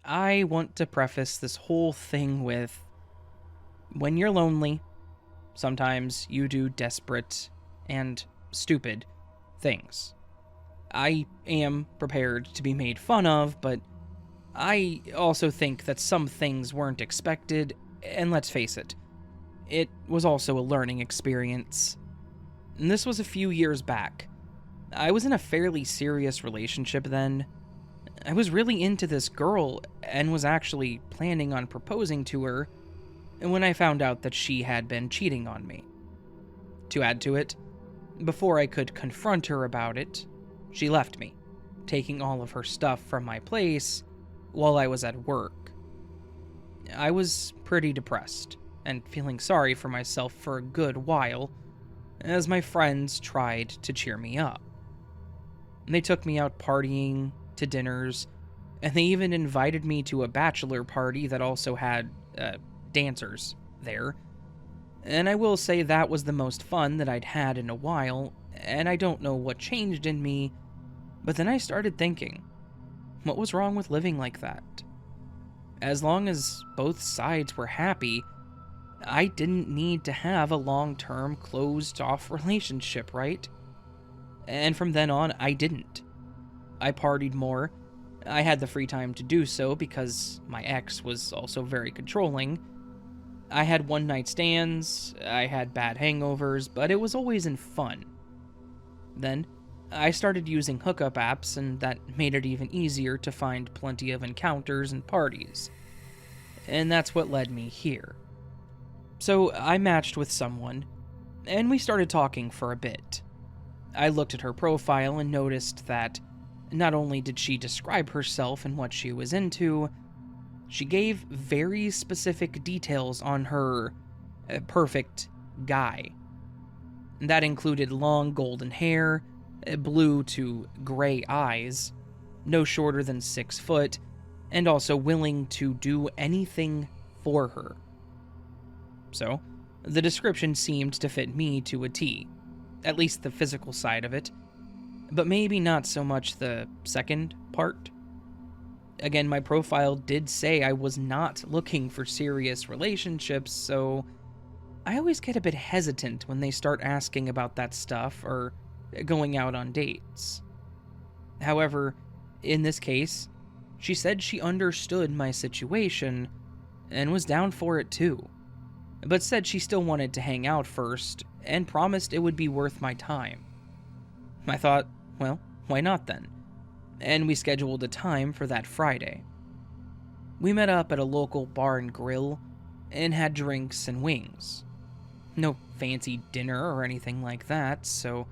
I want to preface this whole thing with when you're lonely, sometimes you do desperate and stupid things. I am prepared to be made fun of, but I also think that some things weren't expected, and let's face it, it was also a learning experience. And this was a few years back. I was in a fairly serious relationship then. I was really into this girl and was actually planning on proposing to her when I found out that she had been cheating on me. To add to it, before I could confront her about it, she left me, taking all of her stuff from my place while I was at work. I was pretty depressed and feeling sorry for myself for a good while, as my friends tried to cheer me up. They took me out partying, to dinners, and they even invited me to a bachelor party that also had dancers there. And I will say that was the most fun that I'd had in a while, and I don't know what changed in me, but then I started thinking, what was wrong with living like that? As long as both sides were happy, I didn't need to have a long-term, closed-off relationship, right? And from then on, I didn't. I partied more. I had the free time to do so because my ex was also very controlling. I had one-night stands, I had bad hangovers, but it was always in fun. Then, I started using hookup apps, and that made it even easier to find plenty of encounters and parties. And that's what led me here. So, I matched with someone, and we started talking for a bit. I looked at her profile and noticed that not only did she describe herself and what she was into, she gave very specific details on her perfect guy. That included long golden hair, blue to gray eyes, no shorter than 6 foot, and also willing to do anything for her. So, the description seemed to fit me to a T, at least the physical side of it, but maybe not so much the second part. Again, my profile did say I was not looking for serious relationships, so I always get a bit hesitant when they start asking about that stuff or going out on dates. However, in this case, she said she understood my situation and was down for it too, but said she still wanted to hang out first and promised it would be worth my time. I thought, well, why not then? And we scheduled a time for that Friday. We met up at a local bar and grill and had drinks and wings. No fancy dinner or anything like that, so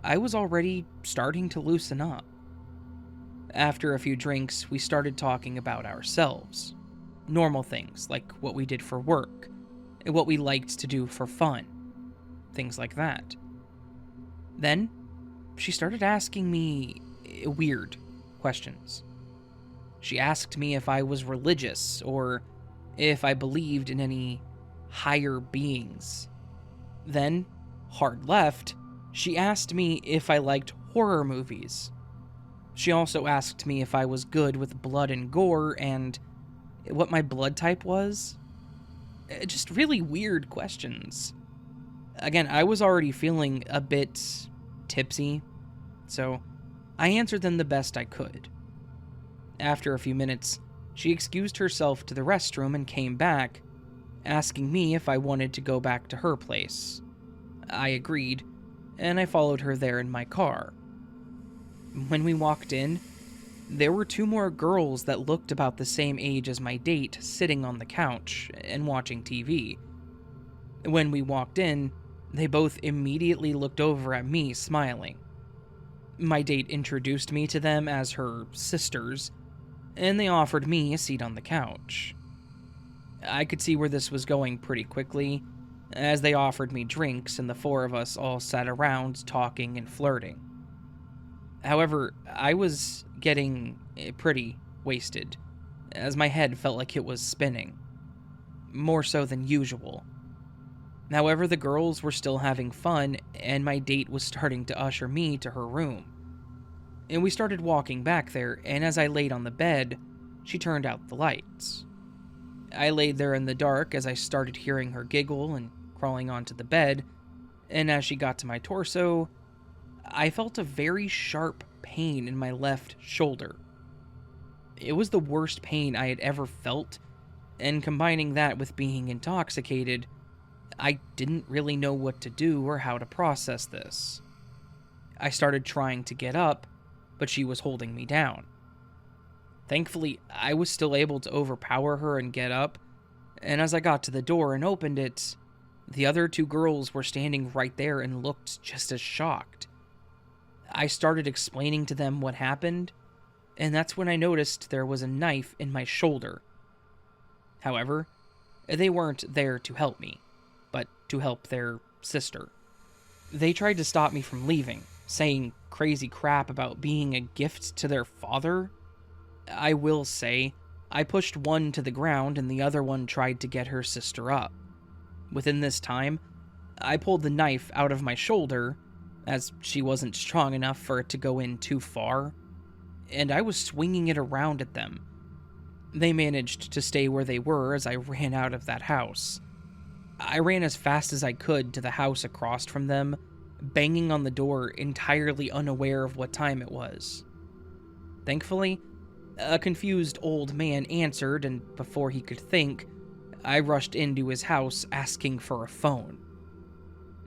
I was already starting to loosen up. After a few drinks, we started talking about ourselves. Normal things like what we did for work, what we liked to do for fun, things like that. Then, she started asking me weird questions. She asked me if I was religious or if I believed in any higher beings. Then, hard left, she asked me if I liked horror movies. She also asked me if I was good with blood and gore and what my blood type was. Just really weird questions. Again, I was already feeling a bit tipsy, so I answered them the best I could. After a few minutes, she excused herself to the restroom and came back, asking me if I wanted to go back to her place. I agreed, and I followed her there in my car. When we walked in, there were 2 more girls that looked about the same age as my date sitting on the couch and watching TV. When we walked in, they both immediately looked over at me, smiling. My date introduced me to them as her sisters, and they offered me a seat on the couch. I could see where this was going pretty quickly, as they offered me drinks and the 4 of us all sat around talking and flirting. However, I was getting pretty wasted, as my head felt like it was spinning, more so than usual. However, the girls were still having fun, and my date was starting to usher me to her room. And we started walking back there, and as I laid on the bed, she turned out the lights. I laid there in the dark as I started hearing her giggle and crawling onto the bed, and as she got to my torso, I felt a very sharp pain in my left shoulder. It was the worst pain I had ever felt, and combining that with being intoxicated, I didn't really know what to do or how to process this. I started trying to get up, but she was holding me down. Thankfully, I was still able to overpower her and get up, and as I got to the door and opened it, the other two girls were standing right there and looked just as shocked. I started explaining to them what happened, and that's when I noticed there was a knife in my shoulder. However, they weren't there to help me, but to help their sister. They tried to stop me from leaving, saying crazy crap about being a gift to their father. I will say, I pushed one to the ground and the other one tried to get her sister up. Within this time, I pulled the knife out of my shoulder, as she wasn't strong enough for it to go in too far, and I was swinging it around at them. They managed to stay where they were as I ran out of that house. I ran as fast as I could to the house across from them, banging on the door entirely unaware of what time it was. Thankfully, a confused old man answered, and before he could think, I rushed into his house asking for a phone.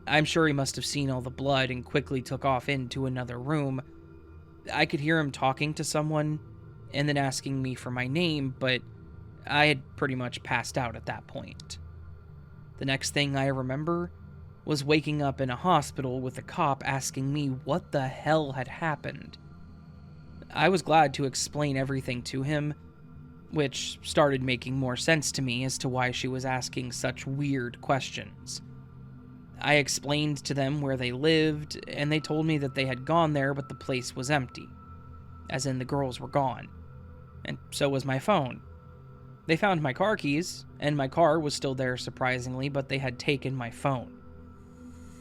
I'm sure he must have seen all the blood and quickly took off into another room. I could hear him talking to someone and then asking me for my name, but I had pretty much passed out at that point. The next thing I remember was waking up in a hospital with a cop asking me what the hell had happened. I was glad to explain everything to him, which started making more sense to me as to why she was asking such weird questions. I explained to them where they lived, and they told me that they had gone there but the place was empty, as in the girls were gone, and so was my phone. They found my car keys, and my car was still there surprisingly, but they had taken my phone.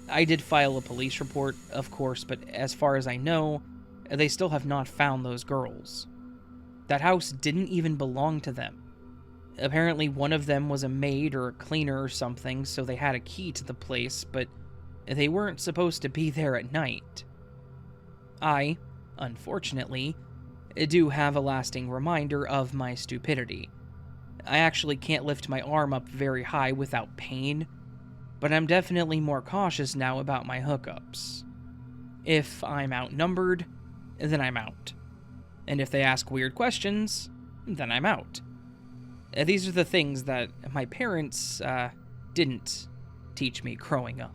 I did file a police report, of course, but as far as I know, they still have not found those girls. That house didn't even belong to them. Apparently one of them was a maid or a cleaner or something, so they had a key to the place, but they weren't supposed to be there at night. I, unfortunately, do have a lasting reminder of my stupidity. I actually can't lift my arm up very high without pain, but I'm definitely more cautious now about my hookups. If I'm outnumbered, then I'm out. And if they ask weird questions, then I'm out. These are the things that my parents didn't teach me growing up.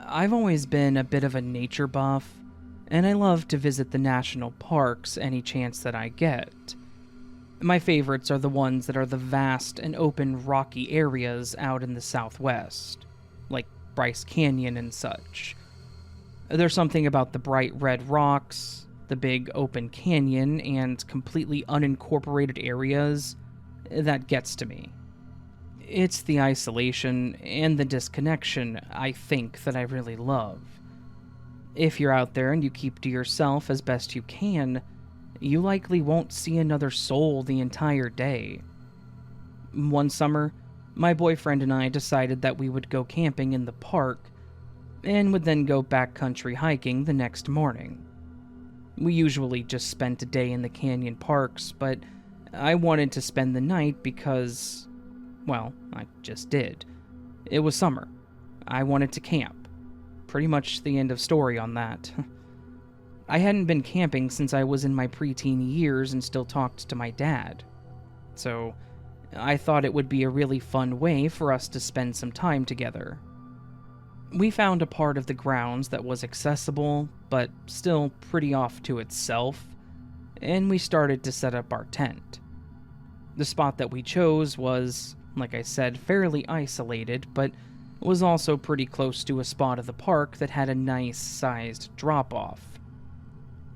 I've always been a bit of a nature buff, and I love to visit the national parks any chance that I get. My favorites are the ones that are the vast and open rocky areas out in the southwest, like Bryce Canyon and such. There's something about the bright red rocks, the big open canyon, and completely unincorporated areas that gets to me. It's the isolation and the disconnection, I think, that I really love. If you're out there and you keep to yourself as best you can, you likely won't see another soul the entire day. One summer, my boyfriend and I decided that we would go camping in the park, and would then go backcountry hiking the next morning. We usually just spent a day in the canyon parks, but I wanted to spend the night because, well, I just did. It was summer. I wanted to camp. Pretty much the end of story on that. I hadn't been camping since I was in my preteen years and still talked to my dad. So, I thought it would be a really fun way for us to spend some time together. We found a part of the grounds that was accessible, but still pretty off to itself, and we started to set up our tent. The spot that we chose was, like I said, fairly isolated, but was also pretty close to a spot of the park that had a nice-sized drop-off.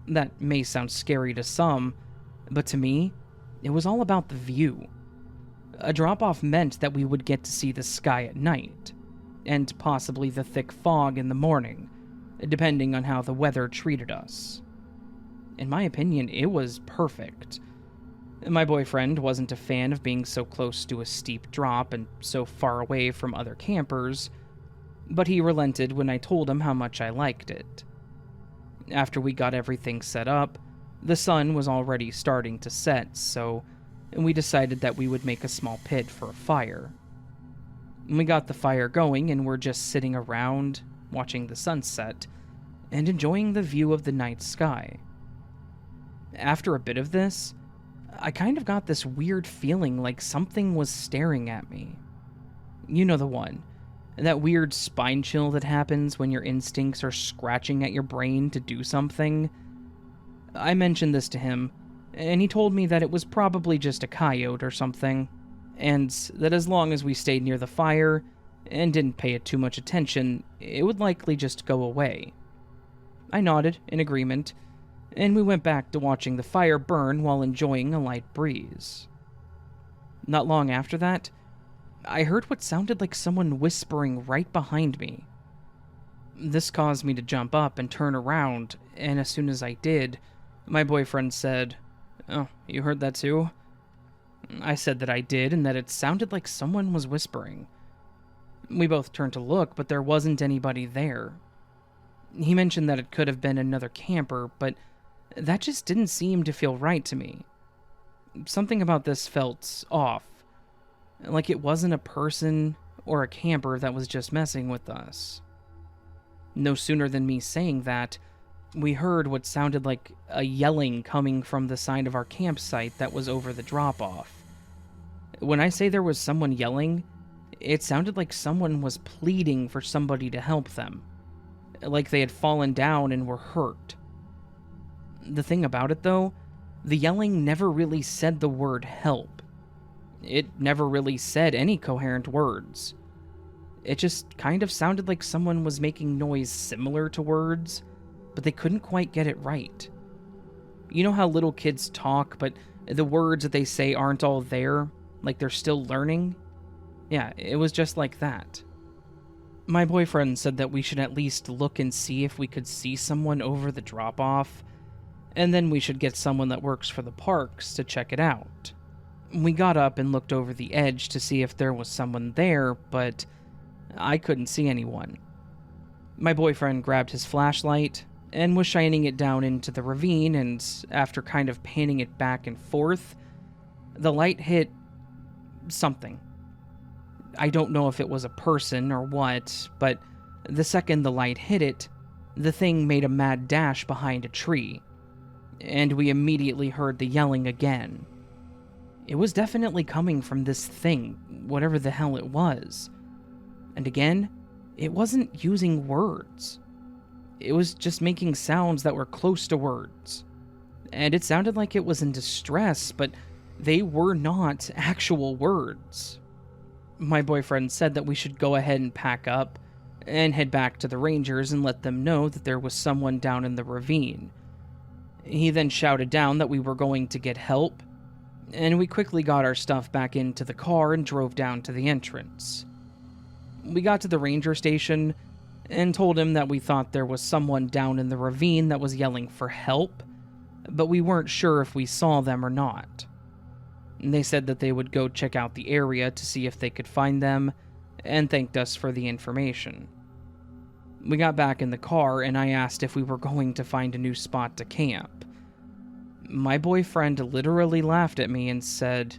That may sound scary to some, but to me, it was all about the view. A drop-off meant that we would get to see the sky at night, and possibly the thick fog in the morning, depending on how the weather treated us. In my opinion, it was perfect. My boyfriend wasn't a fan of being so close to a steep drop and so far away from other campers, but he relented when I told him how much I liked it. After we got everything set up, the sun was already starting to set, so we decided that we would make a small pit for a fire. We got the fire going and were just sitting around, watching the sunset, and enjoying the view of the night sky. After a bit of this, I kind of got this weird feeling like something was staring at me. You know the one. That weird spine chill that happens when your instincts are scratching at your brain to do something. I mentioned this to him, and he told me that it was probably just a coyote or something, and that as long as we stayed near the fire and didn't pay it too much attention, it would likely just go away. I nodded in agreement, and we went back to watching the fire burn while enjoying a light breeze. Not long after that, I heard what sounded like someone whispering right behind me. This caused me to jump up and turn around, and as soon as I did, my boyfriend said, "Oh, you heard that too?" I said that I did and that it sounded like someone was whispering. We both turned to look, but there wasn't anybody there. He mentioned that it could have been another camper, but that just didn't seem to feel right to me. Something about this felt off. Like it wasn't a person or a camper that was just messing with us. No sooner than me saying that, we heard what sounded like a yelling coming from the side of our campsite that was over the drop-off. When I say there was someone yelling, it sounded like someone was pleading for somebody to help them. Like they had fallen down and were hurt. The thing about it, though, the yelling never really said the word help. It never really said any coherent words. It just kind of sounded like someone was making noise similar to words, but they couldn't quite get it right. You know how little kids talk, but the words that they say aren't all there, like they're still learning? Yeah, it was just like that. My boyfriend said that we should at least look and see if we could see someone over the drop-off, and then we should get someone that works for the parks to check it out. We got up and looked over the edge to see if there was someone there, but I couldn't see anyone. My boyfriend grabbed his flashlight and was shining it down into the ravine, and after kind of panning it back and forth, the light hit something. I don't know if it was a person or what, but the second the light hit it, the thing made a mad dash behind a tree, and we immediately heard the yelling again. It was definitely coming from this thing, whatever the hell it was. And again, it wasn't using words. It was just making sounds that were close to words. And it sounded like it was in distress, but they were not actual words. My boyfriend said that we should go ahead and pack up and head back to the rangers and let them know that there was someone down in the ravine. He then shouted down that we were going to get help, and we quickly got our stuff back into the car and drove down to the entrance. We got to the ranger station and told him that we thought there was someone down in the ravine that was yelling for help, but we weren't sure if we saw them or not. They said that they would go check out the area to see if they could find them, and thanked us for the information. We got back in the car and I asked if we were going to find a new spot to camp. My boyfriend literally laughed at me and said,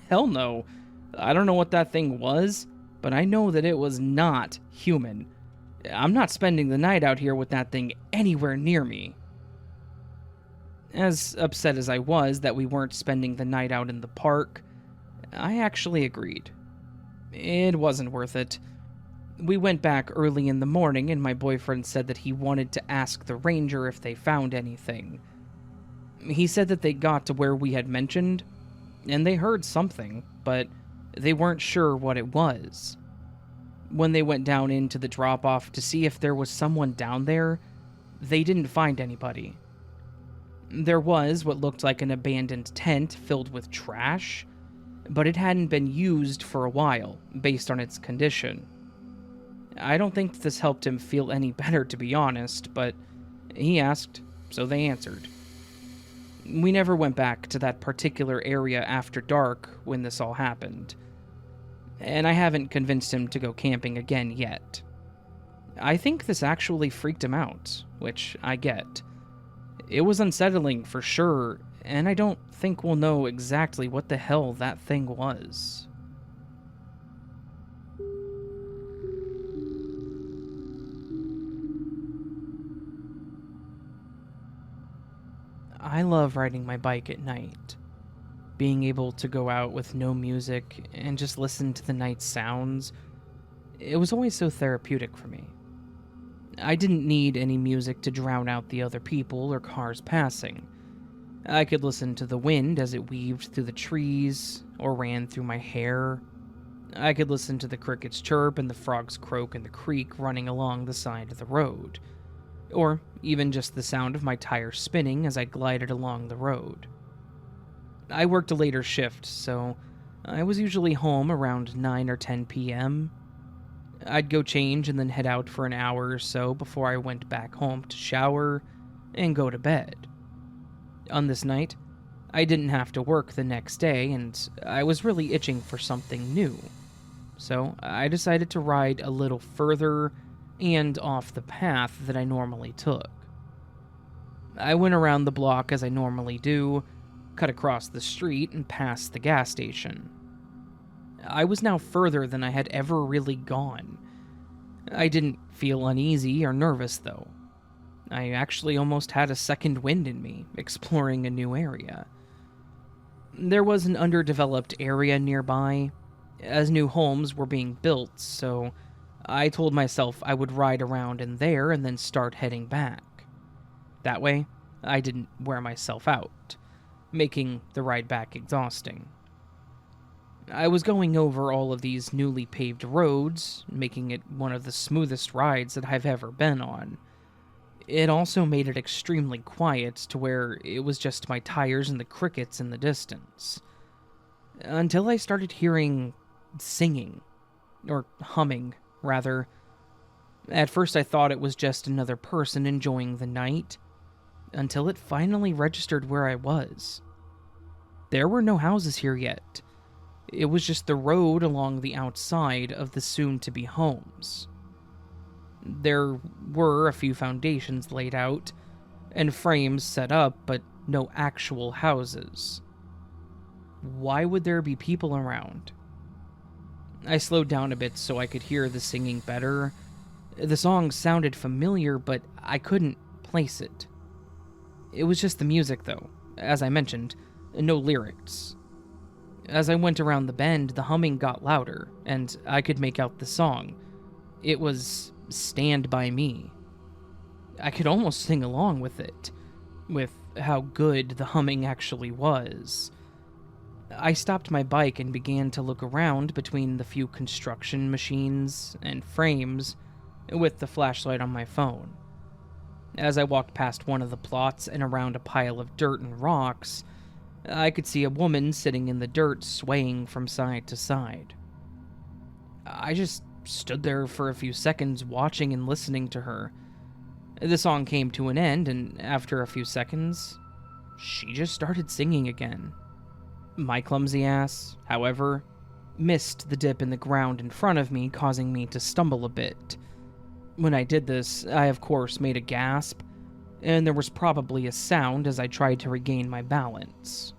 "Hell no. I don't know what that thing was, but I know that it was not human. I'm not spending the night out here with that thing anywhere near me." As upset as I was that we weren't spending the night out in the park, I actually agreed. It wasn't worth it. We went back early in the morning and my boyfriend said that he wanted to ask the ranger if they found anything. He said that they got to where we had mentioned, and they heard something, but they weren't sure what it was. When they went down into the drop-off to see if there was someone down there, they didn't find anybody. There was what looked like an abandoned tent filled with trash, but it hadn't been used for a while, based on its condition. I don't think this helped him feel any better, to be honest, but he asked, so they answered. We never went back to that particular area after dark when this all happened, and I haven't convinced him to go camping again yet. I think this actually freaked him out, which I get. It was unsettling for sure, and I don't think we'll know exactly what the hell that thing was. I love riding my bike at night. Being able to go out with no music and just listen to the night sounds, it was always so therapeutic for me. I didn't need any music to drown out the other people or cars passing. I could listen to the wind as it weaved through the trees or ran through my hair. I could listen to the crickets chirp and the frogs croak in the creek running along the side of the road, or even just the sound of my tires spinning as I glided along the road. I worked a later shift, so I was usually home around 9 or 10 p.m. I'd go change and then head out for an hour or so before I went back home to shower and go to bed. On this night, I didn't have to work the next day, and I was really itching for something new. So I decided to ride a little further and off the path that I normally took. I went around the block as I normally do, cut across the street, and past the gas station. I was now further than I had ever really gone. I didn't feel uneasy or nervous, though. I actually almost had a second wind in me, exploring a new area. There was an underdeveloped area nearby, as new homes were being built, so I told myself I would ride around in there and then start heading back. That way, I didn't wear myself out, making the ride back exhausting. I was going over all of these newly paved roads, making it one of the smoothest rides that I've ever been on. It also made it extremely quiet to where it was just my tires and the crickets in the distance. Until I started hearing singing, or humming, rather. At first I thought it was just another person enjoying the night, until it finally registered where I was. There were no houses here yet. It was just the road along the outside of the soon-to-be homes. There were a few foundations laid out, and frames set up, but no actual houses. Why would there be people around? I slowed down a bit so I could hear the singing better. The song sounded familiar, but I couldn't place it. It was just the music, though, as I mentioned, no lyrics. As I went around the bend, the humming got louder, and I could make out the song. It was Stand By Me. I could almost sing along with it, with how good the humming actually was. I stopped my bike and began to look around between the few construction machines and frames with the flashlight on my phone. As I walked past one of the plots and around a pile of dirt and rocks, I could see a woman sitting in the dirt swaying from side to side. I just stood there for a few seconds watching and listening to her. The song came to an end, and after a few seconds, she just started singing again. My clumsy ass, however, missed the dip in the ground in front of me, causing me to stumble a bit. When I did this, I of course made a gasp, and there was probably a sound as I tried to regain my balance.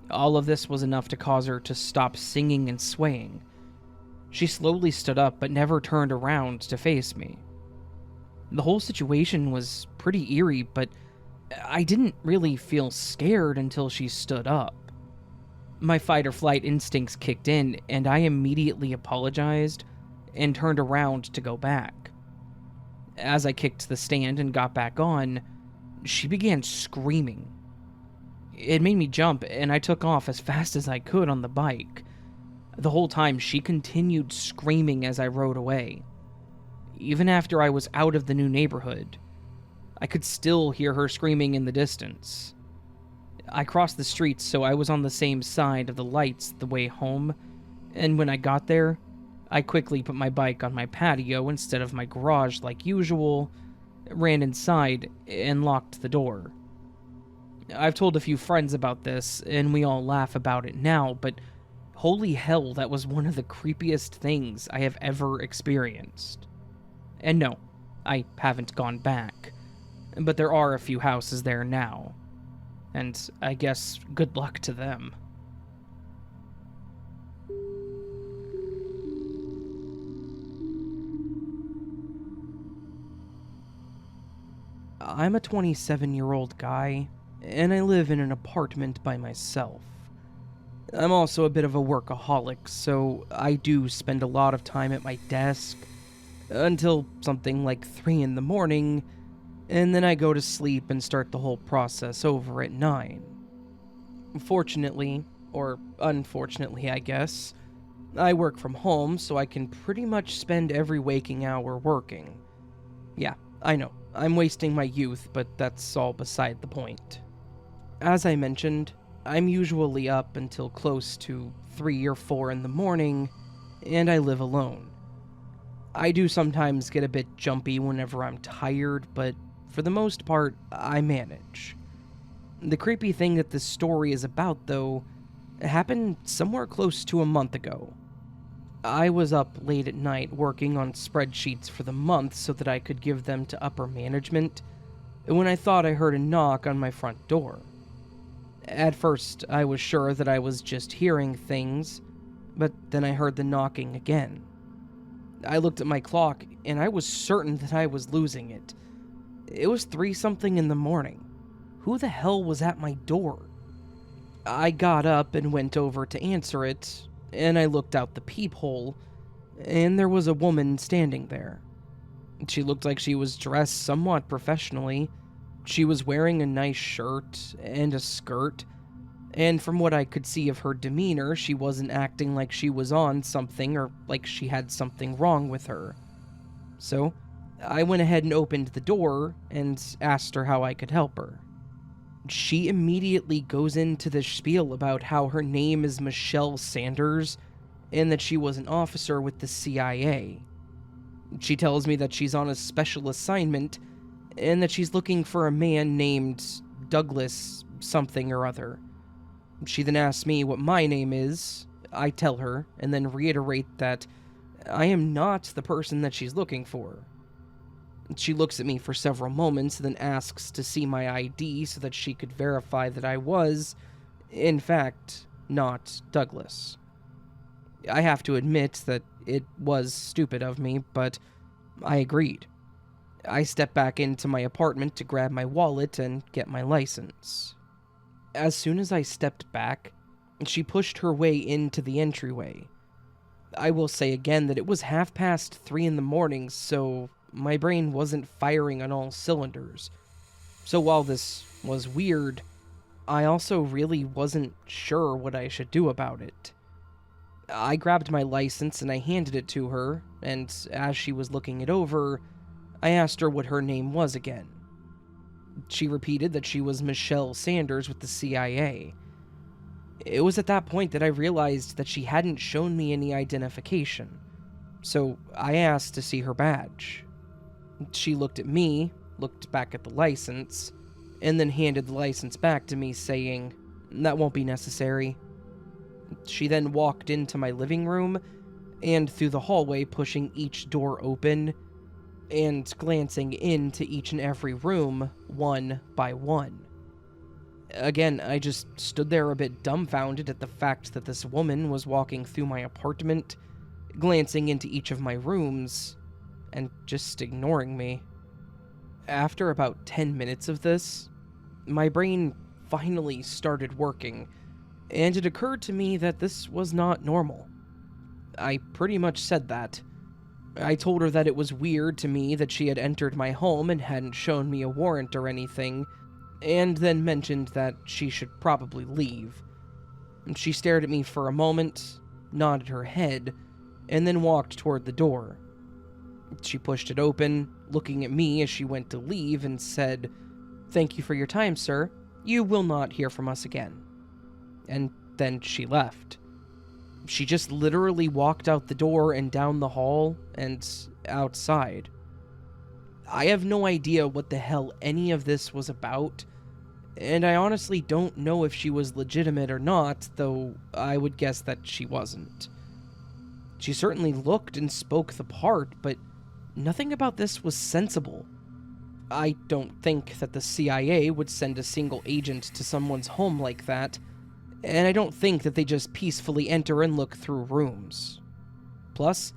All of this was enough to cause her to stop singing and swaying. She slowly stood up but never turned around to face me. The whole situation was pretty eerie, but I didn't really feel scared until she stood up. My fight or flight instincts kicked in, and I immediately apologized and turned around to go back. As I kicked the stand and got back on, she began screaming. It made me jump, and I took off as fast as I could on the bike. The whole time, she continued screaming as I rode away. Even after I was out of the new neighborhood, I could still hear her screaming in the distance. I crossed the street, so I was on the same side of the lights the way home, and when I got there, I quickly put my bike on my patio instead of my garage like usual, ran inside, and locked the door. I've told a few friends about this, and we all laugh about it now, but holy hell, that was one of the creepiest things I have ever experienced. And no, I haven't gone back, but there are a few houses there now, and I guess good luck to them. I'm a 27-year-old guy, and I live in an apartment by myself. I'm also a bit of a workaholic, so I do spend a lot of time at my desk until something like 3 in the morning, and then I go to sleep and start the whole process over at 9. Fortunately, or unfortunately I guess, I work from home, so I can pretty much spend every waking hour working. Yeah, I know, I'm wasting my youth, but that's all beside the point. As I mentioned, I'm usually up until close to 3 or 4 in the morning, and I live alone. I do sometimes get a bit jumpy whenever I'm tired, but for the most part, I manage. The creepy thing that this story is about, though, happened somewhere close to a month ago. I was up late at night working on spreadsheets for the month so that I could give them to upper management, when I thought I heard a knock on my front door. At first, I was sure that I was just hearing things, but then I heard the knocking again. I looked at my clock, and I was certain that I was losing it. It was 3-something in the morning. Who the hell was at my door? I got up and went over to answer it, and I looked out the peephole, and there was a woman standing there. She looked like she was dressed somewhat professionally. She was wearing a nice shirt and a skirt, and from what I could see of her demeanor, she wasn't acting like she was on something or like she had something wrong with her. So, I went ahead and opened the door and asked her how I could help her. She immediately goes into this spiel about how her name is Michelle Sanders and that she was an officer with the CIA. She tells me that she's on a special assignment and that she's looking for a man named Douglas something or other. She then asks me what my name is. I tell her, and then reiterate that I am not the person that she's looking for. She looks at me for several moments, and then asks to see my ID so that she could verify that I was, in fact, not Douglas. I have to admit that it was stupid of me, but I agreed. I stepped back into my apartment to grab my wallet and get my license. As soon as I stepped back, she pushed her way into the entryway. I will say again that it was 3:30 in the morning, so my brain wasn't firing on all cylinders. So while this was weird, I also really wasn't sure what I should do about it. I grabbed my license and I handed it to her, and as she was looking it over, I asked her what her name was again. She repeated that she was Michelle Sanders with the CIA. It was at that point that I realized that she hadn't shown me any identification, so I asked to see her badge. She looked at me, looked back at the license, and then handed the license back to me, saying, "That won't be necessary." She then walked into my living room and through the hallway, pushing each door open and glancing into each and every room, one by one. Again, I just stood there a bit dumbfounded at the fact that this woman was walking through my apartment, glancing into each of my rooms, and just ignoring me. After about 10 minutes of this, my brain finally started working, and it occurred to me that this was not normal. I pretty much said that. I told her that it was weird to me that she had entered my home and hadn't shown me a warrant or anything, and then mentioned that she should probably leave. She stared at me for a moment, nodded her head, and then walked toward the door. She pushed it open, looking at me as she went to leave, and said, "Thank you for your time, sir. You will not hear from us again." And then she left. She just literally walked out the door and down the hall and outside. I have no idea what the hell any of this was about, and I honestly don't know if she was legitimate or not, though I would guess that she wasn't. She certainly looked and spoke the part, but nothing about this was sensible. I don't think that the CIA would send a single agent to someone's home like that, and I don't think that they just peacefully enter and look through rooms. Plus,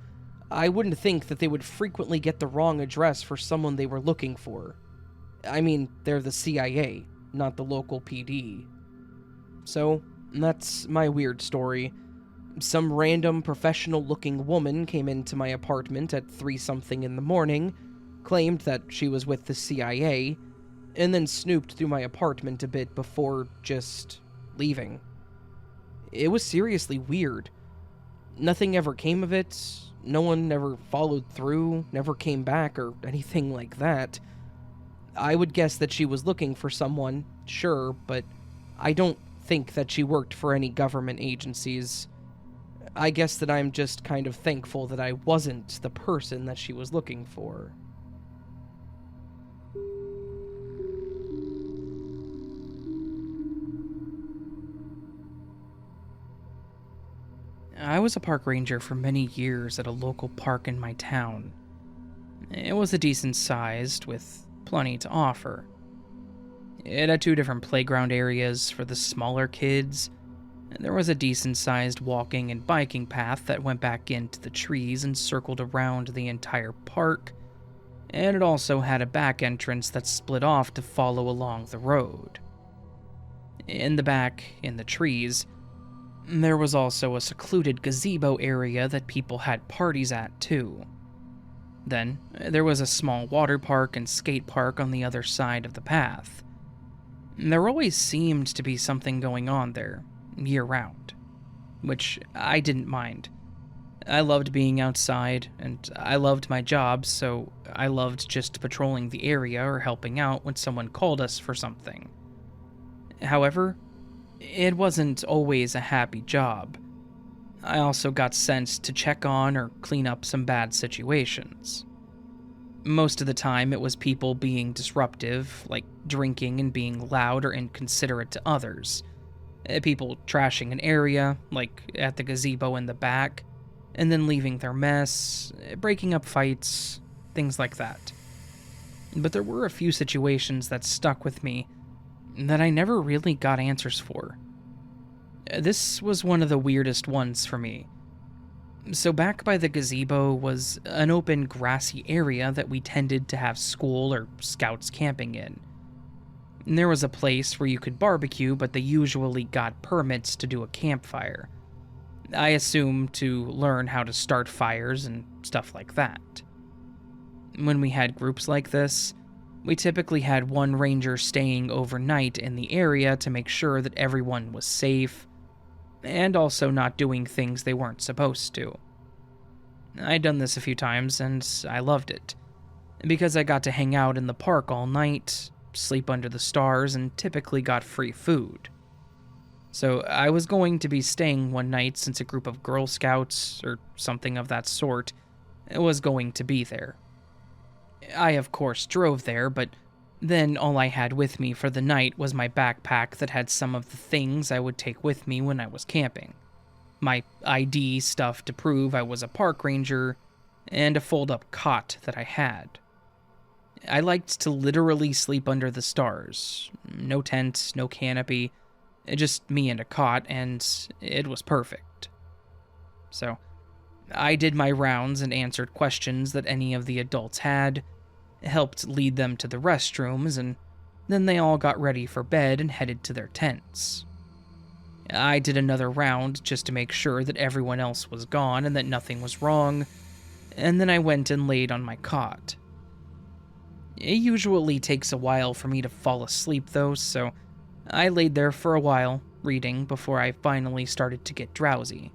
I wouldn't think that they would frequently get the wrong address for someone they were looking for. I mean, they're the CIA, not the local PD. So, that's my weird story. Some random professional-looking woman came into my apartment at 3-something in the morning, claimed that she was with the CIA, and then snooped through my apartment a bit before just leaving. It was seriously weird. Nothing ever came of it, no one ever followed through, never came back, or anything like that. I would guess that she was looking for someone, sure, but I don't think that she worked for any government agencies. I guess that I'm just kind of thankful that I wasn't the person that she was looking for. I was a park ranger for many years at a local park in my town. It was a decent sized, with plenty to offer. It had 2 different playground areas for the smaller kids, and there was a decent-sized walking and biking path that went back into the trees and circled around the entire park, and it also had a back entrance that split off to follow along the road. In the back, in the trees, there was also a secluded gazebo area that people had parties at, too. Then, there was a small water park and skate park on the other side of the path. There always seemed to be something going on there, year-round, which I didn't mind. I loved being outside, and I loved my job, so I loved just patrolling the area or helping out when someone called us for something. However, it wasn't always a happy job. I also got sent to check on or clean up some bad situations. Most of the time, it was people being disruptive, like drinking and being loud or inconsiderate to others. People trashing an area, like at the gazebo in the back, and then leaving their mess, breaking up fights, things like that. But there were a few situations that stuck with me that I never really got answers for. This was one of the weirdest ones for me. So back by the gazebo was an open grassy area that we tended to have school or scouts camping in. And there was a place where you could barbecue, but they usually got permits to do a campfire. I assume to learn how to start fires and stuff like that. When we had groups like this, we typically had one ranger staying overnight in the area to make sure that everyone was safe, and also not doing things they weren't supposed to. I'd done this a few times, and I loved it, because I got to hang out in the park all night, sleep under the stars, and typically got free food. So I was going to be staying one night since a group of Girl Scouts, or something of that sort, was going to be there. I, of course, drove there, but then all I had with me for the night was my backpack that had some of the things I would take with me when I was camping. My ID stuff to prove I was a park ranger, and a fold-up cot that I had. I liked to literally sleep under the stars. No tent, no canopy, just me and a cot, and it was perfect. So, I did my rounds and answered questions that any of the adults had, helped lead them to the restrooms, and then they all got ready for bed and headed to their tents. I did another round just to make sure that everyone else was gone and that nothing was wrong, and then I went and laid on my cot. It usually takes a while for me to fall asleep though, so I laid there for a while, reading, before I finally started to get drowsy.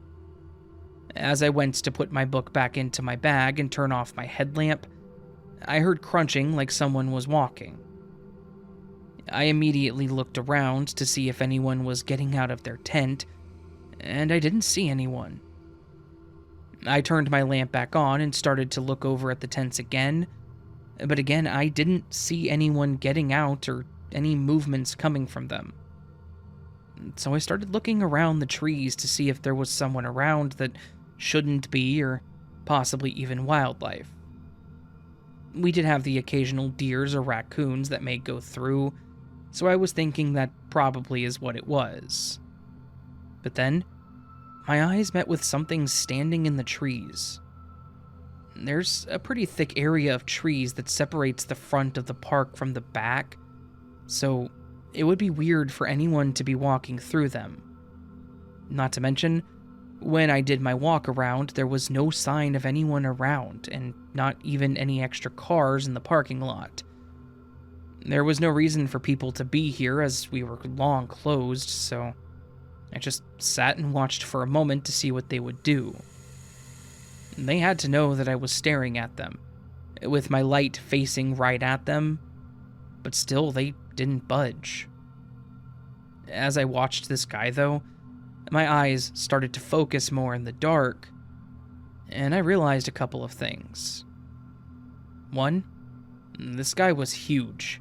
As I went to put my book back into my bag and turn off my headlamp, I heard crunching like someone was walking. I immediately looked around to see if anyone was getting out of their tent, and I didn't see anyone. I turned my lamp back on and started to look over at the tents again, but again, I didn't see anyone getting out or any movements coming from them. So I started looking around the trees to see if there was someone around that shouldn't be, or possibly even wildlife. We did have the occasional deers or raccoons that may go through, so I was thinking that probably is what it was. But then, my eyes met with something standing in the trees. There's a pretty thick area of trees that separates the front of the park from the back, so it would be weird for anyone to be walking through them. Not to mention, when I did my walk around, there was no sign of anyone around, and not even any extra cars in the parking lot. There was no reason for people to be here as we were long closed, so I just sat and watched for a moment to see what they would do. They had to know that I was staring at them, with my light facing right at them, but still they didn't budge. As I watched this guy, though, my eyes started to focus more in the dark, and I realized a couple of things. One, this guy was huge.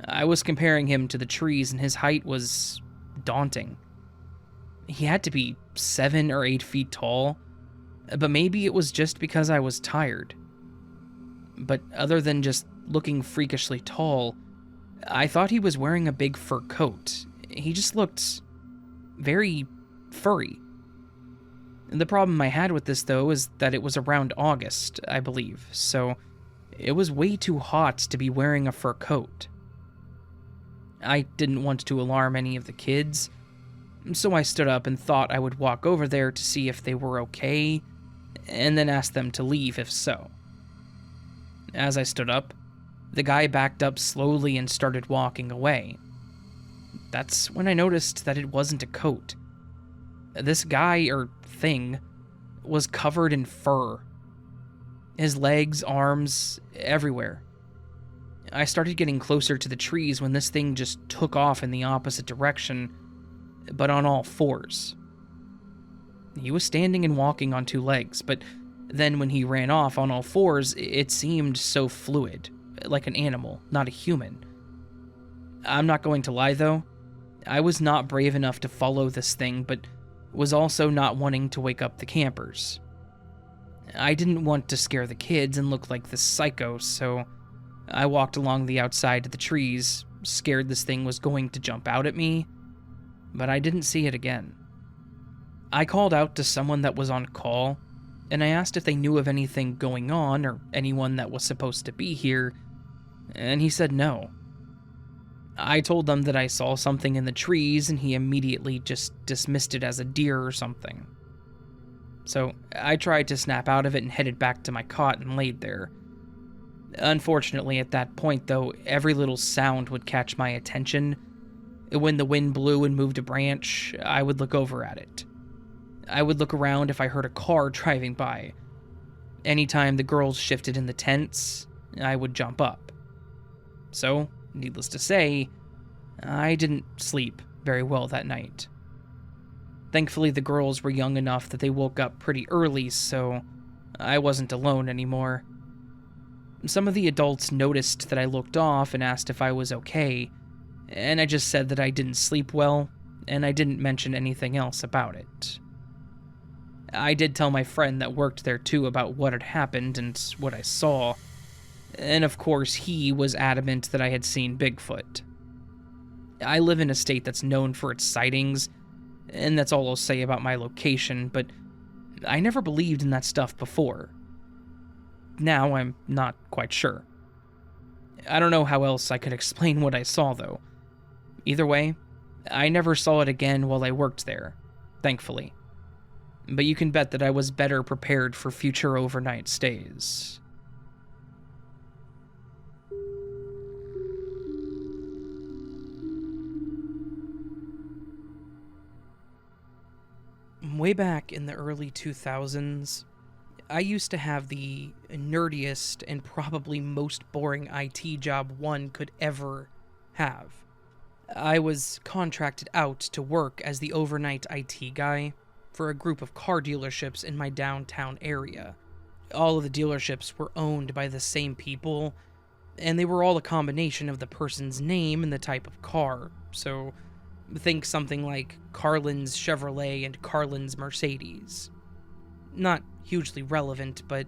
I was comparing him to the trees, and his height was daunting. He had to be 7 or 8 feet tall, but maybe it was just because I was tired. But other than just looking freakishly tall, I thought he was wearing a big fur coat. He just looked very furry. The problem I had with this, though, is that it was around August, I believe, so it was way too hot to be wearing a fur coat. I didn't want to alarm any of the kids, so I stood up and thought I would walk over there to see if they were okay, and then ask them to leave if so. As I stood up, the guy backed up slowly and started walking away. That's when I noticed that it wasn't a coat. This guy, or thing, was covered in fur. His legs, arms, everywhere. I started getting closer to the trees when this thing just took off in the opposite direction, but on all fours. He was standing and walking on 2 legs, but then when he ran off on all fours, it seemed so fluid, like an animal, not a human. I'm not going to lie, though. I was not brave enough to follow this thing, but was also not wanting to wake up the campers. I didn't want to scare the kids and look like this psycho, so I walked along the outside of the trees, scared this thing was going to jump out at me, but I didn't see it again. I called out to someone that was on call, and I asked if they knew of anything going on or anyone that was supposed to be here, and he said no. I told them that I saw something in the trees, and he immediately just dismissed it as a deer or something. So I tried to snap out of it and headed back to my cot and laid there. Unfortunately, at that point, though, every little sound would catch my attention. When the wind blew and moved a branch, I would look over at it. I would look around if I heard a car driving by. Anytime the girls shifted in the tents, I would jump up. So, needless to say, I didn't sleep very well that night. Thankfully, the girls were young enough that they woke up pretty early, so I wasn't alone anymore. Some of the adults noticed that I looked off and asked if I was okay, and I just said that I didn't sleep well, and I didn't mention anything else about it. I did tell my friend that worked there too about what had happened and what I saw, and of course he was adamant that I had seen Bigfoot. I live in a state that's known for its sightings, and that's all I'll say about my location, but I never believed in that stuff before. Now I'm not quite sure. I don't know how else I could explain what I saw, though. Either way, I never saw it again while I worked there, thankfully. But you can bet that I was better prepared for future overnight stays. Way back in the early 2000s, I used to have the nerdiest and probably most boring IT job one could ever have. I was contracted out to work as the overnight IT guy, for a group of car dealerships in my downtown area. All of the dealerships were owned by the same people, and they were all a combination of the person's name and the type of car. So think something like Carlin's Chevrolet and Carlin's Mercedes. Not hugely relevant, but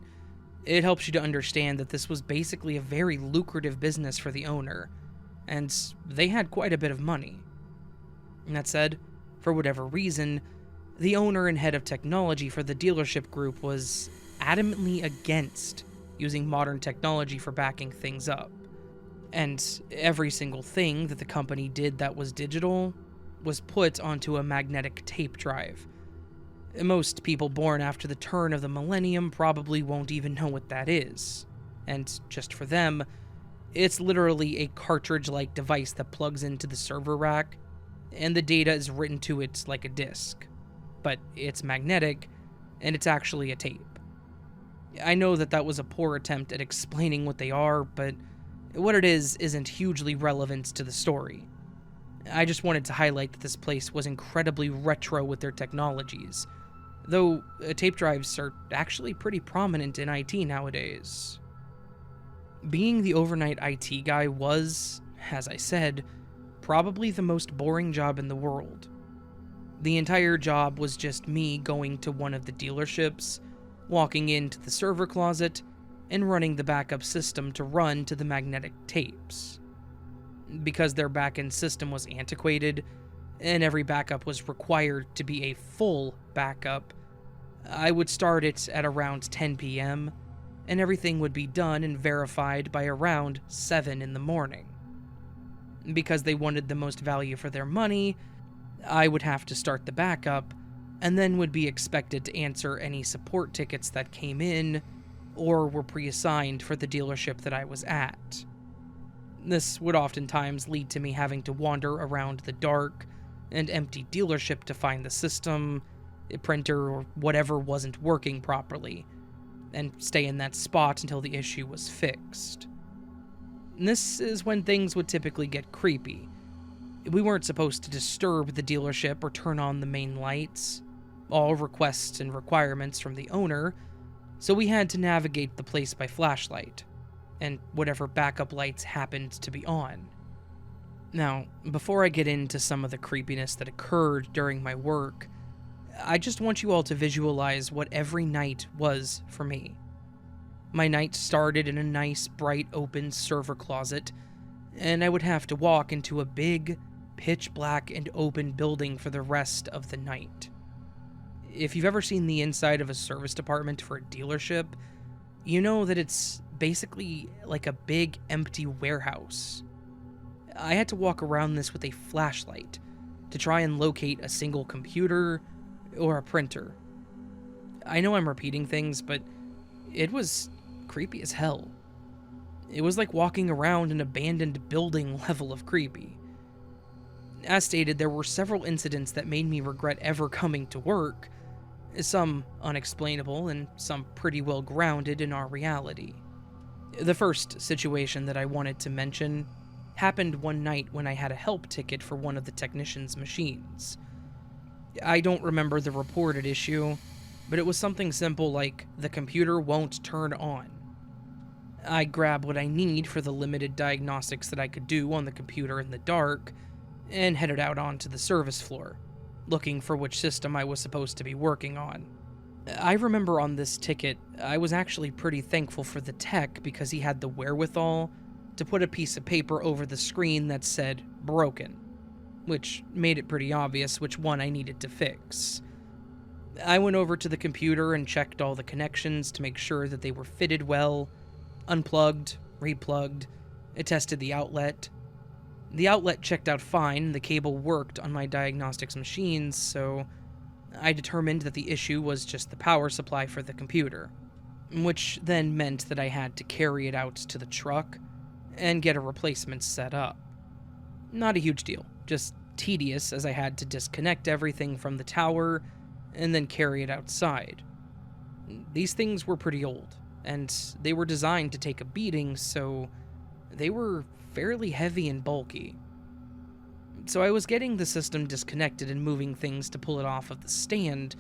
it helps you to understand that this was basically a very lucrative business for the owner, and they had quite a bit of money. And that said, for whatever reason, the owner and head of technology for the dealership group was adamantly against using modern technology for backing things up. And every single thing that the company did that was digital was put onto a magnetic tape drive. Most people born after the turn of the millennium probably won't even know what that is. And just for them, it's literally a cartridge-like device that plugs into the server rack, and the data is written to it like a disk. But it's magnetic, and it's actually a tape. I know that that was a poor attempt at explaining what they are, but what it is isn't hugely relevant to the story. I just wanted to highlight that this place was incredibly retro with their technologies, though tape drives are actually pretty prominent in IT nowadays. Being the overnight IT guy was, as I said, probably the most boring job in the world. The entire job was just me going to one of the dealerships, walking into the server closet, and running the backup system to run to the magnetic tapes. Because their backend system was antiquated, and every backup was required to be a full backup, I would start it at around 10 p.m., and everything would be done and verified by around 7 in the morning. Because they wanted the most value for their money, I would have to start the backup, and then would be expected to answer any support tickets that came in, or were pre-assigned for the dealership that I was at. This would oftentimes lead to me having to wander around the dark and empty dealership to find the system, printer, or whatever wasn't working properly, and stay in that spot until the issue was fixed. This is when things would typically get creepy. We weren't supposed to disturb the dealership or turn on the main lights, all requests and requirements from the owner, so we had to navigate the place by flashlight, and whatever backup lights happened to be on. Now, before I get into some of the creepiness that occurred during my work, I just want you all to visualize what every night was for me. My night started in a nice, bright, open server closet, and I would have to walk into a big, pitch-black and open building for the rest of the night. If you've ever seen the inside of a service department for a dealership, you know that it's basically like a big, empty warehouse. I had to walk around this with a flashlight to try and locate a single computer or a printer. I know I'm repeating things, but it was creepy as hell. It was like walking around an abandoned building level of creepy. As stated, there were several incidents that made me regret ever coming to work, some unexplainable and some pretty well grounded in our reality. The first situation that I wanted to mention happened one night when I had a help ticket for one of the technician's machines. I don't remember the reported issue, but it was something simple like, the computer won't turn on. I grab what I need for the limited diagnostics that I could do on the computer in the dark, and headed out onto the service floor, looking for which system I was supposed to be working on. I remember on this ticket, I was actually pretty thankful for the tech because he had the wherewithal to put a piece of paper over the screen that said, broken, which made it pretty obvious which one I needed to fix. I went over to the computer and checked all the connections to make sure that they were fitted well, unplugged, replugged, tested the outlet. The outlet checked out fine, the cable worked on my diagnostics machines, so I determined that the issue was just the power supply for the computer, which then meant that I had to carry it out to the truck and get a replacement set up. Not a huge deal, just tedious as I had to disconnect everything from the tower and then carry it outside. These things were pretty old, and they were designed to take a beating, so they were fairly heavy and bulky. So I was getting the system disconnected and moving things to pull it off of the stand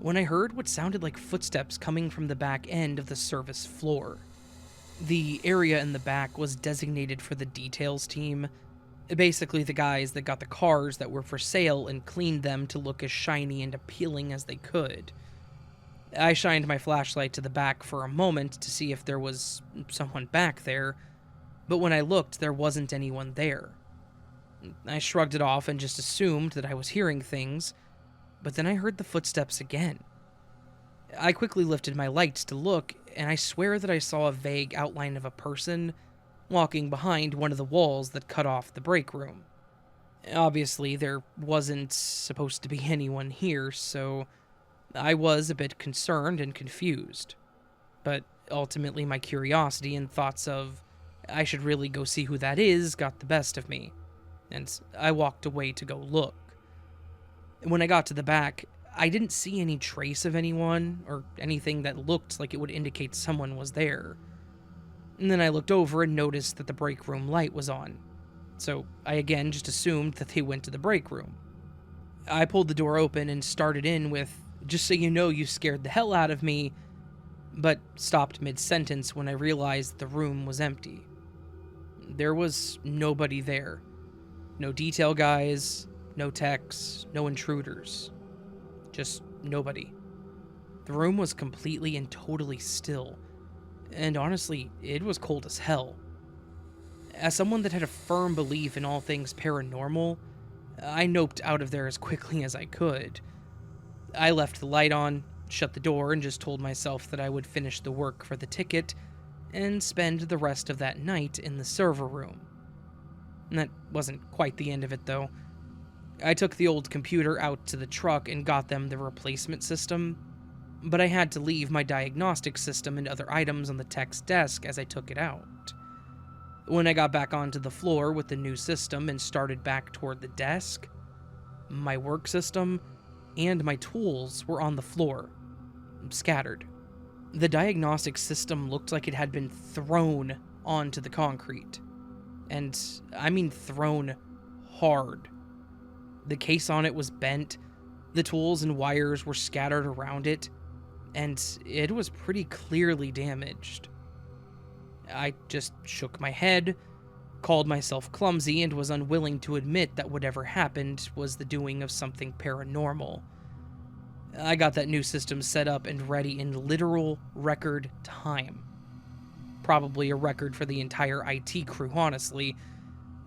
when I heard what sounded like footsteps coming from the back end of the service floor. The area in the back was designated for the details team, basically the guys that got the cars that were for sale and cleaned them to look as shiny and appealing as they could. I shined my flashlight to the back for a moment to see if there was someone back there, but when I looked, there wasn't anyone there. I shrugged it off and just assumed that I was hearing things, but then I heard the footsteps again. I quickly lifted my lights to look, and I swear that I saw a vague outline of a person walking behind one of the walls that cut off the break room. Obviously, there wasn't supposed to be anyone here, so I was a bit concerned and confused. But ultimately, my curiosity and thoughts of I should really go see who that is got the best of me, and I walked away to go look. When I got to the back, I didn't see any trace of anyone or anything that looked like it would indicate someone was there. And then I looked over and noticed that the break room light was on, so I again just assumed that they went to the break room. I pulled the door open and started in with, "Just so you know, you scared the hell out of me," but stopped mid-sentence when I realized the room was empty. There was nobody there. No detail guys, no techs, no intruders. Just nobody. The room was completely and totally still, and honestly, it was cold as hell. As someone that had a firm belief in all things paranormal, I noped out of there as quickly as I could. I left the light on, shut the door, and just told myself that I would finish the work for the ticket and spend the rest of that night in the server room. And that wasn't quite the end of it, though. I took the old computer out to the truck and got them the replacement system, but I had to leave my diagnostic system and other items on the tech's desk as I took it out. When I got back onto the floor with the new system and started back toward the desk, my work system and my tools were on the floor, scattered. The diagnostic system looked like it had been thrown onto the concrete. And I mean thrown hard. The case on it was bent, the tools and wires were scattered around it, and it was pretty clearly damaged. I just shook my head, called myself clumsy, and was unwilling to admit that whatever happened was the doing of something paranormal. I got that new system set up and ready in literal record time. Probably a record for the entire IT crew, honestly,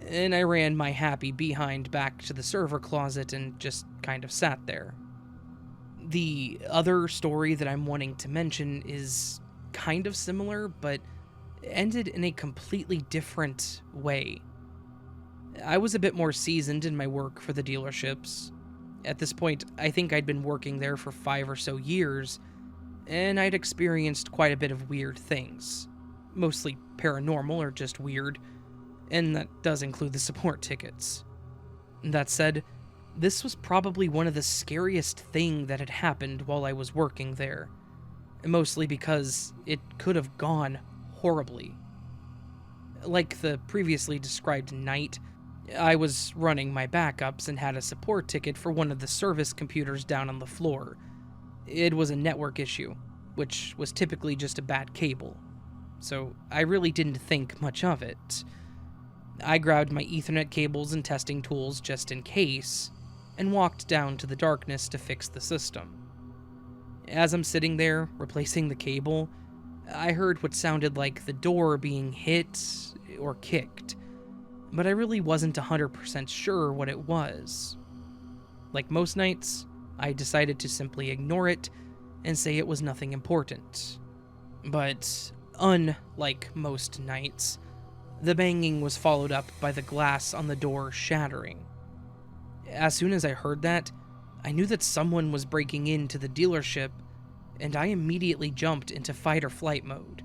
and I ran my happy behind back to the server closet and just kind of sat there. The other story that I'm wanting to mention is kind of similar, but ended in a completely different way. I was a bit more seasoned in my work for the dealerships. At this point, I think I'd been working there for 5 or so years, and I'd experienced quite a bit of weird things. Mostly paranormal or just weird, and that does include the support tickets. That said, this was probably one of the scariest things that had happened while I was working there, mostly because it could have gone horribly. Like the previously described night, I was running my backups and had a support ticket for one of the service computers down on the floor. It was a network issue, which was typically just a bad cable, so I really didn't think much of it. I grabbed my Ethernet cables and testing tools just in case, and walked down to the darkness to fix the system. As I'm sitting there, replacing the cable, I heard what sounded like the door being hit or kicked, but I really wasn't 100% sure what it was. Like most nights, I decided to simply ignore it and say it was nothing important. But unlike most nights, the banging was followed up by the glass on the door shattering. As soon as I heard that, I knew that someone was breaking into the dealership, and I immediately jumped into fight or flight mode.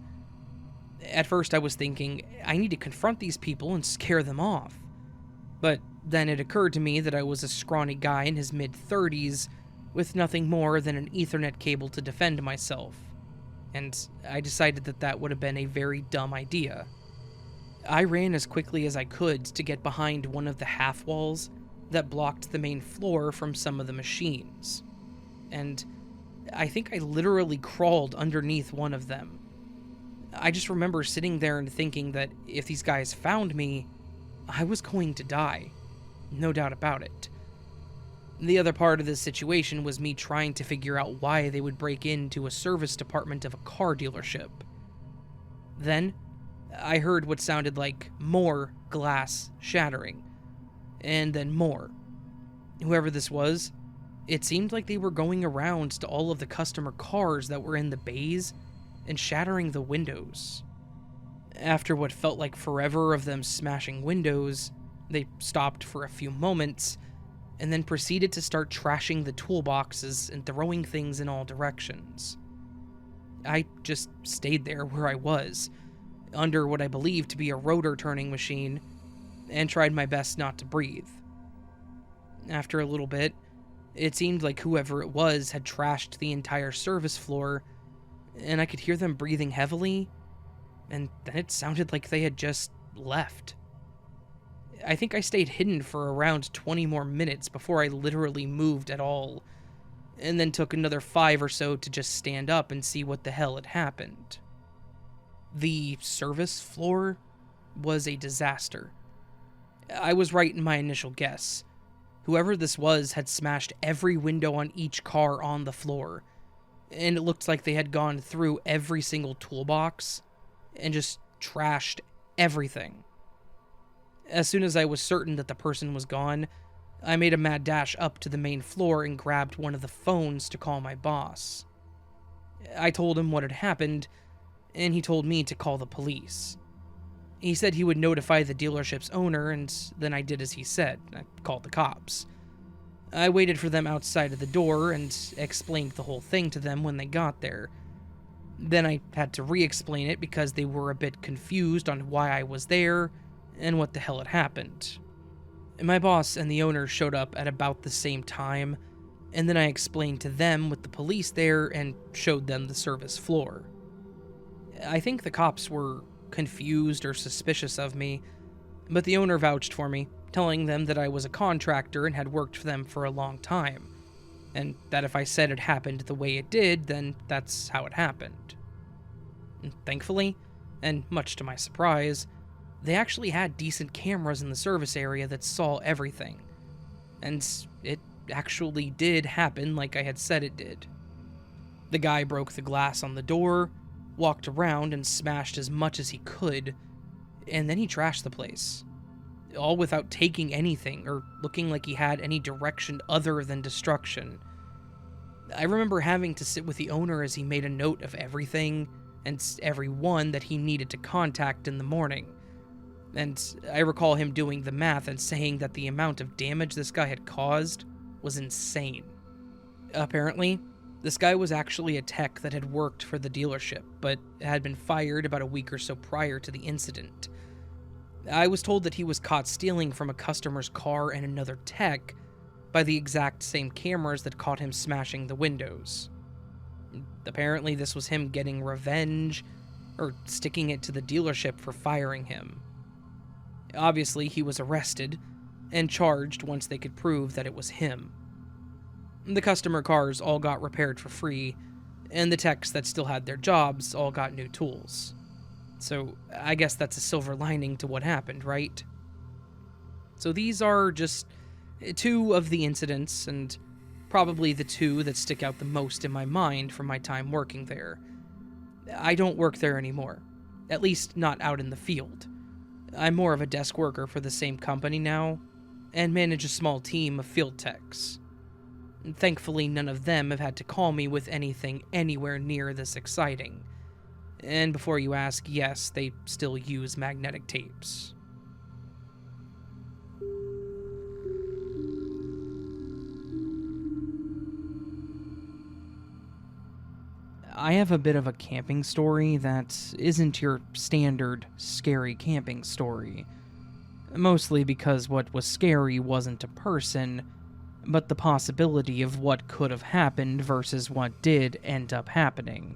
At first I was thinking, I need to confront these people and scare them off. But then it occurred to me that I was a scrawny guy in his mid-30s with nothing more than an Ethernet cable to defend myself, and I decided that that would have been a very dumb idea. I ran as quickly as I could to get behind one of the half walls that blocked the main floor from some of the machines, and I think I literally crawled underneath one of them. I just remember sitting there and thinking that if these guys found me, I was going to die. No doubt about it. The other part of this situation was me trying to figure out why they would break into a service department of a car dealership. Then, I heard what sounded like more glass shattering, and then more. Whoever this was, it seemed like they were going around to all of the customer cars that were in the bays and shattering the windows. After what felt like forever of them smashing windows, they stopped for a few moments and then proceeded to start trashing the toolboxes and throwing things in all directions. I just stayed there where I was, under what I believed to be a rotor turning machine, and tried my best not to breathe. After a little bit, it seemed like whoever it was had trashed the entire service floor, and I could hear them breathing heavily, and then it sounded like they had just left. I think I stayed hidden for around 20 more minutes before I literally moved at all, and then took another 5 or so to just stand up and see what the hell had happened. The service floor was a disaster. I was right in my initial guess. Whoever this was had smashed every window on each car on the floor, and it looked like they had gone through every single toolbox and just trashed everything. As soon as I was certain that the person was gone, I made a mad dash up to the main floor and grabbed one of the phones to call my boss. I told him what had happened, and he told me to call the police. He said he would notify the dealership's owner, and then I did as he said. I called the cops. I waited for them outside of the door and explained the whole thing to them when they got there. Then I had to re-explain it because they were a bit confused on why I was there and what the hell had happened. My boss and the owner showed up at about the same time, and then I explained to them with the police there and showed them the service floor. I think the cops were confused or suspicious of me, but the owner vouched for me, telling them that I was a contractor and had worked for them for a long time, and that if I said it happened the way it did, then that's how it happened. And thankfully, and much to my surprise, they actually had decent cameras in the service area that saw everything, and it actually did happen like I had said it did. The guy broke the glass on the door, walked around and smashed as much as he could, and then he trashed the place. All without taking anything or looking like he had any direction other than destruction. I remember having to sit with the owner as he made a note of everything and everyone that he needed to contact in the morning. And I recall him doing the math and saying that the amount of damage this guy had caused was insane. Apparently, this guy was actually a tech that had worked for the dealership, but had been fired about a week or so prior to the incident. I was told that he was caught stealing from a customer's car and another tech by the exact same cameras that caught him smashing the windows. Apparently, this was him getting revenge, or sticking it to the dealership for firing him. Obviously, he was arrested and charged once they could prove that it was him. The customer cars all got repaired for free, and the techs that still had their jobs all got new tools. So, I guess that's a silver lining to what happened, right? So these are just 2 of the incidents, and probably the 2 that stick out the most in my mind from my time working there. I don't work there anymore, at least not out in the field. I'm more of a desk worker for the same company now, and manage a small team of field techs. Thankfully, none of them have had to call me with anything anywhere near this exciting. And before you ask, yes, they still use magnetic tapes. I have a bit of a camping story that isn't your standard scary camping story. Mostly because what was scary wasn't a person, but the possibility of what could have happened versus what did end up happening.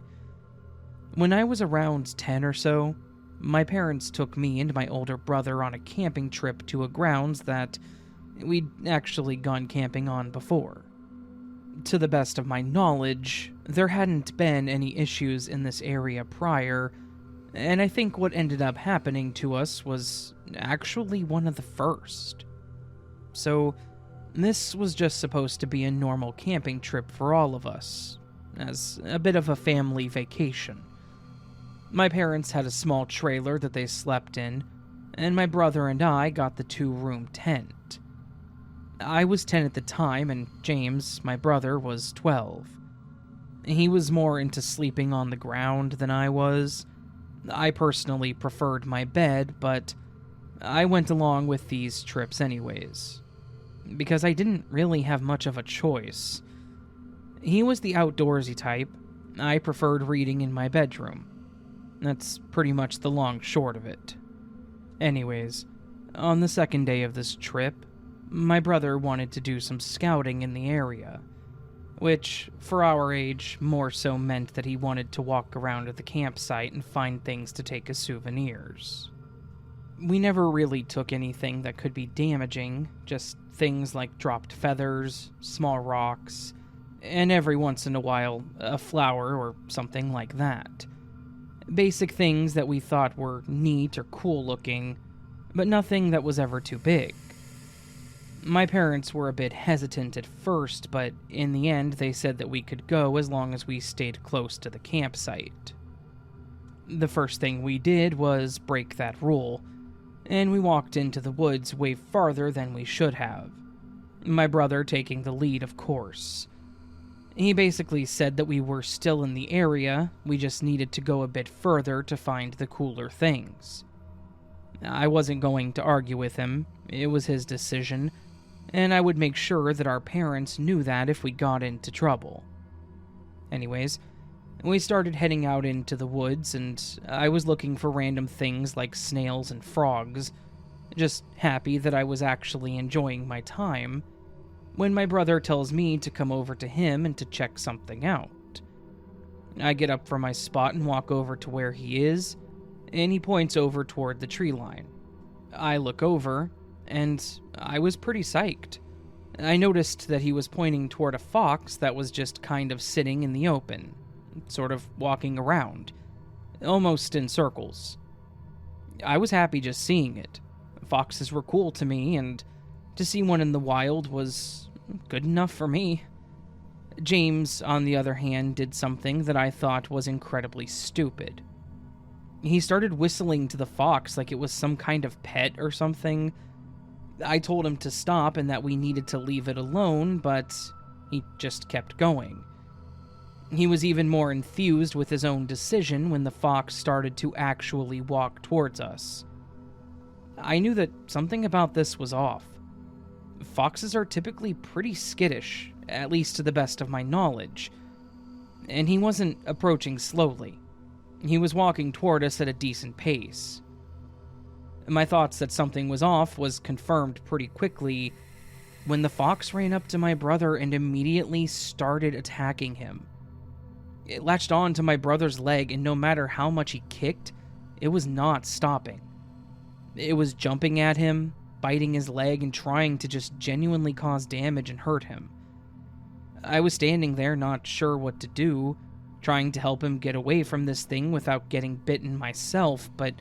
When I was around 10 or so, my parents took me and my older brother on a camping trip to a grounds that we'd actually gone camping on before. To the best of my knowledge, there hadn't been any issues in this area prior, and I think what ended up happening to us was actually one of the first. So, this was just supposed to be a normal camping trip for all of us, as a bit of a family vacation. My parents had a small trailer that they slept in, and my brother and I got the 2-room tent. I was 10 at the time, and James, my brother, was 12. He was more into sleeping on the ground than I was. I personally preferred my bed, but I went along with these trips anyways, because I didn't really have much of a choice. He was the outdoorsy type. I preferred reading in my bedroom. That's pretty much the long short of it. Anyways, on the second day of this trip, my brother wanted to do some scouting in the area, which, for our age, more so meant that he wanted to walk around at the campsite and find things to take as souvenirs. We never really took anything that could be damaging, just things like dropped feathers, small rocks, and every once in a while, a flower or something like that. Basic things that we thought were neat or cool looking, but nothing that was ever too big. My parents were a bit hesitant at first, but in the end they said that we could go as long as we stayed close to the campsite. The first thing we did was break that rule, and we walked into the woods way farther than we should have. My brother taking the lead, of course. He basically said that we were still in the area, we just needed to go a bit further to find the cooler things. I wasn't going to argue with him, it was his decision, and I would make sure that our parents knew that if we got into trouble. Anyways, we started heading out into the woods, and I was looking for random things like snails and frogs, just happy that I was actually enjoying my time, when my brother tells me to come over to him and to check something out. I get up from my spot and walk over to where he is, and he points over toward the tree line. I look over, and I was pretty psyched. I noticed that he was pointing toward a fox that was just kind of sitting in the open, sort of walking around, almost in circles. I was happy just seeing it. Foxes were cool to me, and to see one in the wild was good enough for me. James, on the other hand, did something that I thought was incredibly stupid. He started whistling to the fox like it was some kind of pet or something. I told him to stop and that we needed to leave it alone, but he just kept going. He was even more enthused with his own decision when the fox started to actually walk towards us. I knew that something about this was off. Foxes are typically pretty skittish, at least to the best of my knowledge, and he wasn't approaching slowly. He was walking toward us at a decent pace. My thoughts that something was off was confirmed pretty quickly when the fox ran up to my brother and immediately started attacking him. It latched on to my brother's leg, and no matter how much he kicked, it was not stopping. It was jumping at him, biting his leg, and trying to just genuinely cause damage and hurt him. I was standing there not sure what to do, trying to help him get away from this thing without getting bitten myself, but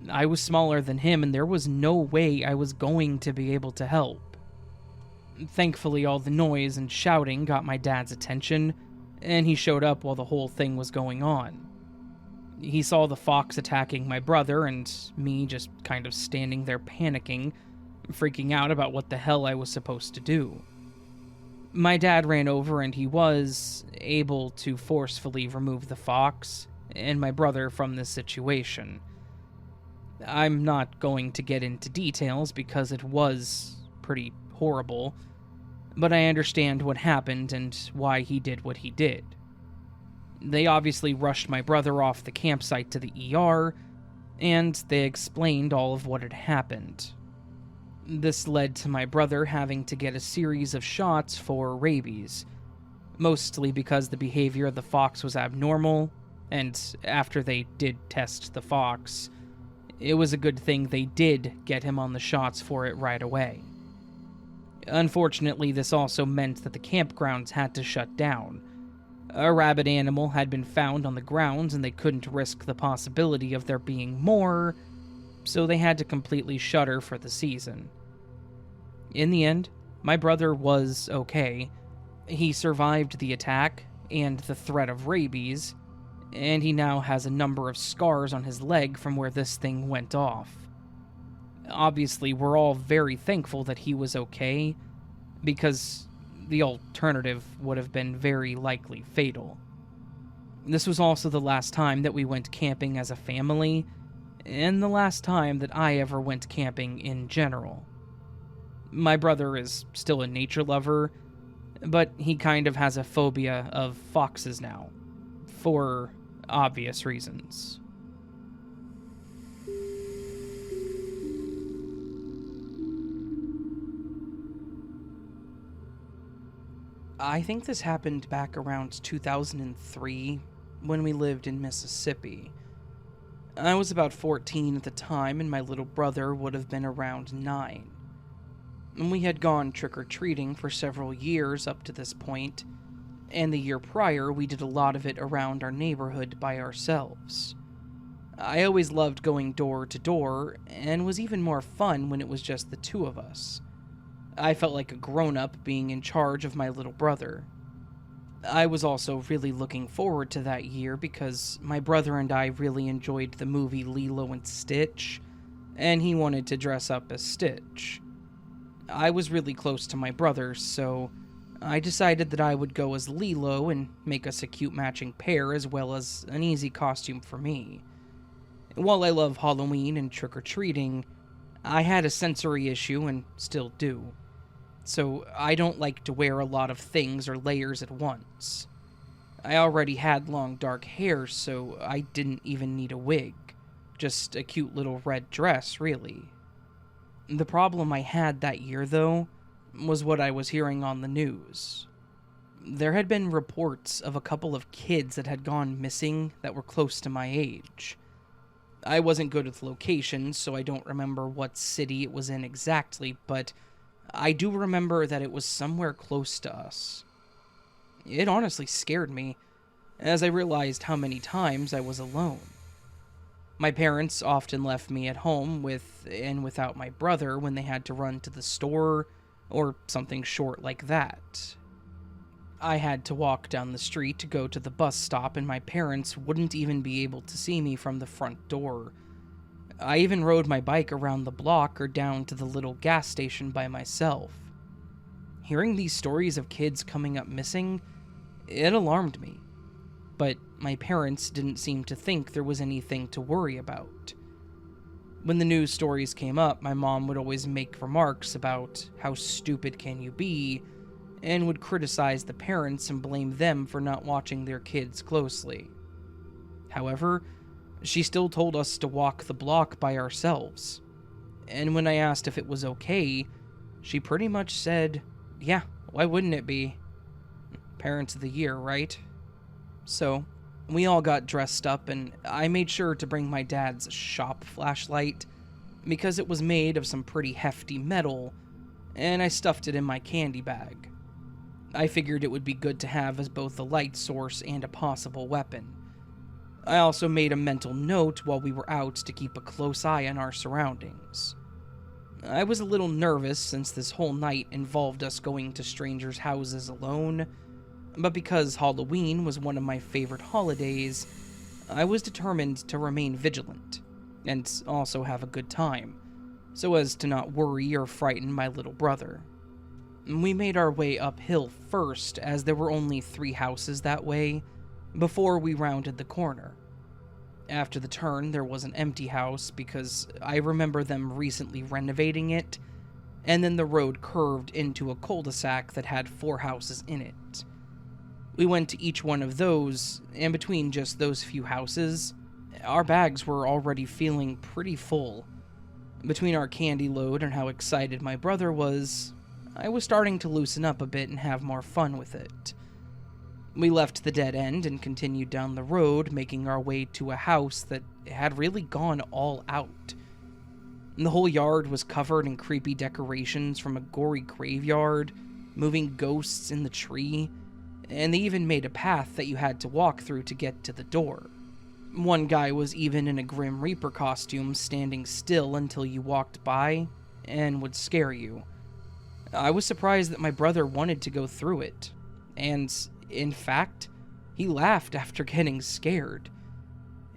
I was smaller than him and there was no way I was going to be able to help. Thankfully, all the noise and shouting got my dad's attention, and he showed up while the whole thing was going on. He saw the fox attacking my brother and me just kind of standing there panicking, freaking out about what the hell I was supposed to do. My dad ran over and he was able to forcefully remove the fox and my brother from this situation. I'm not going to get into details because it was pretty horrible, but I understand what happened and why he did what he did. They obviously rushed my brother off the campsite to the ER, and they explained all of what had happened. This led to my brother having to get a series of shots for rabies, mostly because the behavior of the fox was abnormal, and after they did test the fox, it was a good thing they did get him on the shots for it right away. Unfortunately, this also meant that the campgrounds had to shut down. A rabid animal had been found on the grounds and they couldn't risk the possibility of there being more, so they had to completely shutter for the season. In the end, my brother was okay. He survived the attack and the threat of rabies, and he now has a number of scars on his leg from where this thing went off. Obviously, we're all very thankful that he was okay, because the alternative would have been very likely fatal. This was also the last time that we went camping as a family, and the last time that I ever went camping in general. My brother is still a nature lover, but he kind of has a phobia of foxes now, for obvious reasons. I think this happened back around 2003, when we lived in Mississippi. I was about 14 at the time, and my little brother would have been around 9. We had gone trick-or-treating for several years up to this point, and the year prior we did a lot of it around our neighborhood by ourselves. I always loved going door to door, and was even more fun when it was just the two of us. I felt like a grown-up being in charge of my little brother. I was also really looking forward to that year because my brother and I really enjoyed the movie Lilo and Stitch, and he wanted to dress up as Stitch. I was really close to my brother, so I decided that I would go as Lilo and make us a cute matching pair as well as an easy costume for me. While I love Halloween and trick-or-treating, I had a sensory issue and still do. So I don't like to wear a lot of things or layers at once. I already had long dark hair, so I didn't even need a wig. Just a cute little red dress, really. The problem I had that year, though, was what I was hearing on the news. There had been reports of a couple of kids that had gone missing that were close to my age. I wasn't good with locations, so I don't remember what city it was in exactly, but I do remember that it was somewhere close to us. It honestly scared me, as I realized how many times I was alone. My parents often left me at home with and without my brother when they had to run to the store or something short like that. I had to walk down the street to go to the bus stop, and my parents wouldn't even be able to see me from the front door. I even rode my bike around the block or down to the little gas station by myself. Hearing these stories of kids coming up missing, it alarmed me. But my parents didn't seem to think there was anything to worry about. When the news stories came up, my mom would always make remarks about how stupid can you be, and would criticize the parents and blame them for not watching their kids closely. However, she still told us to walk the block by ourselves. And when I asked if it was okay, she pretty much said, yeah, why wouldn't it be? Parents of the year, right? So, we all got dressed up, and I made sure to bring my dad's shop flashlight, because it was made of some pretty hefty metal, and I stuffed it in my candy bag. I figured it would be good to have as both a light source and a possible weapon. I also made a mental note while we were out to keep a close eye on our surroundings. I was a little nervous since this whole night involved us going to strangers' houses alone, but because Halloween was one of my favorite holidays, I was determined to remain vigilant, and also have a good time, so as to not worry or frighten my little brother. We made our way uphill first, as there were only 3 houses that way, before we rounded the corner. After the turn, there was an empty house because I remember them recently renovating it, and then the road curved into a cul-de-sac that had 4 houses in it. We went to each one of those, and between just those few houses, our bags were already feeling pretty full. Between our candy load and how excited my brother was, I was starting to loosen up a bit and have more fun with it. We left the dead end and continued down the road, making our way to a house that had really gone all out. The whole yard was covered in creepy decorations from a gory graveyard, moving ghosts in the tree, and they even made a path that you had to walk through to get to the door. One guy was even in a Grim Reaper costume, standing still until you walked by and would scare you. I was surprised that my brother wanted to go through it, and in fact, he laughed after getting scared.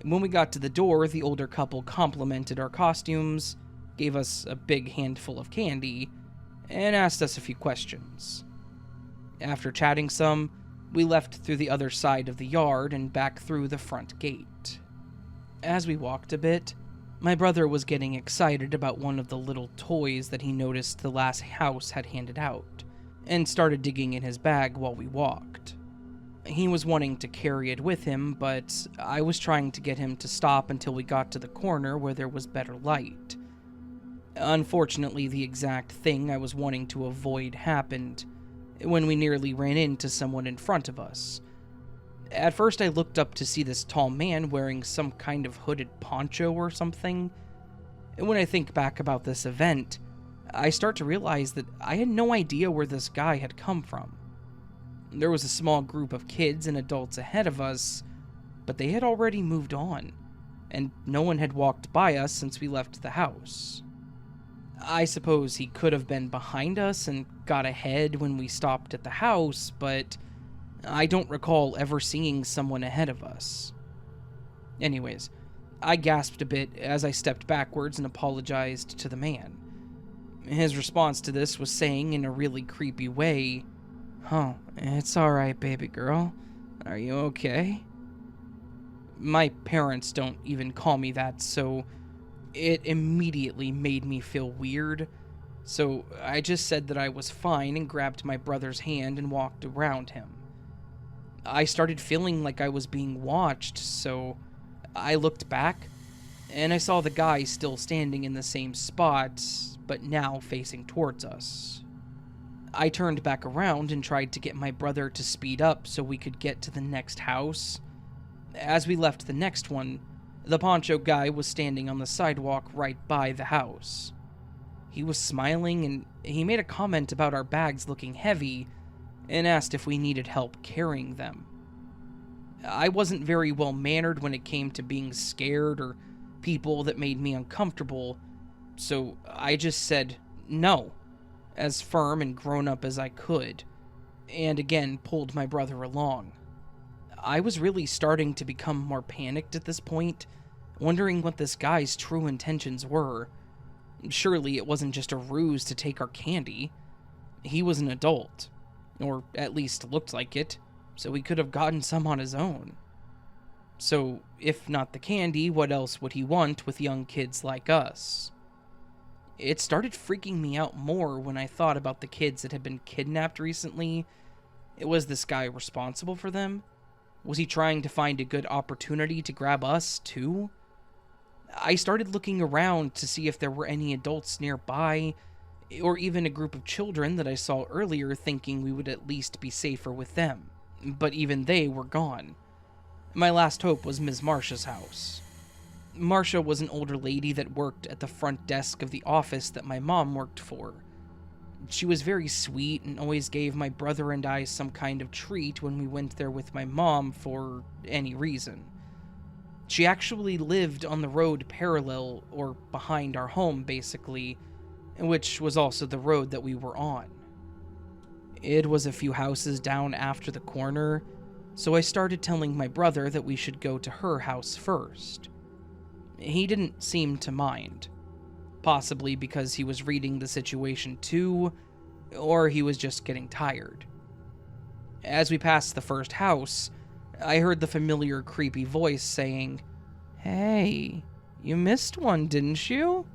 When we got to the door, the older couple complimented our costumes, gave us a big handful of candy, and asked us a few questions. After chatting some, we left through the other side of the yard and back through the front gate. As we walked a bit, my brother was getting excited about one of the little toys that he noticed the last house had handed out, and started digging in his bag while we walked. He was wanting to carry it with him, but I was trying to get him to stop until we got to the corner where there was better light. Unfortunately, the exact thing I was wanting to avoid happened when we nearly ran into someone in front of us. At first, I looked up to see this tall man wearing some kind of hooded poncho or something. And when I think back about this event, I start to realize that I had no idea where this guy had come from. There was a small group of kids and adults ahead of us, but they had already moved on, and no one had walked by us since we left the house. I suppose he could have been behind us and got ahead when we stopped at the house, but I don't recall ever seeing someone ahead of us. Anyways, I gasped a bit as I stepped backwards and apologized to the man. His response to this was saying in a really creepy way, "Oh, it's alright, baby girl. Are you okay?" My parents don't even call me that, so it immediately made me feel weird. So I just said that I was fine and grabbed my brother's hand and walked around him. I started feeling like I was being watched, so I looked back and I saw the guy still standing in the same spot, but now facing towards us. I turned back around and tried to get my brother to speed up so we could get to the next house. As we left the next one, the poncho guy was standing on the sidewalk right by the house. He was smiling and he made a comment about our bags looking heavy and asked if we needed help carrying them. I wasn't very well mannered when it came to being scared or people that made me uncomfortable, so I just said no, as firm and grown up as I could, and again pulled my brother along. I was really starting to become more panicked at this point, wondering what this guy's true intentions were. Surely it wasn't just a ruse to take our candy. He was an adult, or at least looked like it, so he could have gotten some on his own. So, if not the candy, what else would he want with young kids like us? It started freaking me out more when I thought about the kids that had been kidnapped recently. Was this guy responsible for them? Was he trying to find a good opportunity to grab us, too? I started looking around to see if there were any adults nearby, or even a group of children that I saw earlier, thinking we would at least be safer with them. But even they were gone. My last hope was Ms. Marcia's house. Marcia was an older lady that worked at the front desk of the office that my mom worked for. She was very sweet and always gave my brother and I some kind of treat when we went there with my mom for any reason. She actually lived on the road parallel, or behind our home basically, which was also the road that we were on. It was a few houses down after the corner, so I started telling my brother that we should go to her house first. He didn't seem to mind. Possibly because he was reading the situation too, or he was just getting tired. As we passed the first house, I heard the familiar creepy voice saying, "Hey, you missed one, didn't you?"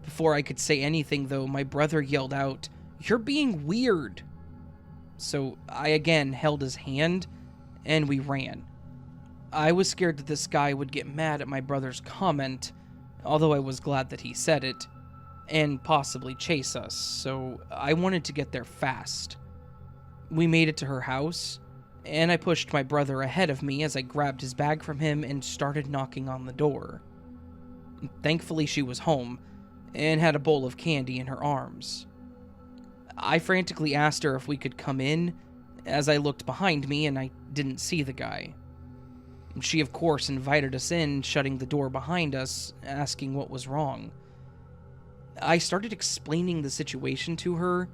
Before I could say anything though, my brother yelled out, "You're being weird." So I again held his hand, and we ran. I was scared that this guy would get mad at my brother's comment, although I was glad that he said it, and possibly chase us, so I wanted to get there fast. We made it to her house, and I pushed my brother ahead of me as I grabbed his bag from him and started knocking on the door. Thankfully, she was home and had a bowl of candy in her arms. I frantically asked her if we could come in, as I looked behind me and I didn't see the guy. She, of course, invited us in, shutting the door behind us, asking what was wrong. I started explaining the situation to her,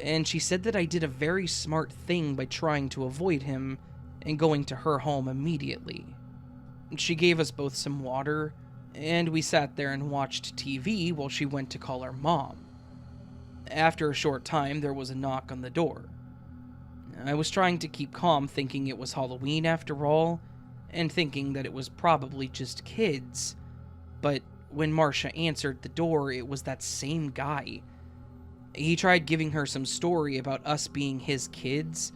and she said that I did a very smart thing by trying to avoid him and going to her home immediately. She gave us both some water, and we sat there and watched TV while she went to call her mom. After a short time, there was a knock on the door. I was trying to keep calm, thinking it was Halloween after all, and thinking that it was probably just kids, but when Marcia answered the door, it was that same guy. He tried giving her some story about us being his kids,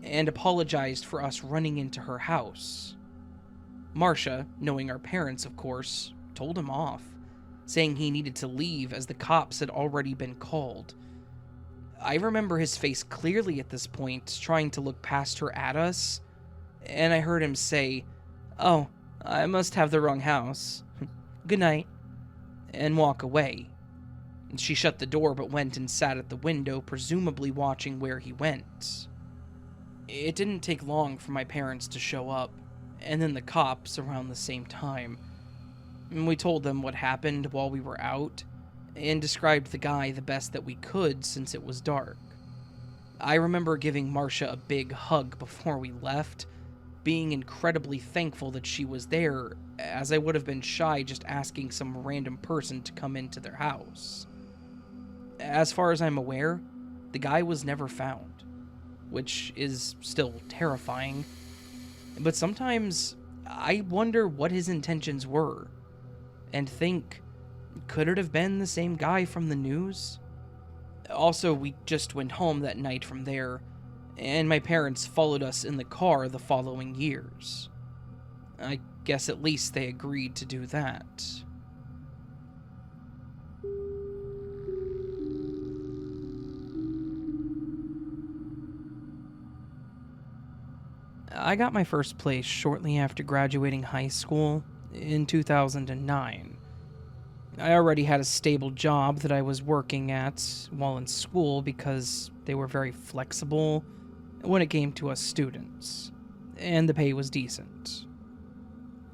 and apologized for us running into her house. Marcia, knowing our parents of course, told him off, saying he needed to leave as the cops had already been called. I remember his face clearly at this point, trying to look past her at us, and I heard him say, "Oh, I must have the wrong house. Good night," and walk away. She shut the door but went and sat at the window, presumably watching where he went. It didn't take long for my parents to show up, and then the cops around the same time. We told them what happened while we were out, and described the guy the best that we could since it was dark. I remember giving Marcia a big hug before we left, being incredibly thankful that she was there, as I would have been shy just asking some random person to come into their house. As far as I'm aware, the guy was never found, which is still terrifying, but sometimes I wonder what his intentions were, and think, could it have been the same guy from the news? Also, we just went home that night from there, and my parents followed us in the car the following years. I guess at least they agreed to do that. I got my first place shortly after graduating high school in 2009. I already had a stable job that I was working at while in school because they were very flexible when it came to us students, and the pay was decent.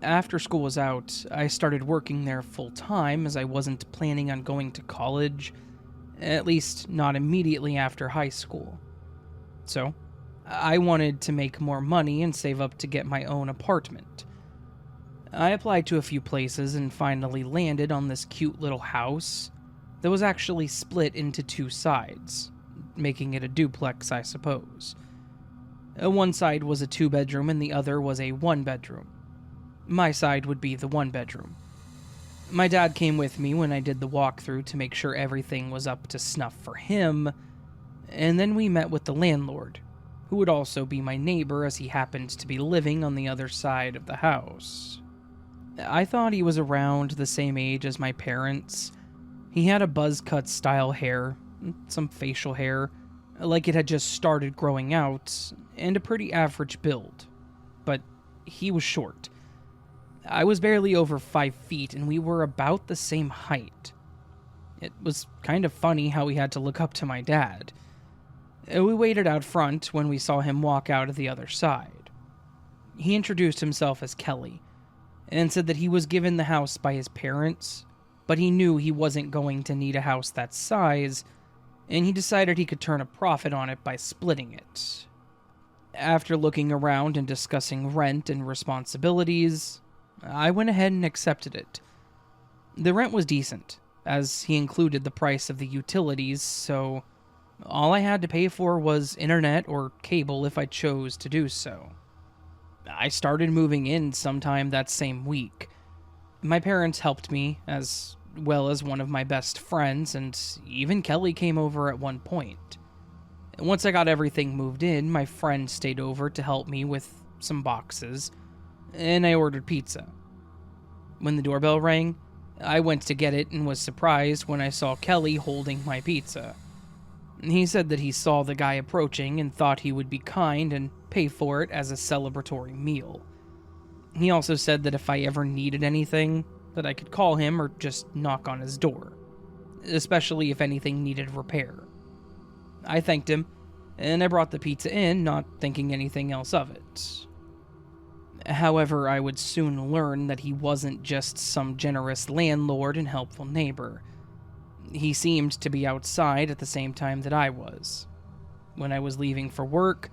After school was out, I started working there full-time as I wasn't planning on going to college, at least not immediately after high school. So, I wanted to make more money and save up to get my own apartment. I applied to a few places and finally landed on this cute little house that was actually split into two sides, making it a duplex, I suppose. One side was a 2-bedroom and the other was a 1-bedroom. My side would be the 1-bedroom. My dad came with me when I did the walkthrough to make sure everything was up to snuff for him, and then we met with the landlord, who would also be my neighbor as he happened to be living on the other side of the house. I thought he was around the same age as my parents. He had a buzz-cut style hair, some facial hair, like it had just started growing out, and a pretty average build. But he was short. I was barely over 5 feet, and we were about the same height. It was kind of funny how he had to look up to my dad. We waited out front when we saw him walk out of the other side. He introduced himself as Kelly, and said that he was given the house by his parents, but he knew he wasn't going to need a house that size, and he decided he could turn a profit on it by splitting it. After looking around and discussing rent and responsibilities, I went ahead and accepted it. The rent was decent, as he included the price of the utilities, so all I had to pay for was internet or cable if I chose to do so. I started moving in sometime that same week. My parents helped me, as well as one of my best friends, and even Kelly came over at one point. Once I got everything moved in, my friend stayed over to help me with some boxes, and I ordered pizza. When the doorbell rang, I went to get it and was surprised when I saw Kelly holding my pizza. He said that he saw the guy approaching and thought he would be kind and pay for it as a celebratory meal. He also said that if I ever needed anything, that I could call him or just knock on his door, especially if anything needed repair. I thanked him, and I brought the pizza in, not thinking anything else of it. However, I would soon learn that he wasn't just some generous landlord and helpful neighbor. He seemed to be outside at the same time that I was. When I was leaving for work,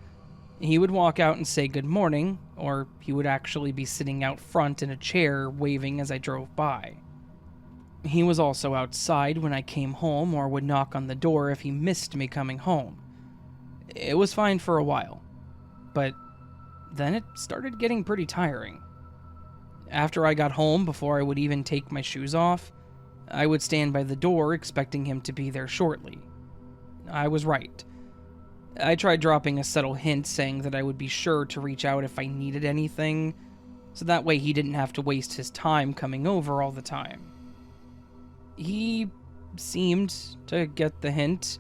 he would walk out and say good morning, or he would actually be sitting out front in a chair waving as I drove by. He was also outside when I came home or would knock on the door if he missed me coming home. It was fine for a while, but then it started getting pretty tiring. After I got home, before I would even take my shoes off, I would stand by the door expecting him to be there shortly. I was right. I tried dropping a subtle hint saying that I would be sure to reach out if I needed anything, so that way he didn't have to waste his time coming over all the time. He seemed to get the hint,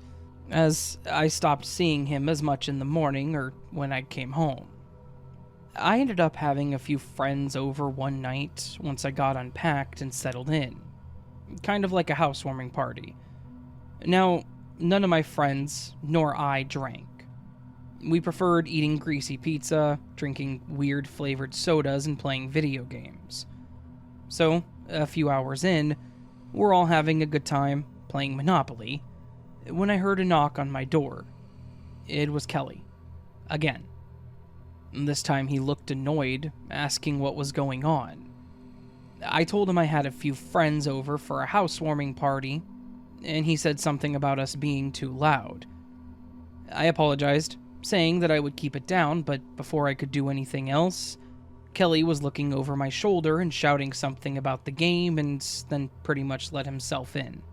as I stopped seeing him as much in the morning or when I came home. I ended up having a few friends over one night once I got unpacked and settled in, kind of like a housewarming party. Now, none of my friends nor I drank. We preferred eating greasy pizza, drinking weird flavored sodas, and playing video games. So, a few hours in, we're all having a good time playing Monopoly when I heard a knock on my door. It was Kelly. Again. This time he looked annoyed, asking what was going on. I told him I had a few friends over for a housewarming party, and he said something about us being too loud. I apologized, saying that I would keep it down, but before I could do anything else, Kelly was looking over my shoulder and shouting something about the game, and then pretty much let himself in.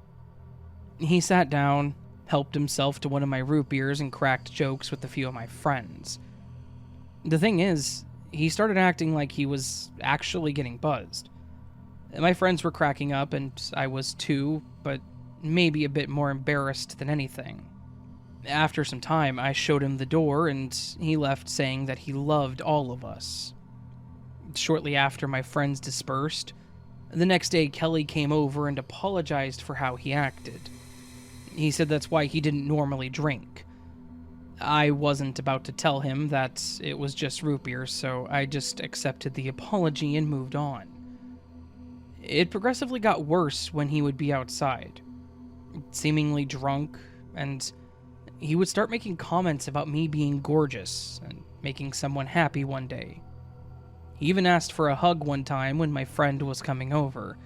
He sat down, helped himself to one of my root beers, and cracked jokes with a few of my friends. The thing is, he started acting like he was actually getting buzzed. My friends were cracking up, and I was too, but maybe a bit more embarrassed than anything. After some time, I showed him the door, and he left saying that he loved all of us. Shortly after my friends dispersed, the next day Kelly came over and apologized for how he acted. He said that's why he didn't normally drink. I wasn't about to tell him that it was just root beer, so I just accepted the apology and moved on. It progressively got worse when he would be outside, seemingly drunk, and he would start making comments about me being gorgeous and making someone happy one day. He even asked for a hug one time when my friend was coming over.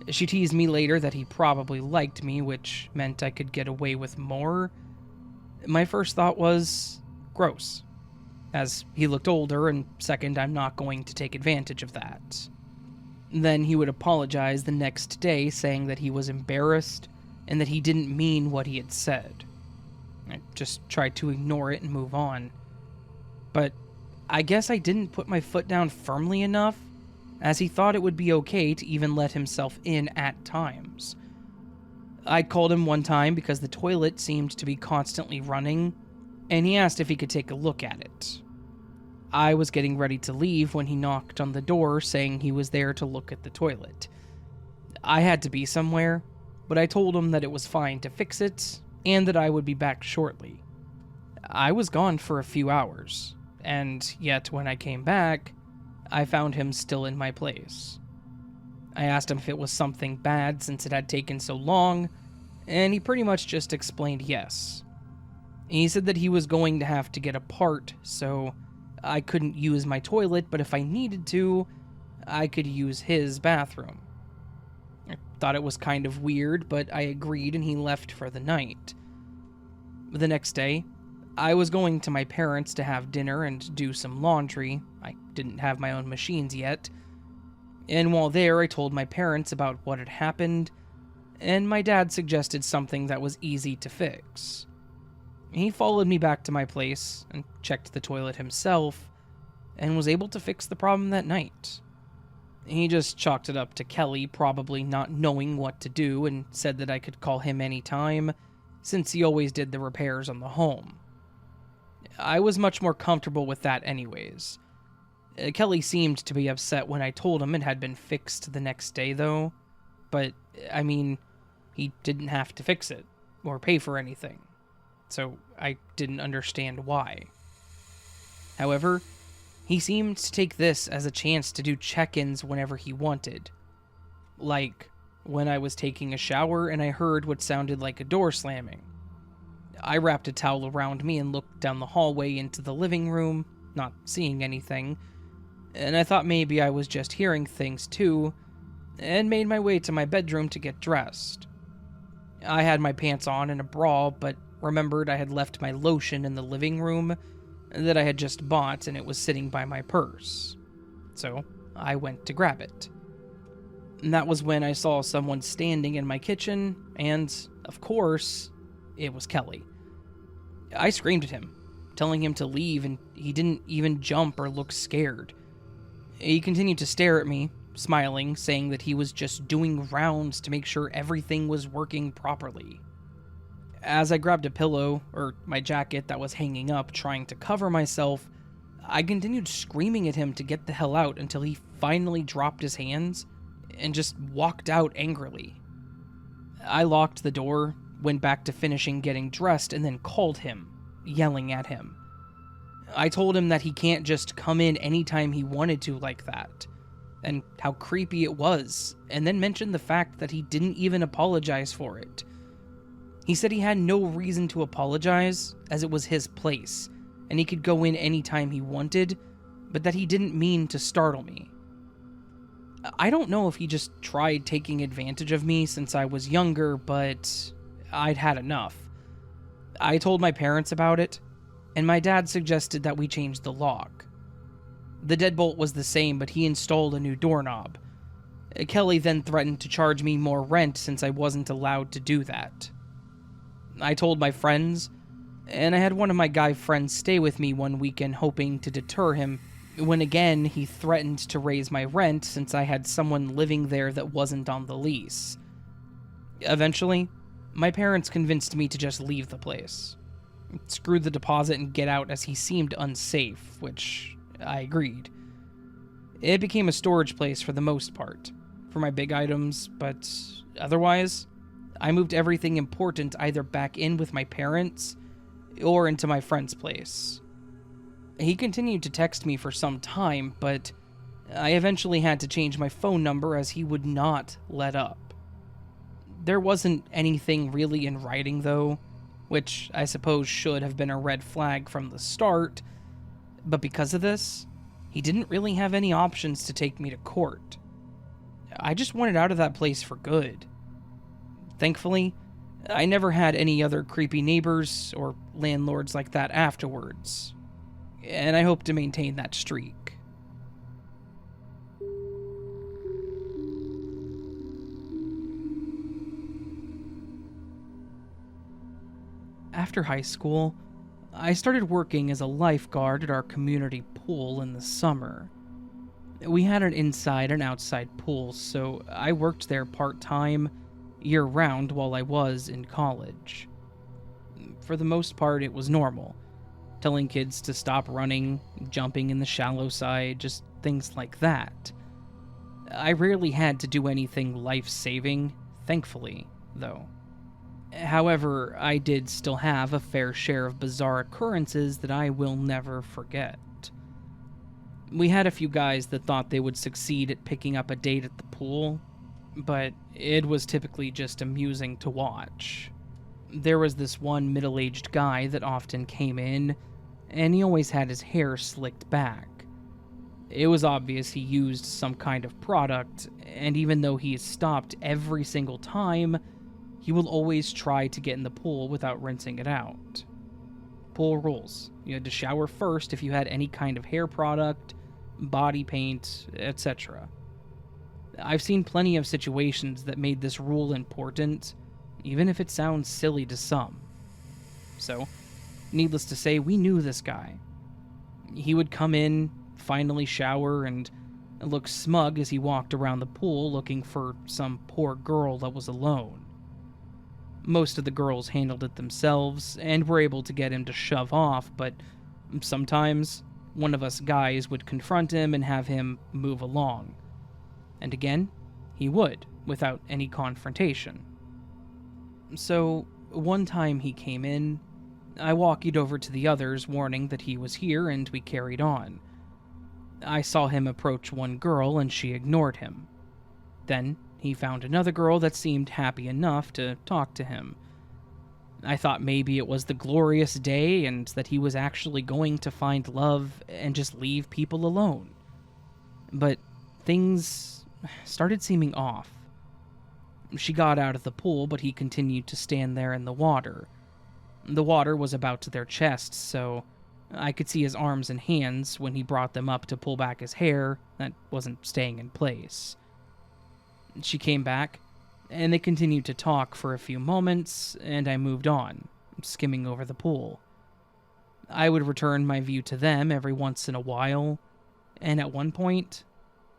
She teased me later that he probably liked me, which meant I could get away with more. My first thought was, gross, as he looked older, and second, I'm not going to take advantage of that. Then he would apologize the next day, saying that he was embarrassed and that he didn't mean what he had said. I just tried to ignore it and move on. But I guess I didn't put my foot down firmly enough, as he thought it would be okay to even let himself in at times. I called him one time because the toilet seemed to be constantly running, and he asked if he could take a look at it. I was getting ready to leave when he knocked on the door saying he was there to look at the toilet. I had to be somewhere, but I told him that it was fine to fix it, and that I would be back shortly. I was gone for a few hours, and yet when I came back, I found him still in my place. I asked him if it was something bad since it had taken so long, and he pretty much just explained yes. He said that he was going to have to get a part, so I couldn't use my toilet, but if I needed to, I could use his bathroom. I thought it was kind of weird, but I agreed and he left for the night. The next day, I was going to my parents to have dinner and do some laundry. I didn't have my own machines yet. And while there, I told my parents about what had happened, and my dad suggested something that was easy to fix. He followed me back to my place and checked the toilet himself, and was able to fix the problem that night. He just chalked it up to Kelly probably not knowing what to do and said that I could call him anytime, since he always did the repairs on the home. I was much more comfortable with that anyways. Kelly seemed to be upset when I told him it had been fixed the next day, though. But, I mean, he didn't have to fix it or pay for anything. So I didn't understand why. However, he seemed to take this as a chance to do check-ins whenever he wanted. Like when I was taking a shower and I heard what sounded like a door slamming. I wrapped a towel around me and looked down the hallway into the living room, not seeing anything, and I thought maybe I was just hearing things too, and made my way to my bedroom to get dressed. I had my pants on and a bra, but remembered I had left my lotion in the living room that I had just bought and it was sitting by my purse. So I went to grab it. And that was when I saw someone standing in my kitchen, and, of course, it was Kelly. I screamed at him, telling him to leave, and he didn't even jump or look scared. He continued to stare at me, smiling, saying that he was just doing rounds to make sure everything was working properly. As I grabbed a pillow, or my jacket that was hanging up, trying to cover myself, I continued screaming at him to get the hell out until he finally dropped his hands and just walked out angrily. I locked the door, went back to finishing getting dressed, and then called him, yelling at him. I told him that he can't just come in anytime he wanted to like that, and how creepy it was, and then mentioned the fact that he didn't even apologize for it. He said he had no reason to apologize, as it was his place, and he could go in anytime he wanted, but that he didn't mean to startle me. I don't know if he just tried taking advantage of me since I was younger, but I'd had enough. I told my parents about it, and my dad suggested that we change the lock. The deadbolt was the same, but he installed a new doorknob. Kelly then threatened to charge me more rent since I wasn't allowed to do that. I told my friends, and I had one of my guy friends stay with me one weekend hoping to deter him, when again he threatened to raise my rent since I had someone living there that wasn't on the lease. Eventually, my parents convinced me to just leave the place. Screw the deposit and get out, as he seemed unsafe, which I agreed. It became a storage place for the most part, for my big items, but otherwise, I moved everything important either back in with my parents or into my friend's place. He continued to text me for some time, but I eventually had to change my phone number as he would not let up. There wasn't anything really in writing, though, which I suppose should have been a red flag from the start, but because of this, he didn't really have any options to take me to court. I just wanted out of that place for good. Thankfully, I never had any other creepy neighbors or landlords like that afterwards, and I hope to maintain that streak. After high school, I started working as a lifeguard at our community pool in the summer. We had an inside and outside pool, so I worked there part-time, year-round while I was in college. For the most part, it was normal. Telling kids to stop running, jumping in the shallow side, just things like that. I rarely had to do anything life-saving, thankfully, though. However, I did still have a fair share of bizarre occurrences that I will never forget. We had a few guys that thought they would succeed at picking up a date at the pool, but it was typically just amusing to watch. There was this one middle-aged guy that often came in, and he always had his hair slicked back. It was obvious he used some kind of product, and even though he stopped every single time, he will always try to get in the pool without rinsing it out. Pool rules. You had to shower first if you had any kind of hair product, body paint, etc. I've seen plenty of situations that made this rule important, even if it sounds silly to some. So, needless to say, we knew this guy. He would come in, finally shower, and look smug as he walked around the pool looking for some poor girl that was alone. Most of the girls handled it themselves and were able to get him to shove off, but sometimes one of us guys would confront him and have him move along. And again, he would, without any confrontation. So, one time he came in, I walkied over to the others, warning that he was here, and we carried on. I saw him approach one girl, and she ignored him. Then, he found another girl that seemed happy enough to talk to him. I thought maybe it was the glorious day and that he was actually going to find love and just leave people alone. But things started seeming off. She got out of the pool, but he continued to stand there in the water. The water was about to their chests, so I could see his arms and hands when he brought them up to pull back his hair that wasn't staying in place. She came back, and they continued to talk for a few moments, and I moved on, skimming over the pool. I would return my view to them every once in a while, and at one point,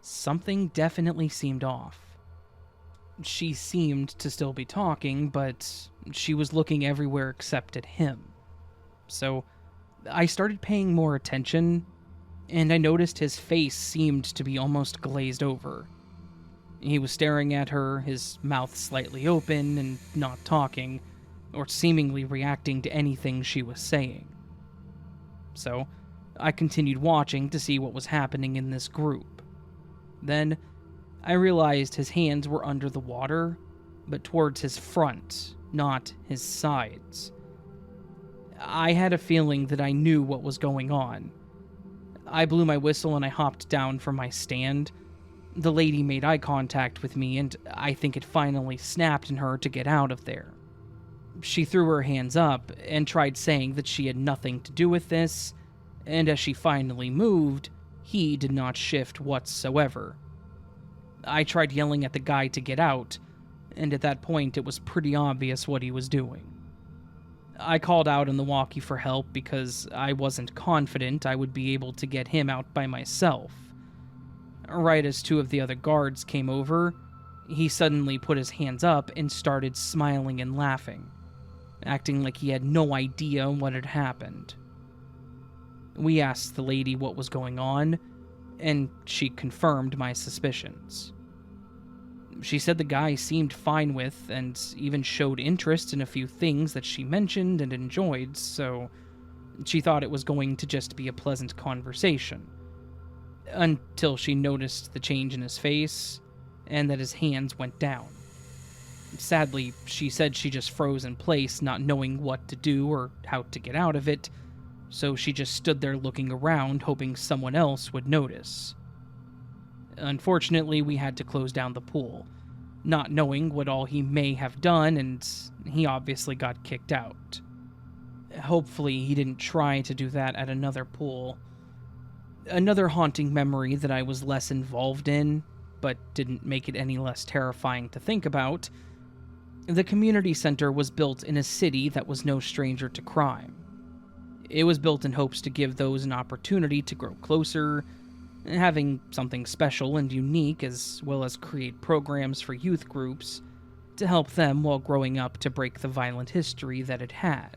something definitely seemed off. She seemed to still be talking, but she was looking everywhere except at him. So I started paying more attention, and I noticed his face seemed to be almost glazed over. He was staring at her, his mouth slightly open and not talking, or seemingly reacting to anything she was saying. So I continued watching to see what was happening in this group. Then I realized his hands were under the water, but towards his front, not his sides. I had a feeling that I knew what was going on. I blew my whistle and I hopped down from my stand. The lady made eye contact with me, and I think it finally snapped in her to get out of there. She threw her hands up and tried saying that she had nothing to do with this, and as she finally moved, he did not shift whatsoever. I tried yelling at the guy to get out, and at that point it was pretty obvious what he was doing. I called out on the walkie for help because I wasn't confident I would be able to get him out by myself. Right as two of the other guards came over, he suddenly put his hands up and started smiling and laughing, acting like he had no idea what had happened. We asked the lady what was going on, and she confirmed my suspicions. She said the guy seemed fine with and even showed interest in a few things that she mentioned and enjoyed, so she thought it was going to just be a pleasant conversation. Until she noticed the change in his face and that his hands went down. Sadly, she said she just froze in place, not knowing what to do or how to get out of it, so she just stood there looking around, hoping someone else would notice. Unfortunately, we had to close down the pool, not knowing what all he may have done, and he obviously got kicked out. Hopefully, he didn't try to do that at another pool. Another haunting memory that I was less involved in, but didn't make it any less terrifying to think about. The community center was built in a city that was no stranger to crime. It was built in hopes to give those an opportunity to grow closer, having something special and unique, as well as create programs for youth groups to help them while growing up to break the violent history that it had.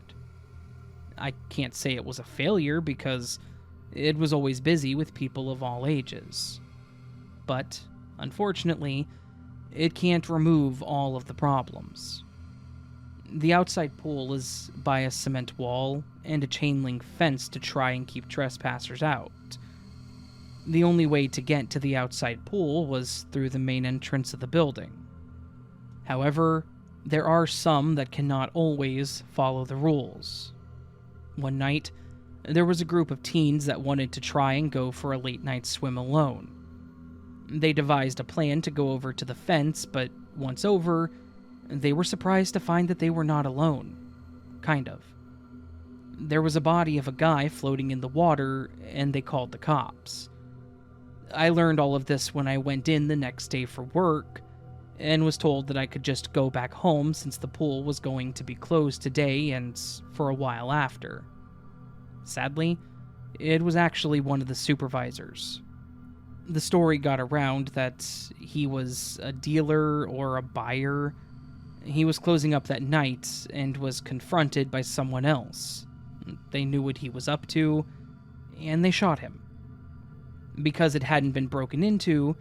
I can't say it was a failure because it was always busy with people of all ages. But, unfortunately, it can't remove all of the problems. The outside pool is by a cement wall and a chain-link fence to try and keep trespassers out. The only way to get to the outside pool was through the main entrance of the building. However, there are some that cannot always follow the rules. One night, there was a group of teens that wanted to try and go for a late-night swim alone. They devised a plan to go over to the fence, but once over, they were surprised to find that they were not alone. Kind of. There was a body of a guy floating in the water, and they called the cops. I learned all of this when I went in the next day for work, and was told that I could just go back home since the pool was going to be closed today and for a while after. Sadly, it was actually one of the supervisors. The story got around that he was a dealer or a buyer. He was closing up that night and was confronted by someone else. They knew what he was up to, and they shot him. Because it hadn't been broken into,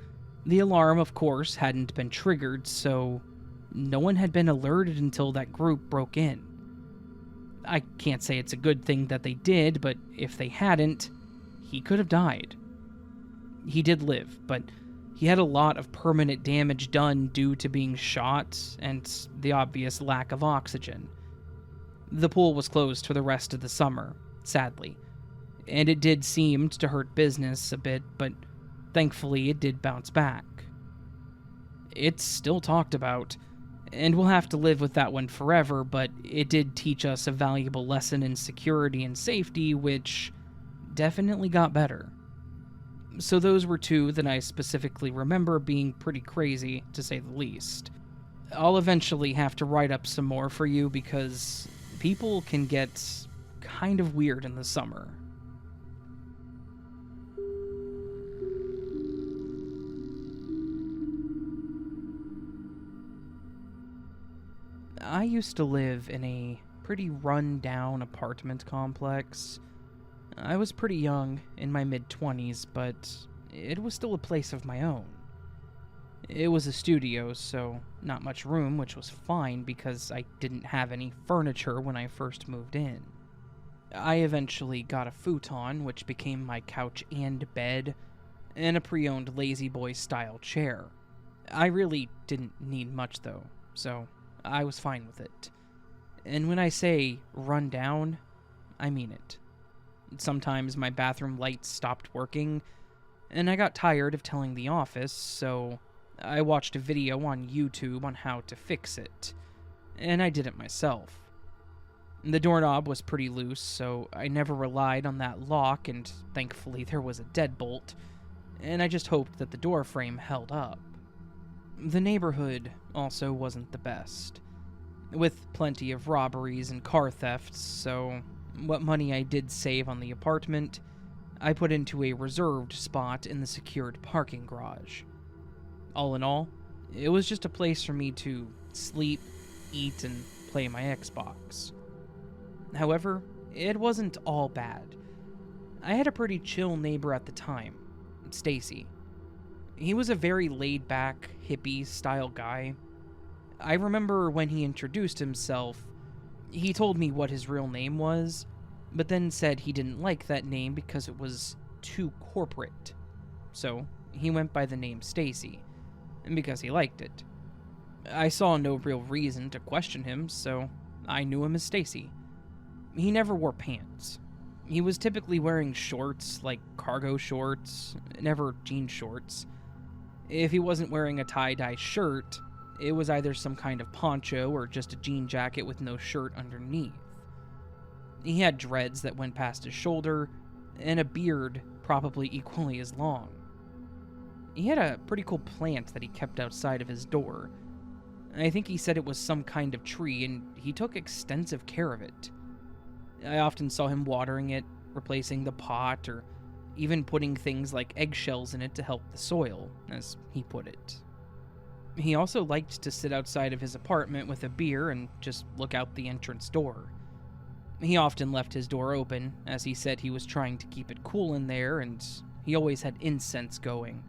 the alarm, of course, hadn't been triggered, so no one had been alerted until that group broke in. I can't say it's a good thing that they did, but if they hadn't, he could have died. He did live, but he had a lot of permanent damage done due to being shot and the obvious lack of oxygen. The pool was closed for the rest of the summer, sadly, and it did seem to hurt business a bit, but thankfully it did bounce back. It's still talked about, and we'll have to live with that one forever, but it did teach us a valuable lesson in security and safety, which definitely got better. So those were two that I specifically remember being pretty crazy, to say the least. I'll eventually have to write up some more for you because people can get kind of weird in the summer. I used to live in a pretty run-down apartment complex. I was pretty young, in my mid-20s, but it was still a place of my own. It was a studio, so not much room, which was fine because I didn't have any furniture when I first moved in. I eventually got a futon, which became my couch and bed, and a pre-owned Lazy Boy style chair. I really didn't need much though, so I was fine with it. And when I say run down, I mean it. Sometimes my bathroom lights stopped working, and I got tired of telling the office, so I watched a video on YouTube on how to fix it, and I did it myself. The doorknob was pretty loose, so I never relied on that lock, and thankfully there was a deadbolt, and I just hoped that the door frame held up. The neighborhood also wasn't the best, with plenty of robberies and car thefts, so what money I did save on the apartment, I put into a reserved spot in the secured parking garage. All in all, it was just a place for me to sleep, eat, and play my Xbox. However, it wasn't all bad. I had a pretty chill neighbor at the time, Stacy. He was a very laid-back, hippie-style guy. I remember when he introduced himself, he told me what his real name was, but then said he didn't like that name because it was too corporate. So, he went by the name Stacy, because he liked it. I saw no real reason to question him, so I knew him as Stacy. He never wore pants. He was typically wearing shorts, like cargo shorts, never jean shorts. If he wasn't wearing a tie-dye shirt, it was either some kind of poncho or just a jean jacket with no shirt underneath. He had dreads that went past his shoulder, and a beard probably equally as long. He had a pretty cool plant that he kept outside of his door. I think he said it was some kind of tree, and he took extensive care of it. I often saw him watering it, replacing the pot, or even putting things like eggshells in it to help the soil, as he put it. He also liked to sit outside of his apartment with a beer and just look out the entrance door. He often left his door open, as he said he was trying to keep it cool in there, and he always had incense going.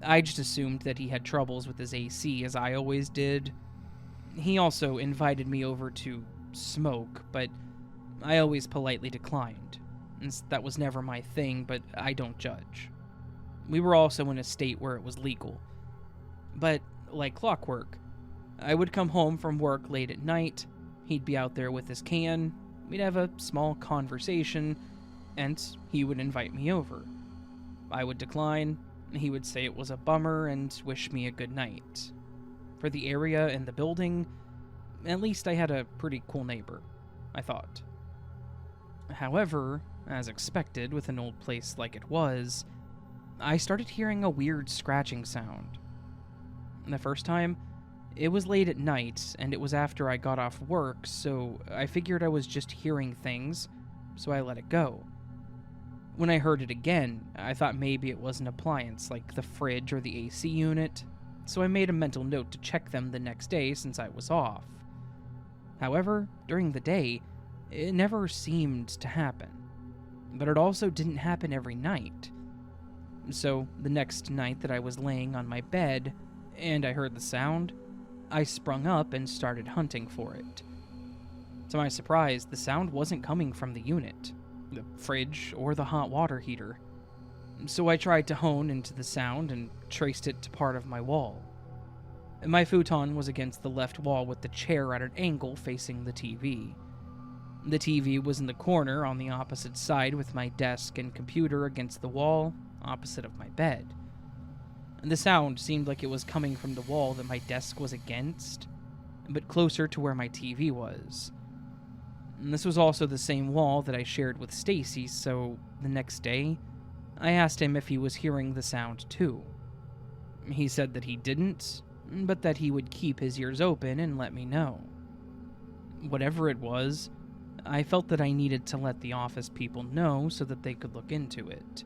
I just assumed that he had troubles with his AC, as I always did. He also invited me over to smoke, but I always politely declined. That was never my thing, but I don't judge. We were also in a state where it was legal. But, like clockwork, I would come home from work late at night, he'd be out there with his can, we'd have a small conversation, and he would invite me over. I would decline, he would say it was a bummer and wish me a good night. For the area and the building, at least I had a pretty cool neighbor, I thought. However, as expected with an old place like it was, I started hearing a weird scratching sound. The first time, it was late at night, and it was after I got off work, so I figured I was just hearing things, so I let it go. When I heard it again, I thought maybe it was an appliance like the fridge or the AC unit, so I made a mental note to check them the next day since I was off. However, during the day, it never seemed to happen. but it also didn't happen every night. So, the next night that I was laying on my bed and I heard the sound, I sprung up and started hunting for it. To my surprise, the sound wasn't coming from the unit, the fridge, or the hot water heater. So I tried to hone into the sound and traced it to part of my wall. My futon was against the left wall with the chair at an angle facing the TV. The TV was in the corner on the opposite side with my desk and computer against the wall opposite of my bed. The sound seemed like it was coming from the wall that my desk was against, but closer to where my TV was. And this was also the same wall that I shared with Stacy, so the next day, I asked him if he was hearing the sound too. He said that he didn't, but that he would keep his ears open and let me know. Whatever it was, I felt that I needed to let the office people know so that they could look into it.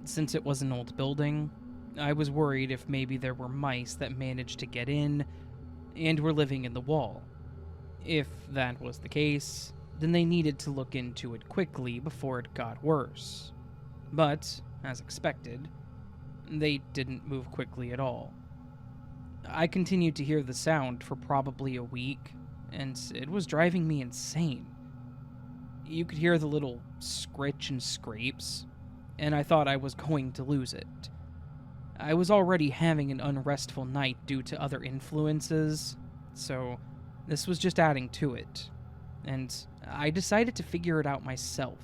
Since it was an old building, I was worried if maybe there were mice that managed to get in and were living in the wall. If that was the case, then they needed to look into it quickly before it got worse. But, as expected, they didn't move quickly at all. I continued to hear the sound for probably a week, and it was driving me insane. You could hear the little scritch and scrapes, and I thought I was going to lose it. I was already having an unrestful night due to other influences, so this was just adding to it, and I decided to figure it out myself.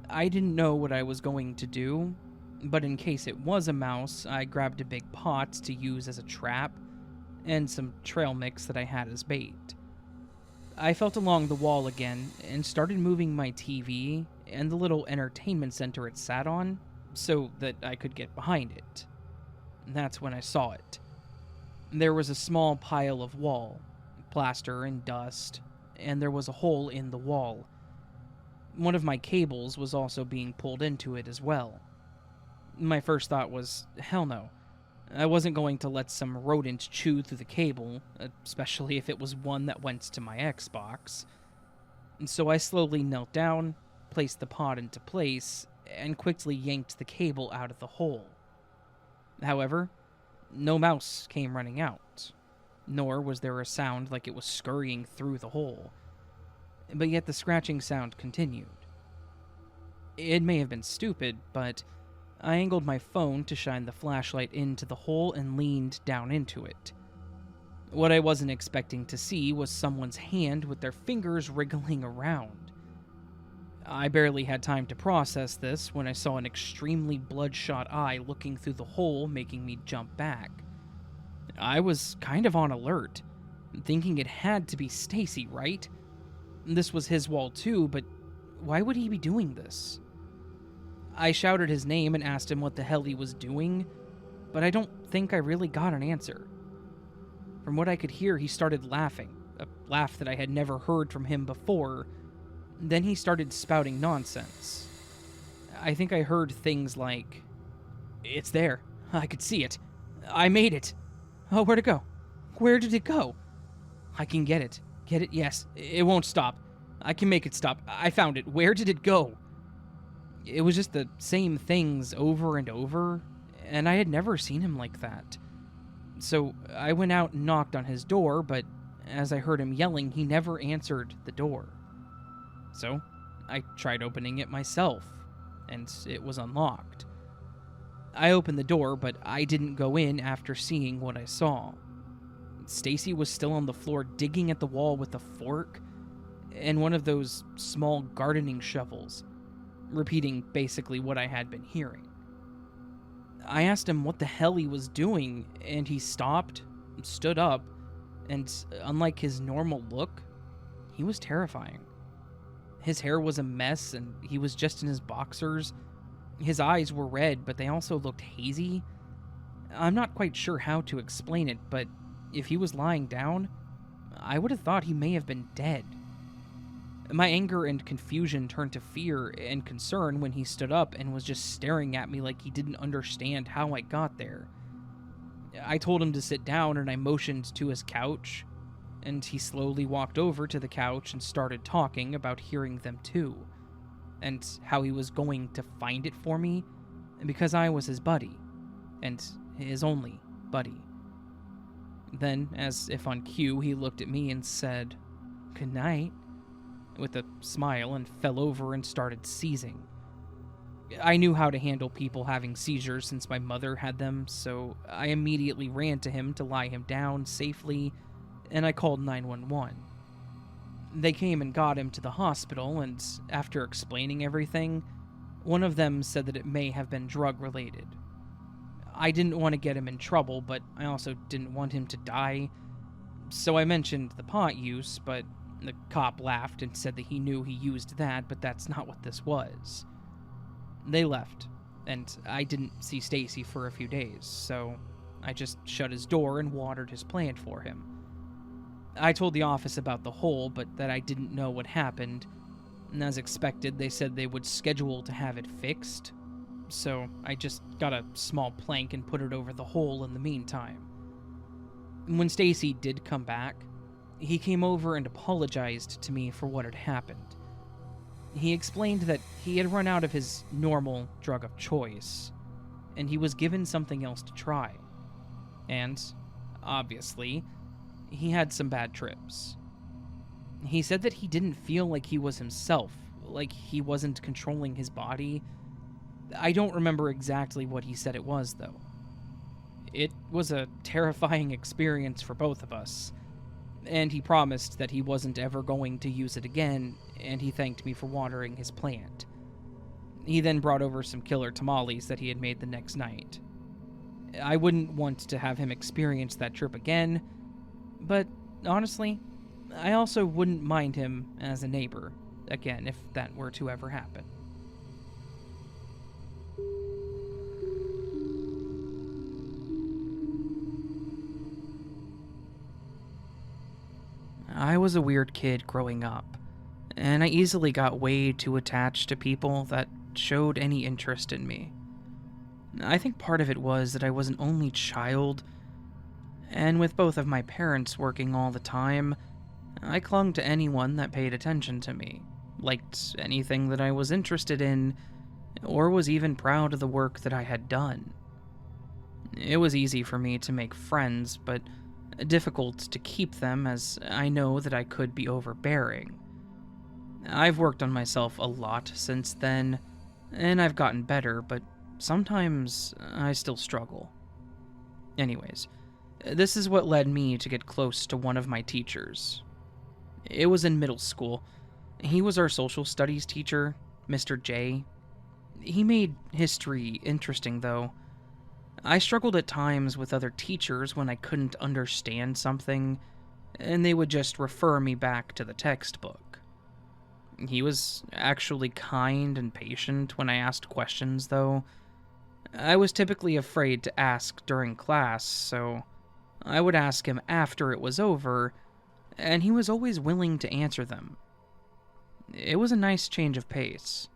I didn't know what I was going to do, but in case it was a mouse, I grabbed a big pot to use as a trap, and some trail mix that I had as bait. I felt along the wall again, and started moving my TV and the little entertainment center it sat on, so that I could get behind it. That's when I saw it. There was a small pile of wall, plaster and dust, and there was a hole in the wall. One of my cables was also being pulled into it as well. My first thought was, hell no. I wasn't going to let some rodent chew through the cable, especially if it was one that went to my Xbox. And so I slowly knelt down, placed the pod into place, and quickly yanked the cable out of the hole. However, no mouse came running out, nor was there a sound like it was scurrying through the hole. But yet the scratching sound continued. It may have been stupid, but I angled my phone to shine the flashlight into the hole and leaned down into it. What I wasn't expecting to see was someone's hand with their fingers wriggling around. I barely had time to process this when I saw an extremely bloodshot eye looking through the hole, making me jump back. I was kind of on alert, thinking it had to be Stacy, right? This was his wall too, but why would he be doing this? I shouted his name and asked him what the hell he was doing, but I don't think I really got an answer. From what I could hear, he started laughing, a laugh that I had never heard from him before. Then he started spouting nonsense. I think I heard things like, "It's there. I could see it. I made it. Oh, where'd it go? Where did it go? I can get it. Get it? Yes. It won't stop. I can make it stop. I found it. Where did it go?" It was just the same things over and over, and I had never seen him like that. So I went out and knocked on his door, but as I heard him yelling, he never answered the door. So I tried opening it myself, and it was unlocked. I opened the door, but I didn't go in after seeing what I saw. Stacy was still on the floor digging at the wall with a fork and one of those small gardening shovels, repeating basically what I had been hearing. I asked him what the hell he was doing, and he stopped, stood up, and unlike his normal look, he was terrifying. His hair was a mess, and he was just in his boxers. His eyes were red, but they also looked hazy. I'm not quite sure how to explain it, but if he was lying down, I would have thought he may have been dead. My anger and confusion turned to fear and concern when he stood up and was just staring at me like he didn't understand how I got there. I told him to sit down and I motioned to his couch, and he slowly walked over to the couch and started talking about hearing them too. and how he was going to find it for me because I was his buddy, and his only buddy. Then, as if on cue, he looked at me and said, "Good night," with a smile, and fell over and started seizing. I knew how to handle people having seizures since my mother had them, so I immediately ran to him to lie him down safely, and I called 911. They came and got him to the hospital, and after explaining everything, one of them said that it may have been drug-related. I didn't want to get him in trouble, but I also didn't want him to die, so I mentioned the pot use, but the cop laughed and said that he knew he used that, but that's not what this was. They left, and I didn't see Stacy for a few days, so I just shut his door and watered his plant for him. I told the office about the hole, but that I didn't know what happened, and as expected, they said they would schedule to have it fixed, so I just got a small plank and put it over the hole in the meantime. When Stacy did come back, he came over and apologized to me for what had happened. He explained that he had run out of his normal drug of choice, and he was given something else to try. And, obviously, he had some bad trips. He said that he didn't feel like he was himself, like he wasn't controlling his body. I don't remember exactly what he said it was, though. It was a terrifying experience for both of us, and he promised that he wasn't ever going to use it again, and he thanked me for watering his plant. He then brought over some killer tamales that he had made the next night. I wouldn't want to have him experience that trip again, but honestly, I also wouldn't mind him as a neighbor again if that were to ever happen. I was a weird kid growing up, and I easily got way too attached to people that showed any interest in me. I think part of it was that I was an only child, and with both of my parents working all the time, I clung to anyone that paid attention to me, liked anything that I was interested in, or was even proud of the work that I had done. It was easy for me to make friends, but difficult to keep them as I know that I could be overbearing. I've worked on myself a lot since then, and I've gotten better, but sometimes I still struggle. Anyways, this is what led me to get close to one of my teachers. It was in middle school. He was our social studies teacher, Mr. J. He made history interesting, though. I struggled at times with other teachers when I couldn't understand something, and they would just refer me back to the textbook. He was actually kind and patient when I asked questions, though. I was typically afraid to ask during class, so I would ask him after it was over, and he was always willing to answer them. It was a nice change of pace.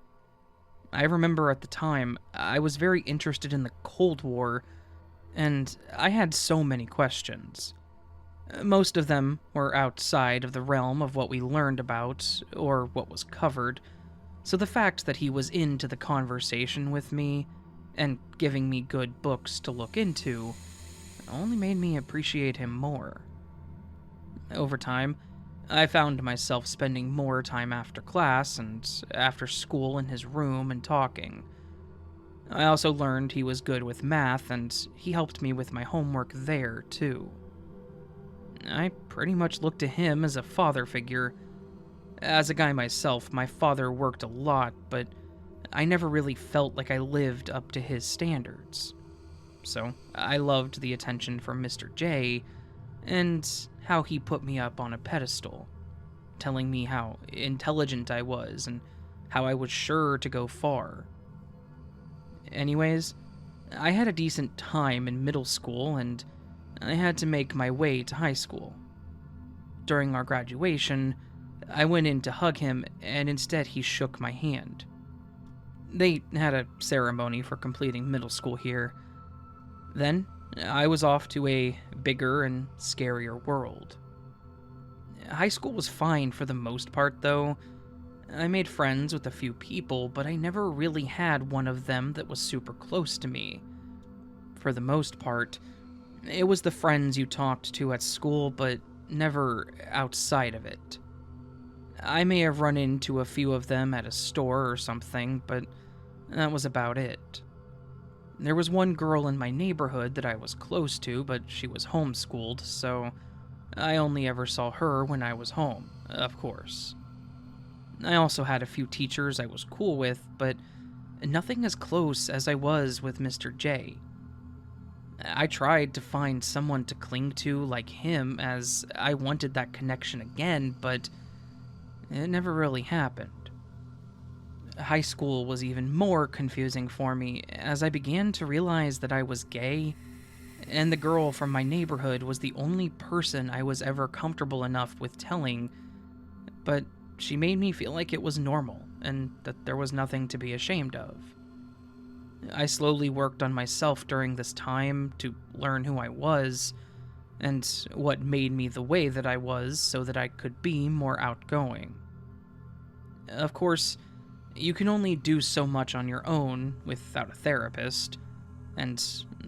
I remember at the time, I was very interested in the Cold War, and I had so many questions. Most of them were outside of the realm of what we learned about, or what was covered, so the fact that he was into the conversation with me, and giving me good books to look into, only made me appreciate him more. Over time, I found myself spending more time after class and after school in his room and talking. I also learned he was good with math, and he helped me with my homework there, too. I pretty much looked to him as a father figure. As a guy myself, my father worked a lot, but I never really felt like I lived up to his standards. So I loved the attention from Mr. J, and how he put me up on a pedestal, telling me how intelligent I was and how I was sure to go far. Anyways, I had a decent time in middle school, and I had to make my way to high school. During our graduation, I went in to hug him, and instead he shook my hand. They had a ceremony for completing middle school here. Then, I was off to a bigger and scarier world. High school was fine for the most part, though. I made friends with a few people, but I never really had one of them that was super close to me. For the most part, it was the friends you talked to at school, but never outside of it. I may have run into a few of them at a store or something, but that was about it. There was one girl in my neighborhood that I was close to, but she was homeschooled, so I only ever saw her when I was home, of course. I also had a few teachers I was cool with, but nothing as close as I was with Mr. J. I tried to find someone to cling to like him, as I wanted that connection again, but it never really happened. High school was even more confusing for me, as I began to realize that I was gay, and the girl from my neighborhood was the only person I was ever comfortable enough with telling, but she made me feel like it was normal, and that there was nothing to be ashamed of. I slowly worked on myself during this time to learn who I was, and what made me the way that I was so that I could be more outgoing. Of course, you can only do so much on your own without a therapist, and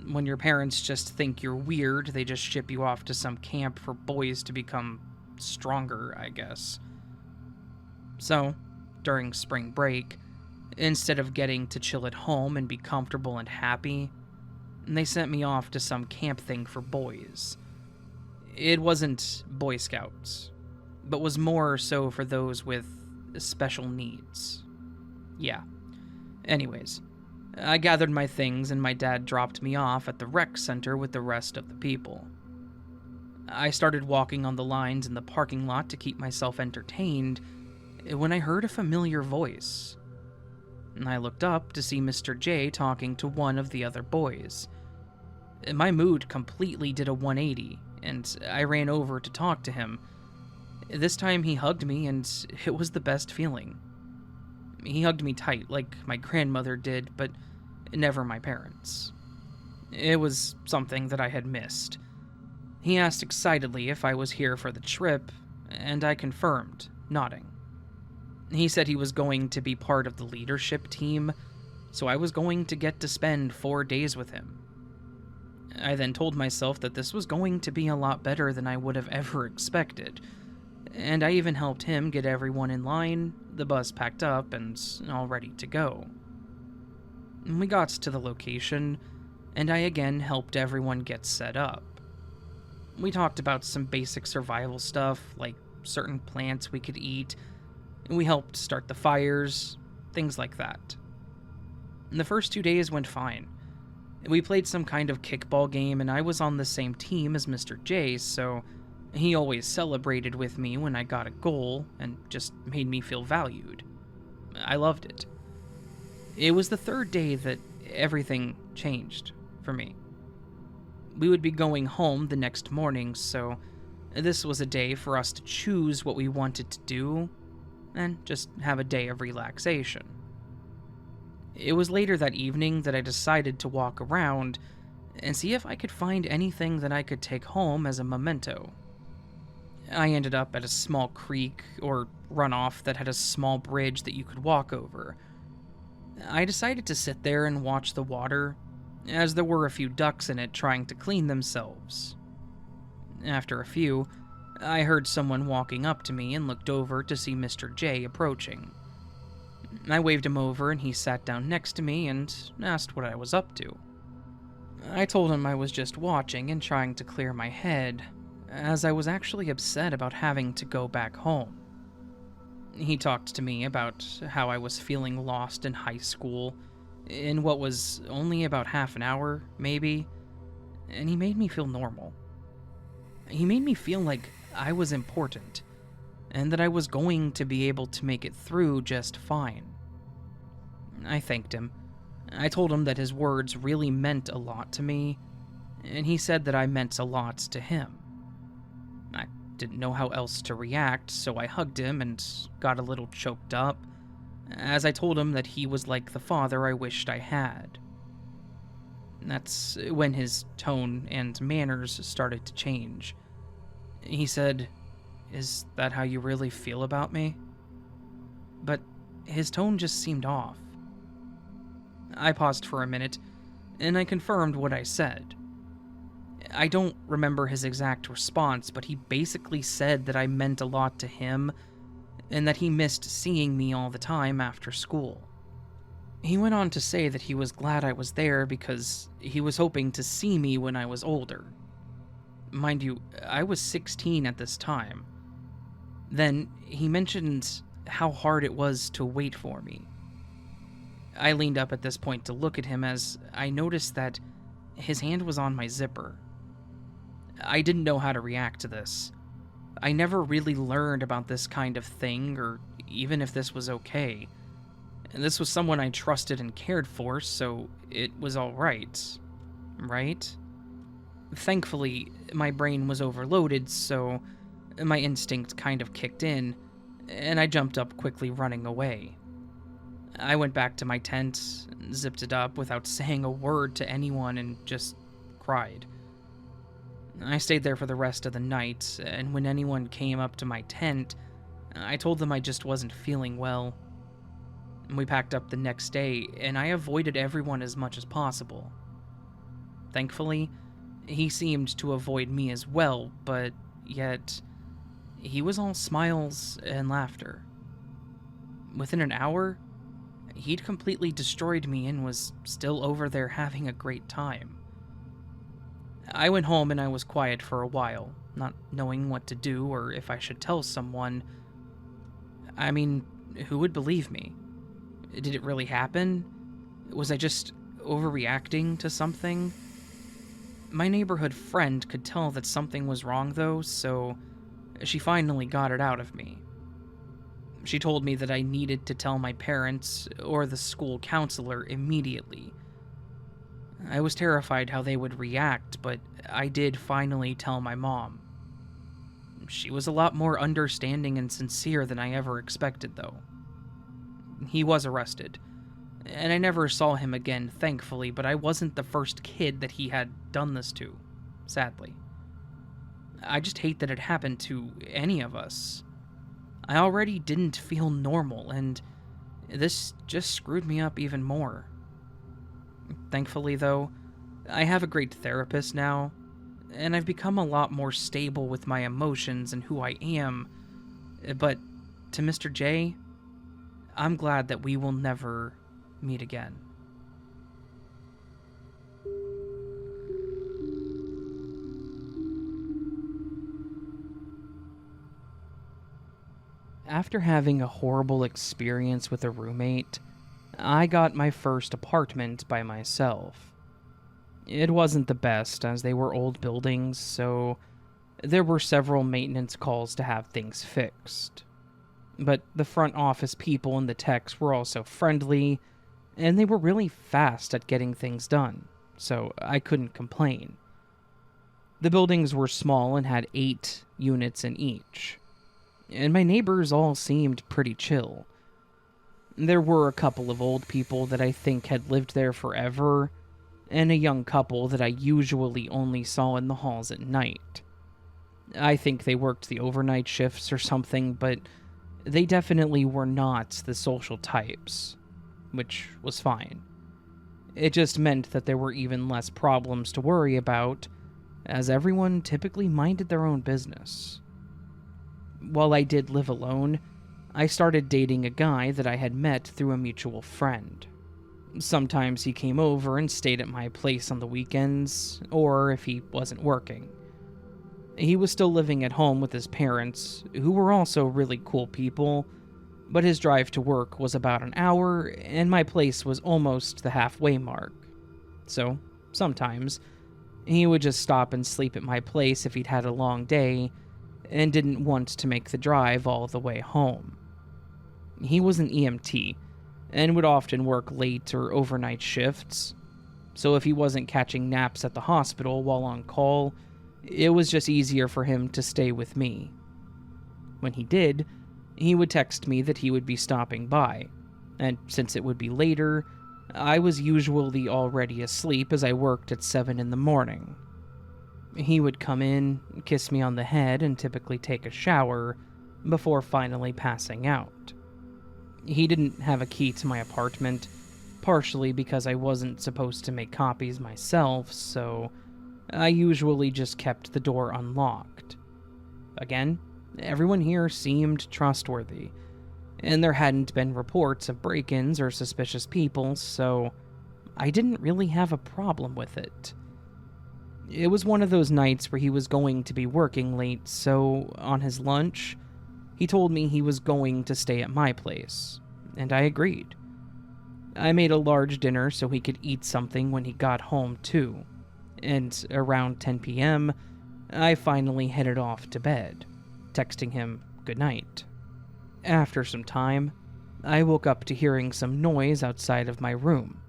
when your parents just think you're weird, they just ship you off to some camp for boys to become stronger, I guess. So, during spring break, instead of getting to chill at home and be comfortable and happy, they sent me off to some camp thing for boys. It wasn't Boy Scouts, but was more so for those with special needs. Yeah. Anyways, I gathered my things and my dad dropped me off at the rec center with the rest of the people. I started walking on the lines in the parking lot to keep myself entertained when I heard a familiar voice. I looked up to see Mr. J talking to one of the other boys. My mood completely did a 180, and I ran over to talk to him. This time he hugged me, and it was the best feeling. He hugged me tight, like my grandmother did, but never my parents. It was something that I had missed. He asked excitedly if I was here for the trip, and I confirmed, nodding. He said he was going to be part of the leadership team, so I was going to get to spend 4 days with him. I then told myself that this was going to be a lot better than I would have ever expected, and I even helped him get everyone in line, the bus packed up, and all ready to go. We got to the location, and I again helped everyone get set up. We talked about some basic survival stuff, like certain plants we could eat. We helped start the fires, things like that. The first 2 days went fine. We played some kind of kickball game, and I was on the same team as Mr. J, so he always celebrated with me when I got a goal and just made me feel valued. I loved it. It was the third day that everything changed for me. We would be going home the next morning, so this was a day for us to choose what we wanted to do and just have a day of relaxation. It was later that evening that I decided to walk around and see if I could find anything that I could take home as a memento. I ended up at a small creek or runoff that had a small bridge that you could walk over. I decided to sit there and watch the water, as there were a few ducks in it trying to clean themselves. After a few, I heard someone walking up to me and looked over to see Mr. J approaching. I waved him over and he sat down next to me and asked what I was up to. I told him I was just watching and trying to clear my head, as I was actually upset about having to go back home. He talked to me about how I was feeling lost in high school, in what was only about half an hour, maybe, and he made me feel normal. He made me feel like I was important, and that I was going to be able to make it through just fine. I thanked him. I told him that his words really meant a lot to me, and he said that I meant a lot to him. I didn't know how else to react, so I hugged him and got a little choked up, as I told him that he was like the father I wished I had. That's when his tone and manners started to change. He said, "Is that how you really feel about me?" but his tone just seemed off. I paused for a minute, and I confirmed what I said. I don't remember his exact response, but he basically said that I meant a lot to him and that he missed seeing me all the time after school. He went on to say that he was glad I was there because he was hoping to see me when I was older. Mind you, I was 16 at this time. Then he mentioned how hard it was to wait for me. I leaned up at this point to look at him as I noticed that his hand was on my zipper. I didn't know how to react to this. I never really learned about this kind of thing, or even if this was okay. And this was someone I trusted and cared for, so it was alright. Right? Thankfully, my brain was overloaded, so my instinct kind of kicked in, and I jumped up quickly, running away. I went back to my tent, zipped it up without saying a word to anyone, and just cried. I stayed there for the rest of the night, and when anyone came up to my tent, I told them I just wasn't feeling well. We packed up the next day, and I avoided everyone as much as possible. Thankfully, he seemed to avoid me as well, but yet he was all smiles and laughter. Within an hour, he'd completely destroyed me and was still over there having a great time. I went home and I was quiet for a while, not knowing what to do or if I should tell someone. I mean, who would believe me? Did it really happen? Was I just overreacting to something? My neighborhood friend could tell that something was wrong though, so she finally got it out of me. She told me that I needed to tell my parents or the school counselor immediately. I was terrified how they would react, but I did finally tell my mom. She was a lot more understanding and sincere than I ever expected, though. He was arrested, and I never saw him again, thankfully, but I wasn't the first kid that he had done this to, sadly. I just hate that it happened to any of us. I already didn't feel normal, and this just screwed me up even more. Thankfully, though, I have a great therapist now, and I've become a lot more stable with my emotions and who I am. But to Mr. J, I'm glad that we will never meet again. After having a horrible experience with a roommate, I got my first apartment by myself. It wasn't the best, as they were old buildings, so there were several maintenance calls to have things fixed. But the front office people and the techs were also friendly, and they were really fast at getting things done, so I couldn't complain. The buildings were small and had 8 units in each, and my neighbors all seemed pretty chill. There were a couple of old people that I think had lived there forever, and a young couple that I usually only saw in the halls at night. I think they worked the overnight shifts or something, but they definitely were not the social types, which was fine. It just meant that there were even less problems to worry about, as everyone typically minded their own business. While I did live alone, I started dating a guy that I had met through a mutual friend. Sometimes he came over and stayed at my place on the weekends, or if he wasn't working. He was still living at home with his parents, who were also really cool people, but his drive to work was about an hour, and my place was almost the halfway mark. So, sometimes, he would just stop and sleep at my place if he'd had a long day, and didn't want to make the drive all the way home. He was an EMT, and would often work late or overnight shifts, so if he wasn't catching naps at the hospital while on call, it was just easier for him to stay with me. When he did, he would text me that he would be stopping by, and since it would be later, I was usually already asleep as I worked at 7 in the morning. He would come in, kiss me on the head, and typically take a shower before finally passing out. He didn't have a key to my apartment, partially because I wasn't supposed to make copies myself, so I usually just kept the door unlocked. Again, everyone here seemed trustworthy, and there hadn't been reports of break-ins or suspicious people, so I didn't really have a problem with it. It was one of those nights where he was going to be working late, so on his lunch, he told me he was going to stay at my place, and I agreed. I made a large dinner so he could eat something when he got home too, and around 10 p.m., I finally headed off to bed, texting him goodnight. After some time, I woke up to hearing some noise outside of my room.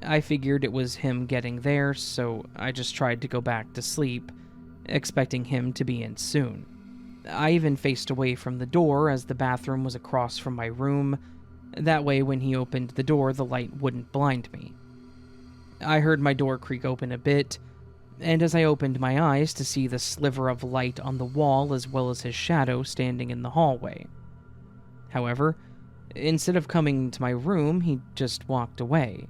I figured it was him getting there, so I just tried to go back to sleep, expecting him to be in soon. I even faced away from the door as the bathroom was across from my room. That way, when he opened the door, the light wouldn't blind me. I heard my door creak open a bit, and as I opened my eyes to see the sliver of light on the wall as well as his shadow standing in the hallway. However, instead of coming to my room, he just walked away.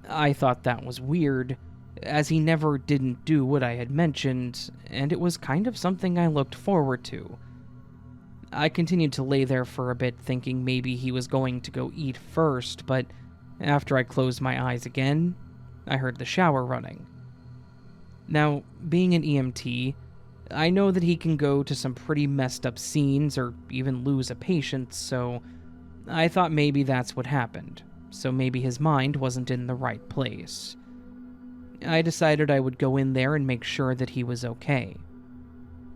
I thought that was weird, as he never didn't do what I had mentioned, and it was kind of something I looked forward to. I continued to lay there for a bit, thinking maybe he was going to go eat first, but after I closed my eyes again, I heard the shower running. Now, being an EMT, I know that he can go to some pretty messed up scenes or even lose a patient, so I thought maybe that's what happened, so maybe his mind wasn't in the right place. I decided I would go in there and make sure that he was okay.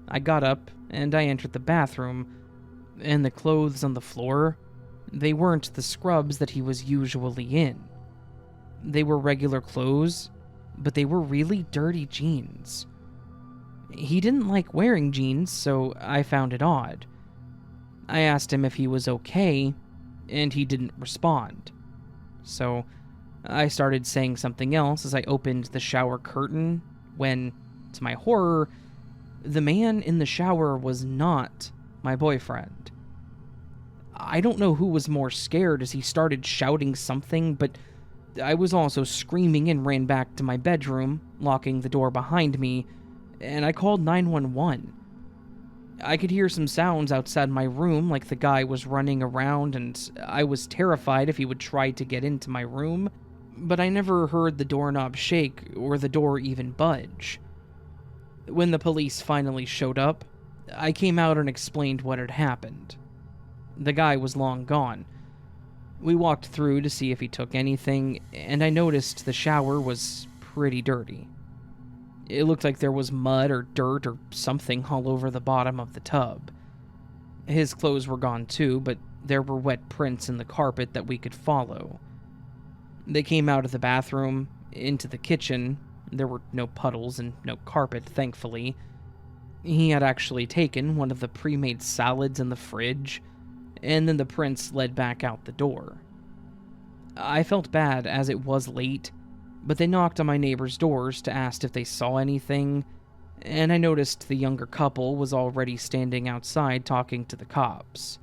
I got up and I entered the bathroom, and the clothes on the floor, they weren't the scrubs that he was usually in. They were regular clothes, but they were really dirty jeans. He didn't like wearing jeans, so I found it odd. I asked him if he was okay, and he didn't respond. So I started saying something else as I opened the shower curtain when, to my horror, the man in the shower was not my boyfriend. I don't know who was more scared as he started shouting something, but I was also screaming and ran back to my bedroom, locking the door behind me, and I called 911. I could hear some sounds outside my room, like the guy was running around, and I was terrified if he would try to get into my room, but I never heard the doorknob shake or the door even budge. When the police finally showed up, I came out and explained what had happened. The guy was long gone. We walked through to see if he took anything, and I noticed the shower was pretty dirty. It looked like there was mud or dirt or something all over the bottom of the tub. His clothes were gone too, but there were wet prints in the carpet that we could follow. They came out of the bathroom, into the kitchen. There were no puddles and no carpet, thankfully. He had actually taken one of the pre-made salads in the fridge, and then the prints led back out the door. I felt bad as it was late, but they knocked on my neighbors' doors to ask if they saw anything, and I noticed the younger couple was already standing outside talking to the cops.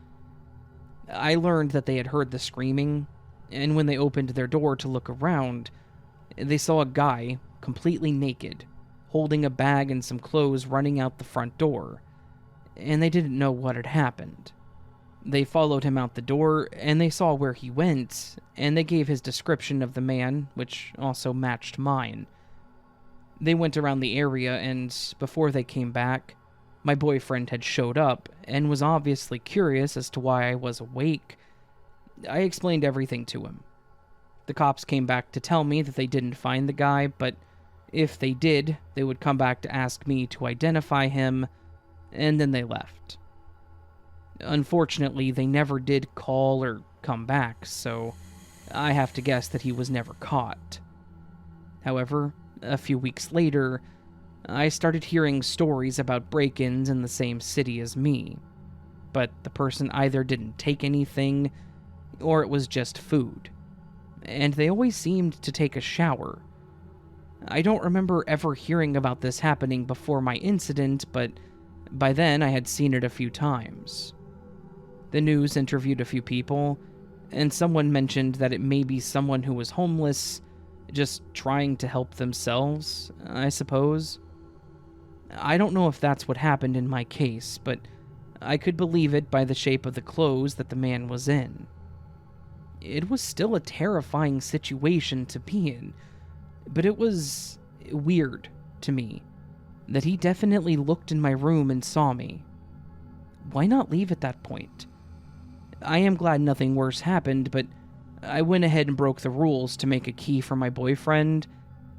I learned that they had heard the screaming, and when they opened their door to look around, they saw a guy, completely naked, holding a bag and some clothes running out the front door, and they didn't know what had happened. They followed him out the door, and they saw where he went, and they gave his description of the man, which also matched mine. They went around the area, and before they came back, my boyfriend had showed up, and was obviously curious as to why I was awake. I explained everything to him. The cops came back to tell me that they didn't find the guy, but if they did, they would come back to ask me to identify him, and then they left. Unfortunately, they never did call or come back, so I have to guess that he was never caught. However, a few weeks later, I started hearing stories about break-ins in the same city as me, but the person either didn't take anything, or it was just food, and they always seemed to take a shower. I don't remember ever hearing about this happening before my incident, but by then I had seen it a few times. The news interviewed a few people, and someone mentioned that it may be someone who was homeless, just trying to help themselves, I suppose. I don't know if that's what happened in my case, but I could believe it by the shape of the clothes that the man was in. It was still a terrifying situation to be in, but it was weird to me that he definitely looked in my room and saw me. Why not leave at that point? I am glad nothing worse happened, but I went ahead and broke the rules to make a key for my boyfriend,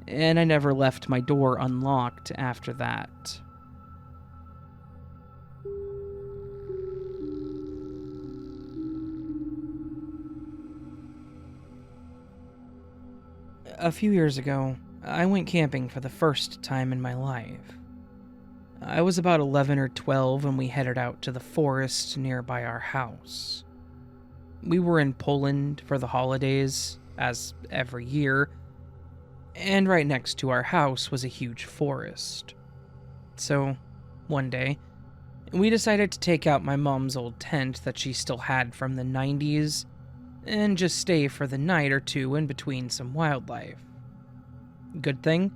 and I never left my door unlocked after that. A few years ago, I went camping for the first time in my life. I was about 11 or 12 when we headed out to the forest nearby our house. We were in Poland for the holidays, as every year, and right next to our house was a huge forest. So, one day, we decided to take out my mom's old tent that she still had from the 90s and just stay for the night or two in between some wildlife. Good thing,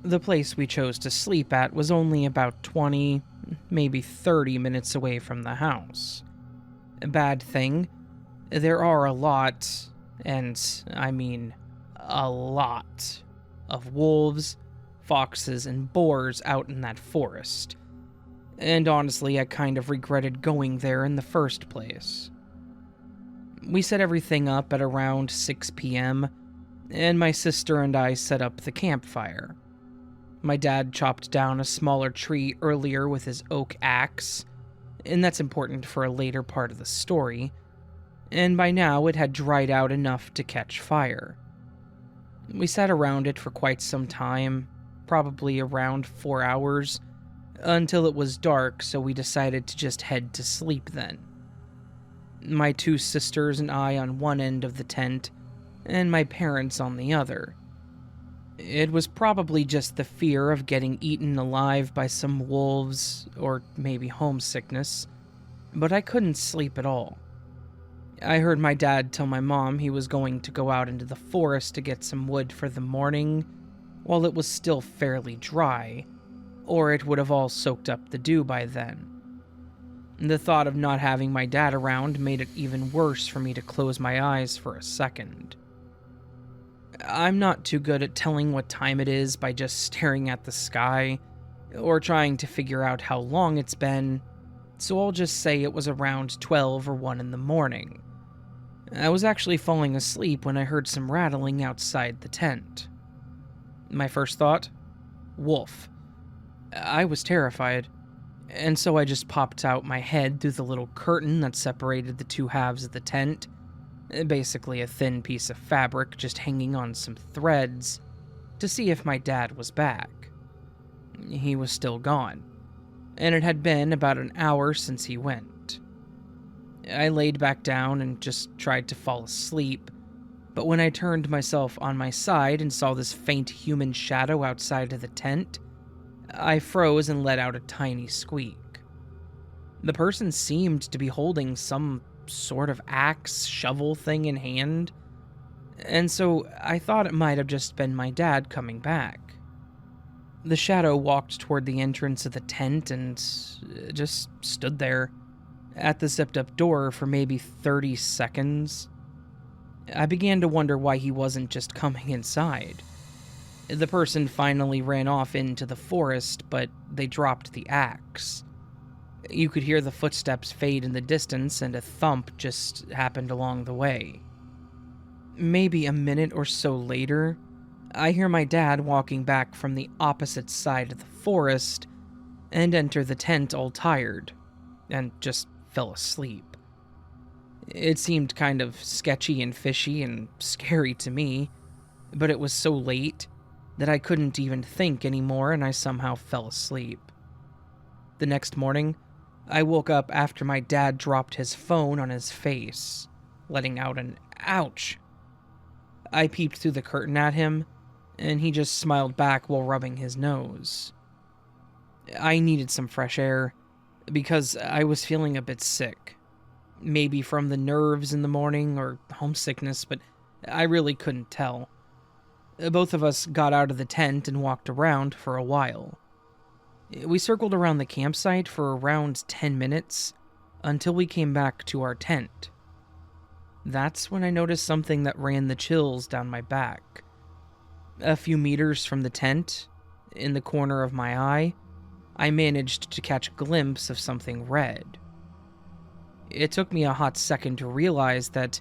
the place we chose to sleep at was only about 20, maybe 30 minutes away from the house. Bad thing, there are a lot, and I mean a lot, of wolves, foxes, and boars out in that forest. And honestly, I kind of regretted going there in the first place. We set everything up at around 6 p.m., and my sister and I set up the campfire. My dad chopped down a smaller tree earlier with his oak axe, and that's important for a later part of the story, and by now it had dried out enough to catch fire. We sat around it for quite some time, probably around 4 hours, until it was dark, so we decided to just head to sleep then. My two sisters and I on one end of the tent, and my parents on the other. It was probably just the fear of getting eaten alive by some wolves, or maybe homesickness, but I couldn't sleep at all. I heard my dad tell my mom he was going to go out into the forest to get some wood for the morning, while it was still fairly dry, or it would have all soaked up the dew by then. The thought of not having my dad around made it even worse for me to close my eyes for a second. I'm not too good at telling what time it is by just staring at the sky, or trying to figure out how long it's been, so I'll just say it was around 12 or 1 in the morning. I was actually falling asleep when I heard some rattling outside the tent. My first thought? Wolf. I was terrified, and so I just popped out my head through the little curtain that separated the two halves of the tent, basically a thin piece of fabric just hanging on some threads, to see if my dad was back. He was still gone, and it had been about an hour since he went. I laid back down and just tried to fall asleep, but when I turned myself on my side and saw this faint human shadow outside of the tent, I froze and let out a tiny squeak. The person seemed to be holding some sort of axe, shovel thing in hand, and so I thought it might have just been my dad coming back. The shadow walked toward the entrance of the tent and just stood there, at the zipped-up door for maybe 30 seconds. I began to wonder why he wasn't just coming inside. The person finally ran off into the forest, but they dropped the axe. You could hear the footsteps fade in the distance, and a thump just happened along the way. Maybe a minute or so later, I hear my dad walking back from the opposite side of the forest and enter the tent all tired, and just fell asleep. It seemed kind of sketchy and fishy and scary to me, but it was so late that I couldn't even think anymore, and I somehow fell asleep. The next morning, I woke up after my dad dropped his phone on his face, letting out an ouch. I peeped through the curtain at him, and he just smiled back while rubbing his nose. I needed some fresh air, because I was feeling a bit sick. Maybe from the nerves in the morning or homesickness, but I really couldn't tell. Both of us got out of the tent and walked around for a while. We circled around the campsite for around 10 minutes until we came back to our tent. That's when I noticed something that ran the chills down my back. A few meters from the tent, in the corner of my eye, I managed to catch a glimpse of something red. It took me a hot second to realize that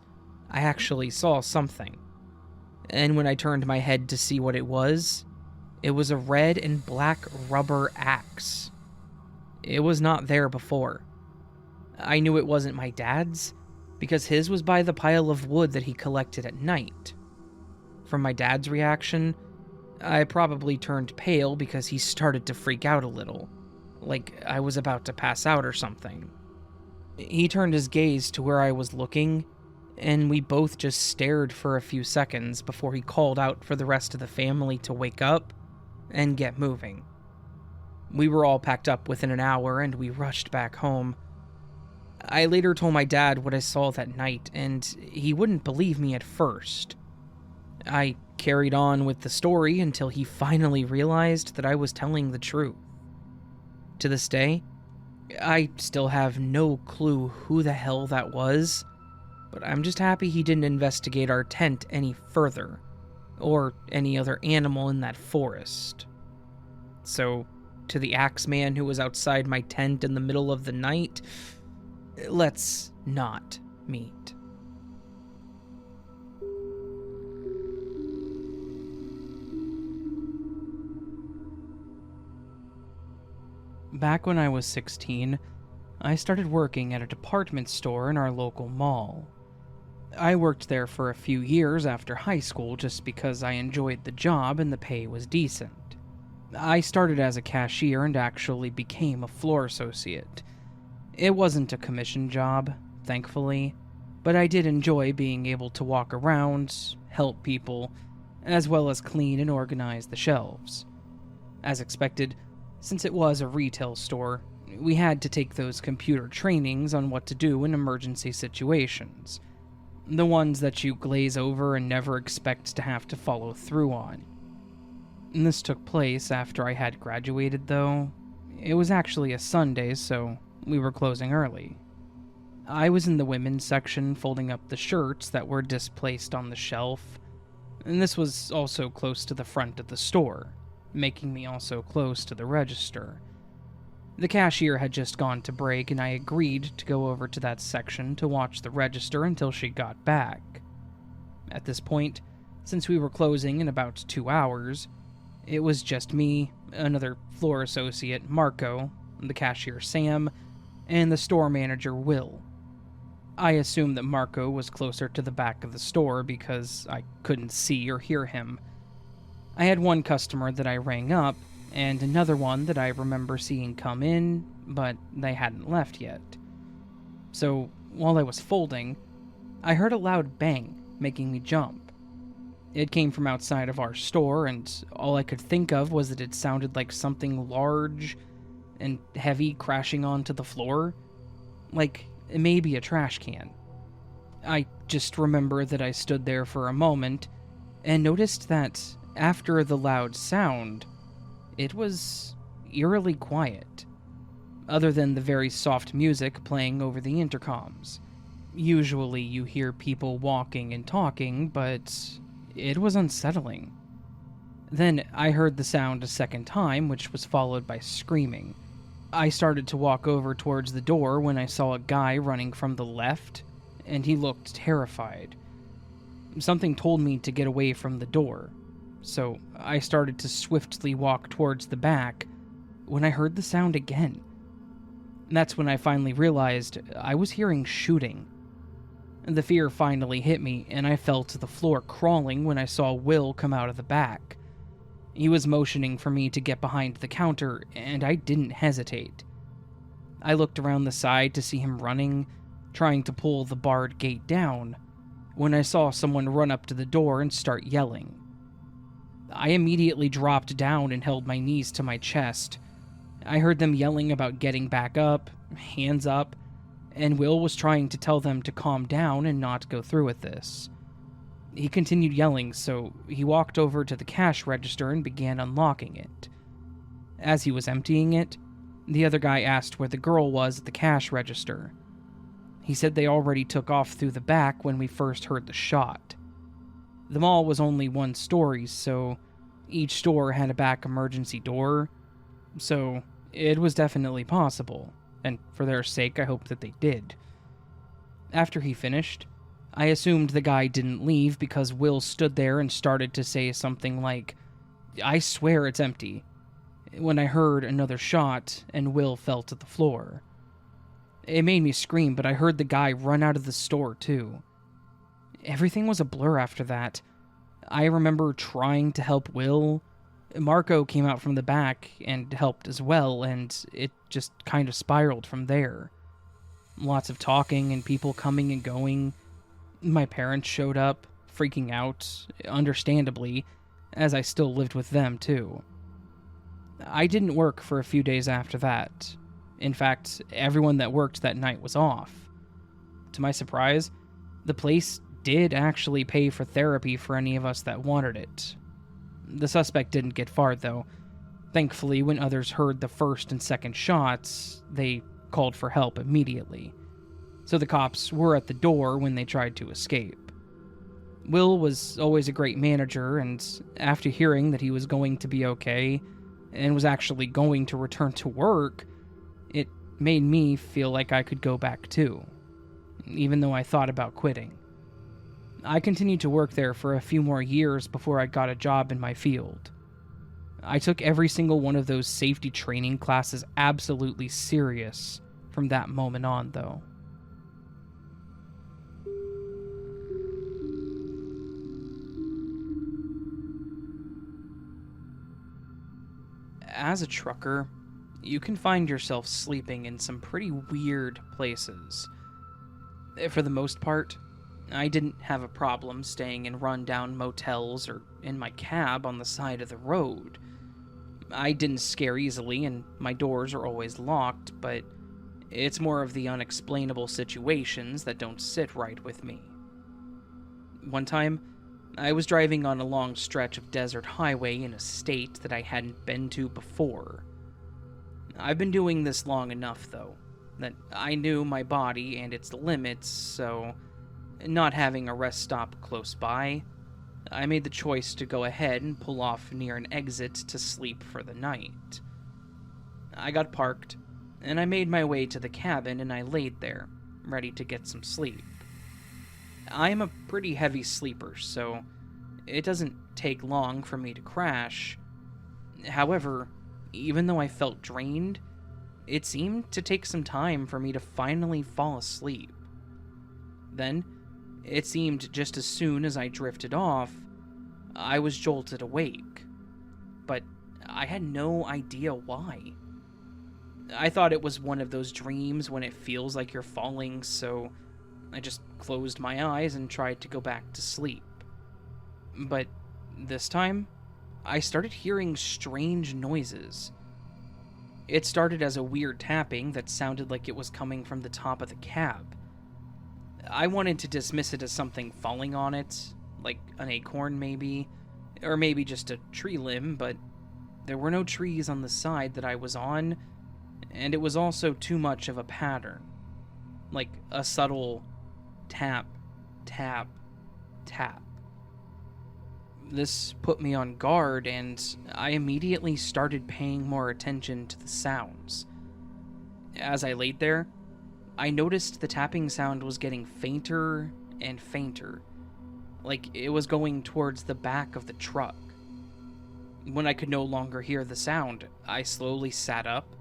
I actually saw something. And when I turned my head to see what it was a red and black rubber axe. It was not there before. I knew it wasn't my dad's, because his was by the pile of wood that he collected at night. From my dad's reaction, I probably turned pale because he started to freak out a little, like I was about to pass out or something. He turned his gaze to where I was looking, and we both just stared for a few seconds before he called out for the rest of the family to wake up and get moving. We were all packed up within an hour and we rushed back home. I later told my dad what I saw that night, and he wouldn't believe me at first. I carried on with the story until he finally realized that I was telling the truth. To this day, I still have no clue who the hell that was, but I'm just happy he didn't investigate our tent any further, or any other animal in that forest. So, to the Axeman who was outside my tent in the middle of the night, let's not meet. Back when I was 16, I started working at a department store in our local mall. I worked there for a few years after high school just because I enjoyed the job and the pay was decent. I started as a cashier and actually became a floor associate. It wasn't a commission job, thankfully, but I did enjoy being able to walk around, help people, as well as clean and organize the shelves. As expected, since it was a retail store, we had to take those computer trainings on what to do in emergency situations. The ones that you glaze over and never expect to have to follow through on. And this took place after I had graduated, though. It was actually a Sunday, so we were closing early. I was in the women's section folding up the shirts that were displaced on the shelf, and this was also close to the front of the store, making me also close to the register. The cashier had just gone to break, and I agreed to go over to that section to watch the register until she got back. At this point, since we were closing in about 2 hours, it was just me, another floor associate, Marco, the cashier, Sam, and the store manager, Will. I assumed that Marco was closer to the back of the store because I couldn't see or hear him. I had one customer that I rang up, and another one that I remember seeing come in, but they hadn't left yet. So, while I was folding, I heard a loud bang, making me jump. It came from outside of our store, and all I could think of was that it sounded like something large and heavy crashing onto the floor, like maybe a trash can. I just remember that I stood there for a moment, and noticed that after the loud sound, it was eerily quiet, other than the very soft music playing over the intercoms. Usually you hear people walking and talking, but it was unsettling. Then I heard the sound a second time, which was followed by screaming. I started to walk over towards the door when I saw a guy running from the left, and he looked terrified. Something told me to get away from the door, so I started to swiftly walk towards the back when I heard the sound again. That's when I finally realized I was hearing shooting. The fear finally hit me, and I fell to the floor crawling when I saw Will come out of the back. He was motioning for me to get behind the counter, and I didn't hesitate. I looked around the side to see him running, trying to pull the barred gate down, when I saw someone run up to the door and start yelling. I immediately dropped down and held my knees to my chest. I heard them yelling about getting back up, hands up, and Will was trying to tell them to calm down and not go through with this. He continued yelling, so he walked over to the cash register and began unlocking it. As he was emptying it, the other guy asked where the girl was at the cash register. He said they already took off through the back when we first heard the shot. The mall was only one story, so each store had a back emergency door, so it was definitely possible, and for their sake I hoped that they did. After he finished, I assumed the guy didn't leave because Will stood there and started to say something like, "I swear it's empty," when I heard another shot and Will fell to the floor. It made me scream, but I heard the guy run out of the store too. Everything was a blur after that. I remember trying to help Will. Marco came out from the back and helped as well, and it just kind of spiraled from there. Lots of talking and people coming and going. My parents showed up, freaking out, understandably, as I still lived with them too. I didn't work for a few days after that. In fact, everyone that worked that night was off. To my surprise, the place did actually pay for therapy for any of us that wanted it. The suspect didn't get far, though. Thankfully, when others heard the first and second shots, they called for help immediately. So the cops were at the door when they tried to escape. Will was always a great manager, and after hearing that he was going to be okay, and was actually going to return to work, it made me feel like I could go back too, even though I thought about quitting. I continued to work there for a few more years before I got a job in my field. I took every single one of those safety training classes absolutely serious from that moment on, though. As a trucker, you can find yourself sleeping in some pretty weird places. For the most part, I didn't have a problem staying in rundown motels or in my cab on the side of the road. I didn't scare easily, and my doors are always locked, but it's more of the unexplainable situations that don't sit right with me. One time, I was driving on a long stretch of desert highway in a state that I hadn't been to before. I've been doing this long enough, though, that I knew my body and its limits, so not having a rest stop close by, I made the choice to go ahead and pull off near an exit to sleep for the night. I got parked, and I made my way to the cabin and I laid there, ready to get some sleep. I am a pretty heavy sleeper, so it doesn't take long for me to crash. However, even though I felt drained, it seemed to take some time for me to finally fall asleep. Then, it seemed just as soon as I drifted off, I was jolted awake. But I had no idea why. I thought it was one of those dreams when it feels like you're falling, so I just closed my eyes and tried to go back to sleep. But this time, I started hearing strange noises. It started as a weird tapping that sounded like it was coming from the top of the cab. I wanted to dismiss it as something falling on it, like an acorn maybe, or maybe just a tree limb, but there were no trees on the side that I was on, and it was also too much of a pattern, like a subtle tap, tap, tap. This put me on guard, and I immediately started paying more attention to the sounds. As I laid there, I noticed the tapping sound was getting fainter and fainter, like it was going towards the back of the truck. When I could no longer hear the sound, I slowly sat up,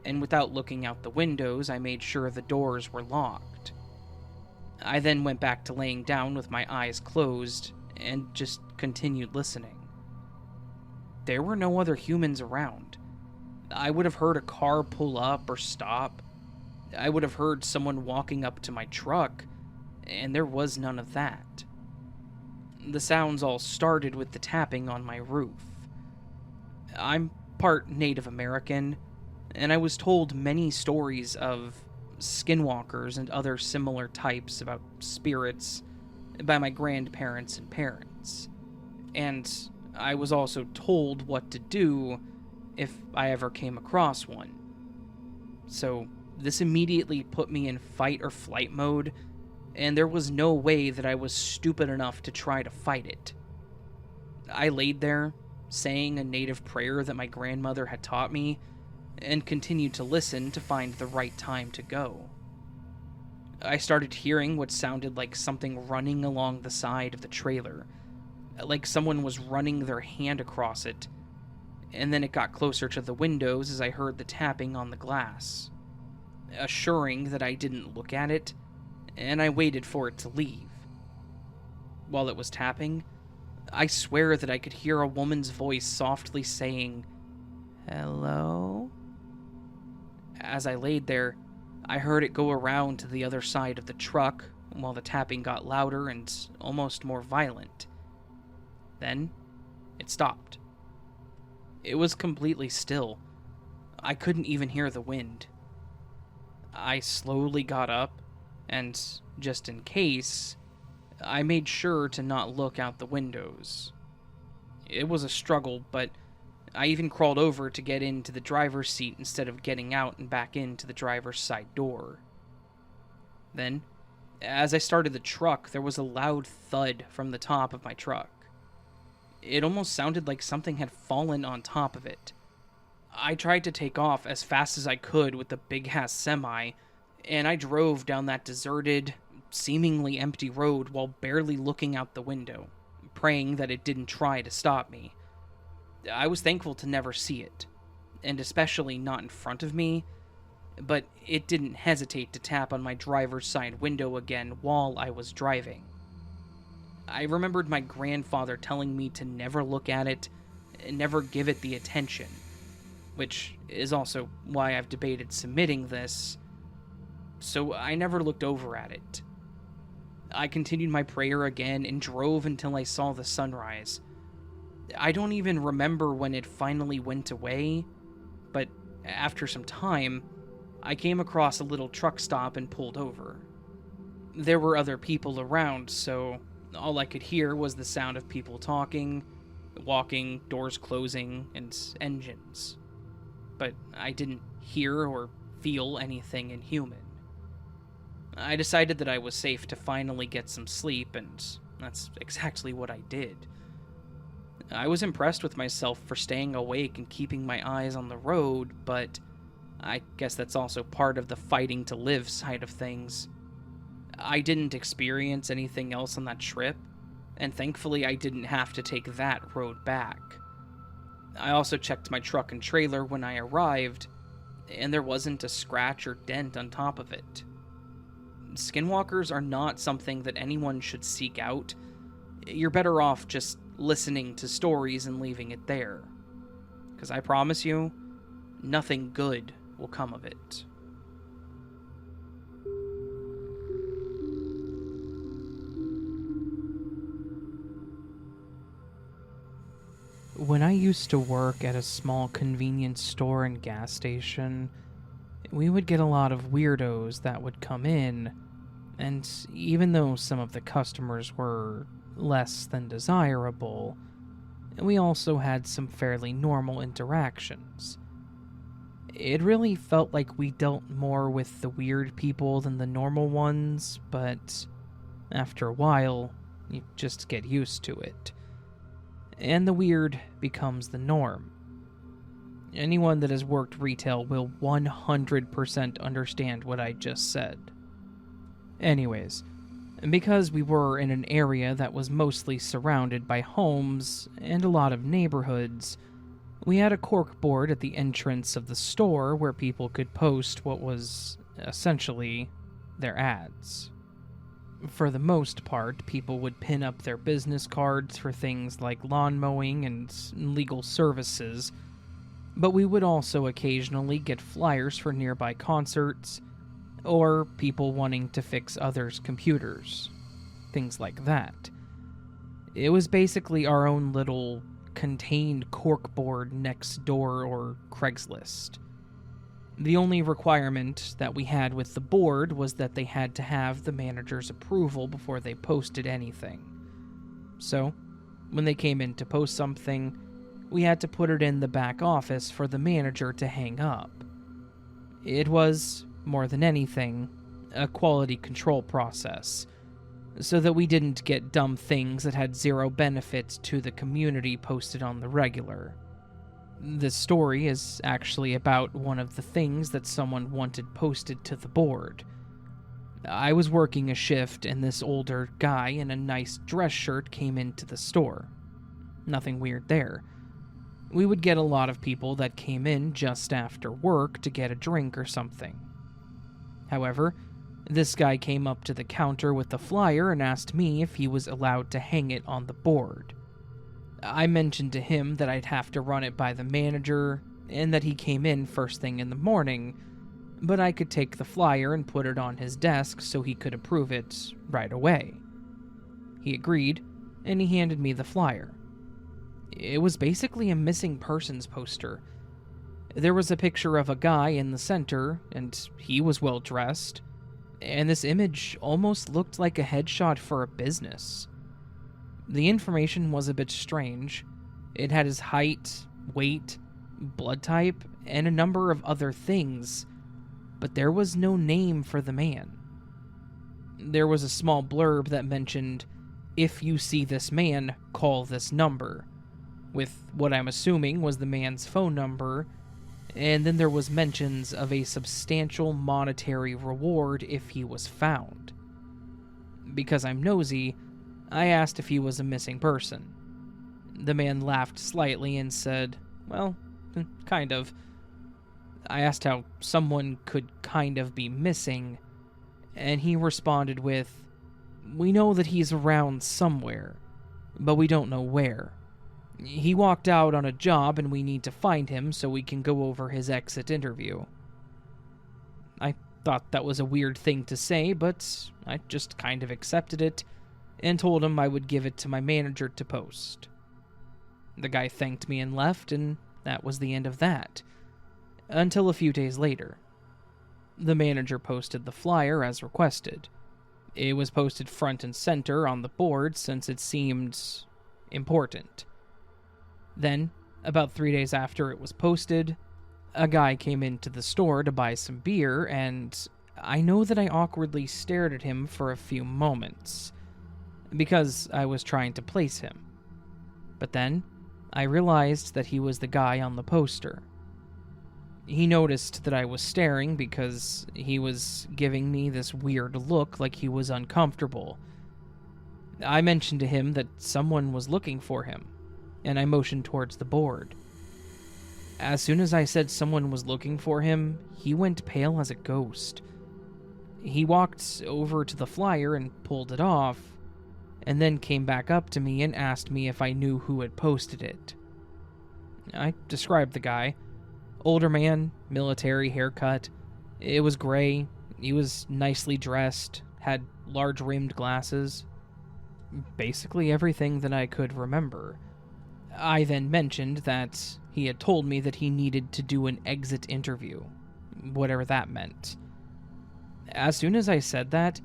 and without looking out the windows, I made sure the doors were locked. I then went back to laying down with my eyes closed and just continued listening. There were no other humans around. I would have heard a car pull up or stop. I would have heard someone walking up to my truck, and there was none of that. The sounds all started with the tapping on my roof. I'm part Native American, and I was told many stories of skinwalkers and other similar types about spirits by my grandparents and parents. And I was also told what to do if I ever came across one. So this immediately put me in fight or flight mode, and there was no way that I was stupid enough to try to fight it. I laid there, saying a native prayer that my grandmother had taught me, and continued to listen to find the right time to go. I started hearing what sounded like something running along the side of the trailer, like someone was running their hand across it, and then it got closer to the windows as I heard the tapping on the glass, assuring that I didn't look at it, and I waited for it to leave. While it was tapping, I swear that I could hear a woman's voice softly saying, "Hello?" As I laid there, I heard it go around to the other side of the truck, while the tapping got louder and almost more violent. Then, it stopped. It was completely still. I couldn't even hear the wind. I slowly got up, and, just in case, I made sure to not look out the windows. It was a struggle, but I even crawled over to get into the driver's seat instead of getting out and back into the driver's side door. Then, as I started the truck, there was a loud thud from the top of my truck. It almost sounded like something had fallen on top of it. I tried to take off as fast as I could with the big-ass semi, and I drove down that deserted, seemingly empty road while barely looking out the window, praying that it didn't try to stop me. I was thankful to never see it, and especially not in front of me, but it didn't hesitate to tap on my driver's side window again while I was driving. I remembered my grandfather telling me to never look at it and never give it the attention, which is also why I've debated submitting this, so I never looked over at it. I continued my prayer again and drove until I saw the sunrise. I don't even remember when it finally went away, but after some time, I came across a little truck stop and pulled over. There were other people around, so all I could hear was the sound of people talking, walking, doors closing, and engines. But I didn't hear or feel anything inhuman. I decided that I was safe to finally get some sleep, and that's exactly what I did. I was impressed with myself for staying awake and keeping my eyes on the road, but I guess that's also part of the fighting to live side of things. I didn't experience anything else on that trip, and thankfully I didn't have to take that road back. I also checked my truck and trailer when I arrived, and there wasn't a scratch or dent on top of it. Skinwalkers are not something that anyone should seek out. You're better off just listening to stories and leaving it there. Because I promise you, nothing good will come of it. When I used to work at a small convenience store and gas station, we would get a lot of weirdos that would come in, and even though some of the customers were less than desirable, we also had some fairly normal interactions. It really felt like we dealt more with the weird people than the normal ones, but after a while, you just get used to it. And the weird becomes the norm. Anyone that has worked retail will 100% understand what I just said. Anyways, because we were in an area that was mostly surrounded by homes and a lot of neighborhoods, we had a corkboard at the entrance of the store where people could post what was essentially their ads. For the most part, people would pin up their business cards for things like lawn mowing and legal services, but we would also occasionally get flyers for nearby concerts, or people wanting to fix others' computers. Things like that. It was basically our own little contained corkboard next door or Craigslist. The only requirement that we had with the board was that they had to have the manager's approval before they posted anything. So, when they came in to post something, we had to put it in the back office for the manager to hang up. It was, more than anything, a quality control process, so that we didn't get dumb things that had zero benefit to the community posted on the regular. This story is actually about one of the things that someone wanted posted to the board. I was working a shift and this older guy in a nice dress shirt came into the store. Nothing weird there. We would get a lot of people that came in just after work to get a drink or something. However, this guy came up to the counter with the flyer and asked me if he was allowed to hang it on the board. I mentioned to him that I'd have to run it by the manager and that he came in first thing in the morning, but I could take the flyer and put it on his desk so he could approve it right away. He agreed, and he handed me the flyer. It was basically a missing persons poster. There was a picture of a guy in the center, and he was well dressed, and this image almost looked like a headshot for a business. The information was a bit strange. It had his height, weight, blood type, and a number of other things, but there was no name for the man. There was a small blurb that mentioned, "If you see this man, call this number," with what I'm assuming was the man's phone number, and then there was mentions of a substantial monetary reward if he was found. Because I'm nosy, I asked if he was a missing person. The man laughed slightly and said, "Well, kind of." I asked how someone could kind of be missing, and he responded with, "We know that he's around somewhere, but we don't know where. He walked out on a job and we need to find him so we can go over his exit interview." I thought that was a weird thing to say, but I just kind of accepted it and told him I would give it to my manager to post. The guy thanked me and left, and that was the end of that. Until a few days later. The manager posted the flyer as requested. It was posted front and center on the board since it seemed important. Then, about 3 days after it was posted, a guy came into the store to buy some beer, and I know that I awkwardly stared at him for a few moments, because I was trying to place him. But then, I realized that he was the guy on the poster. He noticed that I was staring because he was giving me this weird look like he was uncomfortable. I mentioned to him that someone was looking for him, and I motioned towards the board. As soon as I said someone was looking for him, he went pale as a ghost. He walked over to the flyer and pulled it off, and then came back up to me and asked me if I knew who had posted it. I described the guy. Older man, military haircut. It was gray. He was nicely dressed, had large rimmed glasses. Basically everything that I could remember. I then mentioned that he had told me that he needed to do an exit interview, whatever that meant. As soon as I said that,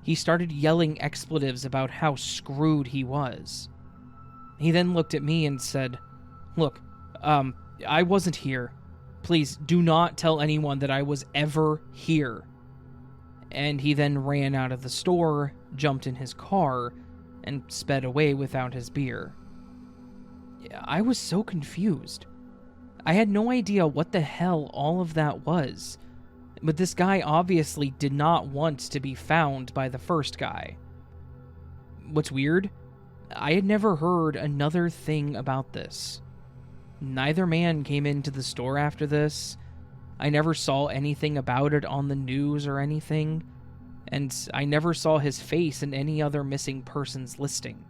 he started yelling expletives about how screwed he was. He then looked at me and said, "Look, I wasn't here. Please do not tell anyone that I was ever here." And he then ran out of the store, jumped in his car, and sped away without his beer. I was so confused. I had no idea what the hell all of that was, but this guy obviously did not want to be found by the first guy. What's weird? I had never heard another thing about this. Neither man came into the store after this. I never saw anything about it on the news or anything, and I never saw his face in any other missing persons listing.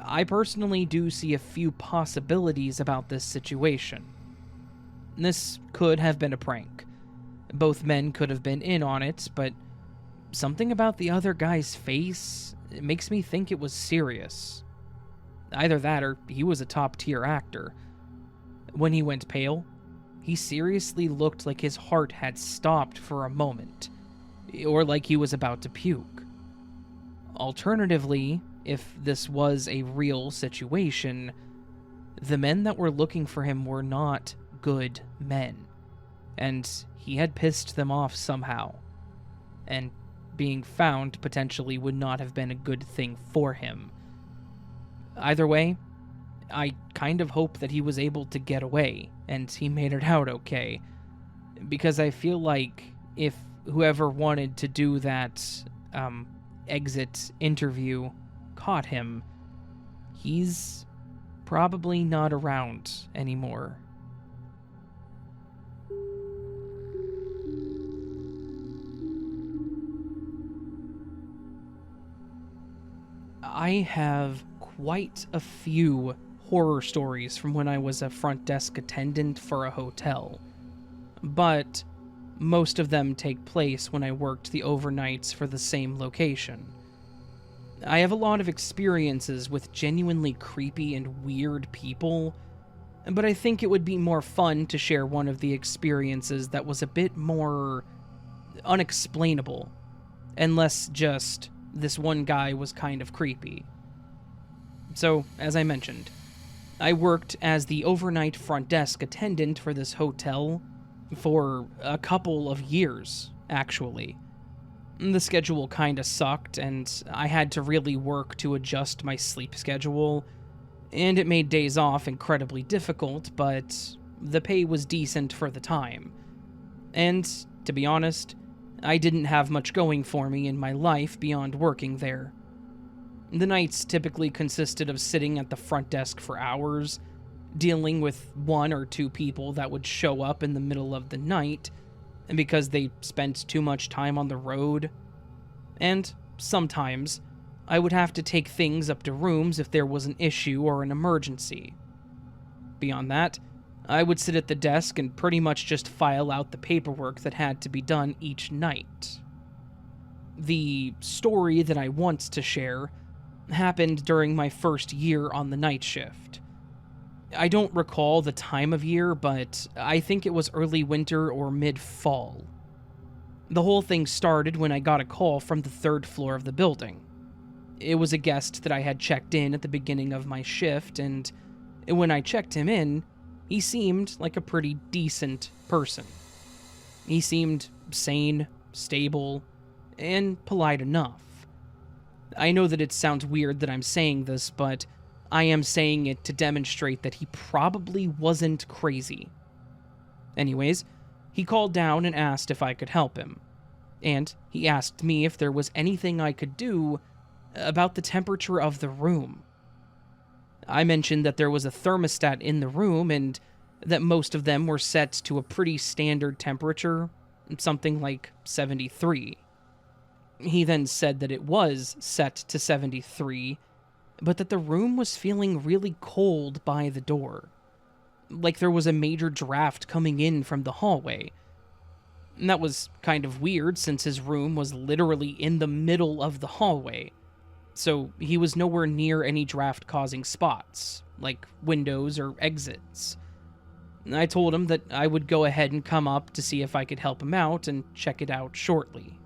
I personally do see a few possibilities about this situation. This could have been a prank. Both men could have been in on it, but something about the other guy's face makes me think it was serious. Either that or he was a top-tier actor. When he went pale, he seriously looked like his heart had stopped for a moment, or like he was about to puke. Alternatively, if this was a real situation, the men that were looking for him were not good men, and he had pissed them off somehow, and being found potentially would not have been a good thing for him. Either way, I kind of hope that he was able to get away, and he made it out okay, because I feel like if whoever wanted to do that exit interview caught him, he's probably not around anymore. I have quite a few horror stories from when I was a front desk attendant for a hotel, but most of them take place when I worked the overnights for the same location. I have a lot of experiences with genuinely creepy and weird people, but I think it would be more fun to share one of the experiences that was a bit more unexplainable, and less just, this one guy was kind of creepy. So, as I mentioned, I worked as the overnight front desk attendant for this hotel for a couple of years, actually. The schedule kinda sucked, and I had to really work to adjust my sleep schedule, and it made days off incredibly difficult, but the pay was decent for the time. And, to be honest, I didn't have much going for me in my life beyond working there. The nights typically consisted of sitting at the front desk for hours, dealing with one or two people that would show up in the middle of the night because they spent too much time on the road. And sometimes, I would have to take things up to rooms if there was an issue or an emergency. Beyond that, I would sit at the desk and pretty much just file out the paperwork that had to be done each night. The story that I want to share happened during my first year on the night shift. I don't recall the time of year, but I think it was early winter or mid-fall. The whole thing started when I got a call from the third floor of the building. It was a guest that I had checked in at the beginning of my shift, and when I checked him in, he seemed like a pretty decent person. He seemed sane, stable, and polite enough. I know that it sounds weird that I'm saying this, but I am saying it to demonstrate that he probably wasn't crazy. Anyways, he called down and asked if I could help him. And he asked me if there was anything I could do about the temperature of the room. I mentioned that there was a thermostat in the room and that most of them were set to a pretty standard temperature, something like 73. He then said that it was set to 73, but that the room was feeling really cold by the door, like there was a major draft coming in from the hallway. And that was kind of weird since his room was literally in the middle of the hallway, so he was nowhere near any draft-causing spots, like windows or exits. I told him that I would go ahead and come up to see if I could help him out and check it out shortly.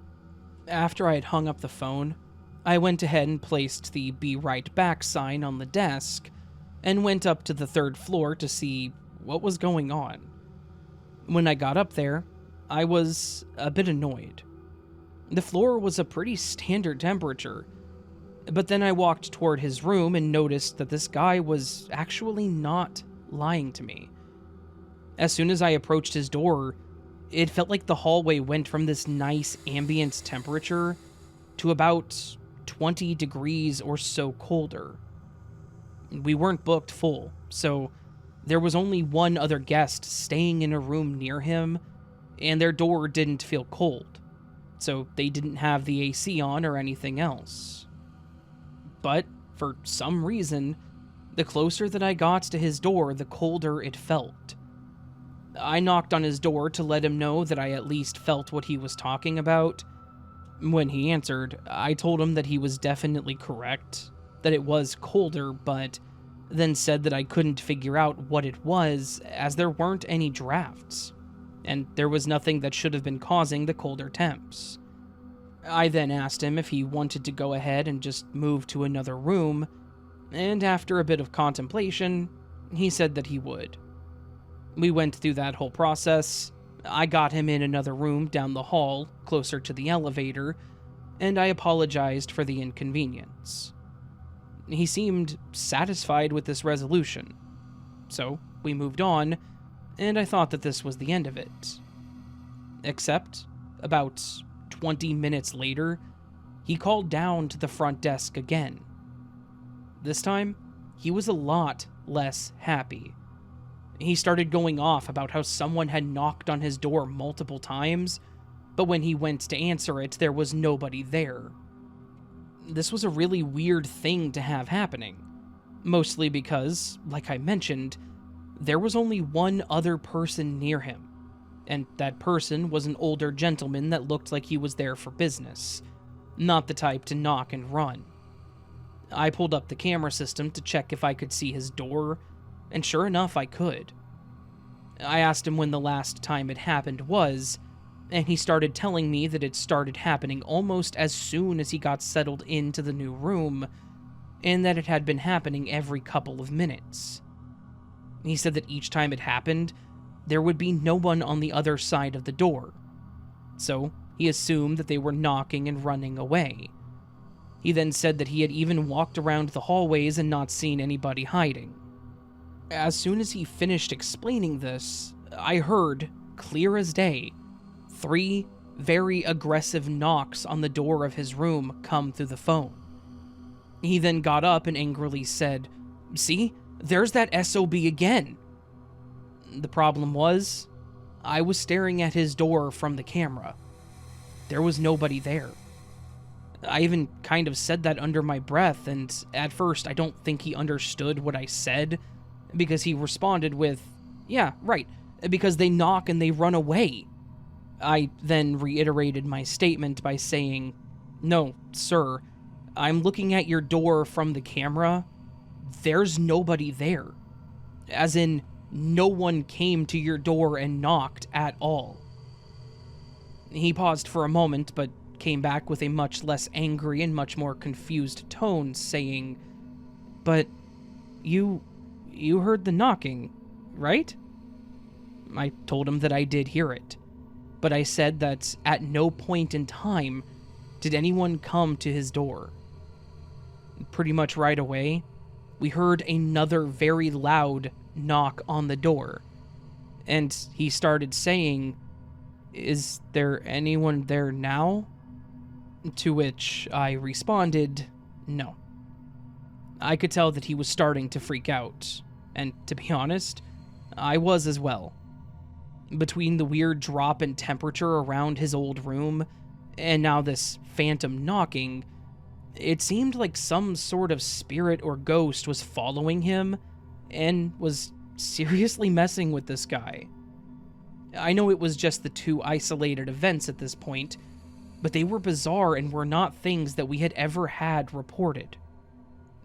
After I had hung up the phone, I went ahead and placed the "Be Right Back" sign on the desk and went up to the third floor to see what was going on. When I got up there, I was a bit annoyed. The floor was a pretty standard temperature, but then I walked toward his room and noticed that this guy was actually not lying to me. As soon as I approached his door, it felt like the hallway went from this nice ambient temperature to about 20 degrees or so colder. We weren't booked full, so there was only one other guest staying in a room near him, and their door didn't feel cold, so they didn't have the AC on or anything else. But, for some reason, the closer that I got to his door, the colder it felt. I knocked on his door to let him know that I at least felt what he was talking about. When he answered, I told him that he was definitely correct, that it was colder, but then said that I couldn't figure out what it was as there weren't any drafts, and there was nothing that should have been causing the colder temps. I then asked him if he wanted to go ahead and just move to another room, and after a bit of contemplation, he said that he would. We went through that whole process. I got him in another room down the hall, closer to the elevator, and I apologized for the inconvenience. He seemed satisfied with this resolution, so we moved on, and I thought that this was the end of it. Except, about 20 minutes later, he called down to the front desk again. This time, he was a lot less happy. He started going off about how someone had knocked on his door multiple times, but when he went to answer it, there was nobody there. This was a really weird thing to have happening, mostly because, like I mentioned, there was only one other person near him, and that person was an older gentleman that looked like he was there for business, not the type to knock and run. I pulled up the camera system to check if I could see his door, and sure enough, I could. I asked him when the last time it happened was, and he started telling me that it started happening almost as soon as he got settled into the new room, and that it had been happening every couple of minutes. He said that each time it happened, there would be no one on the other side of the door, so he assumed that they were knocking and running away. He then said that he had even walked around the hallways and not seen anybody hiding. As soon as he finished explaining this, I heard, clear as day, 3 very aggressive knocks on the door of his room come through the phone. He then got up and angrily said, "See, there's that SOB again." The problem was, I was staring at his door from the camera. There was nobody there. I even kind of said that under my breath, and at first I don't think he understood what I said, because he responded with, "Yeah, right, because they knock and they run away." I then reiterated my statement by saying, "No, sir, I'm looking at your door from the camera. There's nobody there. As in, no one came to your door and knocked at all." He paused for a moment, but came back with a much less angry and much more confused tone, saying, "But you heard the knocking, right?" I told him that I did hear it, but I said that at no point in time did anyone come to his door. Pretty much right away, we heard another very loud knock on the door, and he started saying, "Is there anyone there now?" To which I responded, "No." I could tell that he was starting to freak out, and to be honest, I was as well. Between the weird drop in temperature around his old room, and now this phantom knocking, it seemed like some sort of spirit or ghost was following him, and was seriously messing with this guy. I know it was just the 2 isolated events at this point, but they were bizarre and were not things that we had ever had reported.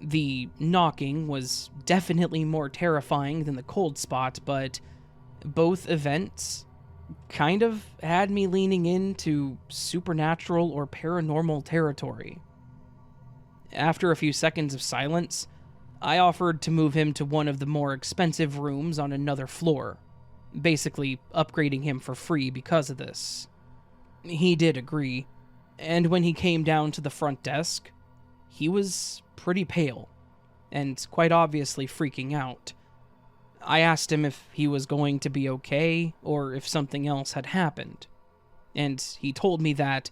The knocking was definitely more terrifying than the cold spot, but both events kind of had me leaning into supernatural or paranormal territory. After a few seconds of silence, I offered to move him to one of the more expensive rooms on another floor, basically upgrading him for free because of this. He did agree, and when he came down to the front desk, he was pretty pale, and quite obviously freaking out. I asked him if he was going to be okay, or if something else had happened, and he told me that,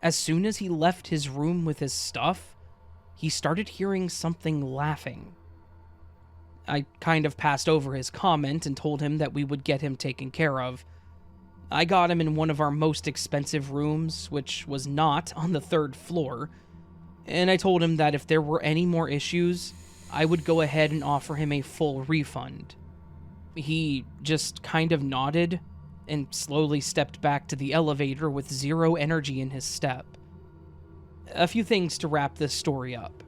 as soon as he left his room with his stuff, he started hearing something laughing. I kind of passed over his comment and told him that we would get him taken care of. I got him in one of our most expensive rooms, which was not on the 3rd floor, and I told him that if there were any more issues, I would go ahead and offer him a full refund. He just kind of nodded and slowly stepped back to the elevator with 0 energy in his step. A few things to wrap this story up.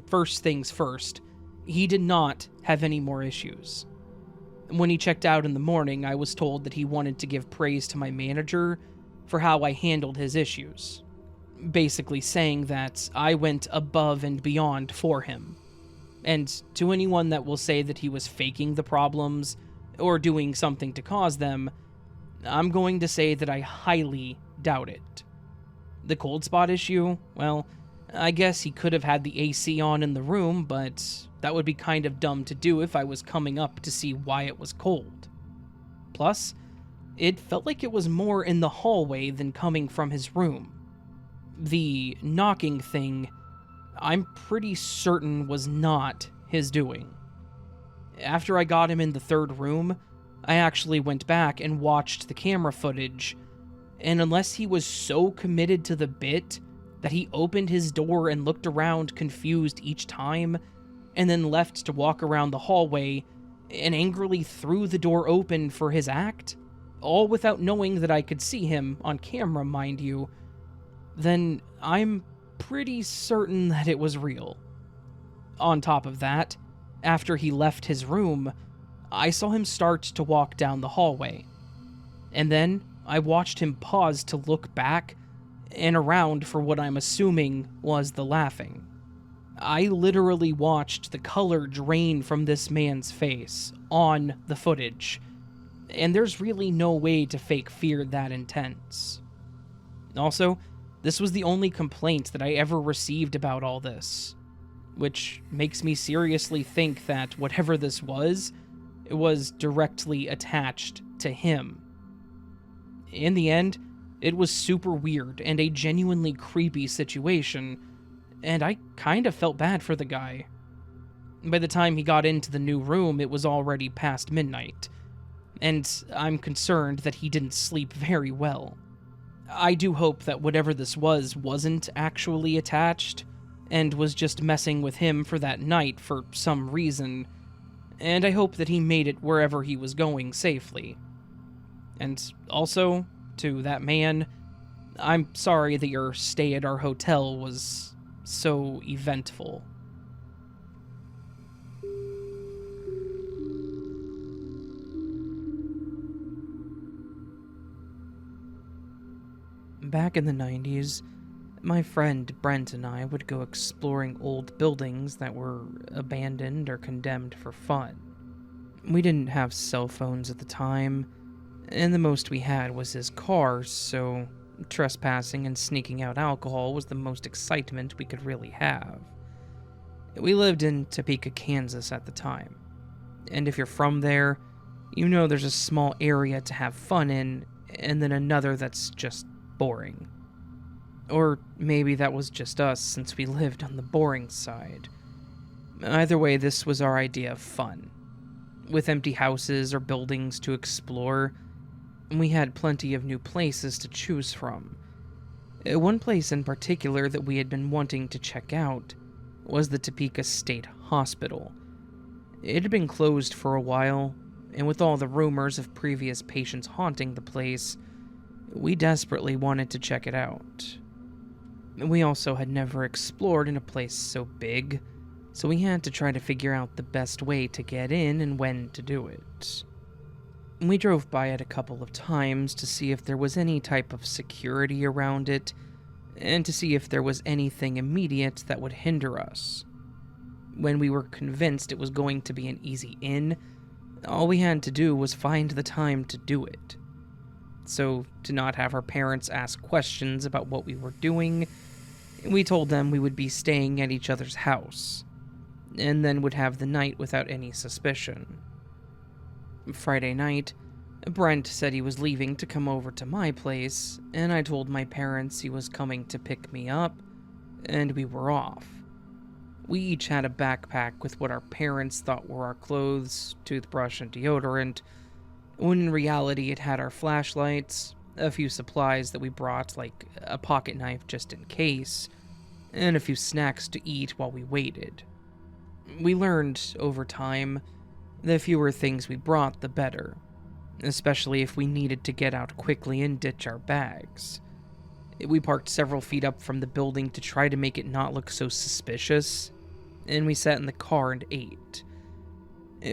First things first, He did not have any more issues. When he checked out in the morning, I was told that he wanted to give praise to my manager for how I handled his issues, basically saying that I went above and beyond for him. And to anyone that will say that he was faking the problems or doing something to cause them, I'm going to say that I highly doubt it. The cold spot issue, well, I guess he could have had the AC on in the room, but that would be kind of dumb to do if I was coming up to see why it was cold. Plus, it felt like it was more in the hallway than coming from his room. The knocking thing, I'm pretty certain was not his doing. After I got him in the third room, I actually went back and watched the camera footage, and unless he was so committed to the bit that he opened his door and looked around confused each time, and then left to walk around the hallway and angrily threw the door open for his act, all without knowing that I could see him on camera, mind you, then I'm pretty certain that it was real. On top of that, after he left his room, I saw him start to walk down the hallway. And then I watched him pause to look back and around for what I'm assuming was the laughing. I literally watched the color drain from this man's face on the footage, and there's really no way to fake fear that intense. Also, this was the only complaint that I ever received about all this, which makes me seriously think that whatever this was, it was directly attached to him. In the end, it was super weird and a genuinely creepy situation, and I kind of felt bad for the guy. By the time he got into the new room, it was already past midnight, and I'm concerned that he didn't sleep very well. I do hope that whatever this was wasn't actually attached, and was just messing with him for that night for some reason, and I hope that he made it wherever he was going safely. And also, to that man, I'm sorry that your stay at our hotel was so eventful. Back in the 90s, my friend Brent and I would go exploring old buildings that were abandoned or condemned for fun. We didn't have cell phones at the time, and the most we had was his car, so trespassing and sneaking out alcohol was the most excitement we could really have. We lived in Topeka, Kansas at the time, and if you're from there, you know there's a small area to have fun in, and then another that's just boring. Or maybe that was just us, since we lived on the boring side. Either way, this was our idea of fun. With empty houses or buildings to explore, we had plenty of new places to choose from. One place in particular that we had been wanting to check out was the Topeka State Hospital. It had been closed for a while, and with all the rumors of previous patients haunting the place, we desperately wanted to check it out. We also had never explored in a place so big, so we had to try to figure out the best way to get in and when to do it. We drove by it a couple of times to see if there was any type of security around it, and to see if there was anything immediate that would hinder us. When we were convinced it was going to be an easy in, all we had to do was find the time to do it. So, to not have our parents ask questions about what we were doing, we told them we would be staying at each other's house, and then would have the night without any suspicion. Friday night, Brent said he was leaving to come over to my place, and I told my parents he was coming to pick me up, and we were off. We each had a backpack with what our parents thought were our clothes, toothbrush, and deodorant, when in reality it had our flashlights, a few supplies that we brought, like a pocket knife just in case, and a few snacks to eat while we waited. We learned, over time, the fewer things we brought, the better, especially if we needed to get out quickly and ditch our bags. We parked several feet up from the building to try to make it not look so suspicious, and we sat in the car and ate.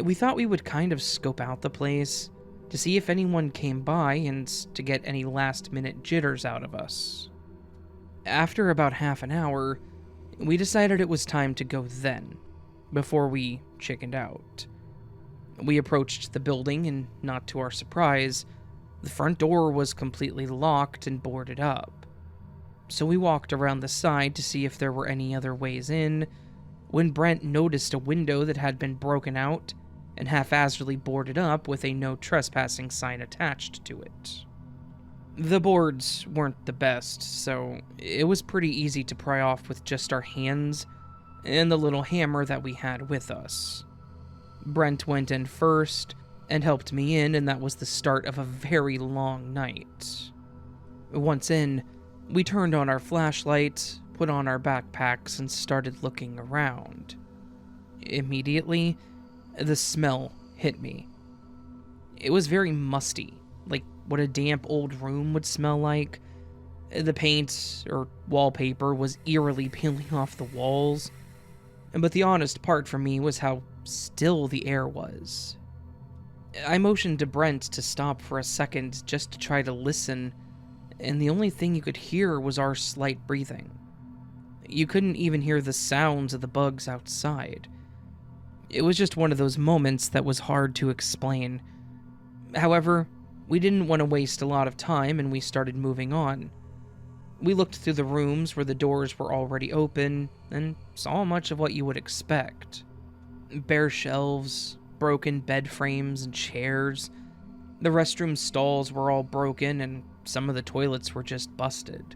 We thought we would kind of scope out the place to see if anyone came by and to get any last-minute jitters out of us. After about half an hour, we decided it was time to go then, before we chickened out. We approached the building, and not to our surprise, the front door was completely locked and boarded up. So we walked around the side to see if there were any other ways in, when Brent noticed a window that had been broken out and haphazardly boarded up with a no trespassing sign attached to it. The boards weren't the best, so it was pretty easy to pry off with just our hands and the little hammer that we had with us. Brent went in first and helped me in, and that was the start of a very long night. Once in, we turned on our flashlight, put on our backpacks, and started looking around. Immediately, the smell hit me. It was very musty, like what a damp old room would smell like. The paint or wallpaper was eerily peeling off the walls. But the honest part for me was how still the air was. I motioned to Brent to stop for a second just to try to listen, and the only thing you could hear was our slight breathing. You couldn't even hear the sounds of the bugs outside. It was just one of those moments that was hard to explain. However, we didn't want to waste a lot of time, and we started moving on. We looked through the rooms where the doors were already open and saw much of what you would expect. Bare shelves, broken bed frames and chairs. The restroom stalls were all broken, and some of the toilets were just busted.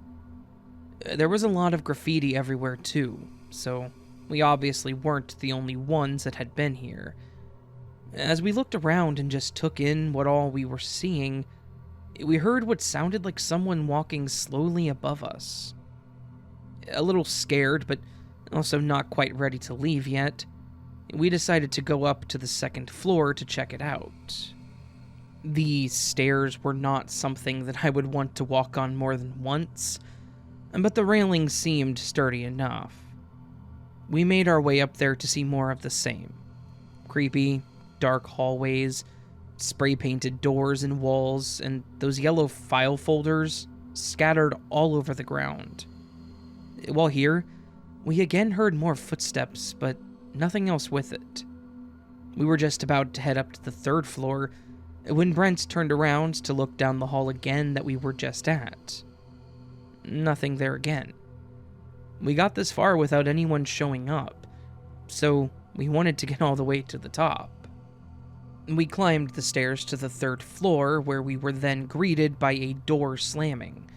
There was a lot of graffiti everywhere too, so we obviously weren't the only ones that had been here. As we looked around and just took in what all we were seeing, we heard what sounded like someone walking slowly above us. A little scared, but also not quite ready to leave yet, we decided to go up to the second floor to check it out. The stairs were not something that I would want to walk on more than once, but the railing seemed sturdy enough. We made our way up there to see more of the same. Creepy, dark hallways, spray-painted doors and walls, and those yellow file folders scattered all over the ground. While here, we again heard more footsteps, but nothing else with it. We were just about to head up to the third floor when Brent turned around to look down the hall again that we were just at. Nothing there again. We got this far without anyone showing up, so we wanted to get all the way to the top. We climbed the stairs to the third floor, where we were then greeted by a door slamming.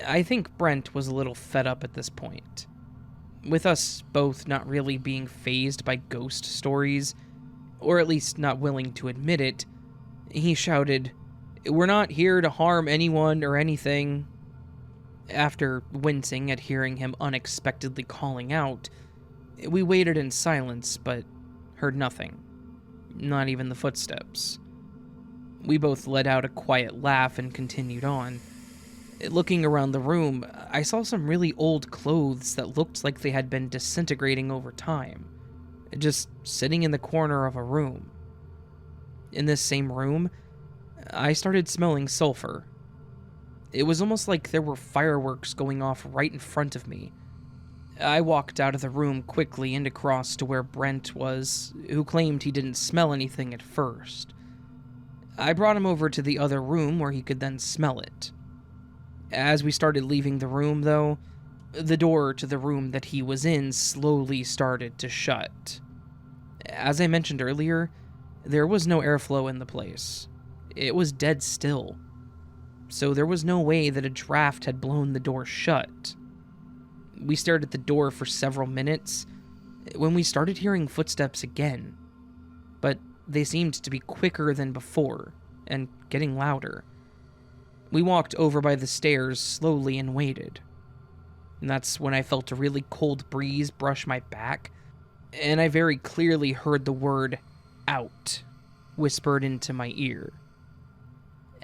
I think Brent was a little fed up at this point. With us both not really being fazed by ghost stories, or at least not willing to admit it, he shouted, "We're not here to harm anyone or anything." After wincing at hearing him unexpectedly calling out, we waited in silence, but heard nothing. Not even the footsteps. We both let out a quiet laugh and continued on. Looking around the room, I saw some really old clothes that looked like they had been disintegrating over time, just sitting in the corner of a room. In this same room, I started smelling sulfur. It was almost like there were fireworks going off right in front of me. I walked out of the room quickly and across to where Brent was, who claimed he didn't smell anything at first. I brought him over to the other room where he could then smell it. As we started leaving the room, though, the door to the room that he was in slowly started to shut. As I mentioned earlier, there was no airflow in the place. It was dead still. So there was no way that a draft had blown the door shut. We stared at the door for several minutes when we started hearing footsteps again, but they seemed to be quicker than before and getting louder. We walked over by the stairs slowly and waited. And that's when I felt a really cold breeze brush my back, and I very clearly heard the word "out" whispered into my ear.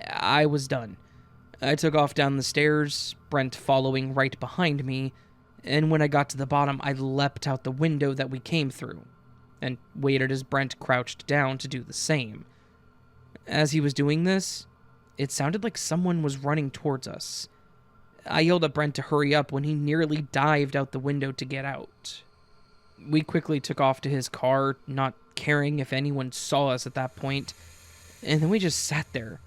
I was done. I took off down the stairs, Brent following right behind me, and when I got to the bottom, I leapt out the window that we came through, and waited as Brent crouched down to do the same. As he was doing this, it sounded like someone was running towards us. I yelled at Brent to hurry up when he nearly dived out the window to get out. We quickly took off to his car, not caring if anyone saw us at that point, and then we just sat there,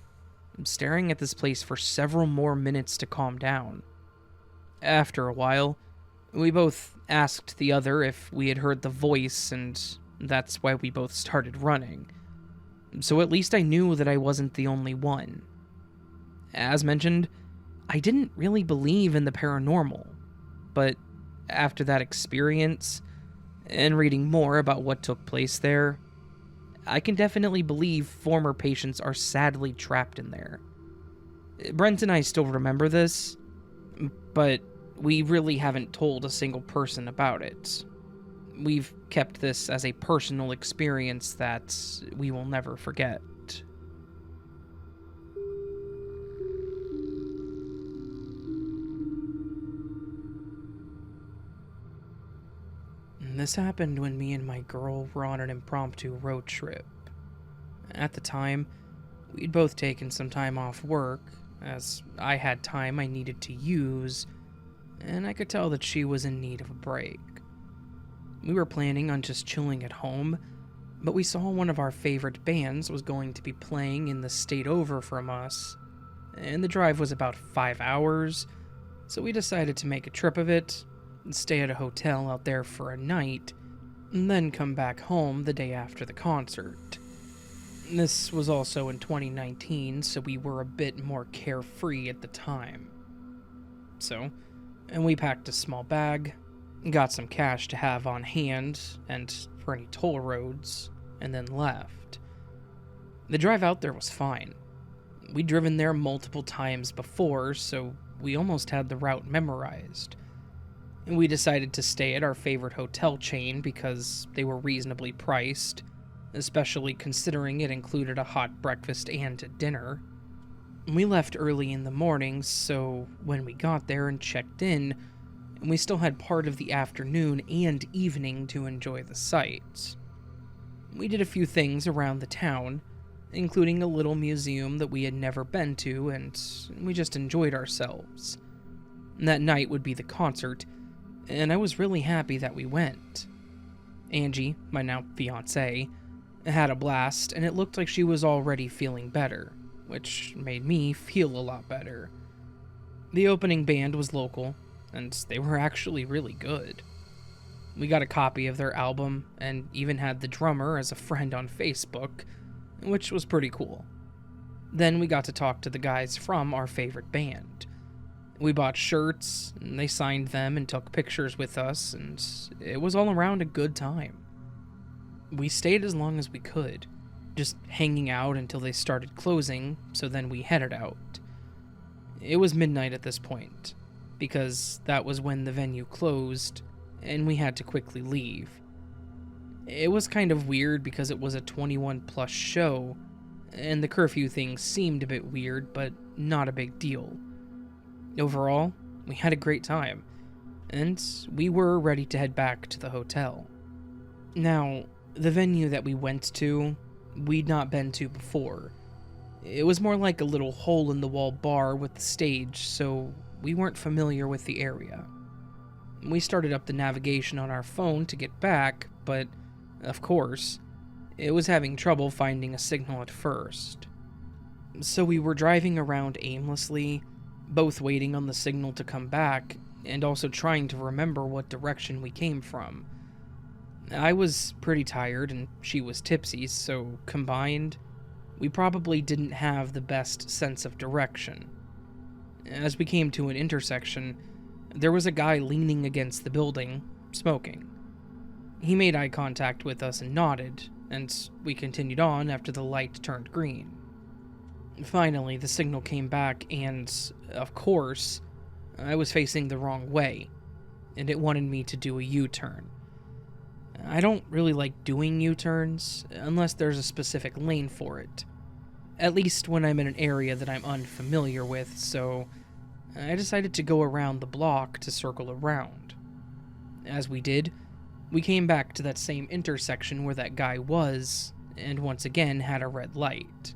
staring at this place for several more minutes to calm down. After a while, we both asked the other if we had heard the voice, and that's why we both started running. So at least I knew that I wasn't the only one. As mentioned, I didn't really believe in the paranormal, but after that experience, and reading more about what took place there, I can definitely believe former patients are sadly trapped in there. Brent and I still remember this, but we really haven't told a single person about it. We've kept this as a personal experience that we will never forget. This happened when me and my girl were on an impromptu road trip. At the time, we'd both taken some time off work, as I had time I needed to use, and I could tell that she was in need of a break. We were planning on just chilling at home, but we saw one of our favorite bands was going to be playing in the state over from us, and the drive was about 5 hours, so we decided to make a trip of it, stay at a hotel out there for a night, and then come back home the day after the concert. This was also in 2019, so we were a bit more carefree at the time. And we packed a small bag, got some cash to have on hand, and for any toll roads, and then left. The drive out there was fine. We'd driven there multiple times before, so we almost had the route memorized. And we decided to stay at our favorite hotel chain because they were reasonably priced, especially considering it included a hot breakfast and a dinner. We left early in the morning, so when we got there and checked in, we still had part of the afternoon and evening to enjoy the sights. We did a few things around the town, including a little museum that we had never been to, and we just enjoyed ourselves. That night would be the concert, and I was really happy that we went. Angie, my now fiancée, had a blast, and it looked like she was already feeling better, which made me feel a lot better. The opening band was local, and they were actually really good. We got a copy of their album, and even had the drummer as a friend on Facebook, which was pretty cool. Then we got to talk to the guys from our favorite band. We bought shirts, and they signed them and took pictures with us, and it was all around a good time. We stayed as long as we could, just hanging out until they started closing, so then we headed out. It was midnight at this point, because that was when the venue closed, and we had to quickly leave. It was kind of weird because it was a 21+ show, and the curfew thing seemed a bit weird, but not a big deal. Overall, we had a great time, and we were ready to head back to the hotel. Now, the venue that we went to, we'd not been to before. It was more like a little hole-in-the-wall bar with the stage, so we weren't familiar with the area. We started up the navigation on our phone to get back, but, of course, it was having trouble finding a signal at first. So we were driving around aimlessly, both waiting on the signal to come back, and also trying to remember what direction we came from. I was pretty tired, and she was tipsy, so combined, we probably didn't have the best sense of direction. As we came to an intersection, there was a guy leaning against the building, smoking. He made eye contact with us and nodded, and we continued on after the light turned green. Finally, the signal came back, and, of course, I was facing the wrong way, and it wanted me to do a U-turn. I don't really like doing U-turns, unless there's a specific lane for it. At least when I'm in an area that I'm unfamiliar with, so I decided to go around the block to circle around. As we did, we came back to that same intersection where that guy was, and once again had a red light.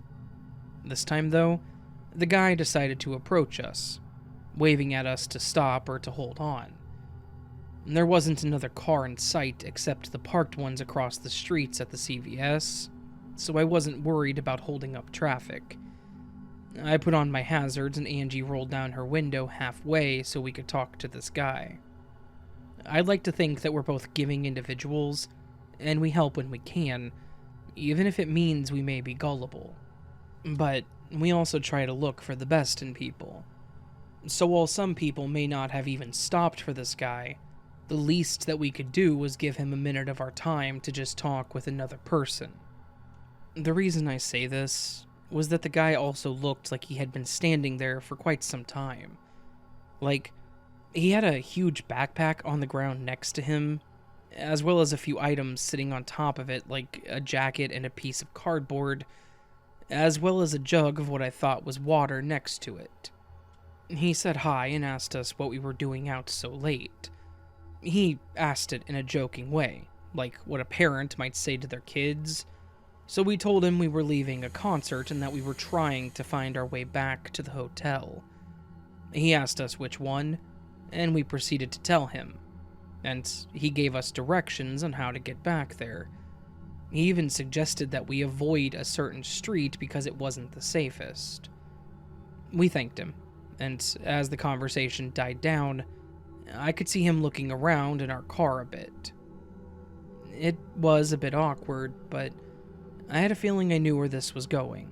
This time, though, the guy decided to approach us, waving at us to stop or to hold on. There wasn't another car in sight except the parked ones across the streets at the CVS, so I wasn't worried about holding up traffic. I put on my hazards and Angie rolled down her window halfway so we could talk to this guy. I'd like to think that we're both giving individuals, and we help when we can, even if it means we may be gullible. But we also try to look for the best in people. So while some people may not have even stopped for this guy, the least that we could do was give him a minute of our time to just talk with another person. The reason I say this was that the guy also looked like he had been standing there for quite some time. Like, he had a huge backpack on the ground next to him, as well as a few items sitting on top of it, like a jacket and a piece of cardboard, as well as a jug of what I thought was water next to it. He said hi and asked us what we were doing out so late. He asked it in a joking way, like what a parent might say to their kids. So we told him we were leaving a concert and that we were trying to find our way back to the hotel. He asked us which one, and we proceeded to tell him, and he gave us directions on how to get back there. He even suggested that we avoid a certain street because it wasn't the safest. We thanked him, and as the conversation died down, I could see him looking around in our car a bit. It was a bit awkward, but I had a feeling I knew where this was going.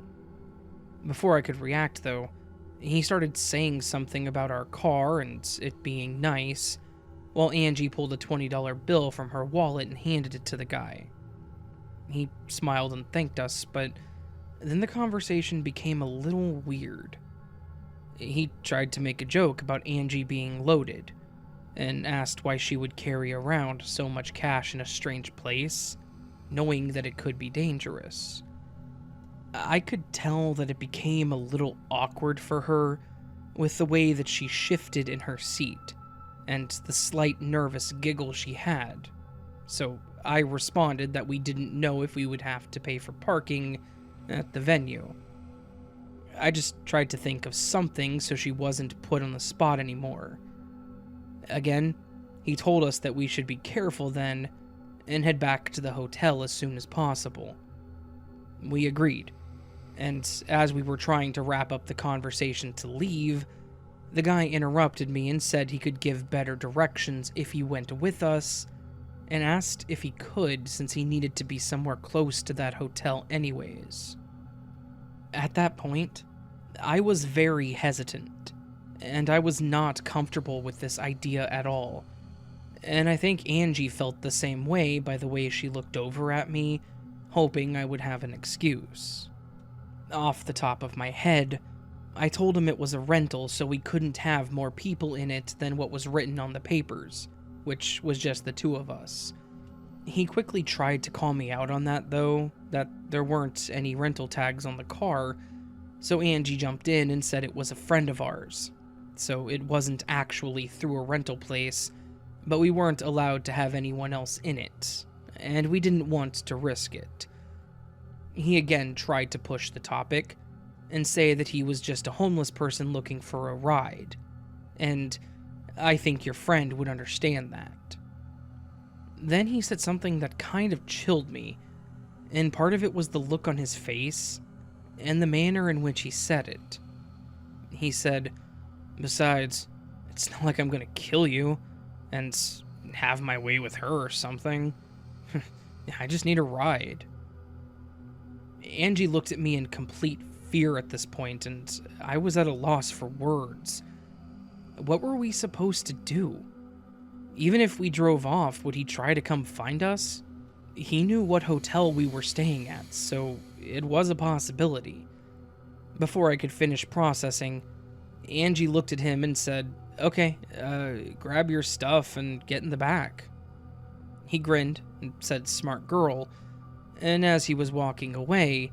Before I could react, though, he started saying something about our car and it being nice, while Angie pulled a $20 bill from her wallet and handed it to the guy. He smiled and thanked us, but then the conversation became a little weird. He tried to make a joke about Angie being loaded, and asked why she would carry around so much cash in a strange place, knowing that it could be dangerous. I could tell that it became a little awkward for her with the way that she shifted in her seat and the slight nervous giggle she had, so I responded that we didn't know if we would have to pay for parking at the venue. I just tried to think of something so she wasn't put on the spot anymore. Again, he told us that we should be careful then and head back to the hotel as soon as possible. We agreed, and as we were trying to wrap up the conversation to leave, the guy interrupted me and said he could give better directions if he went with us, and asked if he could since he needed to be somewhere close to that hotel anyways. At that point, I was very hesitant, and I was not comfortable with this idea at all. And I think Angie felt the same way by the way she looked over at me, hoping I would have an excuse. Off the top of my head, I told him it was a rental so we couldn't have more people in it than what was written on the papers, which was just the two of us. He quickly tried to call me out on that though, that there weren't any rental tags on the car, so Angie jumped in and said it was a friend of ours. So it wasn't actually through a rental place, but we weren't allowed to have anyone else in it, and we didn't want to risk it. He again tried to push the topic, and say that he was just a homeless person looking for a ride, and I think your friend would understand that. Then he said something that kind of chilled me, and part of it was the look on his face, and the manner in which he said it. He said, "Besides, it's not like I'm gonna kill you and have my way with her or something. I just need a ride." Angie looked at me in complete fear at this point, and I was at a loss for words. What were we supposed to do? Even if we drove off, would he try to come find us? He knew what hotel we were staying at, so it was a possibility. Before I could finish processing, Angie looked at him and said, "Okay, grab your stuff and get in the back." He grinned and said, "Smart girl," and as he was walking away,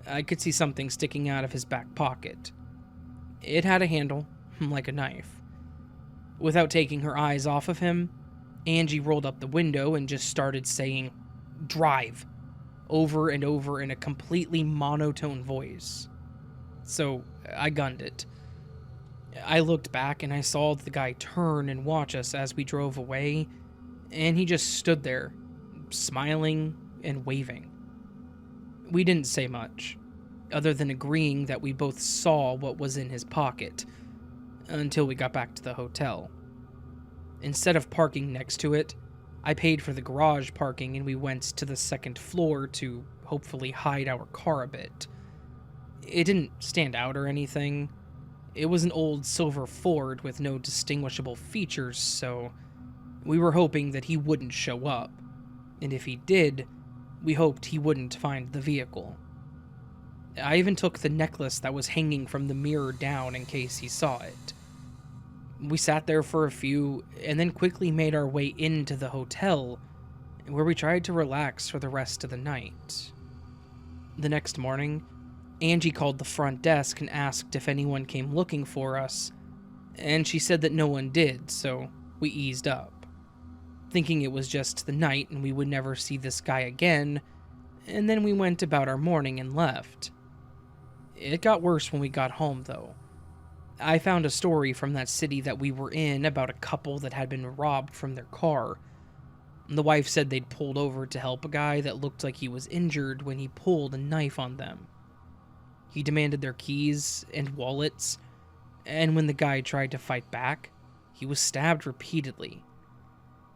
I could see something sticking out of his back pocket. It had a handle, like a knife. Without taking her eyes off of him, Angie rolled up the window and just started saying, "Drive," over and over in a completely monotone voice. So I gunned it. I looked back and I saw the guy turn and watch us as we drove away, and he just stood there, smiling and waving. We didn't say much, other than agreeing that we both saw what was in his pocket, until we got back to the hotel. Instead of parking next to it, I paid for the garage parking and we went to the second floor to hopefully hide our car a bit. It didn't stand out or anything. It was an old silver Ford with no distinguishable features, so we were hoping that he wouldn't show up. And if he did, we hoped he wouldn't find the vehicle. I even took the necklace that was hanging from the mirror down in case he saw it. We sat there for a few, and then quickly made our way into the hotel, where we tried to relax for the rest of the night. The next morning, Angie called the front desk and asked if anyone came looking for us, and she said that no one did, so we eased up, thinking it was just the night and we would never see this guy again, and then we went about our morning and left. It got worse when we got home, though. I found a story from that city that we were in about a couple that had been robbed from their car. The wife said they'd pulled over to help a guy that looked like he was injured when he pulled a knife on them. He demanded their keys and wallets, and when the guy tried to fight back, he was stabbed repeatedly.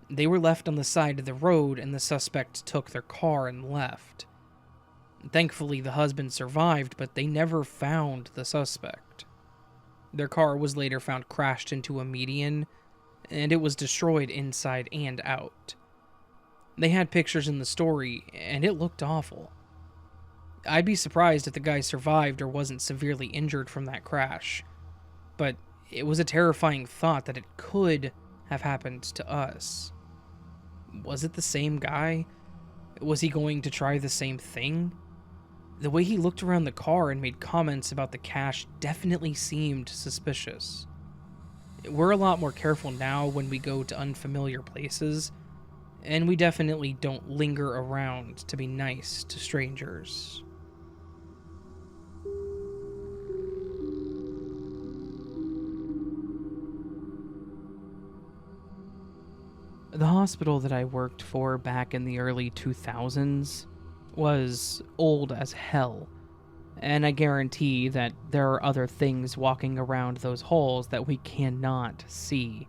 They were left on the side of the road, and the suspect took their car and left. Thankfully, the husband survived, but they never found the suspect. Their car was later found crashed into a median, and it was destroyed inside and out. They had pictures in the story, and it looked awful. I'd be surprised if the guy survived or wasn't severely injured from that crash, but it was a terrifying thought that it could have happened to us. Was it the same guy? Was he going to try the same thing? The way he looked around the car and made comments about the cash definitely seemed suspicious. We're a lot more careful now when we go to unfamiliar places, and we definitely don't linger around to be nice to strangers. The hospital that I worked for back in the early 2000s was old as hell, and I guarantee that there are other things walking around those halls that we cannot see.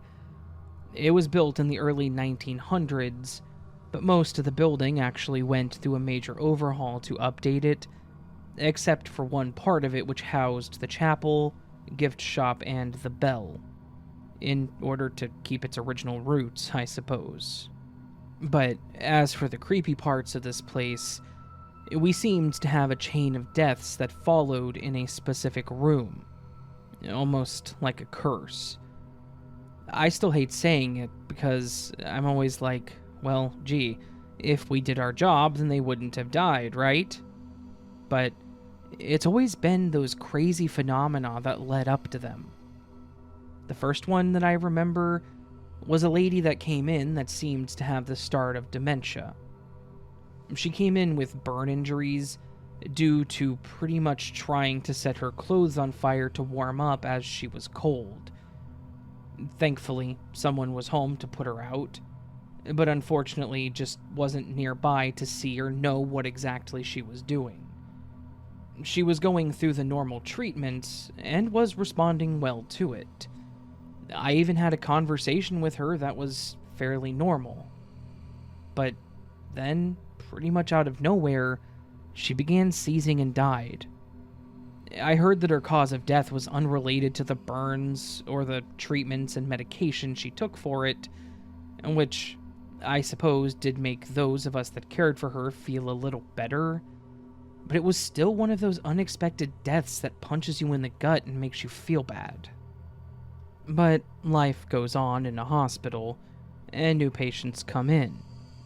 It was built in the early 1900s, but most of the building actually went through a major overhaul to update it, except for one part of it which housed the chapel, gift shop, and the bell, in order to keep its original roots, I suppose. But as for the creepy parts of this place, we seemed to have a chain of deaths that followed in a specific room, almost like a curse. I still hate saying it because I'm always like, well, gee, if we did our job, then they wouldn't have died, right? But it's always been those crazy phenomena that led up to them. The first one that I remember was a lady that came in that seemed to have the start of dementia. She came in with burn injuries due to pretty much trying to set her clothes on fire to warm up as she was cold. Thankfully, someone was home to put her out, but unfortunately just wasn't nearby to see or know what exactly she was doing. She was going through the normal treatment and was responding well to it. I even had a conversation with her that was fairly normal. But then, pretty much out of nowhere, she began seizing and died. I heard that her cause of death was unrelated to the burns or the treatments and medication she took for it, which I suppose did make those of us that cared for her feel a little better, but it was still one of those unexpected deaths that punches you in the gut and makes you feel bad. But life goes on in a hospital, and new patients come in,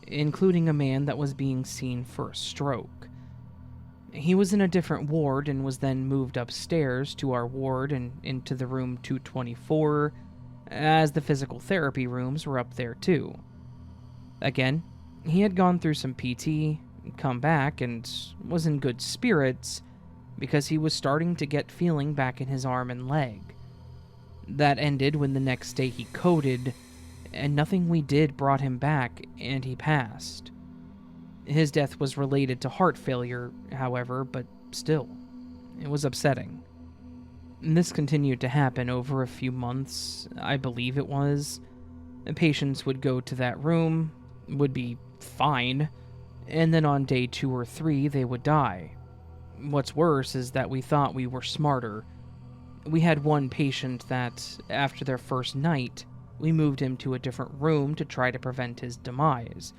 including a man that was being seen for a stroke. He was in a different ward and was then moved upstairs to our ward and into the room 224, as the physical therapy rooms were up there too. Again, he had gone through some PT, come back, and was in good spirits because he was starting to get feeling back in his arm and leg. That ended when the next day he coded, and nothing we did brought him back, and he passed. His death was related to heart failure, however, but still, it was upsetting. This continued to happen over a few months, I believe it was. Patients would go to that room, would be fine, and then on day 2 or 3 they would die. What's worse is that we thought we were smarter. We had one patient that, after their first night, we moved him to a different room to try to prevent his demise.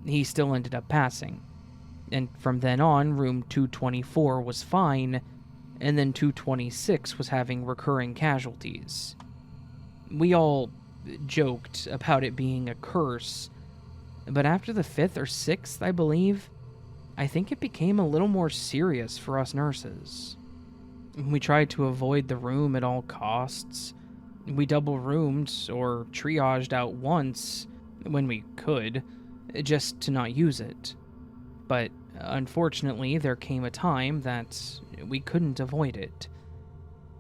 He still ended up passing. And from then on, room 224 was fine, and then 226 was having recurring casualties. We all joked about it being a curse, but after the 5th or 6th, I believe, I think it became a little more serious for us nurses. We tried to avoid the room at all costs. We double roomed or triaged out once when we could, just to not use it. But unfortunately, there came a time that we couldn't avoid it.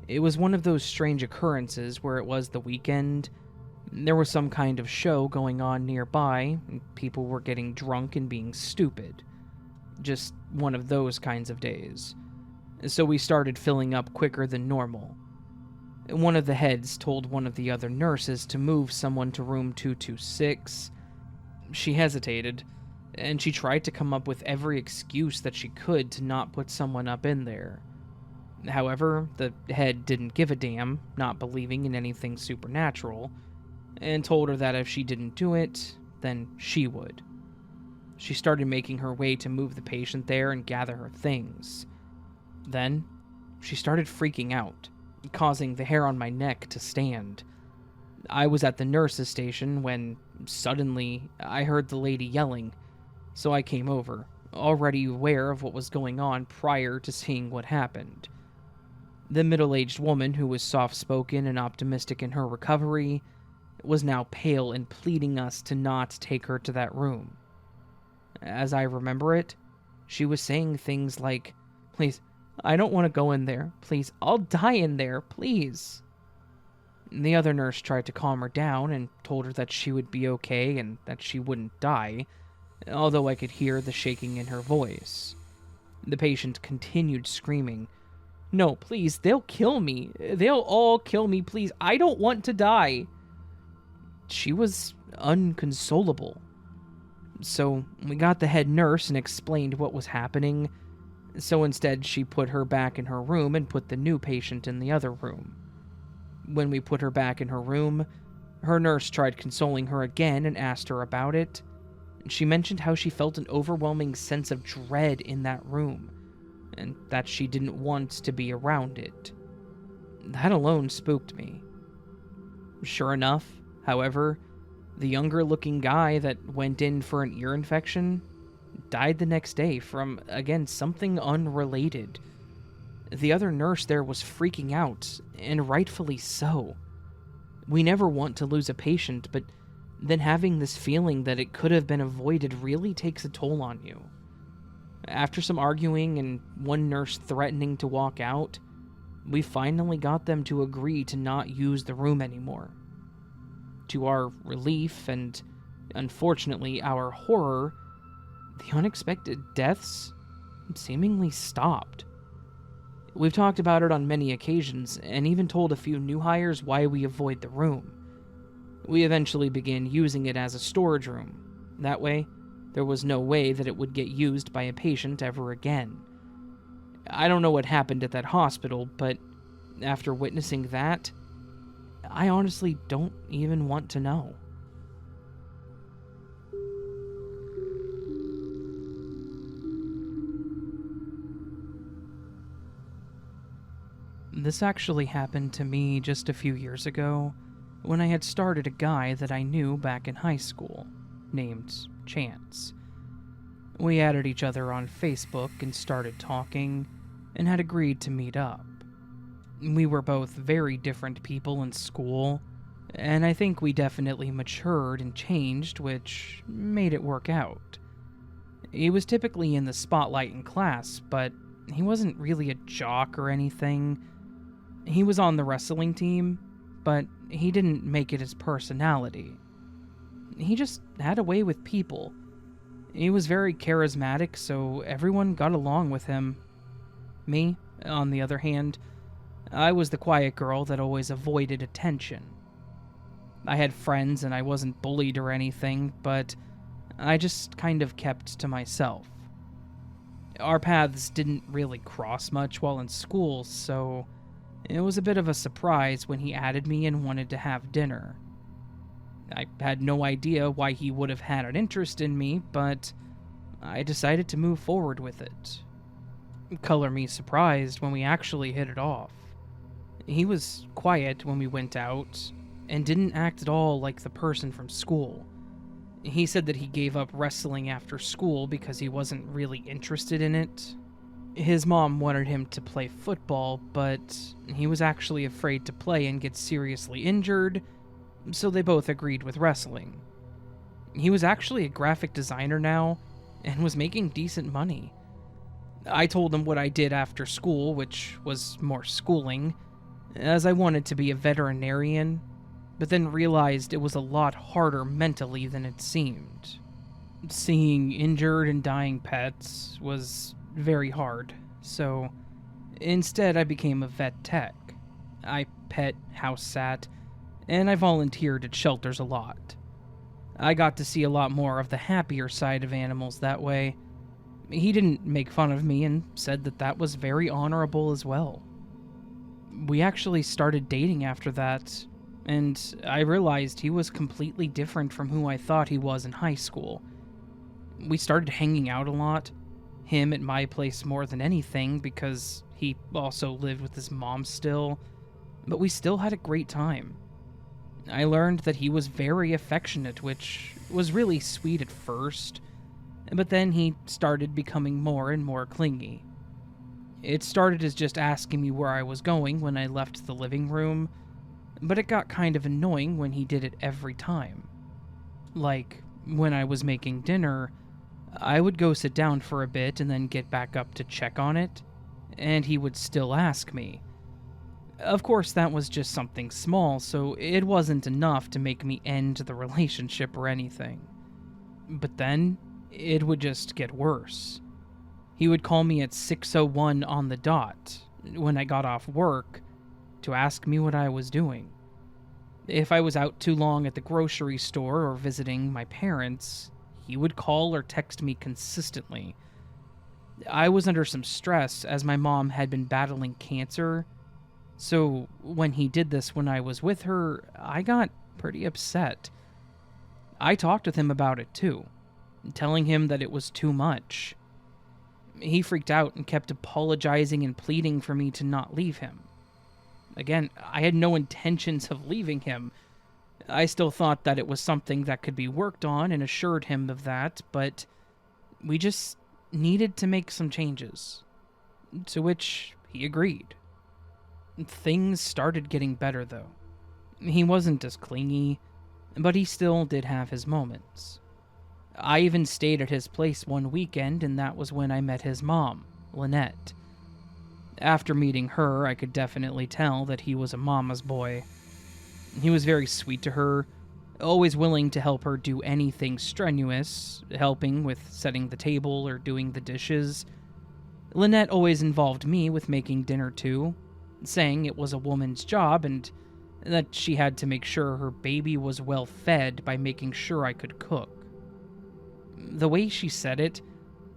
It was one of those strange occurrences where it was the weekend. There was some kind of show going on nearby, and people were getting drunk and being stupid. Just one of those kinds of days. So we started filling up quicker than normal. One of the heads told one of the other nurses to move someone to room 226. She hesitated, and she tried to come up with every excuse that she could to not put someone up in there. However, the head didn't give a damn, not believing in anything supernatural, and told her that if she didn't do it, then she would. She started making her way to move the patient there and gather her things. Then, she started freaking out, causing the hair on my neck to stand. I was at the nurse's station when, suddenly, I heard the lady yelling, so I came over, already aware of what was going on prior to seeing what happened. The middle-aged woman, who was soft-spoken and optimistic in her recovery, was now pale and pleading us to not take her to that room. As I remember it, she was saying things like, "Please, I don't want to go in there. Please, I'll die in there, please." The other nurse tried to calm her down and told her that she would be okay and that she wouldn't die, although I could hear the shaking in her voice. The patient continued screaming, "No, please, they'll kill me. They'll all kill me, please. I don't want to die." She was unconsolable. So we got the head nurse and explained what was happening. So instead, she put her back in her room and put the new patient in the other room. When we put her back in her room, her nurse tried consoling her again and asked her about it. She mentioned how she felt an overwhelming sense of dread in that room, and that she didn't want to be around it. That alone spooked me. Sure enough, however, the younger-looking guy that went in for an ear infection died the next day from, again, something unrelated. The other nurse there was freaking out, and rightfully so. We never want to lose a patient, but then having this feeling that it could have been avoided really takes a toll on you. After some arguing and one nurse threatening to walk out, we finally got them to agree to not use the room anymore. To our relief and, unfortunately, our horror, the unexpected deaths seemingly stopped. We've talked about it on many occasions, and even told a few new hires why we avoid the room. We eventually began using it as a storage room. That way, there was no way that it would get used by a patient ever again. I don't know what happened at that hospital, but after witnessing that, I honestly don't even want to know. This actually happened to me just a few years ago, when I had started a guy that I knew back in high school, named Chance. We added each other on Facebook and started talking, and had agreed to meet up. We were both very different people in school, and I think we definitely matured and changed, which made it work out. He was typically in the spotlight in class, but he wasn't really a jock or anything. He was on the wrestling team, but he didn't make it his personality. He just had a way with people. He was very charismatic, so everyone got along with him. Me, on the other hand, I was the quiet girl that always avoided attention. I had friends and I wasn't bullied or anything, but I just kind of kept to myself. Our paths didn't really cross much while in school, so it was a bit of a surprise when he added me and wanted to have dinner. I had no idea why he would have had an interest in me, but I decided to move forward with it. Color me surprised when we actually hit it off. He was quiet when we went out, and didn't act at all like the person from school. He said that he gave up wrestling after school because he wasn't really interested in it. His mom wanted him to play football, but he was actually afraid to play and get seriously injured, so they both agreed with wrestling. He was actually a graphic designer now, and was making decent money. I told him what I did after school, which was more schooling, as I wanted to be a veterinarian, but then realized it was a lot harder mentally than it seemed. Seeing injured and dying pets was very hard, so instead I became a vet tech. I pet, house sat, and I volunteered at shelters a lot. I got to see a lot more of the happier side of animals that way. He didn't make fun of me and said that that was very honorable as well. We actually started dating after that, and I realized he was completely different from who I thought he was in high school. We started hanging out a lot, him at my place more than anything because he also lived with his mom still, but we still had a great time. I learned that he was very affectionate, which was really sweet at first, but then he started becoming more and more clingy. It started as just asking me where I was going when I left the living room, but it got kind of annoying when he did it every time. Like, when I was making dinner, I would go sit down for a bit and then get back up to check on it, and he would still ask me. Of course, that was just something small, so it wasn't enough to make me end the relationship or anything. But then, it would just get worse. He would call me at 6:01 on the dot, when I got off work, to ask me what I was doing. If I was out too long at the grocery store or visiting my parents, he would call or text me consistently. I was under some stress as my mom had been battling cancer, so when he did this when I was with her, I got pretty upset. I talked with him about it too, telling him that it was too much. He freaked out and kept apologizing and pleading for me to not leave him. Again, I had no intentions of leaving him. I still thought that it was something that could be worked on and assured him of that, but we just needed to make some changes. To which he agreed. Things started getting better, though. He wasn't as clingy, but he still did have his moments. I even stayed at his place one weekend, and that was when I met his mom, Lynette. After meeting her, I could definitely tell that he was a mama's boy. He was very sweet to her, always willing to help her do anything strenuous, helping with setting the table or doing the dishes. Lynette always involved me with making dinner too, saying it was a woman's job and that she had to make sure her baby was well fed by making sure I could cook. The way she said it,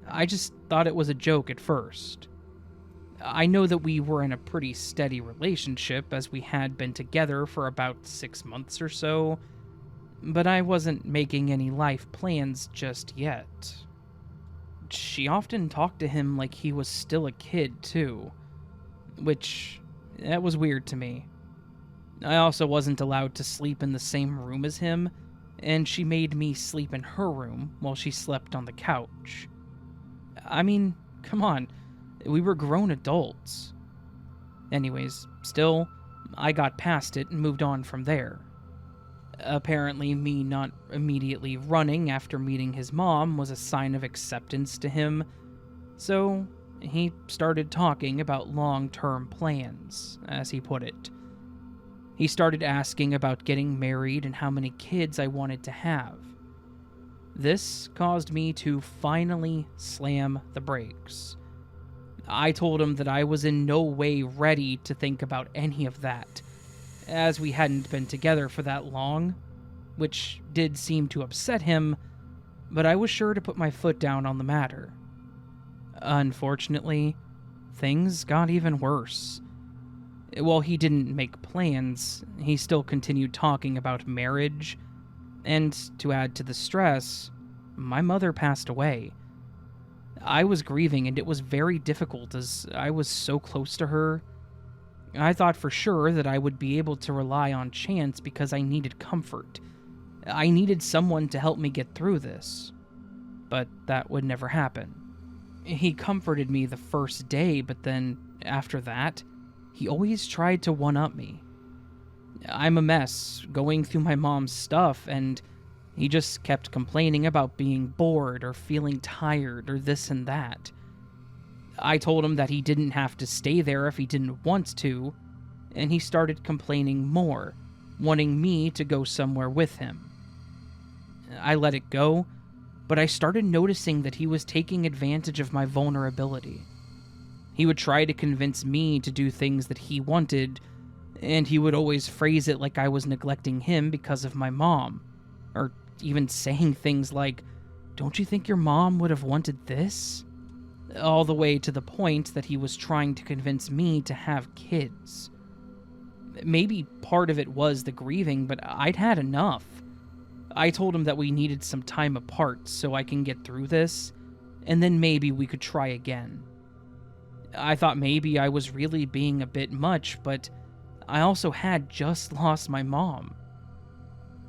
I just thought it was a joke at first. I know that we were in a pretty steady relationship as we had been together for about 6 months or so, but I wasn't making any life plans just yet. She often talked to him like he was still a kid too, which that was weird to me. I also wasn't allowed to sleep in the same room as him, and she made me sleep in her room while she slept on the couch. I mean, come on, we were grown adults. Anyways, still, I got past it and moved on from there. Apparently, me not immediately running after meeting his mom was a sign of acceptance to him, so he started talking about long-term plans, as he put it. He started asking about getting married and how many kids I wanted to have. This caused me to finally slam the brakes. I told him that I was in no way ready to think about any of that, as we hadn't been together for that long, which did seem to upset him, but I was sure to put my foot down on the matter. Unfortunately, things got even worse. While he didn't make plans, he still continued talking about marriage, and to add to the stress, my mother passed away. I was grieving, and it was very difficult as I was so close to her. I thought for sure that I would be able to rely on chance because I needed comfort. I needed someone to help me get through this. But that would never happen. He comforted me the first day, but then, after that, he always tried to one-up me. I'm a mess, going through my mom's stuff, and he just kept complaining about being bored or feeling tired or this and that. I told him that he didn't have to stay there if he didn't want to, and he started complaining more, wanting me to go somewhere with him. I let it go, but I started noticing that he was taking advantage of my vulnerability. He would try to convince me to do things that he wanted, and he would always phrase it like I was neglecting him because of my mom, or even saying things like, "Don't you think your mom would have wanted this?" All the way to the point that he was trying to convince me to have kids. Maybe part of it was the grieving, but I'd had enough. I told him that we needed some time apart so I can get through this, and then maybe we could try again. I thought maybe I was really being a bit much, but I also had just lost my mom.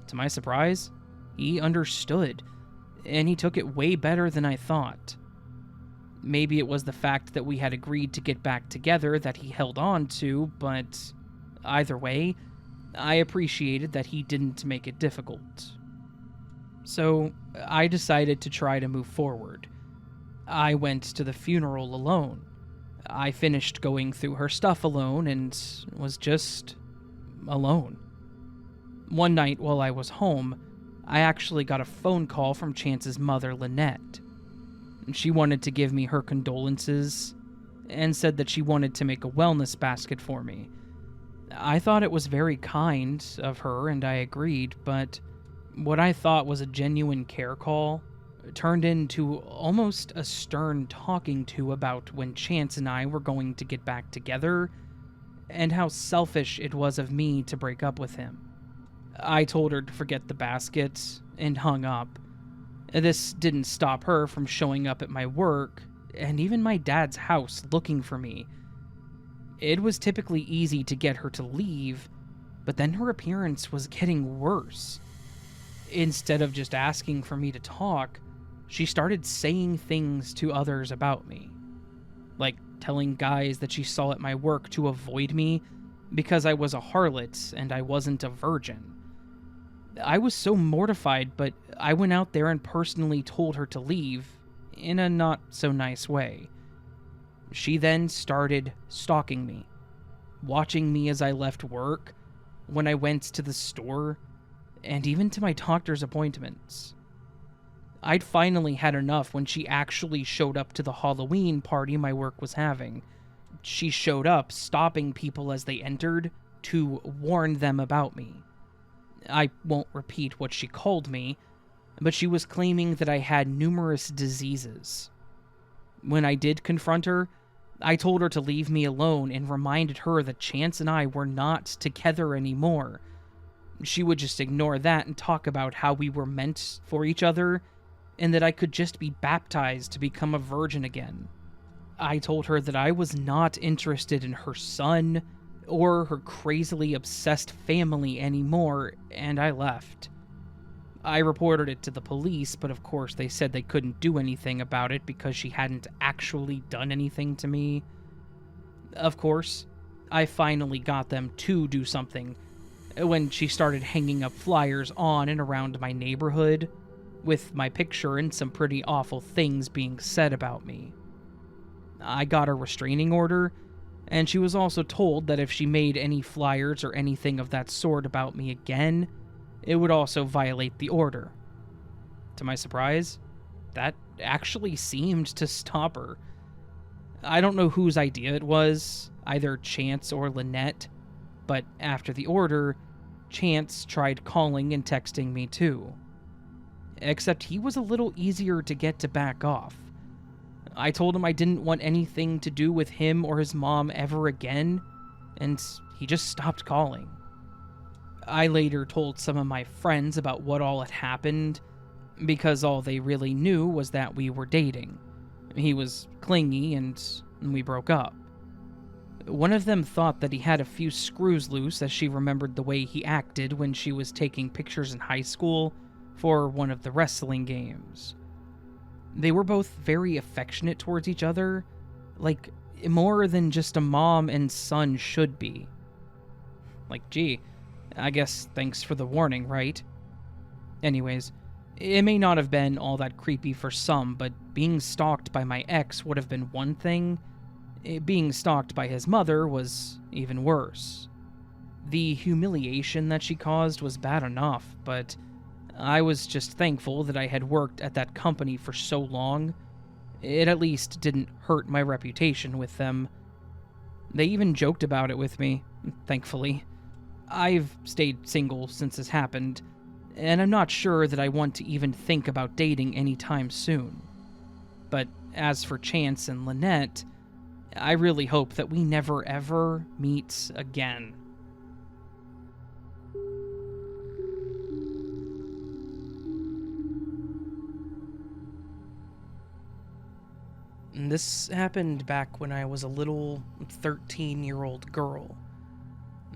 To my surprise, he understood, and he took it way better than I thought. Maybe it was the fact that we had agreed to get back together that he held on to, but either way, I appreciated that he didn't make it difficult. So I decided to try to move forward. I went to the funeral alone. I finished going through her stuff alone and was just alone. One night while I was home, I actually got a phone call from Chance's mother, Lynette. She wanted to give me her condolences and said that she wanted to make a wellness basket for me. I thought it was very kind of her and I agreed, but what I thought was a genuine care call turned into almost a stern talking to about when Chance and I were going to get back together and how selfish it was of me to break up with him. I told her to forget the basket and hung up. This didn't stop her from showing up at my work and even my dad's house looking for me. It was typically easy to get her to leave, but then her appearance was getting worse. Instead of just asking for me to talk, she started saying things to others about me. Like telling guys that she saw at my work to avoid me because I was a harlot and I wasn't a virgin. I was so mortified, but I went out there and personally told her to leave, in a not so nice way. She then started stalking me, watching me as I left work, when I went to the store, and even to my doctor's appointments. I'd finally had enough when she actually showed up to the Halloween party my work was having. She showed up, stopping people as they entered to warn them about me. I won't repeat what she called me, but she was claiming that I had numerous diseases. When I did confront her, I told her to leave me alone and reminded her that Chance and I were not together anymore. She would just ignore that and talk about how we were meant for each other and that I could just be baptized to become a virgin again. I told her that I was not interested in her son or her crazily obsessed family anymore, and I left. I reported it to the police, but of course they said they couldn't do anything about it because she hadn't actually done anything to me. Of course, I finally got them to do something, when she started hanging up flyers on and around my neighborhood with my picture and some pretty awful things being said about me. I got a restraining order, and she was also told that if she made any flyers or anything of that sort about me again, it would also violate the order. To my surprise, that actually seemed to stop her. I don't know whose idea it was, either Chance or Lynette, but after the order, Chance tried calling and texting me too. Except he was a little easier to get to back off. I told him I didn't want anything to do with him or his mom ever again, and he just stopped calling. I later told some of my friends about what all had happened, because all they really knew was that we were dating. He was clingy, and we broke up. One of them thought that he had a few screws loose, as she remembered the way he acted when she was taking pictures in high school for one of the wrestling games. They were both very affectionate towards each other, like more than just a mom and son should be. Like, gee, I guess thanks for the warning, right? Anyways, it may not have been all that creepy for some, but being stalked by my ex would have been one thing. Being stalked by his mother was even worse. The humiliation that she caused was bad enough, but I was just thankful that I had worked at that company for so long. It at least didn't hurt my reputation with them. They even joked about it with me, thankfully. I've stayed single since this happened, and I'm not sure that I want to even think about dating anytime soon. But as for Chance and Lynette, I really hope that we never ever meet again. This happened back when I was a little 13-year-old girl.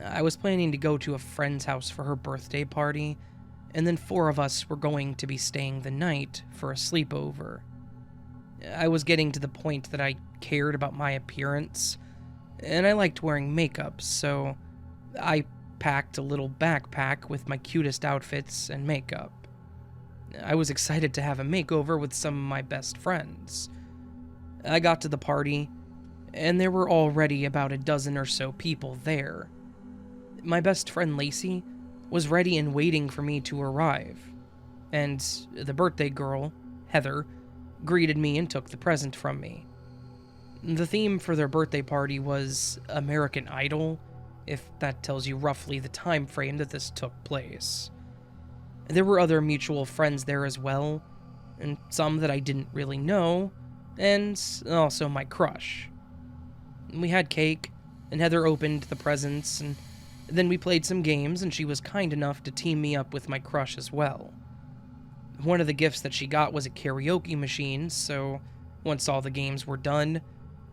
I was planning to go to a friend's house for her birthday party, and then 4 of us were going to be staying the night for a sleepover. I was getting to the point that I cared about my appearance, and I liked wearing makeup, so I packed a little backpack with my cutest outfits and makeup. I was excited to have a makeover with some of my best friends. I got to the party, and there were already about a dozen or so people there. My best friend Lacey was ready and waiting for me to arrive, and the birthday girl, Heather, greeted me and took the present from me. The theme for their birthday party was American Idol, if that tells you roughly the time frame that this took place. There were other mutual friends there as well, and some that I didn't really know, and also my crush. We had cake, and Heather opened the presents, and then we played some games, and she was kind enough to team me up with my crush as well. One of the gifts that she got was a karaoke machine, so once all the games were done,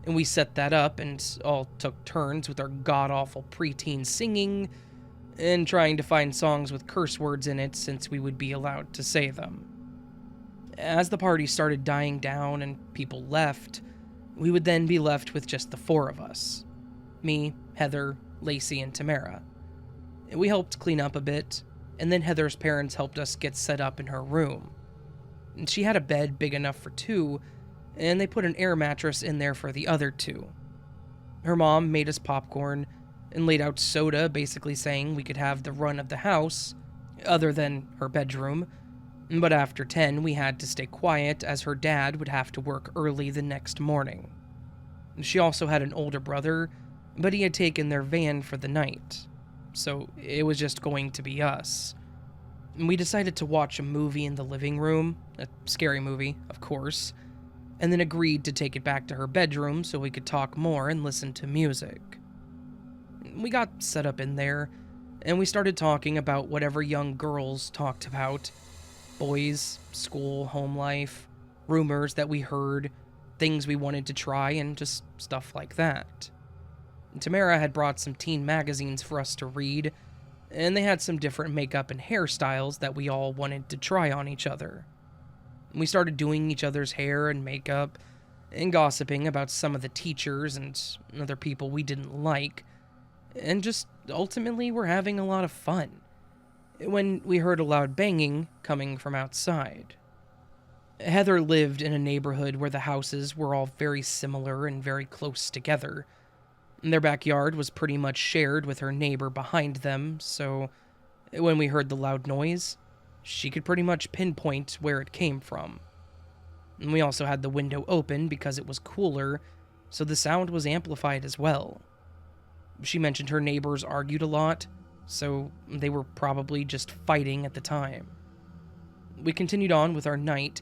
and we set that up and all took turns with our god-awful preteen singing and trying to find songs with curse words in it since we would be allowed to say them. As the party started dying down and people left, we would then be left with just the 4 of us. Me, Heather, Lacey, and Tamara. We helped clean up a bit, and then Heather's parents helped us get set up in her room. She had a bed big enough for 2, and they put an air mattress in there for the other 2. Her mom made us popcorn and laid out soda, basically saying we could have the run of the house, other than her bedroom, but after 10 we had to stay quiet as her dad would have to work early the next morning. She also had an older brother, but he had taken their van for the night, so it was just going to be us. We decided to watch a movie in the living room, a scary movie, of course, and then agreed to take it back to her bedroom so we could talk more and listen to music. We got set up in there, and we started talking about whatever young girls talked about. Boys, school, home life, rumors that we heard, things we wanted to try, and just stuff like that. Tamara had brought some teen magazines for us to read, and they had some different makeup and hairstyles that we all wanted to try on each other. We started doing each other's hair and makeup, and gossiping about some of the teachers and other people we didn't like, and just ultimately were having a lot of fun when we heard a loud banging coming from outside. Heather lived in a neighborhood where the houses were all very similar and very close together. Their backyard was pretty much shared with her neighbor behind them, so when we heard the loud noise, she could pretty much pinpoint where it came from. And we also had the window open because it was cooler, so the sound was amplified as well. She mentioned her neighbors argued a lot, so they were probably just fighting at the time. We continued on with our night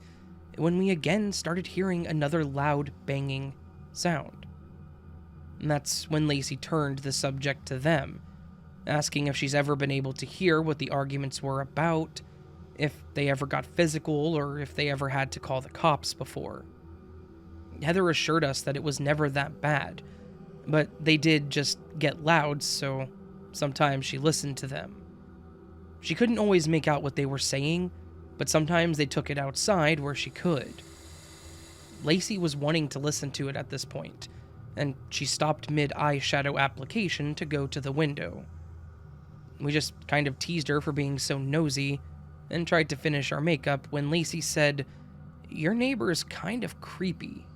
when we again started hearing another loud banging sound. And that's when Lacey turned the subject to them, asking if she's ever been able to hear what the arguments were about, if they ever got physical, or if they ever had to call the cops before. Heather assured us that it was never that bad, but they did just get loud, so sometimes she listened to them. She couldn't always make out what they were saying, but sometimes they took it outside where she could. Lacey was wanting to listen to it at this point, and she stopped mid-eyeshadow application to go to the window. We just kind of teased her for being so nosy, and tried to finish our makeup when Lacey said, "Your neighbor's kind of creepy."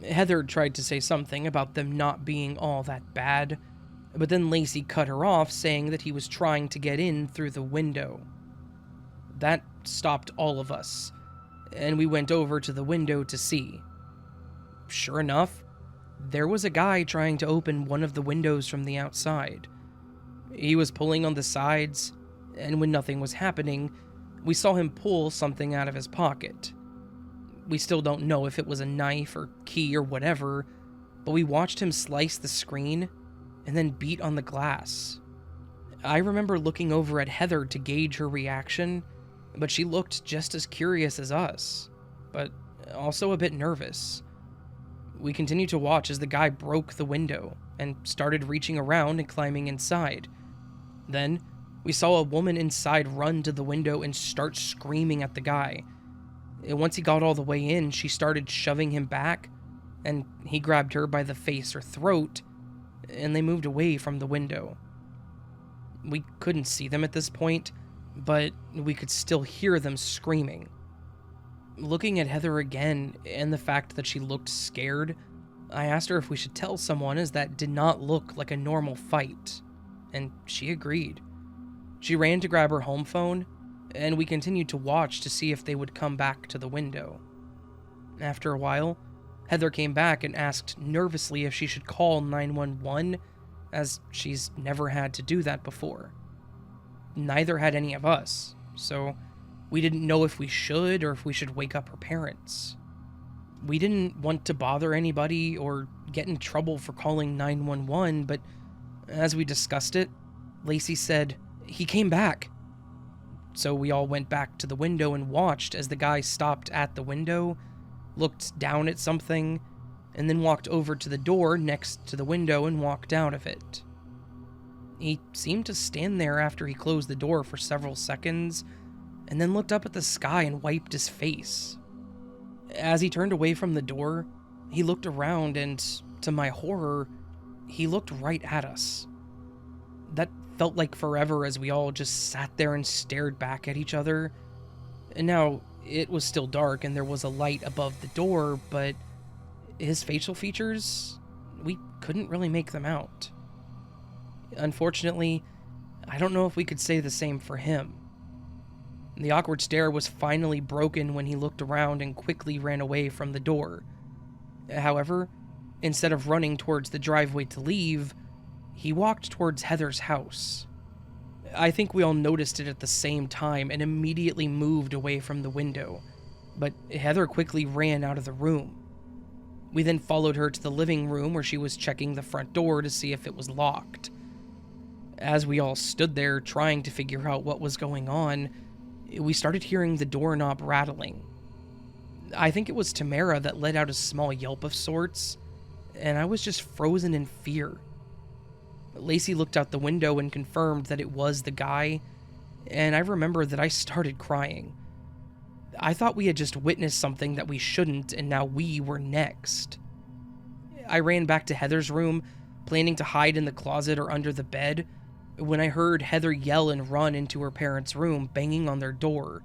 Heather tried to say something about them not being all that bad, but then Lacey cut her off, saying that he was trying to get in through the window. That stopped all of us, and we went over to the window to see. Sure enough, there was a guy trying to open one of the windows from the outside. He was pulling on the sides, and when nothing was happening, we saw him pull something out of his pocket. We still don't know if it was a knife or key or whatever, but we watched him slice the screen and then beat on the glass. I remember looking over at Heather to gauge her reaction, but she looked just as curious as us, but also a bit nervous. We continued to watch as the guy broke the window and started reaching around and climbing inside. Then, we saw a woman inside run to the window and start screaming at the guy. And once he got all the way in, she started shoving him back, and he grabbed her by the face or throat, and they moved away from the window. We couldn't see them at this point, but we could still hear them screaming. Looking at Heather again, and the fact that she looked scared, I asked her if we should tell someone, as that did not look like a normal fight, and she agreed. She ran to grab her home phone, and we continued to watch to see if they would come back to the window. After a while, Heather came back and asked nervously if she should call 911, as she's never had to do that before. Neither had any of us, so we didn't know if we should or if we should wake up her parents. We didn't want to bother anybody or get in trouble for calling 911, but as we discussed it, Lacey said, "He came back." So we all went back to the window and watched as the guy stopped at the window, looked down at something, and then walked over to the door next to the window and walked out of it. He seemed to stand there after he closed the door for several seconds, and then looked up at the sky and wiped his face. As he turned away from the door, he looked around and, to my horror, he looked right at us. That felt like forever as we all just sat there and stared back at each other. And now, it was still dark and there was a light above the door, but his facial features, we couldn't really make them out. Unfortunately, I don't know if we could say the same for him. The awkward stare was finally broken when he looked around and quickly ran away from the door. However, instead of running towards the driveway to leave, he walked towards Heather's house. I think we all noticed it at the same time and immediately moved away from the window, but Heather quickly ran out of the room. We then followed her to the living room where she was checking the front door to see if it was locked. As we all stood there trying to figure out what was going on, we started hearing the doorknob rattling. I think it was Tamara that let out a small yelp of sorts, and I was just frozen in fear. Lacey looked out the window and confirmed that it was the guy, and I remember that I started crying. I thought we had just witnessed something that we shouldn't, and now we were next. I ran back to Heather's room, planning to hide in the closet or under the bed, when I heard Heather yell and run into her parents' room, banging on their door.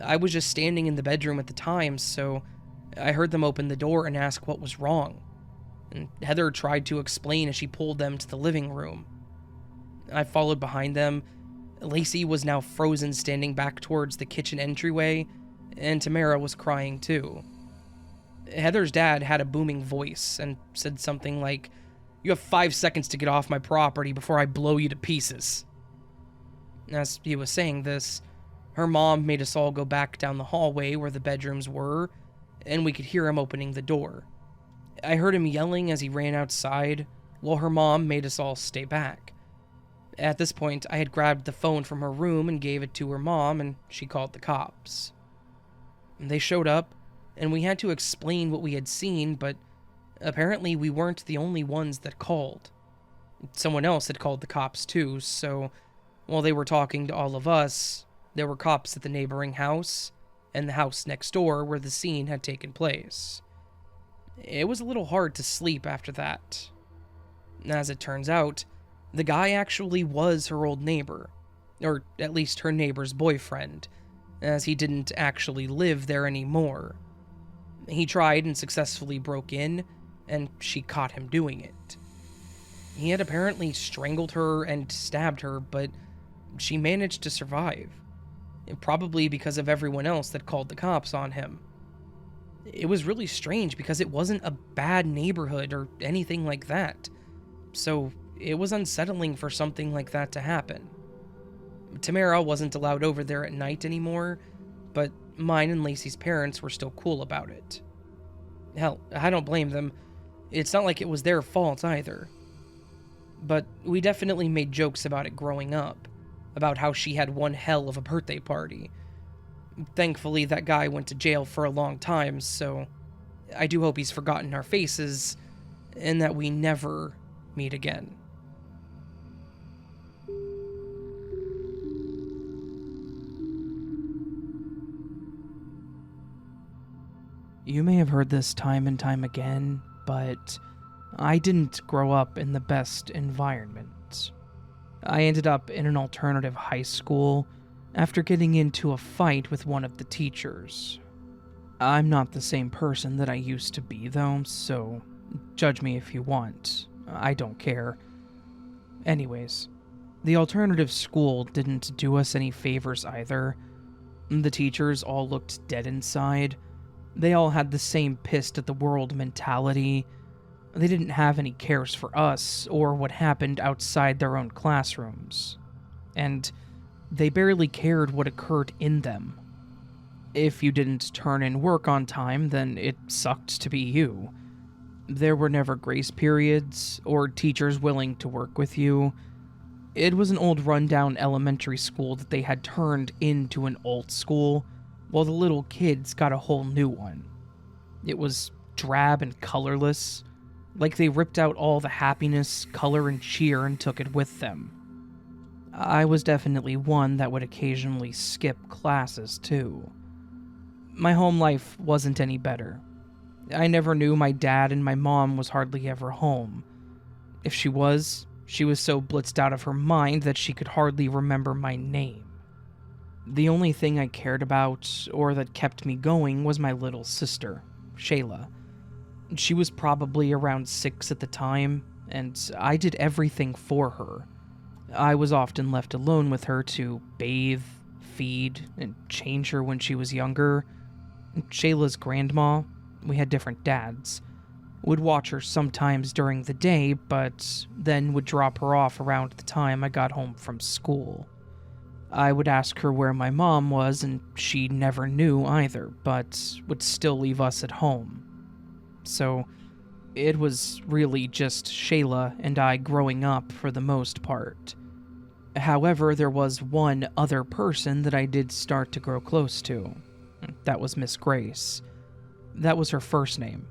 I was just standing in the bedroom at the time, so I heard them open the door and ask what was wrong. And Heather tried to explain as she pulled them to the living room. I followed behind them. Lacey was now frozen, standing back towards the kitchen entryway, and Tamara was crying too. Heather's dad had a booming voice and said something like, "You have 5 seconds to get off my property before I blow you to pieces." As he was saying this, her mom made us all go back down the hallway where the bedrooms were, and we could hear him opening the door. I heard him yelling as he ran outside, while her mom made us all stay back. At this point, I had grabbed the phone from her room and gave it to her mom, and she called the cops. They showed up, and we had to explain what we had seen, but apparently we weren't the only ones that called. Someone else had called the cops too, so while they were talking to all of us, there were cops at the neighboring house and the house next door where the scene had taken place. It was a little hard to sleep after that. As it turns out, the guy actually was her old neighbor, or at least her neighbor's boyfriend, as he didn't actually live there anymore. He tried and successfully broke in, and she caught him doing it. He had apparently strangled her and stabbed her, but she managed to survive, probably because of everyone else that called the cops on him. It was really strange because it wasn't a bad neighborhood or anything like that, so it was unsettling for something like that to happen. Tamara wasn't allowed over there at night anymore, but mine and Lacey's parents were still cool about it. Hell, I don't blame them. It's not like it was their fault either. But we definitely made jokes about it growing up, about how she had one hell of a birthday party. Thankfully, that guy went to jail for a long time, so I do hope he's forgotten our faces, and that we never meet again. You may have heard this time and time again, but I didn't grow up in the best environment. I ended up in an alternative high school after getting into a fight with one of the teachers. I'm not the same person that I used to be though, so judge me if you want. I don't care. Anyways, the alternative school didn't do us any favors either. The teachers all looked dead inside. They all had the same pissed at the world mentality. They didn't have any cares for us or what happened outside their own classrooms. And they barely cared what occurred in them. If you didn't turn in work on time, then it sucked to be you. There were never grace periods or teachers willing to work with you. It was an old rundown elementary school that they had turned into an old school, while the little kids got a whole new one. It was drab and colorless, like they ripped out all the happiness, color, and cheer and took it with them. I was definitely one that would occasionally skip classes too. My home life wasn't any better. I never knew my dad, and my mom was hardly ever home. If she was so blitzed out of her mind that she could hardly remember my name. The only thing I cared about, or that kept me going, was my little sister, Shayla. She was probably around 6 at the time, and I did everything for her. I was often left alone with her to bathe, feed, and change her when she was younger. Shayla's grandma, we had different dads, would watch her sometimes during the day, but then would drop her off around the time I got home from school. I would ask her where my mom was, and she never knew either, but would still leave us at home. So, it was really just Shayla and I growing up for the most part. However, there was one other person that I did start to grow close to. That was Miss Grace. That was her first name,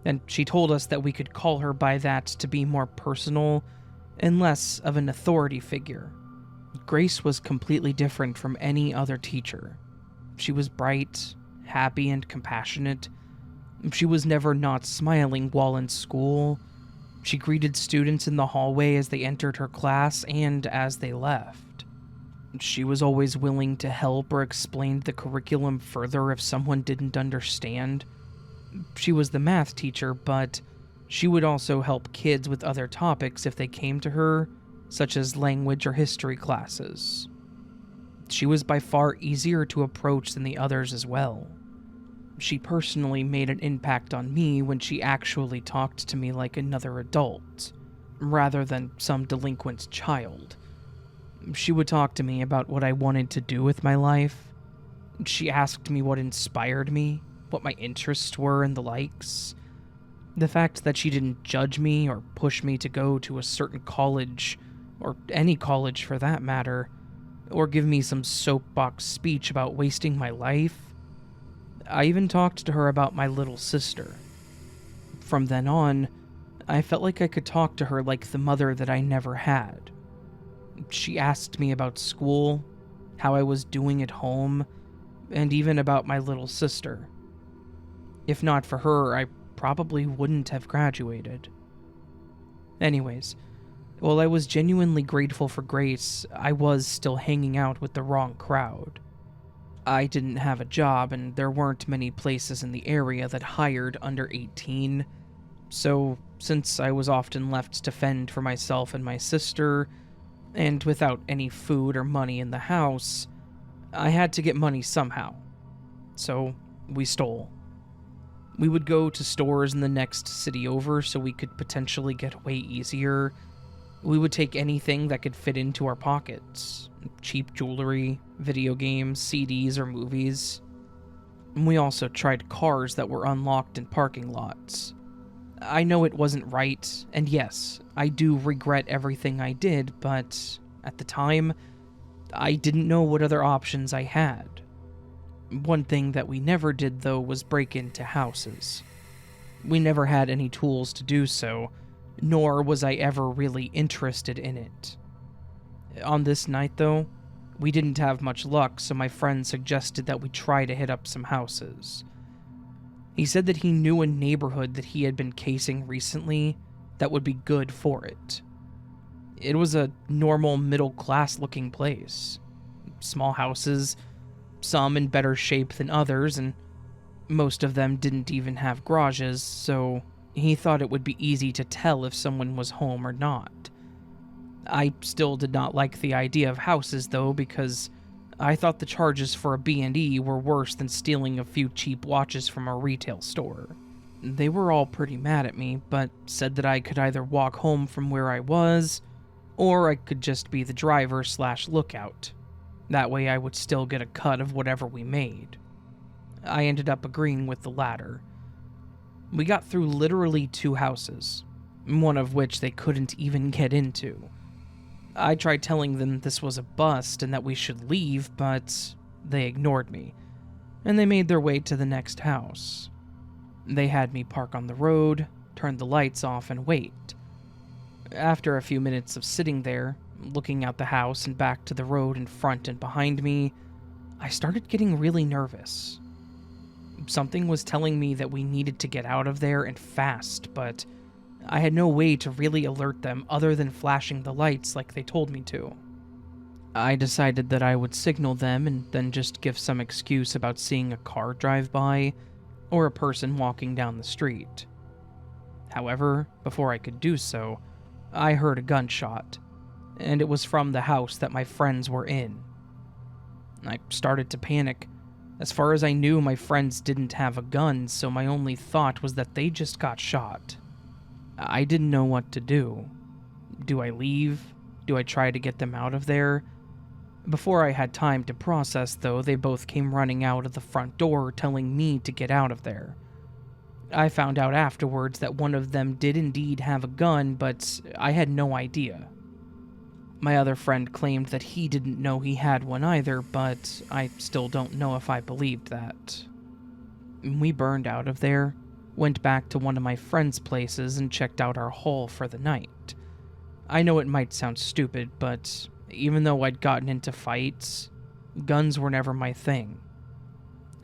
and she told us that we could call her by that to be more personal and less of an authority figure. Grace was completely different from any other teacher. She was bright, happy, and compassionate. She was never not smiling while in school. She greeted students in the hallway as they entered her class and as they left. She was always willing to help or explain the curriculum further if someone didn't understand. She was the math teacher, but she would also help kids with other topics if they came to her, such as language or history classes. She was by far easier to approach than the others as well. She personally made an impact on me when she actually talked to me like another adult, rather than some delinquent child. She would talk to me about what I wanted to do with my life. She asked me what inspired me, what my interests were and the likes. The fact that she didn't judge me or push me to go to a certain college, or any college for that matter, or give me some soapbox speech about wasting my life. I even talked to her about my little sister. From then on, I felt like I could talk to her like the mother that I never had. She asked me about school, how I was doing at home, and even about my little sister. If not for her, I probably wouldn't have graduated. Anyways, while I was genuinely grateful for Grace, I was still hanging out with the wrong crowd. I didn't have a job, and there weren't many places in the area that hired under 18, so since I was often left to fend for myself and my sister, and without any food or money in the house, I had to get money somehow. So we stole. We would go to stores in the next city over so we could potentially get away easier. We would take anything that could fit into our pockets. Cheap jewelry, video games, CDs, or movies. We also tried cars that were unlocked in parking lots. I know it wasn't right, and yes, I do regret everything I did, but at the time, I didn't know what other options I had. One thing that we never did, though, was break into houses. We never had any tools to do so, nor was I ever really interested in it. On this night, though, we didn't have much luck, so my friend suggested that we try to hit up some houses. He said that he knew a neighborhood that he had been casing recently that would be good for it. It was a normal middle-class looking place. Small houses, some in better shape than others, and most of them didn't even have garages, so he thought it would be easy to tell if someone was home or not. I still did not like the idea of houses, though, because I thought the charges for a B&E were worse than stealing a few cheap watches from a retail store. They were all pretty mad at me, but said that I could either walk home from where I was, or I could just be the driver/lookout. That way I would still get a cut of whatever we made. I ended up agreeing with the latter. We got through literally 2 houses, one of which they couldn't even get into. I tried telling them this was a bust and that we should leave, but they ignored me, and they made their way to the next house. They had me park on the road, turn the lights off, and wait. After a few minutes of sitting there, looking out the house and back to the road in front and behind me, I started getting really nervous. Something was telling me that we needed to get out of there and fast, but I had no way to really alert them other than flashing the lights like they told me to. I decided that I would signal them and then just give some excuse about seeing a car drive by or a person walking down the street. However, before I could do so, I heard a gunshot, and it was from the house that my friends were in. I started to panic. As far as I knew, my friends didn't have a gun, so my only thought was that they just got shot. I didn't know what to do. Do I leave? Do I try to get them out of there? Before I had time to process, though, they both came running out of the front door, telling me to get out of there. I found out afterwards that one of them did indeed have a gun, but I had no idea. My other friend claimed that he didn't know he had one either, but I still don't know if I believed that. We burned out of there, went back to one of my friend's places, and checked out our hall for the night. I know it might sound stupid, but even though I'd gotten into fights, guns were never my thing.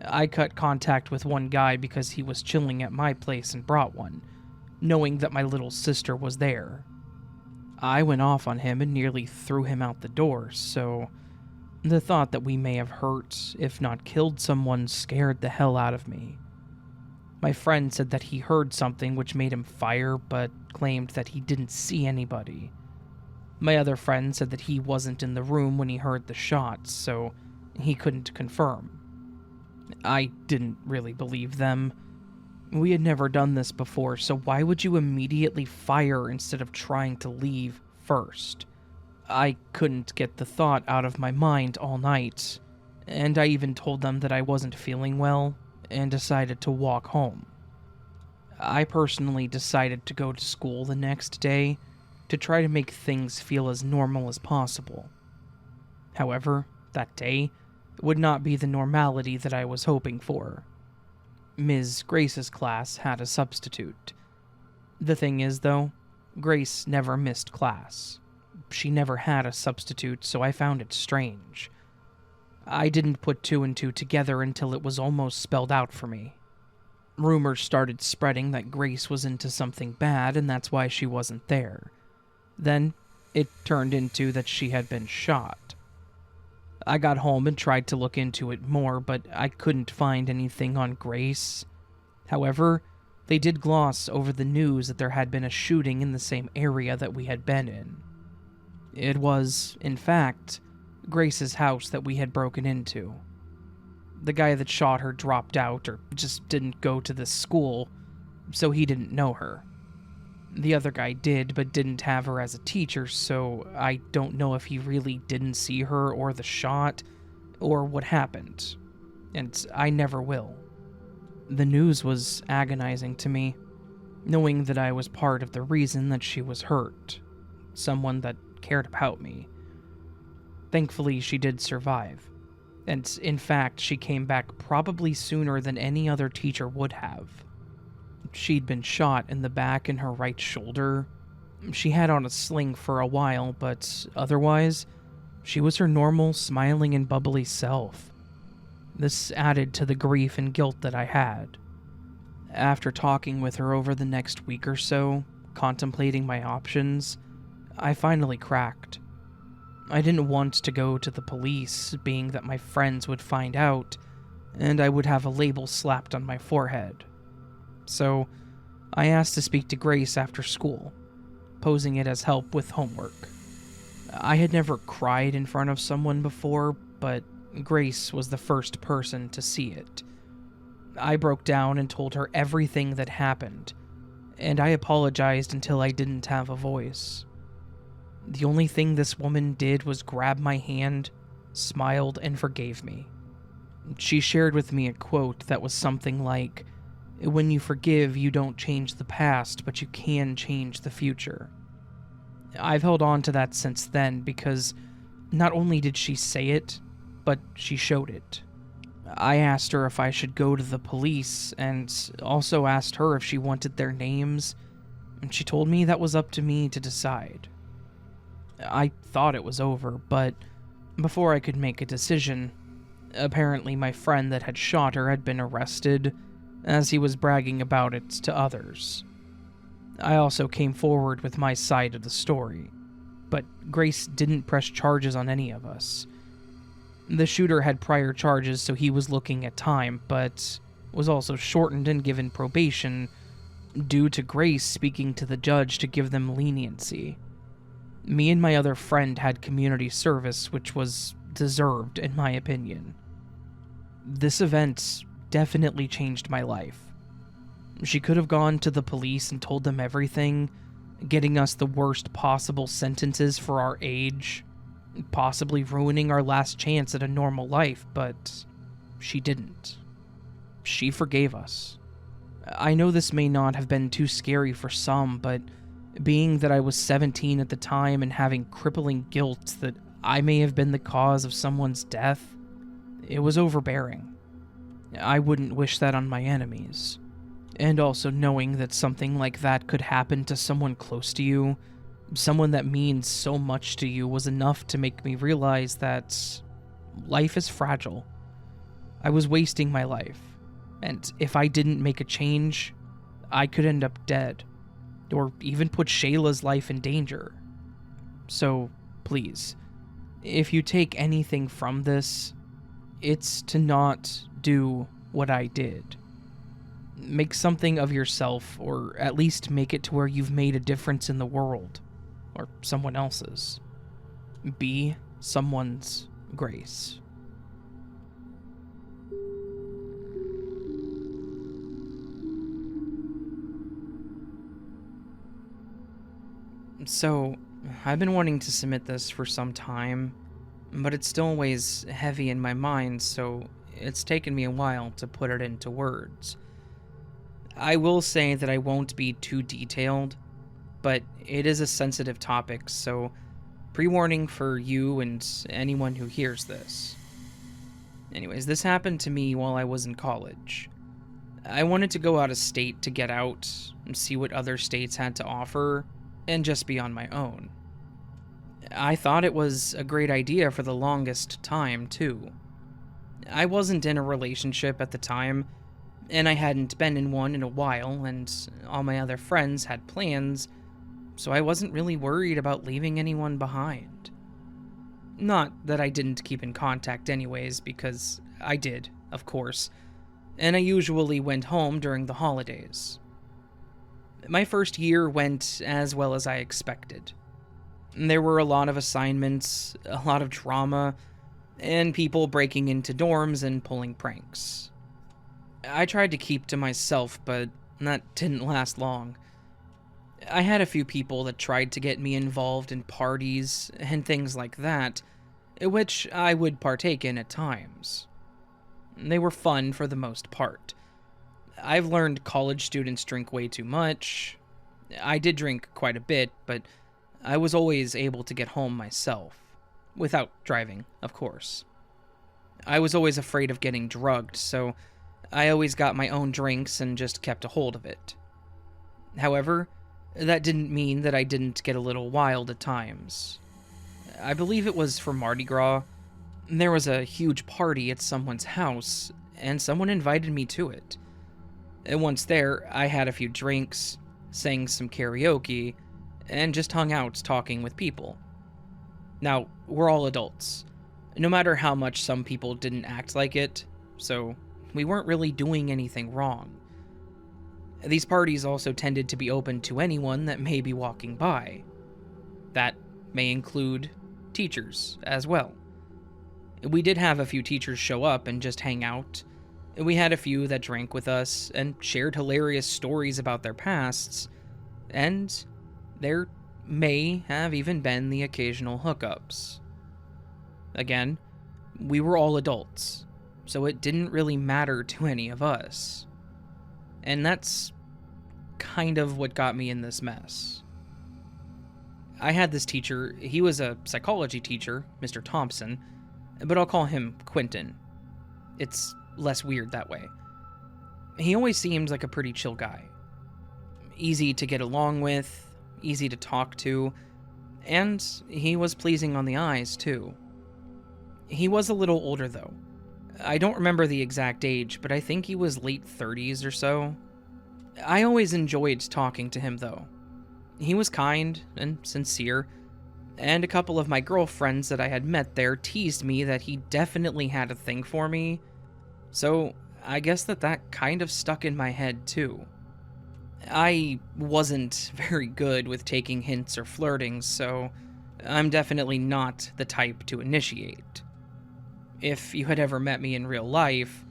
I cut contact with one guy because he was chilling at my place and brought one, knowing that my little sister was there. I went off on him and nearly threw him out the door, so the thought that we may have hurt, if not killed someone, scared the hell out of me. My friend said that he heard something which made him fire, but claimed that he didn't see anybody. My other friend said that he wasn't in the room when he heard the shots, so he couldn't confirm. I didn't really believe them. We had never done this before, so why would you immediately fire instead of trying to leave first? I couldn't get the thought out of my mind all night, and I even told them that I wasn't feeling well and decided to walk home. I personally decided to go to school the next day to try to make things feel as normal as possible. However, that day would not be the normality that I was hoping for. Ms. Grace's class had a substitute. The thing is, though, Grace never missed class. She never had a substitute, so I found it strange. I didn't put two and two together until it was almost spelled out for me. Rumors started spreading that Grace was into something bad, and that's why she wasn't there. Then, it turned into that she had been shot. I got home and tried to look into it more, but I couldn't find anything on Grace. However, they did gloss over the news that there had been a shooting in the same area that we had been in. It was, in fact, Grace's house that we had broken into. The guy that shot her dropped out or just didn't go to this school, so he didn't know her. The other guy did, but didn't have her as a teacher, so I don't know if he really didn't see her or the shot, or what happened. And I never will. The news was agonizing to me, knowing that I was part of the reason that she was hurt. Someone that cared about me. Thankfully, she did survive. And in fact, she came back probably sooner than any other teacher would have. She'd been shot in the back in her right shoulder. She had on a sling for a while, but otherwise, she was her normal, smiling and bubbly self. This added to the grief and guilt that I had. After talking with her over the next week or so, contemplating my options, I finally cracked. I didn't want to go to the police, being that my friends would find out, and I would have a label slapped on my forehead. So, I asked to speak to Grace after school, posing it as help with homework. I had never cried in front of someone before, but Grace was the first person to see it. I broke down and told her everything that happened, and I apologized until I didn't have a voice. The only thing this woman did was grab my hand, smiled, and forgave me. She shared with me a quote that was something like, "When you forgive, you don't change the past, but you can change the future." I've held on to that since then because not only did she say it, but she showed it. I asked her if I should go to the police, and also asked her if she wanted their names, and she told me that was up to me to decide. I thought it was over, but before I could make a decision, apparently my friend that had shot her had been arrested, as he was bragging about it to others. I also came forward with my side of the story, but Grace didn't press charges on any of us. The shooter had prior charges, so he was looking at time, but was also shortened and given probation due to Grace speaking to the judge to give them leniency. Me and my other friend had community service, which was deserved, in my opinion. This event definitely changed my life. She could have gone to the police and told them everything, getting us the worst possible sentences for our age, possibly ruining our last chance at a normal life, but she didn't. She forgave us. I know this may not have been too scary for some, but being that I was 17 at the time and having crippling guilt that I may have been the cause of someone's death, it was overbearing. I wouldn't wish that on my enemies. And also knowing that something like that could happen to someone close to you, someone that means so much to you, was enough to make me realize that life is fragile. I was wasting my life, and if I didn't make a change, I could end up dead. or even put Shayla's life in danger. So, please, if you take anything from this, it's to not do what I did. Make something of yourself, or at least make it to where you've made a difference in the world, or someone else's. Be someone's grace. So, I've been wanting to submit this for some time, but it still weighs heavy in my mind, so it's taken me a while to put it into words. I will say that I won't be too detailed, but it is a sensitive topic, so pre-warning for you and anyone who hears this. Anyways, this happened to me while I was in college. I wanted to go out of state to get out and see what other states had to offer, and just be on my own. I thought it was a great idea for the longest time, too. I wasn't in a relationship at the time, and I hadn't been in one in a while, and all my other friends had plans, so I wasn't really worried about leaving anyone behind. Not that I didn't keep in contact anyways, because I did, of course, and I usually went home during the holidays. My first year went as well as I expected. There were a lot of assignments, a lot of drama, and people breaking into dorms and pulling pranks. I tried to keep to myself, but that didn't last long. I had a few people that tried to get me involved in parties and things like that, which I would partake in at times. They were fun for the most part. I've learned college students drink way too much. I did drink quite a bit, but I was always able to get home myself. Without driving, of course. I was always afraid of getting drugged, so I always got my own drinks and just kept a hold of it. However, that didn't mean that I didn't get a little wild at times. I believe it was for Mardi Gras. There was a huge party at someone's house, and someone invited me to it. And once there, I had a few drinks, sang some karaoke, and just hung out talking with people. Now, we're all adults, no matter how much some people didn't act like it, so we weren't really doing anything wrong. These parties also tended to be open to anyone that may be walking by. That may include teachers as well. We did have a few teachers show up and just hang out. We had a few that drank with us and shared hilarious stories about their pasts, and there may have even been the occasional hookups. Again, we were all adults, so it didn't really matter to any of us. And that's kind of what got me in this mess. I had this teacher, he was a psychology teacher, Mr. Thompson, but I'll call him Quentin. It's less weird that way. He always seemed like a pretty chill guy. Easy to get along with, easy to talk to, and he was pleasing on the eyes, too. He was a little older, though. I don't remember the exact age, but I think he was late 30s or so. I always enjoyed talking to him, though. He was kind and sincere, and a couple of my girlfriends that I had met there teased me that he definitely had a thing for me, so I guess that kind of stuck in my head, too. I wasn't very good with taking hints or flirting, so I'm definitely not the type to initiate. If you had ever met me in real life,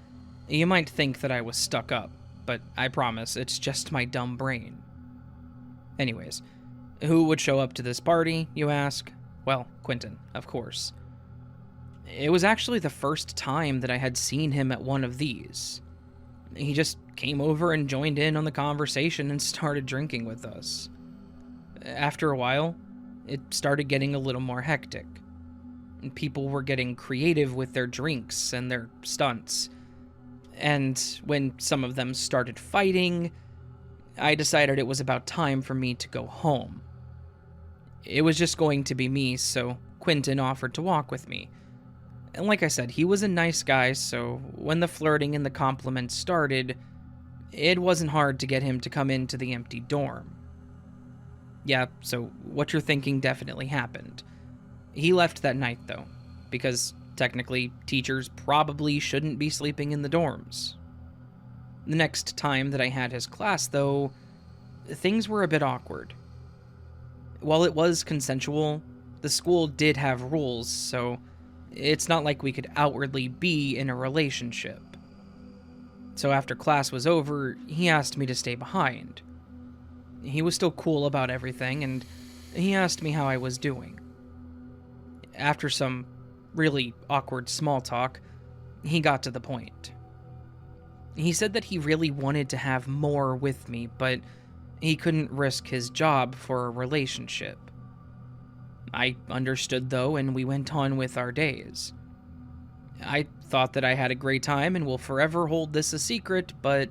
you might think that I was stuck up, but I promise it's just my dumb brain. Anyways, who would show up to this party, you ask? Well, Quentin, of course. It was actually the first time that I had seen him at one of these. He just came over and joined in on the conversation and started drinking with us. After a while, it started getting a little more hectic. People were getting creative with their drinks and their stunts. And when some of them started fighting, I decided it was about time for me to go home. It was just going to be me, so Quentin offered to walk with me. And like I said, he was a nice guy, so when the flirting and the compliments started, it wasn't hard to get him to come into the empty dorm. Yeah, so what you're thinking definitely happened. He left that night, though, because technically, teachers probably shouldn't be sleeping in the dorms. The next time that I had his class, though, things were a bit awkward. While it was consensual, the school did have rules, so it's not like we could outwardly be in a relationship. So after class was over, he asked me to stay behind. He was still cool about everything, and he asked me how I was doing. After some really awkward small talk, he got to the point. He said that he really wanted to have more with me, but he couldn't risk his job for a relationship. I understood, though, and we went on with our days. I thought that I had a great time and will forever hold this a secret, but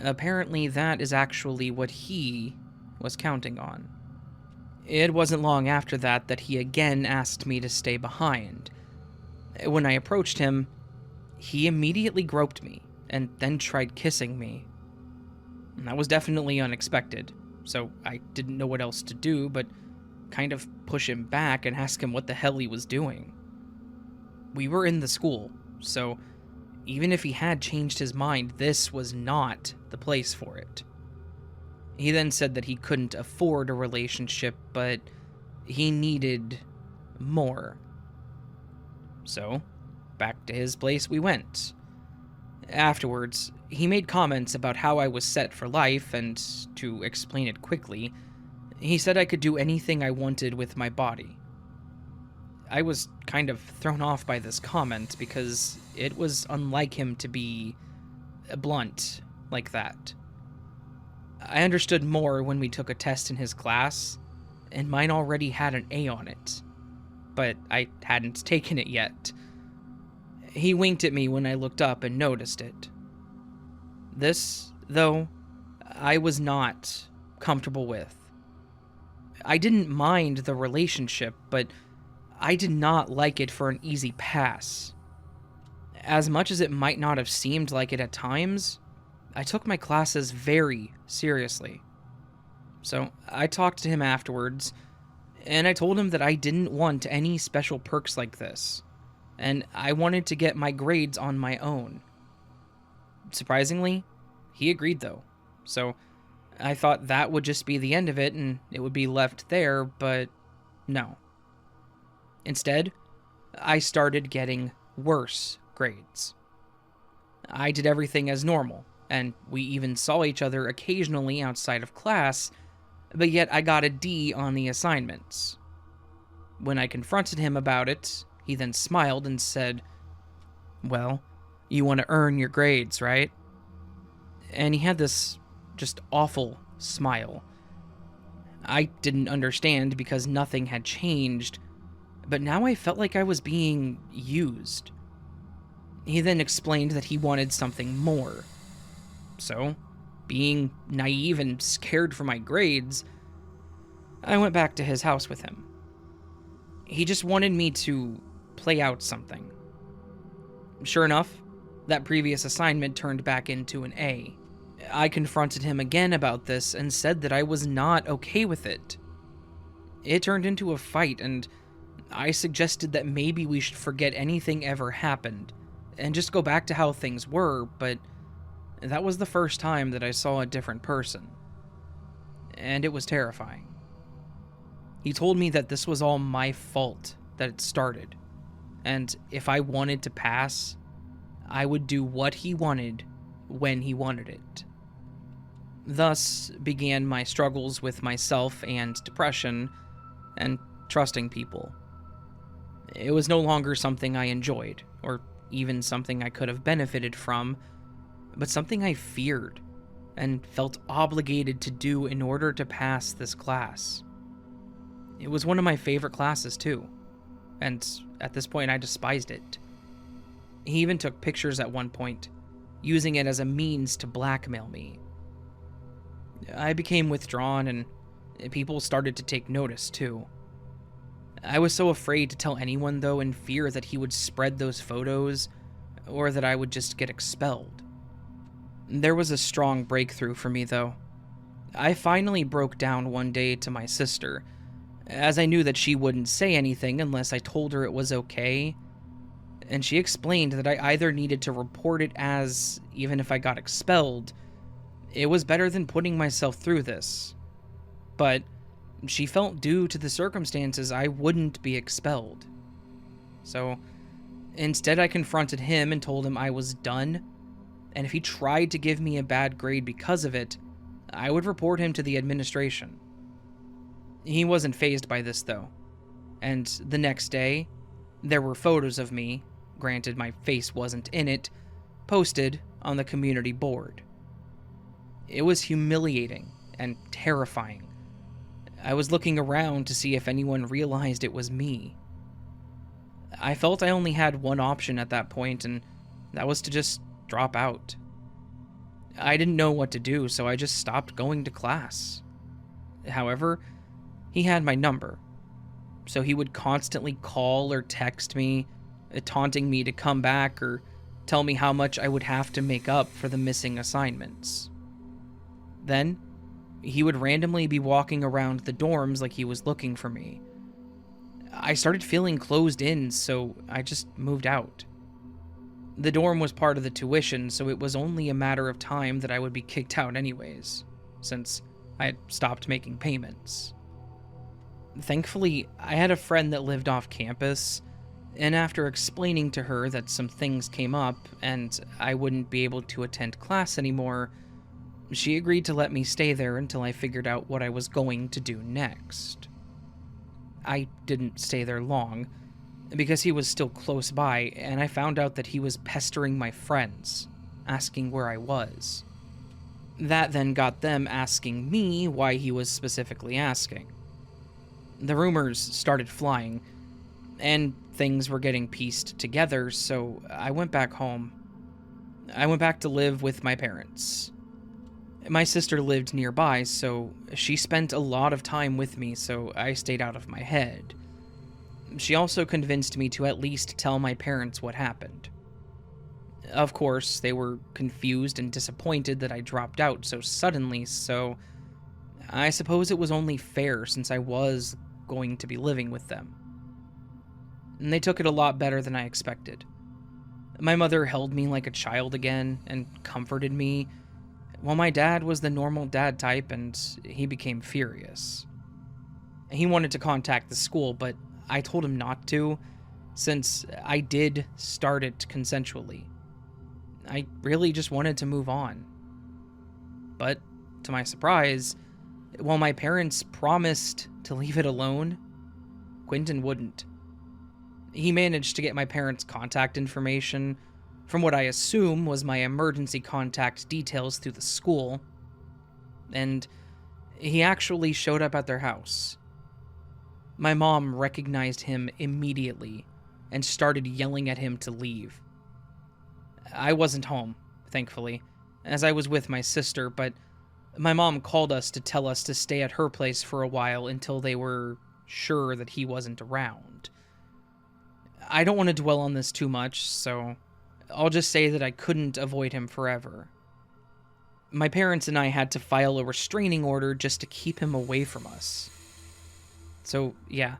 apparently that is actually what he was counting on. It wasn't long after that he again asked me to stay behind. When I approached him, he immediately groped me and then tried kissing me. That was definitely unexpected, so I didn't know what else to do but kind of push him back and ask him what the hell he was doing. We were in the school, so even if he had changed his mind, this was not the place for it. He then said that he couldn't afford a relationship, but he needed more. So, back to his place we went. Afterwards, he made comments about how I was set for life, and to explain it quickly, he said I could do anything I wanted with my body. I was kind of thrown off by this comment because it was unlike him to be blunt like that. I understood more when we took a test in his class, and mine already had an A on it, but I hadn't taken it yet. He winked at me when I looked up and noticed it. This, though, I was not comfortable with. I didn't mind the relationship, but I did not like it for an easy pass. As much as it might not have seemed like it at times, I took my classes very seriously. So I talked to him afterwards, and I told him that I didn't want any special perks like this, and I wanted to get my grades on my own. Surprisingly, he agreed though, so I thought that would just be the end of it and it would be left there, but no. Instead, I started getting worse grades. I did everything as normal, and we even saw each other occasionally outside of class, but yet I got a D on the assignments. When I confronted him about it, he then smiled and said, "Well, you want to earn your grades, right?" And he had this just awful smile. I didn't understand because nothing had changed, but now I felt like I was being used. He then explained that he wanted something more. So, being naive and scared for my grades, I went back to his house with him. He just wanted me to play out something. Sure enough, that previous assignment turned back into an A. I confronted him again about this and said that I was not okay with it. It turned into a fight, and I suggested that maybe we should forget anything ever happened and just go back to how things were, but that was the first time that I saw a different person. And it was terrifying. He told me that this was all my fault that it started, and if I wanted to pass, I would do what he wanted when he wanted it. Thus began my struggles with myself and depression and trusting people. It was no longer something I enjoyed, or even something I could have benefited from, but something I feared and felt obligated to do in order to pass this class. It was one of my favorite classes too, and at this point I despised it. He even took pictures at one point, using it as a means to blackmail me. I became withdrawn, and people started to take notice too. I was so afraid to tell anyone, though, in fear that he would spread those photos, or that I would just get expelled. There was a strong breakthrough for me, though. I finally broke down one day to my sister, as I knew that she wouldn't say anything unless I told her it was okay, and she explained that I either needed to report it as, even if I got expelled, it was better than putting myself through this. But she felt due to the circumstances I wouldn't be expelled. So instead I confronted him and told him I was done, and if he tried to give me a bad grade because of it, I would report him to the administration. He wasn't fazed by this though, and the next day, there were photos of me, granted my face wasn't in it, posted on the community board. It was humiliating and terrifying. I was looking around to see if anyone realized it was me. I felt I only had one option at that point, and that was to just drop out. I didn't know what to do, so I just stopped going to class. However, he had my number, so he would constantly call or text me, taunting me to come back or tell me how much I would have to make up for the missing assignments. Then, he would randomly be walking around the dorms like he was looking for me. I started feeling closed in, so I just moved out. The dorm was part of the tuition, so it was only a matter of time that I would be kicked out anyways, since I had stopped making payments. Thankfully, I had a friend that lived off campus, and after explaining to her that some things came up and I wouldn't be able to attend class anymore, she agreed to let me stay there until I figured out what I was going to do next. I didn't stay there long, because he was still close by, and I found out that he was pestering my friends, asking where I was. That then got them asking me why he was specifically asking. The rumors started flying, and things were getting pieced together, so I went back home. I went back to live with my parents. My sister lived nearby, so she spent a lot of time with me, so I stayed out of my head. She also convinced me to at least tell my parents what happened. Of course, they were confused and disappointed that I dropped out so suddenly, so I suppose it was only fair since I was going to be living with them. And they took it a lot better than I expected. My mother held me like a child again and comforted me, while my dad was the normal dad type and he became furious. He wanted to contact the school, but I told him not to, since I did start it consensually. I really just wanted to move on. But, to my surprise, while my parents promised to leave it alone, Quentin wouldn't. He managed to get my parents' contact information from what I assume was my emergency contact details through the school, and he actually showed up at their house. My mom recognized him immediately and started yelling at him to leave. I wasn't home, thankfully, as I was with my sister, but my mom called us to tell us to stay at her place for a while until they were sure that he wasn't around. I don't want to dwell on this too much, so I'll just say that I couldn't avoid him forever. My parents and I had to file a restraining order just to keep him away from us. So, yeah,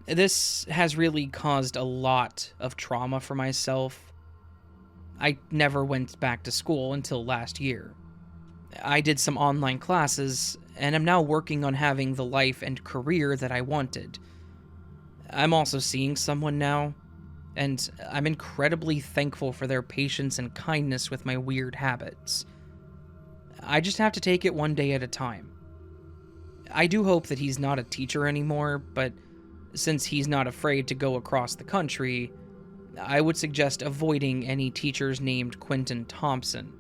this has really caused a lot of trauma for myself. I never went back to school until last year. I did some online classes, and I'm now working on having the life and career that I wanted. I'm also seeing someone now, and I'm incredibly thankful for their patience and kindness with my weird habits. I just have to take it one day at a time. I do hope that he's not a teacher anymore, but since he's not afraid to go across the country, I would suggest avoiding any teachers named Quentin Thompson,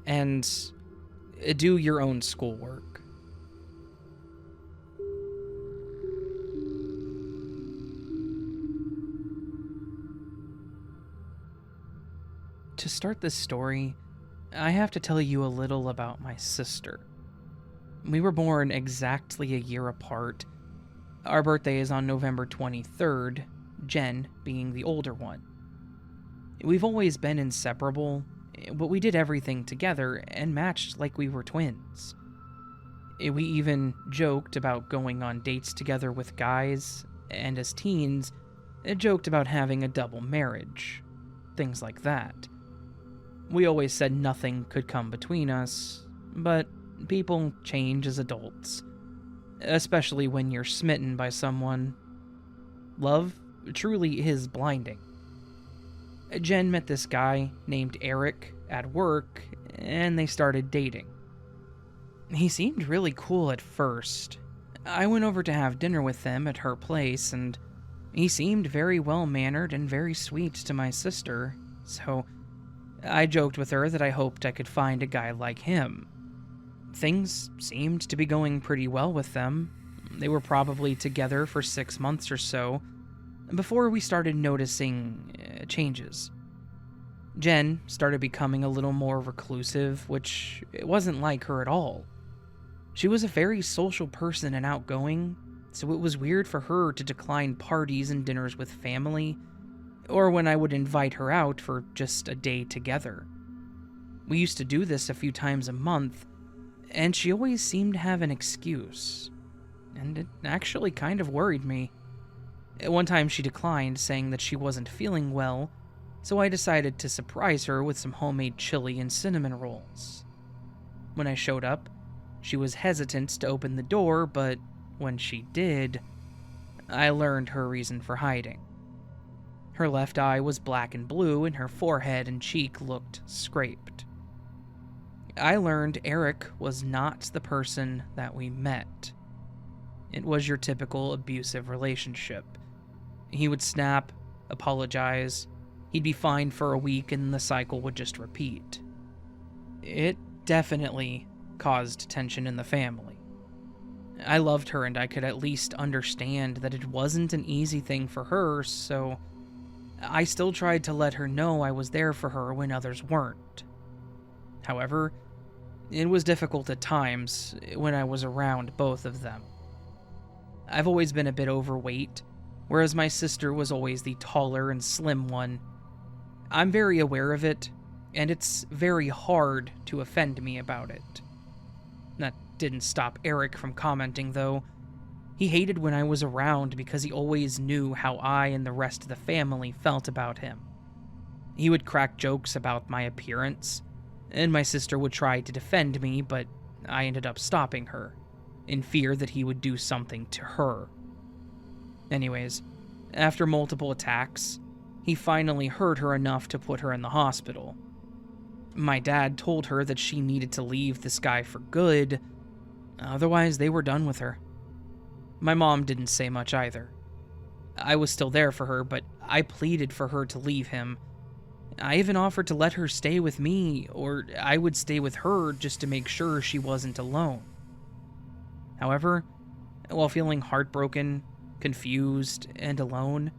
and do your own schoolwork. To start this story, I have to tell you a little about my sister. We were born exactly a year apart. Our birthday is on November 23rd, Jen being the older one. We've always been inseparable, but we did everything together and matched like we were twins. We even joked about going on dates together with guys, and as teens, joked about having a double marriage. Things like that. We always said nothing could come between us, but people change as adults, especially when you're smitten by someone. Love truly is blinding. Jen met this guy named Eric at work, and they started dating. He seemed really cool at first. I went over to have dinner with them at her place, and he seemed very well-mannered and very sweet to my sister, so I joked with her that I hoped I could find a guy like him. Things seemed to be going pretty well with them. They were probably together for 6 months or so, before we started noticing changes. Jen started becoming a little more reclusive, which it wasn't like her at all. She was a very social person and outgoing, so it was weird for her to decline parties and dinners with family, or when I would invite her out for just a day together. We used to do this a few times a month, and she always seemed to have an excuse, and it actually kind of worried me. One time she declined, saying that she wasn't feeling well, so I decided to surprise her with some homemade chili and cinnamon rolls. When I showed up, she was hesitant to open the door, but when she did, I learned her reason for hiding. Her left eye was black and blue, and her forehead and cheek looked scraped. I learned Eric was not the person that we met. It was your typical abusive relationship. He would snap, apologize, he'd be fine for a week, and the cycle would just repeat. It definitely caused tension in the family. I loved her, and I could at least understand that it wasn't an easy thing for her, so I still tried to let her know I was there for her when others weren't. However, it was difficult at times when I was around both of them. I've always been a bit overweight, whereas my sister was always the taller and slim one. I'm very aware of it, and it's very hard to offend me about it. That didn't stop Eric from commenting, though. He hated when I was around because he always knew how I and the rest of the family felt about him. He would crack jokes about my appearance, and my sister would try to defend me, but I ended up stopping her, in fear that he would do something to her. Anyways, after multiple attacks, he finally hurt her enough to put her in the hospital. My dad told her that she needed to leave this guy for good, otherwise they were done with her. My mom didn't say much either. I was still there for her, but I pleaded for her to leave him. I even offered to let her stay with me, or I would stay with her just to make sure she wasn't alone. However, while feeling heartbroken, confused, and alone,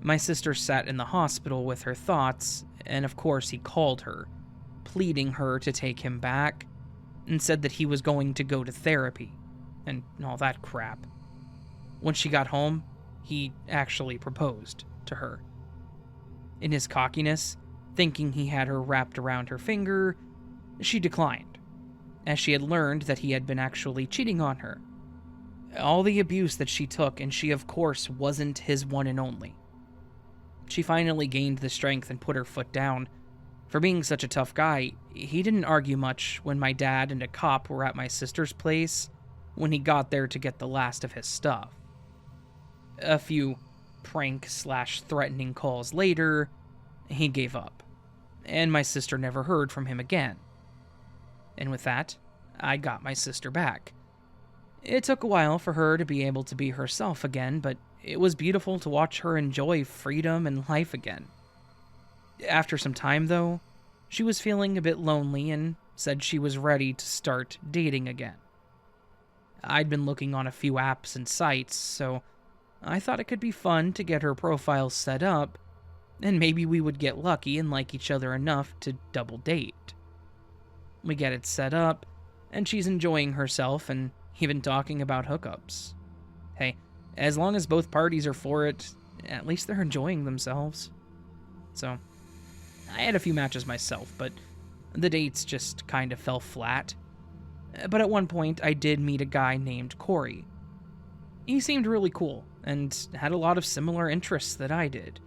my sister sat in the hospital with her thoughts, and of course he called her, pleading her to take him back, and said that he was going to go to therapy, and all that crap. When she got home, he actually proposed to her. In his cockiness, thinking he had her wrapped around her finger, she declined, as she had learned that he had been actually cheating on her. All the abuse that she took, and she of course wasn't his one and only. She finally gained the strength and put her foot down. For being such a tough guy, he didn't argue much when my dad and a cop were at my sister's place when he got there to get the last of his stuff. A few prank/threatening calls later, he gave up, and my sister never heard from him again. And with that, I got my sister back. It took a while for her to be able to be herself again, but it was beautiful to watch her enjoy freedom and life again. After some time, though, she was feeling a bit lonely and said she was ready to start dating again. I'd been looking on a few apps and sites, so I thought it could be fun to get her profile set up, and maybe we would get lucky and like each other enough to double date. We get it set up, and she's enjoying herself and even talking about hookups. Hey, as long as both parties are for it, at least they're enjoying themselves. So, I had a few matches myself, but the dates just kind of fell flat. But at one point, I did meet a guy named Corey. He seemed really cool and had a lot of similar interests that I did.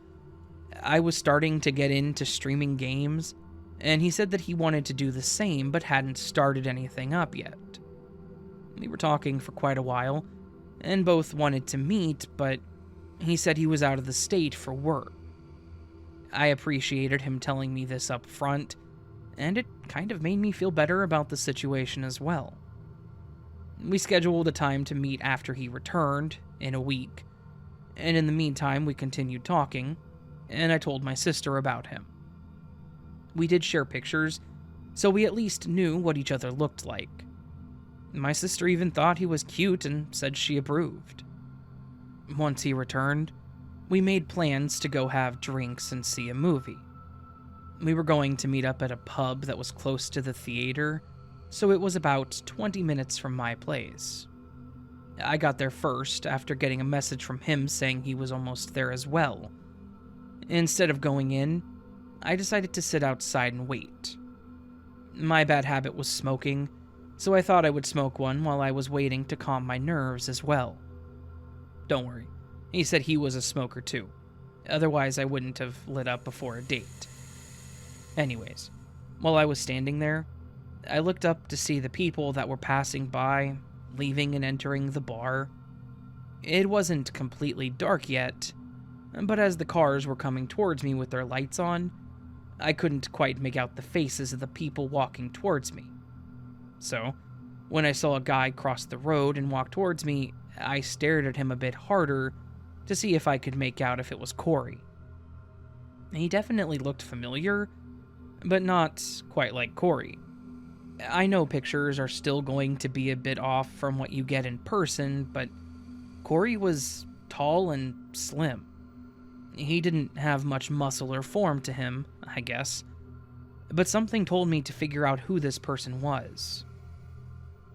I was starting to get into streaming games, and he said that he wanted to do the same but hadn't started anything up yet. We were talking for quite a while, and both wanted to meet, but he said he was out of the state for work. I appreciated him telling me this up front, and it kind of made me feel better about the situation as well. We scheduled a time to meet after he returned, in a week, and in the meantime we continued talking, and I told my sister about him. We did share pictures, so we at least knew what each other looked like. My sister even thought he was cute and said she approved. Once he returned, we made plans to go have drinks and see a movie. We were going to meet up at a pub that was close to the theater, so it was about 20 minutes from my place. I got there first after getting a message from him saying he was almost there as well. Instead of going in, I decided to sit outside and wait. My bad habit was smoking, so I thought I would smoke one while I was waiting to calm my nerves as well. Don't worry, he said he was a smoker too. Otherwise, I wouldn't have lit up before a date. Anyways, while I was standing there, I looked up to see the people that were passing by, leaving and entering the bar. It wasn't completely dark yet, but as the cars were coming towards me with their lights on, I couldn't quite make out the faces of the people walking towards me. So, when I saw a guy cross the road and walk towards me, I stared at him a bit harder to see if I could make out if it was Corey. He definitely looked familiar, but not quite like Corey. I know pictures are still going to be a bit off from what you get in person, but Corey was tall and slim. He didn't have much muscle or form to him, I guess, but something told me to figure out who this person was.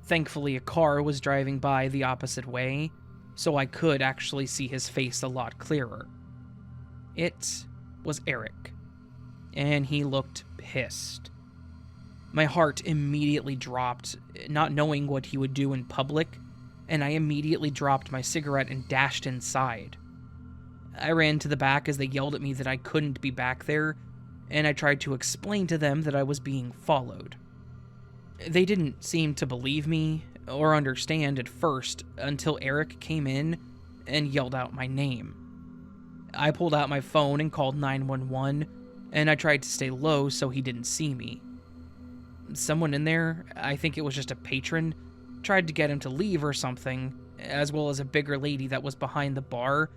Thankfully, a car was driving by the opposite way, so I could actually see his face a lot clearer. It was Eric, and he looked pissed. My heart immediately dropped, not knowing what he would do in public, and I immediately dropped my cigarette and dashed inside. I ran to the back as they yelled at me that I couldn't be back there, and I tried to explain to them that I was being followed. They didn't seem to believe me or understand at first until Eric came in and yelled out my name. I pulled out my phone and called 911, and I tried to stay low so he didn't see me. Someone in there, I think it was just a patron, tried to get him to leave or something, as well as a bigger lady that was behind the bar,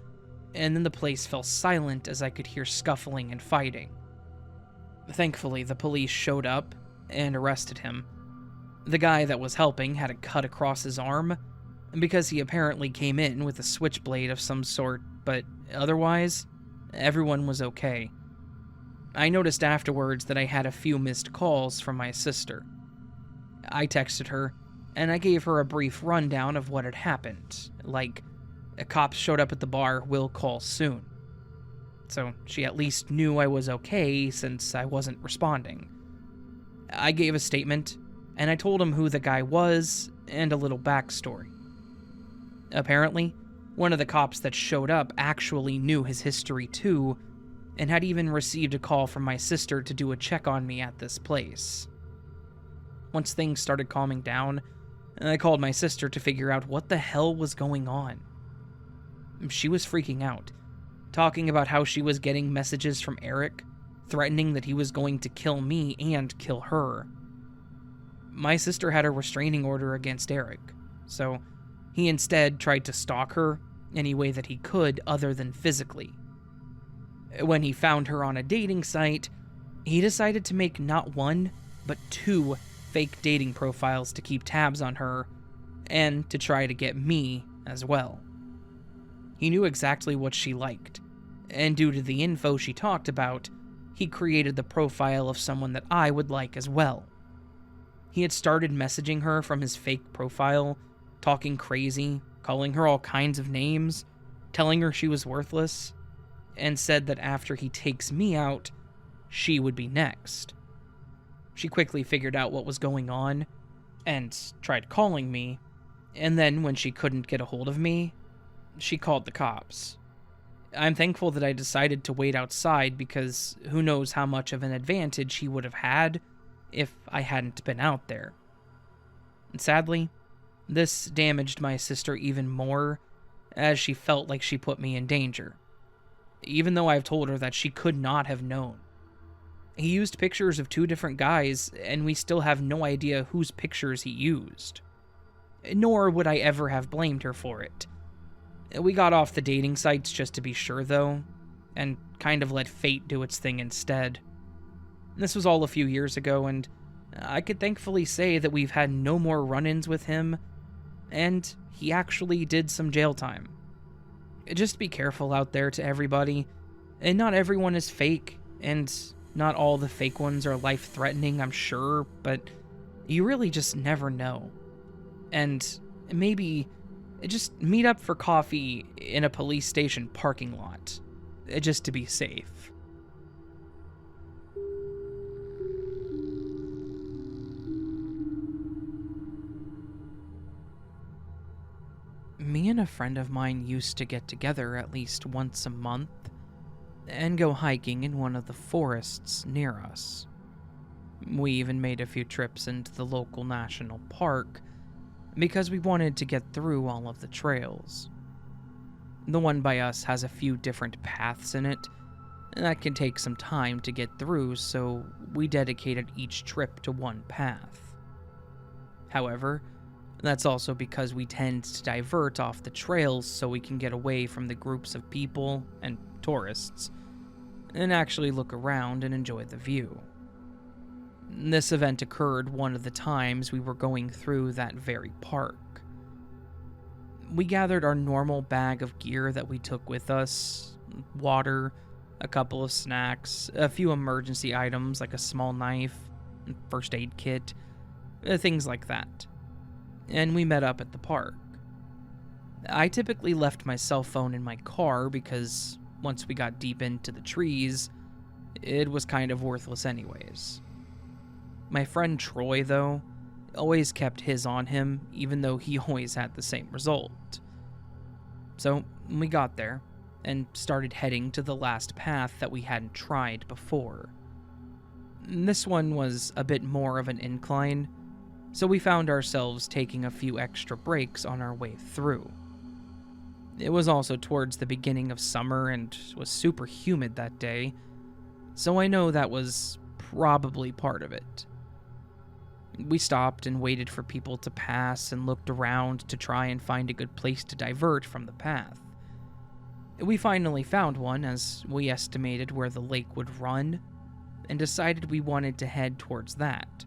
and then the place fell silent as I could hear scuffling and fighting. Thankfully, the police showed up and arrested him. The guy that was helping had a cut across his arm, because he apparently came in with a switchblade of some sort, but otherwise, everyone was okay. I noticed afterwards that I had a few missed calls from my sister. I texted her, and I gave her a brief rundown of what had happened, like, a cop showed up at the bar, will call soon. So she at least knew I was okay since I wasn't responding. I gave a statement, and I told him who the guy was and a little backstory. Apparently, one of the cops that showed up actually knew his history too, and had even received a call from my sister to do a check on me at this place. Once things started calming down, I called my sister to figure out what the hell was going on. She was freaking out, talking about how she was getting messages from Eric, threatening that he was going to kill me and kill her. My sister had a restraining order against Eric, so he instead tried to stalk her any way that he could other than physically. When he found her on a dating site, he decided to make not one, but 2 fake dating profiles to keep tabs on her, and to try to get me as well. He knew exactly what she liked, and due to the info she talked about, he created the profile of someone that I would like as well. He had started messaging her from his fake profile, talking crazy, calling her all kinds of names, telling her she was worthless, and said that after he takes me out, she would be next. She quickly figured out what was going on, and tried calling me, and then when she couldn't get a hold of me, she called the cops. I'm thankful that I decided to wait outside because who knows how much of an advantage he would have had if I hadn't been out there. And sadly, this damaged my sister even more as she felt like she put me in danger, even though I've told her that she could not have known. He used pictures of 2 different guys, and we still have no idea whose pictures he used. Nor would I ever have blamed her for it. We got off the dating sites just to be sure, though, and kind of let fate do its thing instead. This was all a few years ago, and I could thankfully say that we've had no more run-ins with him, and he actually did some jail time. Just be careful out there to everybody, and not everyone is fake, and not all the fake ones are life-threatening, I'm sure, but you really just never know. And maybe just meet up for coffee in a police station parking lot, just to be safe. Me and a friend of mine used to get together at least once a month and go hiking in one of the forests near us. We even made a few trips into the local national park because we wanted to get through all of the trails. The one by us has a few different paths in it that can take some time to get through, so we dedicated each trip to one path. However, that's also because we tend to divert off the trails so we can get away from the groups of people and tourists and actually look around and enjoy the view. This event occurred one of the times we were going through that very park. We gathered our normal bag of gear that we took with us: water, a couple of snacks, a few emergency items like a small knife, first aid kit, things like that. And we met up at the park. I typically left my cell phone in my car because once we got deep into the trees, it was kind of worthless anyways. My friend Troy, though, always kept his on him, even though he always had the same result. So we got there and started heading to the last path that we hadn't tried before. This one was a bit more of an incline, so we found ourselves taking a few extra breaks on our way through. It was also towards the beginning of summer and was super humid that day, so I know that was probably part of it. We stopped and waited for people to pass and looked around to try and find a good place to divert from the path. We finally found one as we estimated where the lake would run and decided we wanted to head towards that.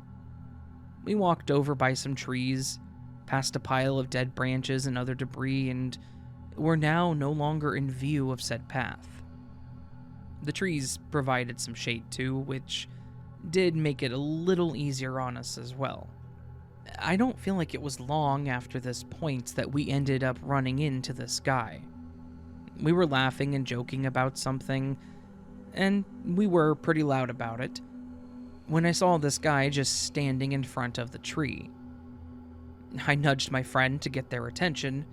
We walked over by some trees, past a pile of dead branches and other debris, and were now no longer in view of said path. The trees provided some shade too, which did make it a little easier on us as well. I don't feel like it was long after this point that we ended up running into this guy. We were laughing and joking about something, and we were pretty loud about it, when I saw this guy just standing in front of the tree. I nudged my friend to get their attention,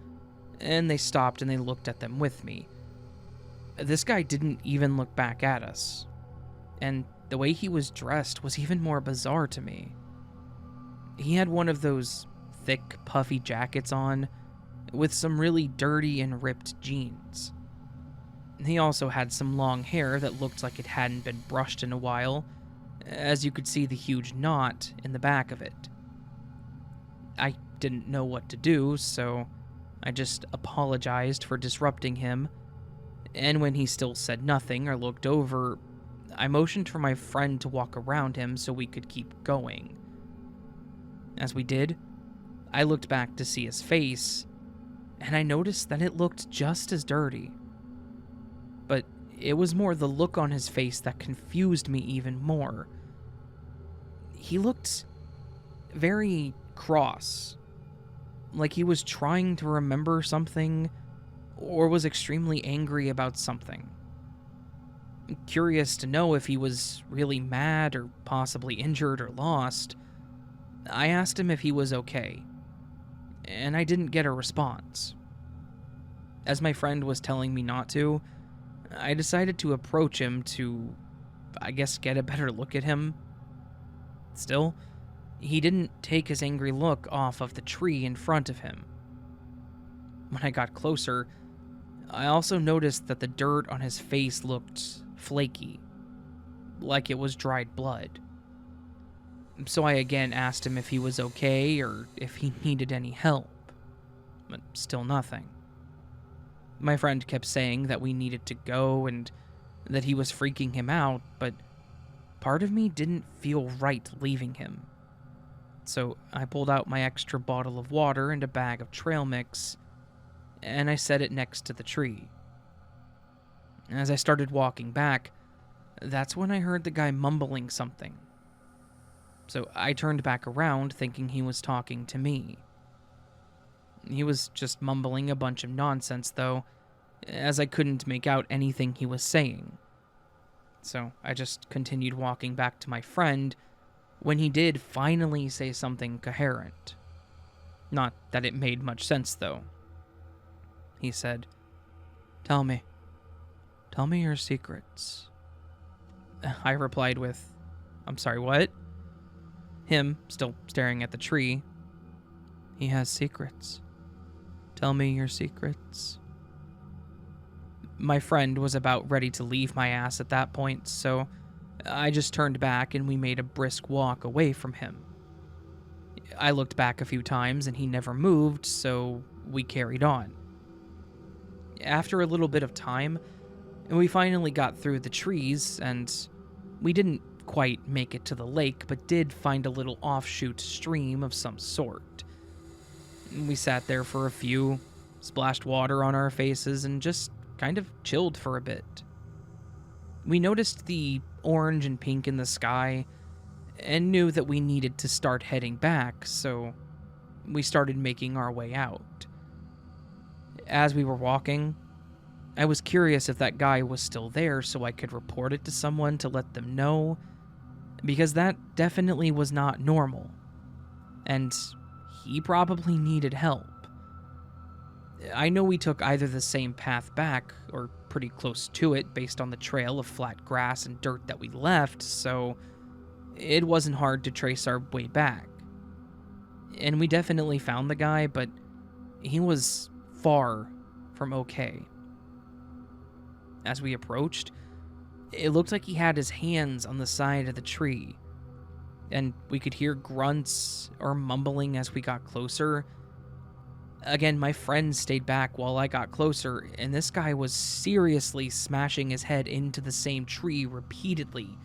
and they stopped and they looked at them with me. This guy didn't even look back at us, and the way he was dressed was even more bizarre to me. He had one of those thick, puffy jackets on, with some really dirty and ripped jeans. He also had some long hair that looked like it hadn't been brushed in a while, as you could see the huge knot in the back of it. I didn't know what to do, so I just apologized for disrupting him, and when he still said nothing or looked over, I motioned for my friend to walk around him so we could keep going. As we did, I looked back to see his face, and I noticed that it looked just as dirty. But it was more the look on his face that confused me even more. He looked very cross, like he was trying to remember something or was extremely angry about something. I'm curious to know if he was really mad or possibly injured or lost, I asked him if he was okay, and I didn't get a response. As my friend was telling me not to, I decided to approach him to, I guess, get a better look at him. Still, he didn't take his angry look off of the tree in front of him. When I got closer, I also noticed that the dirt on his face looked flaky, like it was dried blood. So I again asked him if he was okay or if he needed any help, but still nothing. My friend kept saying that we needed to go and that he was freaking him out, but part of me didn't feel right leaving him. So I pulled out my extra bottle of water and a bag of trail mix, and I set it next to the tree. As I started walking back, that's when I heard the guy mumbling something. So I turned back around thinking he was talking to me. He was just mumbling a bunch of nonsense, though, as I couldn't make out anything he was saying. So I just continued walking back to my friend when he did finally say something coherent. Not that it made much sense, though. He said, Tell me your secrets." I replied with, "I'm sorry, what?" Him, still staring at the tree, "He has secrets. Tell me your secrets." My friend was about ready to leave my ass at that point, so I just turned back and we made a brisk walk away from him. I looked back a few times and he never moved, so we carried on. After a little bit of time, we finally got through the trees, and we didn't quite make it to the lake, but did find a little offshoot stream of some sort. We sat there for a few, splashed water on our faces, and just kind of chilled for a bit. We noticed the orange and pink in the sky, and knew that we needed to start heading back, so we started making our way out. As we were walking, I was curious if that guy was still there so I could report it to someone to let them know, because that definitely was not normal, and he probably needed help. I know we took either the same path back, or pretty close to it based on the trail of flat grass and dirt that we left, so it wasn't hard to trace our way back. And we definitely found the guy, but he was far from okay. As we approached, it looked like he had his hands on the side of the tree, and we could hear grunts or mumbling as we got closer. Again, my friend stayed back while I got closer, and this guy was seriously smashing his head into the same tree repeatedly.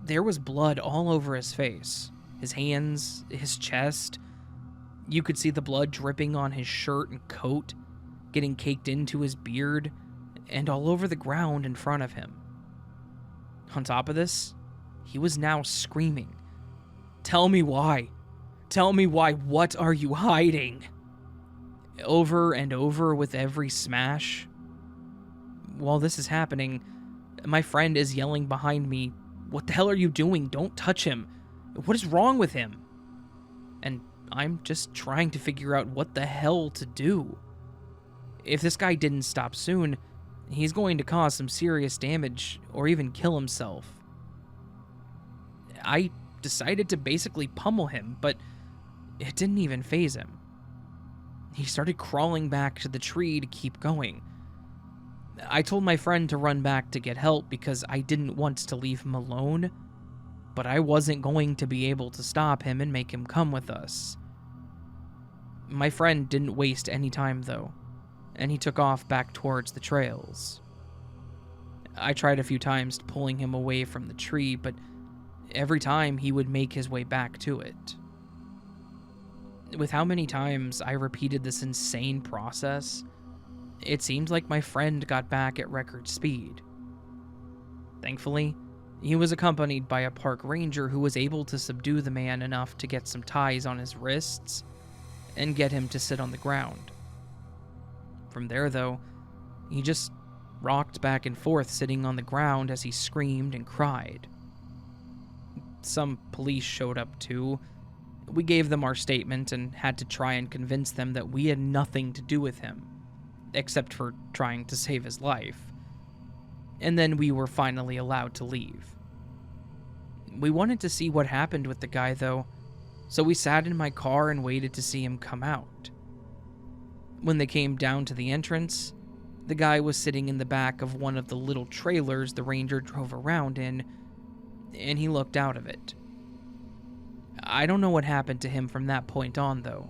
There was blood all over his face, his hands, his chest. You could see the blood dripping on his shirt and coat, getting caked into his beard, and all over the ground in front of him. On top of this, he was now screaming, "Tell me why! Tell me why! What are you hiding?" Over and over with every smash. While this is happening, my friend is yelling behind me, "What the hell are you doing? Don't touch him! What is wrong with him?" And I'm just trying to figure out what the hell to do. If this guy didn't stop soon, he's going to cause some serious damage or even kill himself. I decided to basically pummel him, but it didn't even faze him. He started crawling back to the tree to keep going. I told my friend to run back to get help because I didn't want to leave him alone, but I wasn't going to be able to stop him and make him come with us. My friend didn't waste any time though, and he took off back towards the trails. I tried a few times pulling him away from the tree, but every time he would make his way back to it. With how many times I repeated this insane process, it seemed like my friend got back at record speed. Thankfully, he was accompanied by a park ranger who was able to subdue the man enough to get some ties on his wrists and get him to sit on the ground. From there, though, he just rocked back and forth sitting on the ground as he screamed and cried. Some police showed up too, We gave them our statement and had to try and convince them that we had nothing to do with him, except for trying to save his life. And then we were finally allowed to leave. We wanted to see what happened with the guy, though, so we sat in my car and waited to see him come out. When they came down to the entrance, the guy was sitting in the back of one of the little trailers the ranger drove around in, and he looked out of it. I don't know what happened to him from that point on, though.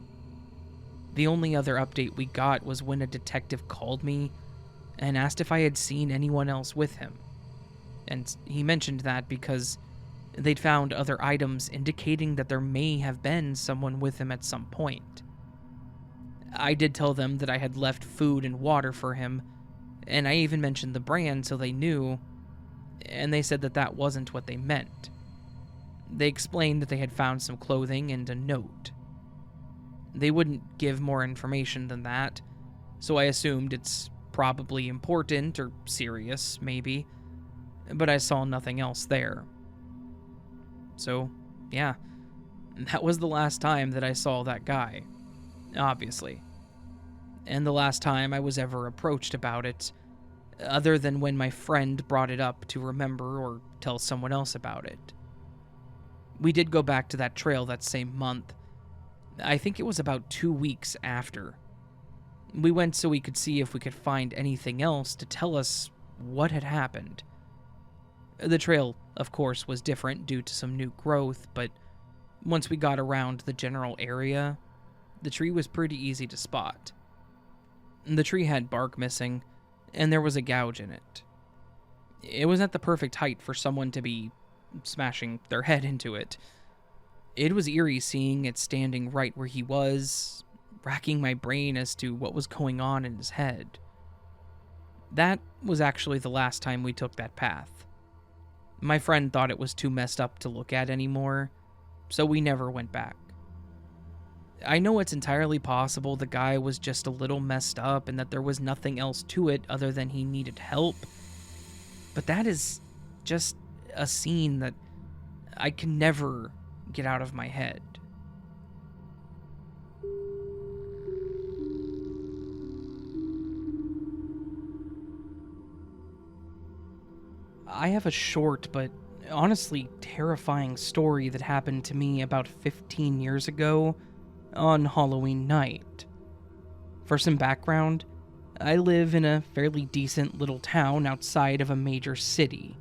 The only other update we got was when a detective called me and asked if I had seen anyone else with him. And he mentioned that because they'd found other items indicating that there may have been someone with him at some point. I did tell them that I had left food and water for him, and I even mentioned the brand so they knew, and they said that that wasn't what they meant. They explained that they had found some clothing and a note. They wouldn't give more information than that, so I assumed it's probably important or serious, maybe, but I saw nothing else there. So, yeah, that was the last time that I saw that guy, obviously. And the last time I was ever approached about it, other than when my friend brought it up to remember or tell someone else about it. We did go back to that trail that same month. I think it was about 2 weeks after. We went so we could see if we could find anything else to tell us what had happened. The trail, of course, was different due to some new growth, but once we got around the general area, the tree was pretty easy to spot. The tree had bark missing, and there was a gouge in it. It was at the perfect height for someone to be smashing their head into it. It was eerie seeing it standing right where he was, racking my brain as to what was going on in his head. That was actually the last time we took that path. My friend thought it was too messed up to look at anymore, so we never went back. I know it's entirely possible the guy was just a little messed up and that there was nothing else to it other than he needed help, but that is just a scene that I can never get out of my head. I have a short but honestly terrifying story that happened to me about 15 years ago on Halloween night. For some background, I live in a fairly decent little town outside of a major city.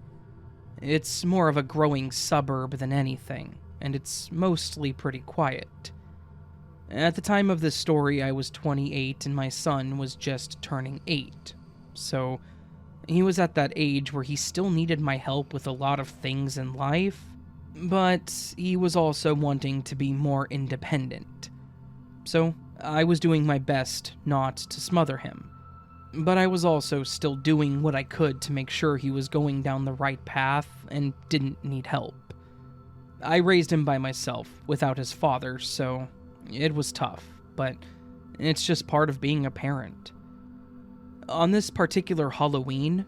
It's more of a growing suburb than anything, and it's mostly pretty quiet. At the time of this story, I was 28 and my son was just turning 8, so he was at that age where he still needed my help with a lot of things in life, but he was also wanting to be more independent. So I was doing my best not to smother him, but I was also still doing what I could to make sure he was going down the right path and didn't need help. I raised him by myself without his father, so it was tough, but it's just part of being a parent. On this particular Halloween,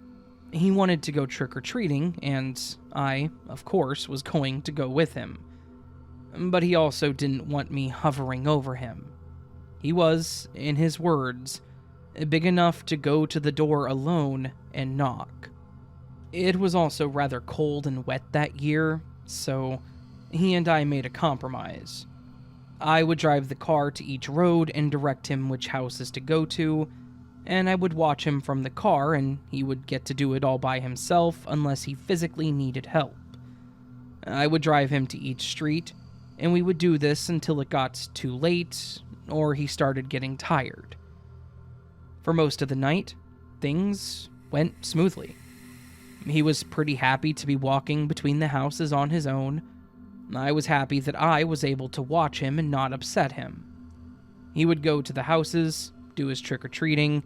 he wanted to go trick-or-treating, and I, of course, was going to go with him. But he also didn't want me hovering over him. He was, in his words, big enough to go to the door alone and knock. It was also rather cold and wet that year, so he and I made a compromise. I would drive the car to each road and direct him which houses to go to, and I would watch him from the car, and he would get to do it all by himself unless he physically needed help. I would drive him to each street, and we would do this until it got too late, or he started getting tired. For most of the night, things went smoothly. He was pretty happy to be walking between the houses on his own. I was happy that I was able to watch him and not upset him. He would go to the houses, do his trick-or-treating,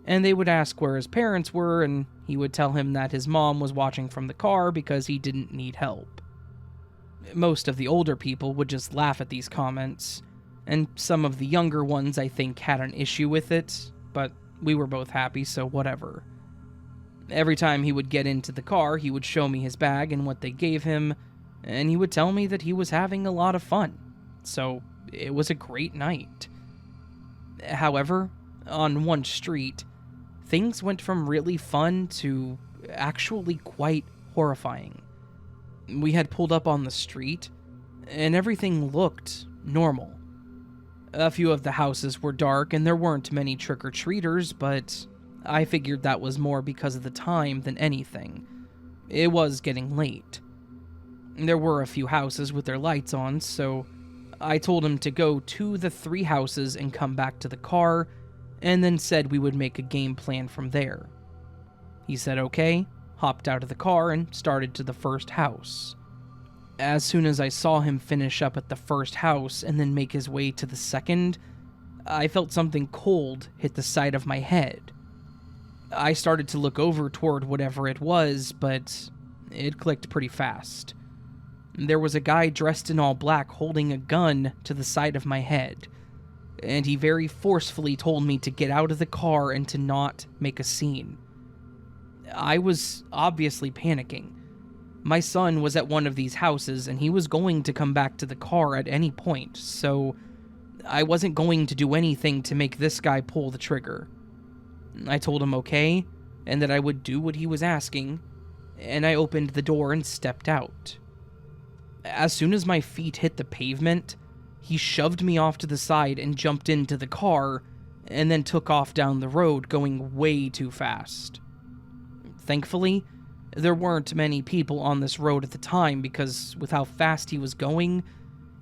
and they would ask where his parents were, and he would tell him that his mom was watching from the car because he didn't need help. Most of the older people would just laugh at these comments, and some of the younger ones I think had an issue with it, but we were both happy, so whatever. Every time he would get into the car, he would show me his bag and what they gave him, and he would tell me that he was having a lot of fun. so it was a great night. However, on one street, things went from really fun to actually quite horrifying. We had pulled up on the street, and everything looked normal. A few of the houses were dark, and there weren't many trick-or-treaters, but I figured that was more because of the time than anything. It was getting late. There were a few houses with their lights on, so I told him to go to the 3 houses and come back to the car, and then said we would make a game plan from there. He said okay, hopped out of the car, and started to the first house. As soon as I saw him finish up at the first house and then make his way to the second, I felt something cold hit the side of my head. I started to look over toward whatever it was, but it clicked pretty fast. There was a guy dressed in all black holding a gun to the side of my head, and he very forcefully told me to get out of the car and to not make a scene. I was obviously panicking. My son was at one of these houses, and he was going to come back to the car at any point, so I wasn't going to do anything to make this guy pull the trigger. I told him okay, and that I would do what he was asking, and I opened the door and stepped out. As soon as my feet hit the pavement, he shoved me off to the side and jumped into the car, and then took off down the road going way too fast. Thankfully, there weren't many people on this road at the time because with how fast he was going,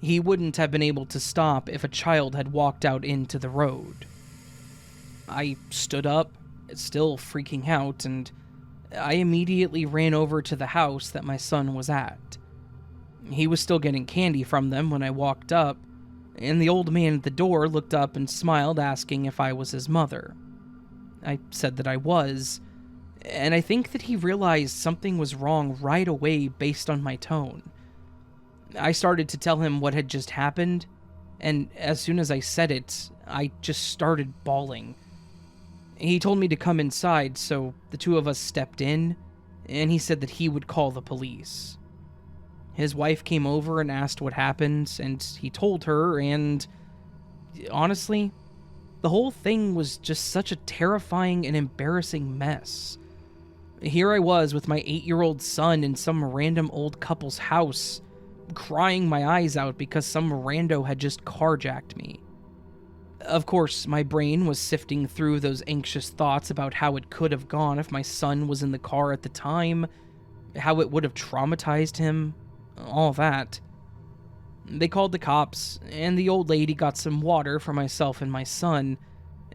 he wouldn't have been able to stop if a child had walked out into the road. I stood up, still freaking out, and I immediately ran over to the house that my son was at. He was still getting candy from them when I walked up, and the old man at the door looked up and smiled, asking if I was his mother. I said that I was, and I think that he realized something was wrong right away based on my tone. I started to tell him what had just happened, and as soon as I said it, I just started bawling. He told me to come inside, so the 2 of us stepped in, and he said that he would call the police. His wife came over and asked what happened, and he told her, and honestly, the whole thing was just such a terrifying and embarrassing mess. Here I was with my 8-year-old son in some random old couple's house, crying my eyes out because some rando had just carjacked me. Of course, my brain was sifting through those anxious thoughts about how it could have gone if my son was in the car at the time, how it would have traumatized him, all that. They called the cops, and the old lady got some water for myself and my son,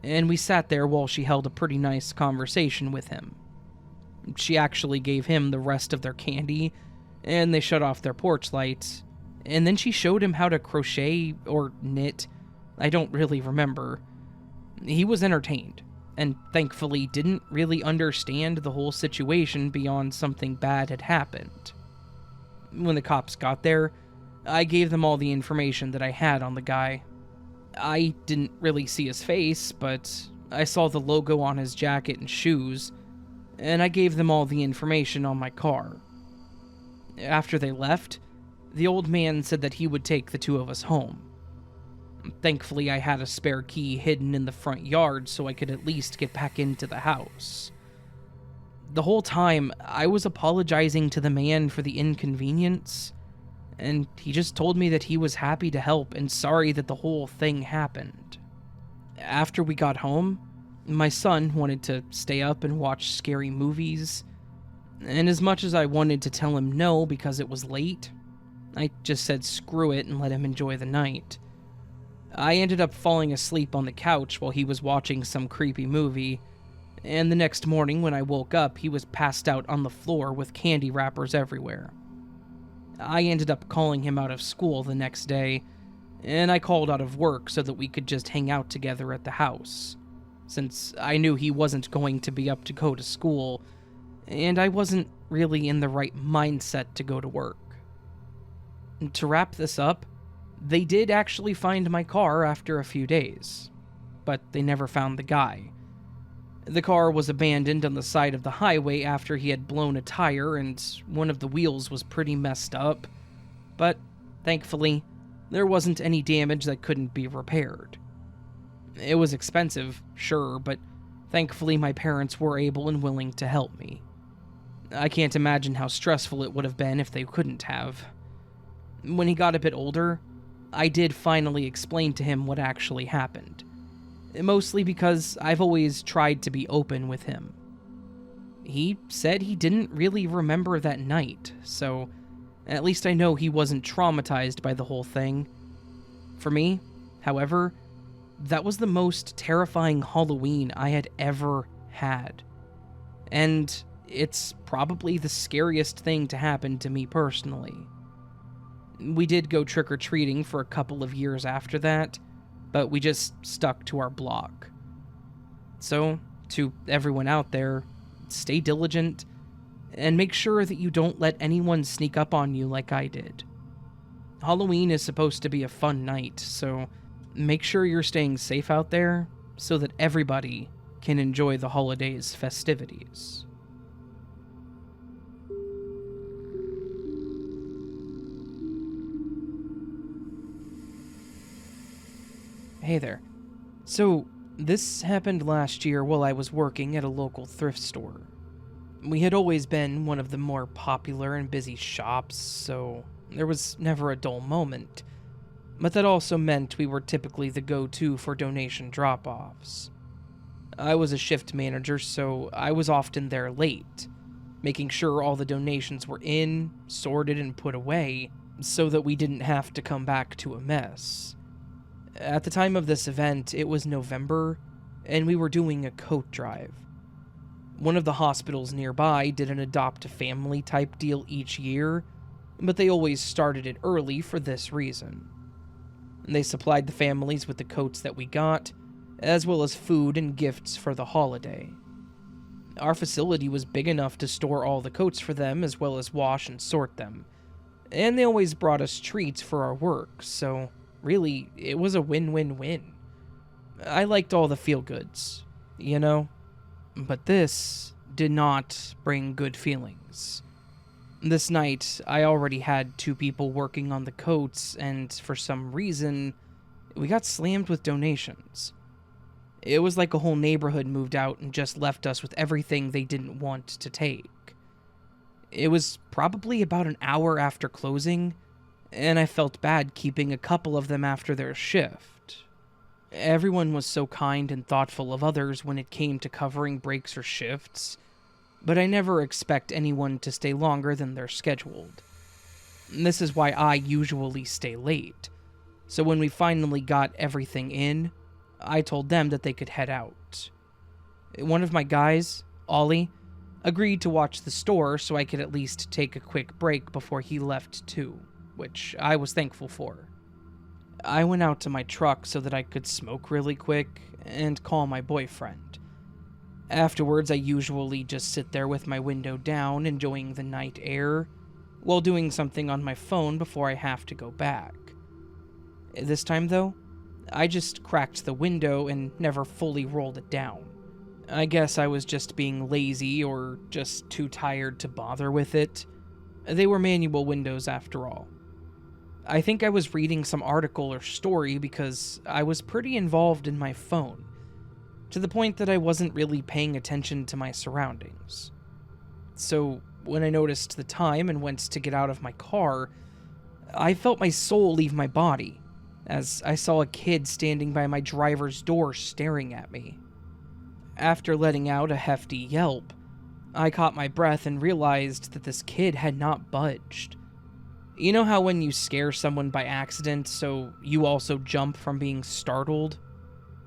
and we sat there while she held a pretty nice conversation with him. She actually gave him the rest of their candy, and they shut off their porch lights, and then she showed him how to crochet or knit. I don't really remember. He was entertained, and thankfully didn't really understand the whole situation beyond something bad had happened. When the cops got there, I gave them all the information that I had on the guy. I didn't really see his face, but I saw the logo on his jacket and shoes, and I gave them all the information on my car. After they left, the old man said that he would take the 2 of us home. Thankfully, I had a spare key hidden in the front yard so I could at least get back into the house. The whole time, I was apologizing to the man for the inconvenience, and he just told me that he was happy to help and sorry that the whole thing happened. After we got home, my son wanted to stay up and watch scary movies, and as much as I wanted to tell him no because it was late, I just said screw it and let him enjoy the night. I ended up falling asleep on the couch while he was watching some creepy movie, and the next morning when I woke up, he was passed out on the floor with candy wrappers everywhere. I ended up calling him out of school the next day, and I called out of work so that we could just hang out together at the house, since I knew he wasn't going to be up to go to school, and I wasn't really in the right mindset to go to work. And to wrap this up, they did actually find my car after a few days, but they never found the guy. The car was abandoned on the side of the highway after he had blown a tire and one of the wheels was pretty messed up, but thankfully, There wasn't any damage that couldn't be repaired. It was expensive, sure, but thankfully my parents were able and willing to help me. I can't imagine how stressful it would have been if they couldn't have. When he got a bit older, I did finally explain to him what actually happened. Mostly because I've always tried to be open with him. He said he didn't really remember that night, so at least I know he wasn't traumatized by the whole thing. For me, however, that was the most terrifying Halloween I had ever had. And it's probably the scariest thing to happen to me personally. We did go trick-or-treating for a couple of years after that, but we just stuck to our block. So, to everyone out there, stay diligent, and make sure that you don't let anyone sneak up on you like I did. Halloween is supposed to be a fun night, so make sure you're staying safe out there so that everybody can enjoy the holidays' festivities. Hey there. So, this happened last year while I was working at a local thrift store. We had always been one of the more popular and busy shops, so there was never a dull moment. But that also meant we were typically the go-to for donation drop-offs. I was a shift manager, so I was often there late, making sure all the donations were in, sorted, and put away, so that we didn't have to come back to a mess. At the time of this event, it was November, and we were doing a coat drive. One of the hospitals nearby did an adopt-a-family type deal each year, but they always started it early for this reason. They supplied the families with the coats that we got, as well as food and gifts for the holiday. Our facility was big enough to store all the coats for them, as well as wash and sort them, and they always brought us treats for our work, so really, it was a win-win-win. I liked all the feel-goods, you know? But this did not bring good feelings. This night, I already had 2 people working on the coats, and for some reason, we got slammed with donations. It was like a whole neighborhood moved out and just left us with everything they didn't want to take. It was probably about an hour after closing, and I felt bad keeping a couple of them after their shift. Everyone was so kind and thoughtful of others when it came to covering breaks or shifts, but I never expect anyone to stay longer than they're scheduled. This is why I usually stay late, so when we finally got everything in, I told them that they could head out. One of my guys, Ollie, agreed to watch the store so I could at least take a quick break before he left too, which I was thankful for. I went out to my truck so that I could smoke really quick and call my boyfriend. Afterwards, I usually just sit there with my window down, enjoying the night air, while doing something on my phone before I have to go back. This time, though, I just cracked the window and never fully rolled it down. I guess I was just being lazy or just too tired to bother with it. They were manual windows after all. I think I was reading some article or story because I was pretty involved in my phone, to the point that I wasn't really paying attention to my surroundings. So, when I noticed the time and went to get out of my car, I felt my soul leave my body, as I saw a kid standing by my driver's door staring at me. After letting out a hefty yelp, I caught my breath and realized that this kid had not budged. You know how when you scare someone by accident, so you also jump from being startled?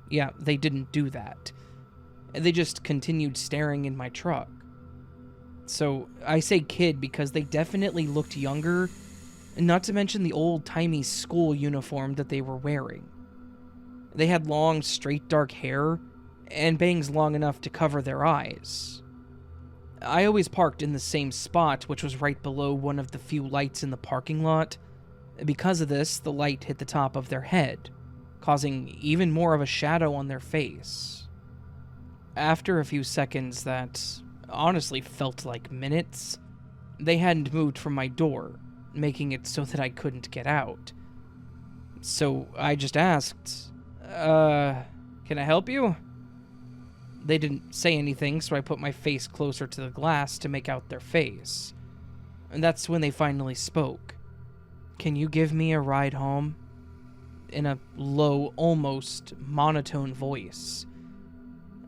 Yeah, they didn't do that. They just continued staring in my truck. So, I say kid because they definitely looked younger, not to mention the old-timey school uniform that they were wearing. They had long, straight dark hair, and bangs long enough to cover their eyes. I always parked in the same spot, which was right below one of the few lights in the parking lot. Because of this, the light hit the top of their head, causing even more of a shadow on their face. After a few seconds that honestly felt like minutes, they hadn't moved from my door, making it so that I couldn't get out. So I just asked, can I help you? They didn't say anything, so I put my face closer to the glass to make out their face. And that's when they finally spoke. Can you give me a ride home? In a low, almost monotone voice.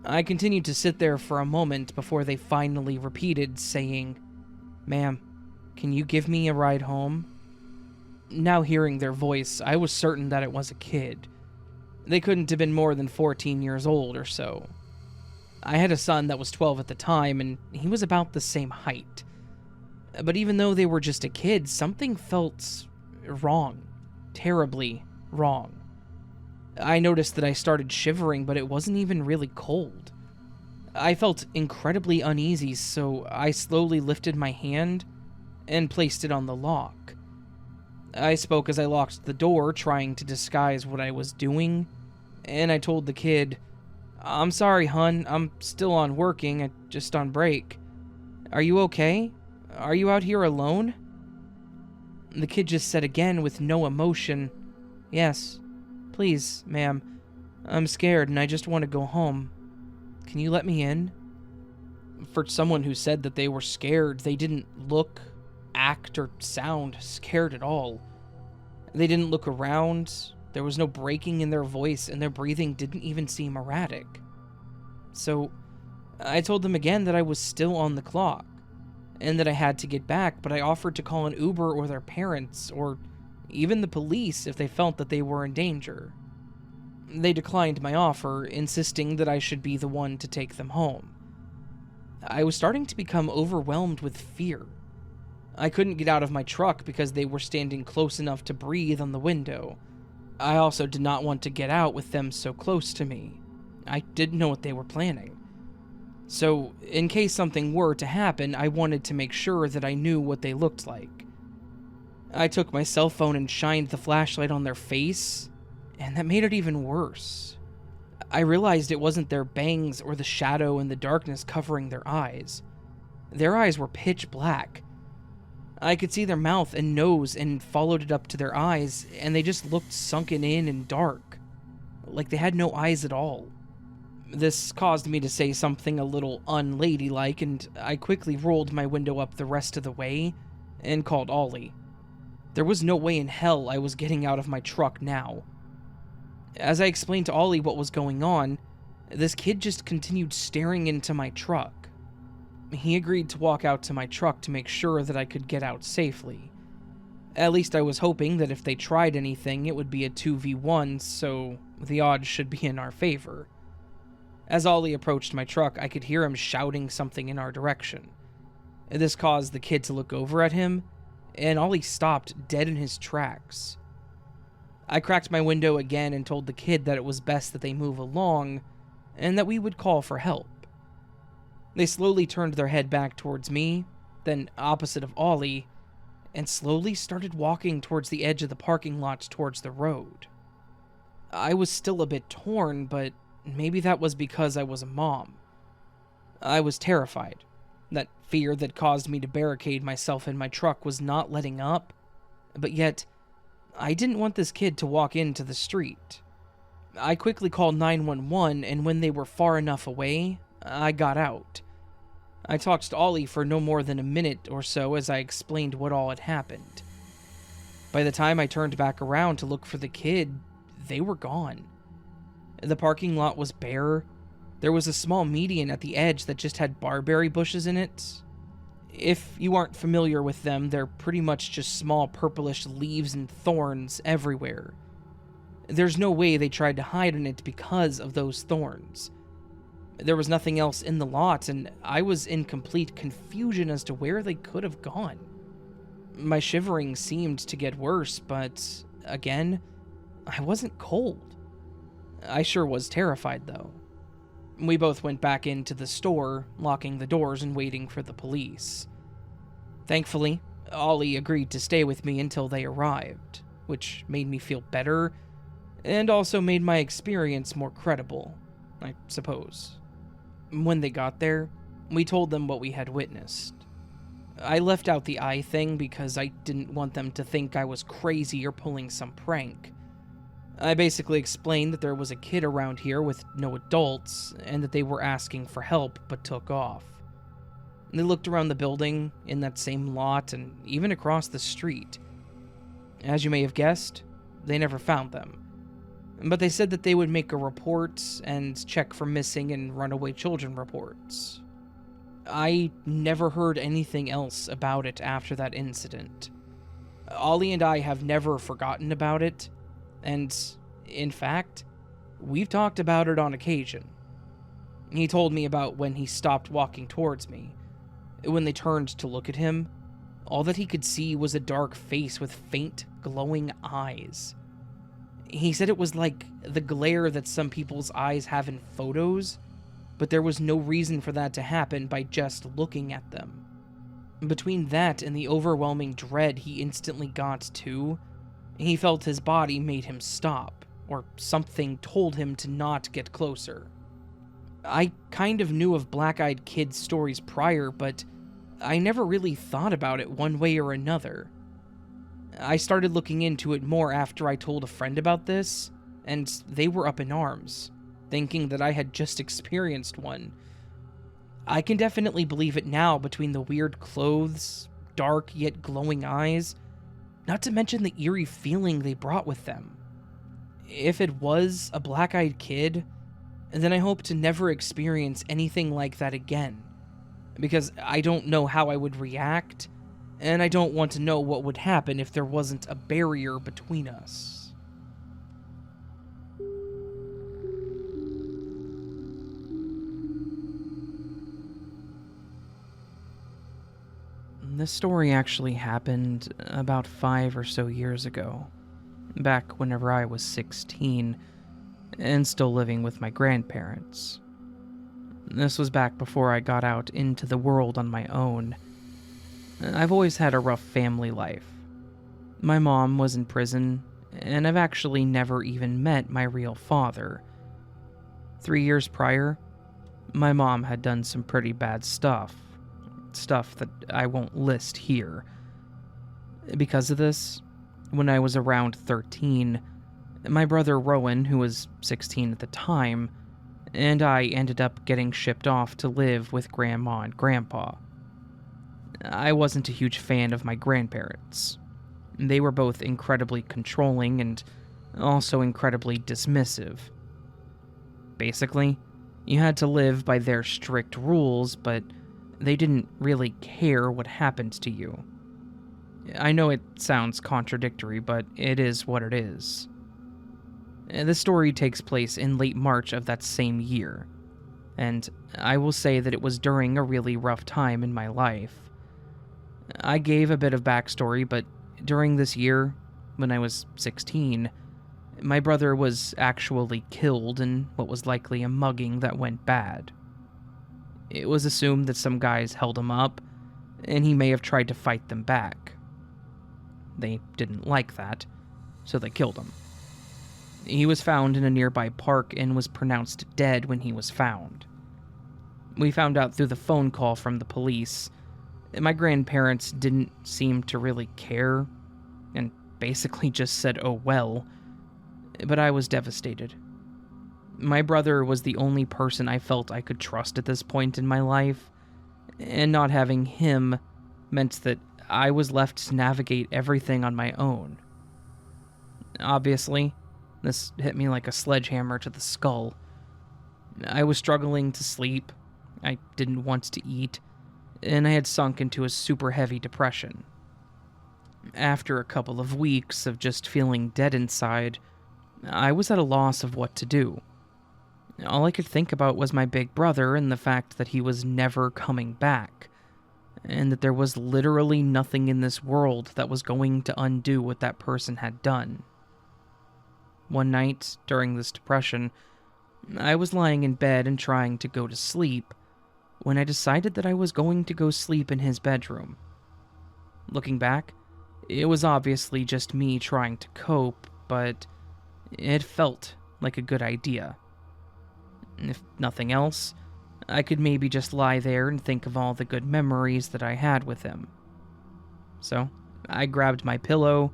I continued to sit there for a moment before they finally repeated, saying, Ma'am, can you give me a ride home? Now hearing their voice, I was certain that it was a kid. They couldn't have been more than 14 years old or so. I had a son that was 12 at the time, and he was about the same height. But even though they were just a kid, something felt wrong. Terribly wrong. I noticed that I started shivering, but it wasn't even really cold. I felt incredibly uneasy, so I slowly lifted my hand and placed it on the lock. I spoke as I locked the door, trying to disguise what I was doing, and I told the kid, I'm sorry, hun, I'm still on working, just on break. Are you okay? Are you out here alone? The kid just said again with no emotion, Yes, please, ma'am. I'm scared and I just want to go home. Can you let me in? For someone who said that they were scared, they didn't look, act, or sound scared at all. They didn't look around, there was no breaking in their voice, and their breathing didn't even seem erratic. So, I told them again that I was still on the clock, and that I had to get back, but I offered to call an Uber or their parents, or even the police if they felt that they were in danger. They declined my offer, insisting that I should be the one to take them home. I was starting to become overwhelmed with fear. I couldn't get out of my truck because they were standing close enough to breathe on the window. I also did not want to get out with them so close to me. I didn't know what they were planning. So, in case something were to happen, I wanted to make sure that I knew what they looked like. I took my cell phone and shined the flashlight on their face, and that made it even worse. I realized it wasn't their bangs or the shadow in the darkness covering their eyes. Their eyes were pitch black. I could see their mouth and nose and followed it up to their eyes, and they just looked sunken in and dark, like they had no eyes at all. This caused me to say something a little unladylike, and I quickly rolled my window up the rest of the way and called Ollie. There was no way in hell I was getting out of my truck now. As I explained to Ollie what was going on, this kid just continued staring into my truck. He agreed to walk out to my truck to make sure that I could get out safely. At least I was hoping that if they tried anything, it would be a 2v1, so the odds should be in our favor. As Ollie approached my truck, I could hear him shouting something in our direction. This caused the kid to look over at him, and Ollie stopped dead in his tracks. I cracked my window again and told the kid that it was best that they move along, and that we would call for help. They slowly turned their head back towards me, then opposite of Ollie, and slowly started walking towards the edge of the parking lot towards the road. I was still a bit torn, but maybe that was because I was a mom. I was terrified. That fear that caused me to barricade myself in my truck was not letting up, but yet, I didn't want this kid to walk into the street. I quickly called 911, and when they were far enough away, I got out. I talked to Ollie for no more than a minute or so as I explained what all had happened. By the time I turned back around to look for the kid, they were gone. The parking lot was bare. There was a small median at the edge that just had barberry bushes in it. If you aren't familiar with them, they're pretty much just small purplish leaves and thorns everywhere. There's no way they tried to hide in it because of those thorns. There was nothing else in the lot, and I was in complete confusion as to where they could have gone. My shivering seemed to get worse, but again, I wasn't cold. I sure was terrified, though. We both went back into the store, locking the doors and waiting for the police. Thankfully, Ollie agreed to stay with me until they arrived, which made me feel better, and also made my experience more credible, I suppose. When they got there, we told them what we had witnessed. I left out the eye thing because I didn't want them to think I was crazy or pulling some prank. I basically explained that there was a kid around here with no adults, and that they were asking for help but took off. They looked around the building, in that same lot, and even across the street. As you may have guessed, they never found them. But they said that they would make a report and check for missing and runaway children reports. I never heard anything else about it after that incident. Ollie and I have never forgotten about it, and, in fact, we've talked about it on occasion. He told me about when he stopped walking towards me. When they turned to look at him, all that he could see was a dark face with faint, glowing eyes. He said it was like the glare that some people's eyes have in photos, but there was no reason for that to happen by just looking at them. Between that and the overwhelming dread he instantly got too, he felt his body made him stop, or something told him to not get closer. I kind of knew of black-eyed kids' stories prior, but I never really thought about it one way or another. I started looking into it more after I told a friend about this, and they were up in arms, thinking that I had just experienced one. I can definitely believe it now between the weird clothes, dark yet glowing eyes, not to mention the eerie feeling they brought with them. If it was a black-eyed kid, then I hope to never experience anything like that again, because I don't know how I would react, and I don't want to know what would happen if there wasn't a barrier between us. This story actually happened about 5 or so years ago, back whenever I was 16, and still living with my grandparents. This was back before I got out into the world on my own. I've always had a rough family life. My mom was in prison, and I've actually never even met my real father. 3 years prior, my mom had done some pretty bad stuff that I won't list here. Because of this, when I was around 13, my brother Rowan, who was 16 at the time, and I ended up getting shipped off to live with Grandma and Grandpa. I wasn't a huge fan of my grandparents. They were both incredibly controlling and also incredibly dismissive. Basically, you had to live by their strict rules, but they didn't really care what happened to you. I know it sounds contradictory, but it is what it is. The story takes place in late March of that same year, and I will say that it was during a really rough time in my life. I gave a bit of backstory, but during this year, when I was 16, my brother was actually killed in what was likely a mugging that went bad. It was assumed that some guys held him up, and he may have tried to fight them back. They didn't like that, so they killed him. He was found in a nearby park and was pronounced dead when he was found. We found out through the phone call from the police. My grandparents didn't seem to really care, and basically just said, "Oh well," but I was devastated. My brother was the only person I felt I could trust at this point in my life, and not having him meant that I was left to navigate everything on my own. Obviously, this hit me like a sledgehammer to the skull. I was struggling to sleep, I didn't want to eat, and I had sunk into a super heavy depression. After a couple of weeks of just feeling dead inside, I was at a loss of what to do. All I could think about was my big brother and the fact that he was never coming back, and that there was literally nothing in this world that was going to undo what that person had done. One night, during this depression, I was lying in bed and trying to go to sleep when I decided that I was going to go sleep in his bedroom. Looking back, it was obviously just me trying to cope, but it felt like a good idea. If nothing else, I could maybe just lie there and think of all the good memories that I had with him. So, I grabbed my pillow,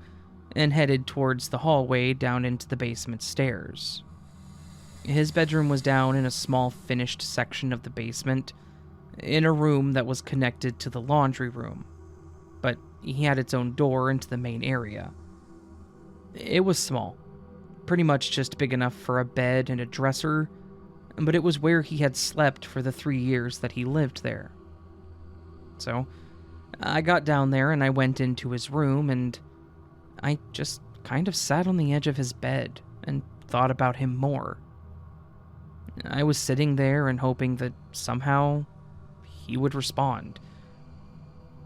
and headed towards the hallway down into the basement stairs. His bedroom was down in a small finished section of the basement, in a room that was connected to the laundry room, but he had its own door into the main area. It was small, pretty much just big enough for a bed and a dresser, but it was where he had slept for the 3 years that he lived there. So, I got down there and I went into his room and I just kind of sat on the edge of his bed and thought about him more. I was sitting there and hoping that somehow he would respond.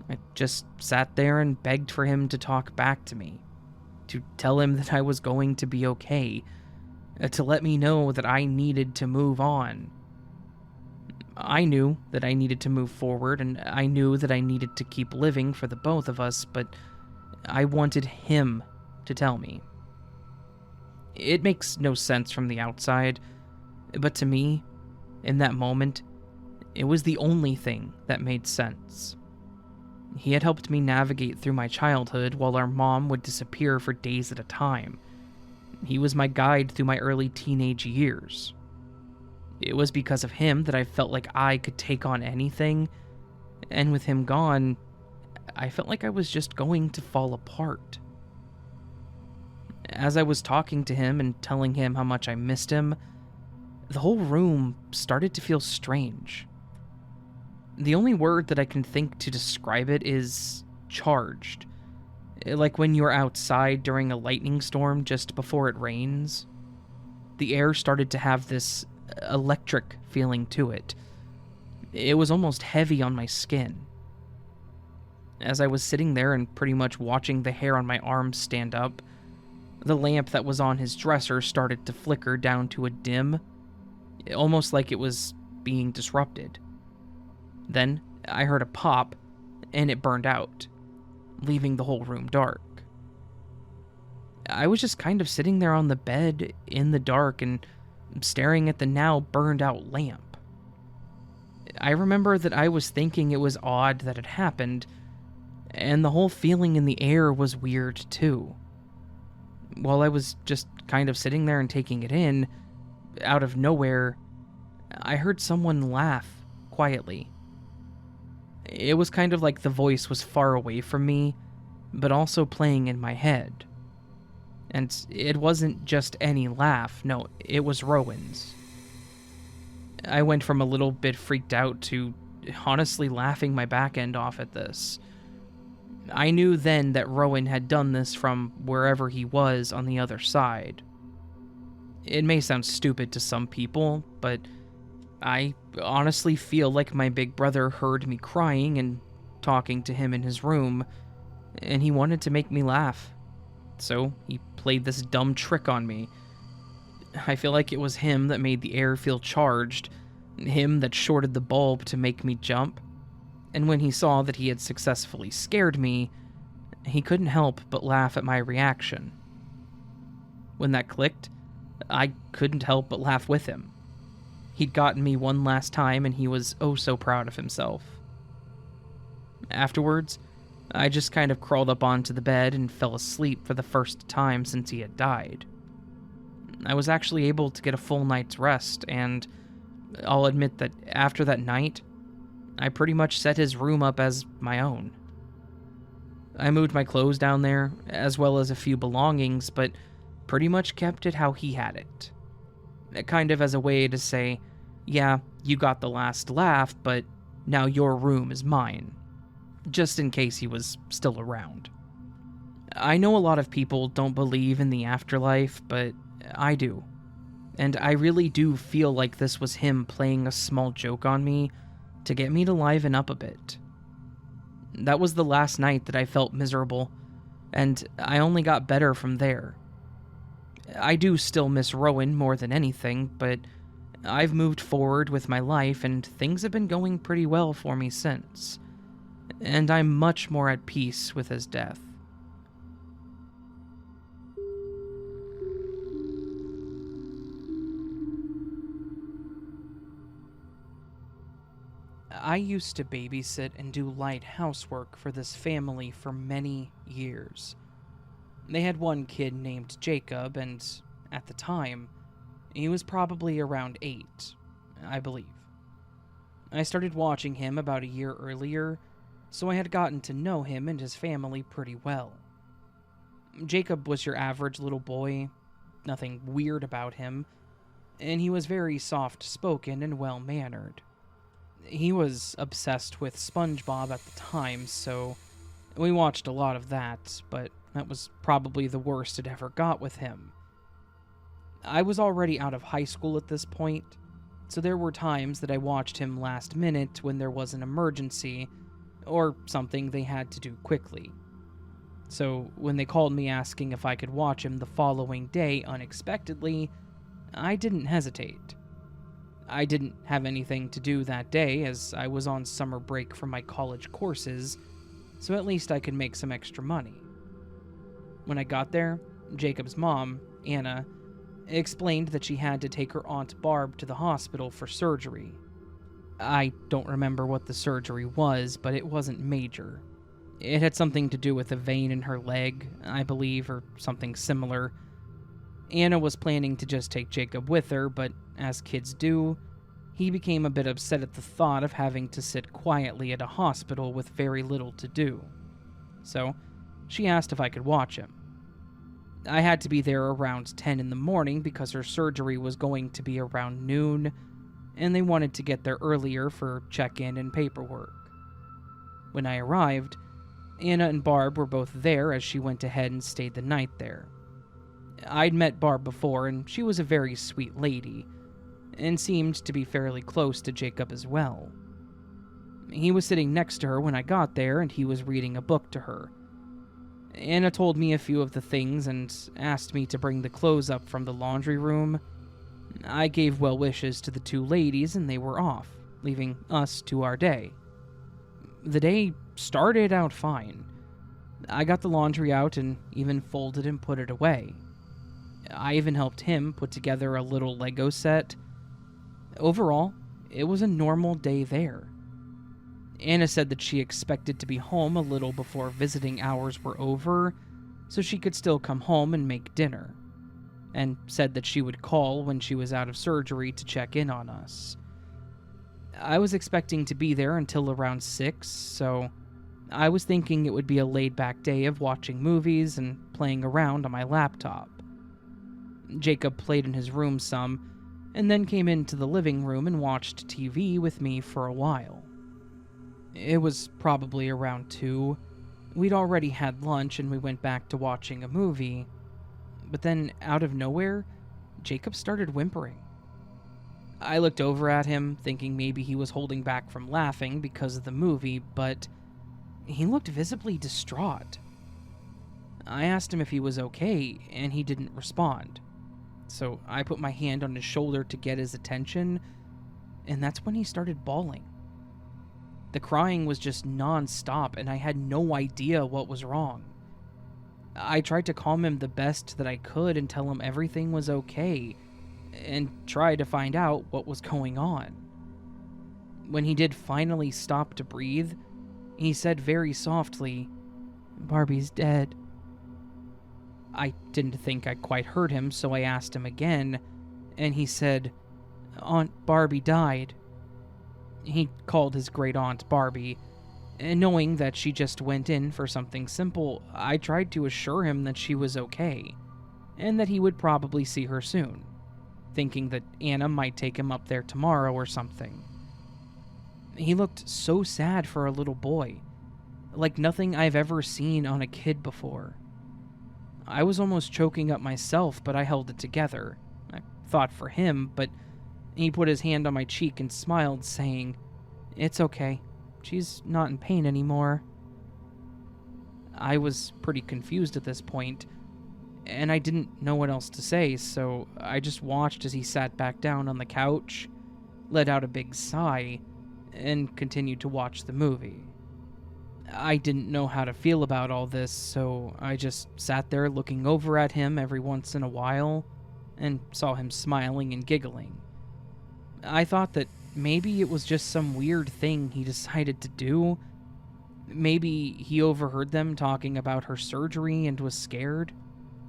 I just sat there and begged for him to talk back to me, to tell him that I was going to be okay, to let me know that I needed to move on. I knew that I needed to move forward, and I knew that I needed to keep living for the both of us, but I wanted him to tell me. It makes no sense from the outside, but to me, in that moment, it was the only thing that made sense. He had helped me navigate through my childhood while our mom would disappear for days at a time. He was my guide through my early teenage years. It was because of him that I felt like I could take on anything, and with him gone, I felt like I was just going to fall apart. As I was talking to him and telling him how much I missed him, the whole room started to feel strange. The only word that I can think to describe it is charged. Like when you're outside during a lightning storm just before it rains. The air started to have this electric feeling to it. It was almost heavy on my skin. As I was sitting there and pretty much watching the hair on my arms stand up, the lamp that was on his dresser started to flicker down to a dim, almost like it was being disrupted. Then I heard a pop, and it burned out, leaving the whole room dark. I was just kind of sitting there on the bed in the dark and staring at the now burned out lamp. I remember that I was thinking it was odd that it happened, and the whole feeling in the air was weird too. While I was just kind of sitting there and taking it in, out of nowhere, I heard someone laugh quietly. It was kind of like the voice was far away from me, but also playing in my head. And it wasn't just any laugh, no, it was Rowan's. I went from a little bit freaked out to honestly laughing my back end off at this. I knew then that Rowan had done this from wherever he was on the other side. It may sound stupid to some people, but I honestly feel like my big brother heard me crying and talking to him in his room, and he wanted to make me laugh. So he played this dumb trick on me. I feel like it was him that made the air feel charged, him that shorted the bulb to make me jump, and when he saw that he had successfully scared me, he couldn't help but laugh at my reaction. When that clicked, I couldn't help but laugh with him. He'd gotten me one last time, and he was oh so proud of himself. Afterwards, I just kind of crawled up onto the bed and fell asleep for the first time since he had died. I was actually able to get a full night's rest, and I'll admit that after that night, I pretty much set his room up as my own. I moved my clothes down there, as well as a few belongings, but pretty much kept it how he had it. Kind of as a way to say, yeah, you got the last laugh, but now your room is mine. Just in case he was still around. I know a lot of people don't believe in the afterlife, but I do. And I really do feel like this was him playing a small joke on me to get me to liven up a bit. That was the last night that I felt miserable, and I only got better from there. I do still miss Rowan more than anything, but I've moved forward with my life and things have been going pretty well for me since. And I'm much more at peace with his death. I used to babysit and do light housework for this family for many years. They had one kid named Jacob, and at the time, he was probably around 8, I believe. I started watching him about a year earlier, so I had gotten to know him and his family pretty well. Jacob was your average little boy, nothing weird about him, and he was very soft-spoken and well-mannered. He was obsessed with SpongeBob at the time, so we watched a lot of that, but that was probably the worst it ever got with him. I was already out of high school at this point, so there were times that I watched him last minute when there was an emergency or something they had to do quickly. So when they called me asking if I could watch him the following day unexpectedly, I didn't hesitate. I didn't have anything to do that day as I was on summer break from my college courses, so at least I could make some extra money. When I got there, Jacob's mom, Anna, explained that she had to take her Aunt Barb to the hospital for surgery. I don't remember what the surgery was, but it wasn't major. It had something to do with a vein in her leg, I believe, or something similar. Anna was planning to just take Jacob with her, but as kids do, he became a bit upset at the thought of having to sit quietly at a hospital with very little to do. So, she asked if I could watch him. I had to be there around 10 in the morning because her surgery was going to be around noon, and they wanted to get there earlier for check-in and paperwork. When I arrived, Anna and Barb were both there as she went ahead and stayed the night there. I'd met Barb before, and she was a very sweet lady, and seemed to be fairly close to Jacob as well. He was sitting next to her when I got there, and he was reading a book to her. Anna told me a few of the things and asked me to bring the clothes up from the laundry room. I gave well wishes to the two ladies, and they were off, leaving us to our day. The day started out fine. I got the laundry out and even folded and put it away. I even helped him put together a little Lego set. Overall, it was a normal day there. Anna said that she expected to be home a little before visiting hours were over, so she could still come home and make dinner, and said that she would call when she was out of surgery to check in on us. I was expecting to be there until around 6, so I was thinking it would be a laid-back day of watching movies and playing around on my laptop. Jacob played in his room some, and then came into the living room and watched TV with me for a while. It was probably around 2. We'd already had lunch and we went back to watching a movie. But then, out of nowhere, Jacob started whimpering. I looked over at him, thinking maybe he was holding back from laughing because of the movie, but he looked visibly distraught. I asked him if he was okay, and he didn't respond. So I put my hand on his shoulder to get his attention, and that's when he started bawling. The crying was just non-stop, and I had no idea what was wrong. I tried to calm him the best that I could and tell him everything was okay, and try to find out what was going on. When he did finally stop to breathe, he said very softly, "Barbie's dead." I didn't think I quite heard him, so I asked him again, and he said, "Aunt Barbie died." He called his great-aunt Barbie, and knowing that she just went in for something simple, I tried to assure him that she was okay, and that he would probably see her soon, thinking that Anna might take him up there tomorrow or something. He looked so sad for a little boy, like nothing I've ever seen on a kid before. I was almost choking up myself, but I held it together. I thought for him, but he put his hand on my cheek and smiled, saying, "It's okay. She's not in pain anymore." I was pretty confused at this point, and I didn't know what else to say, so I just watched as he sat back down on the couch, let out a big sigh, and continued to watch the movie. I didn't know how to feel about all this, so I just sat there looking over at him every once in a while, and saw him smiling and giggling. I thought that maybe it was just some weird thing he decided to do, Maybe he overheard them talking about her surgery and was scared,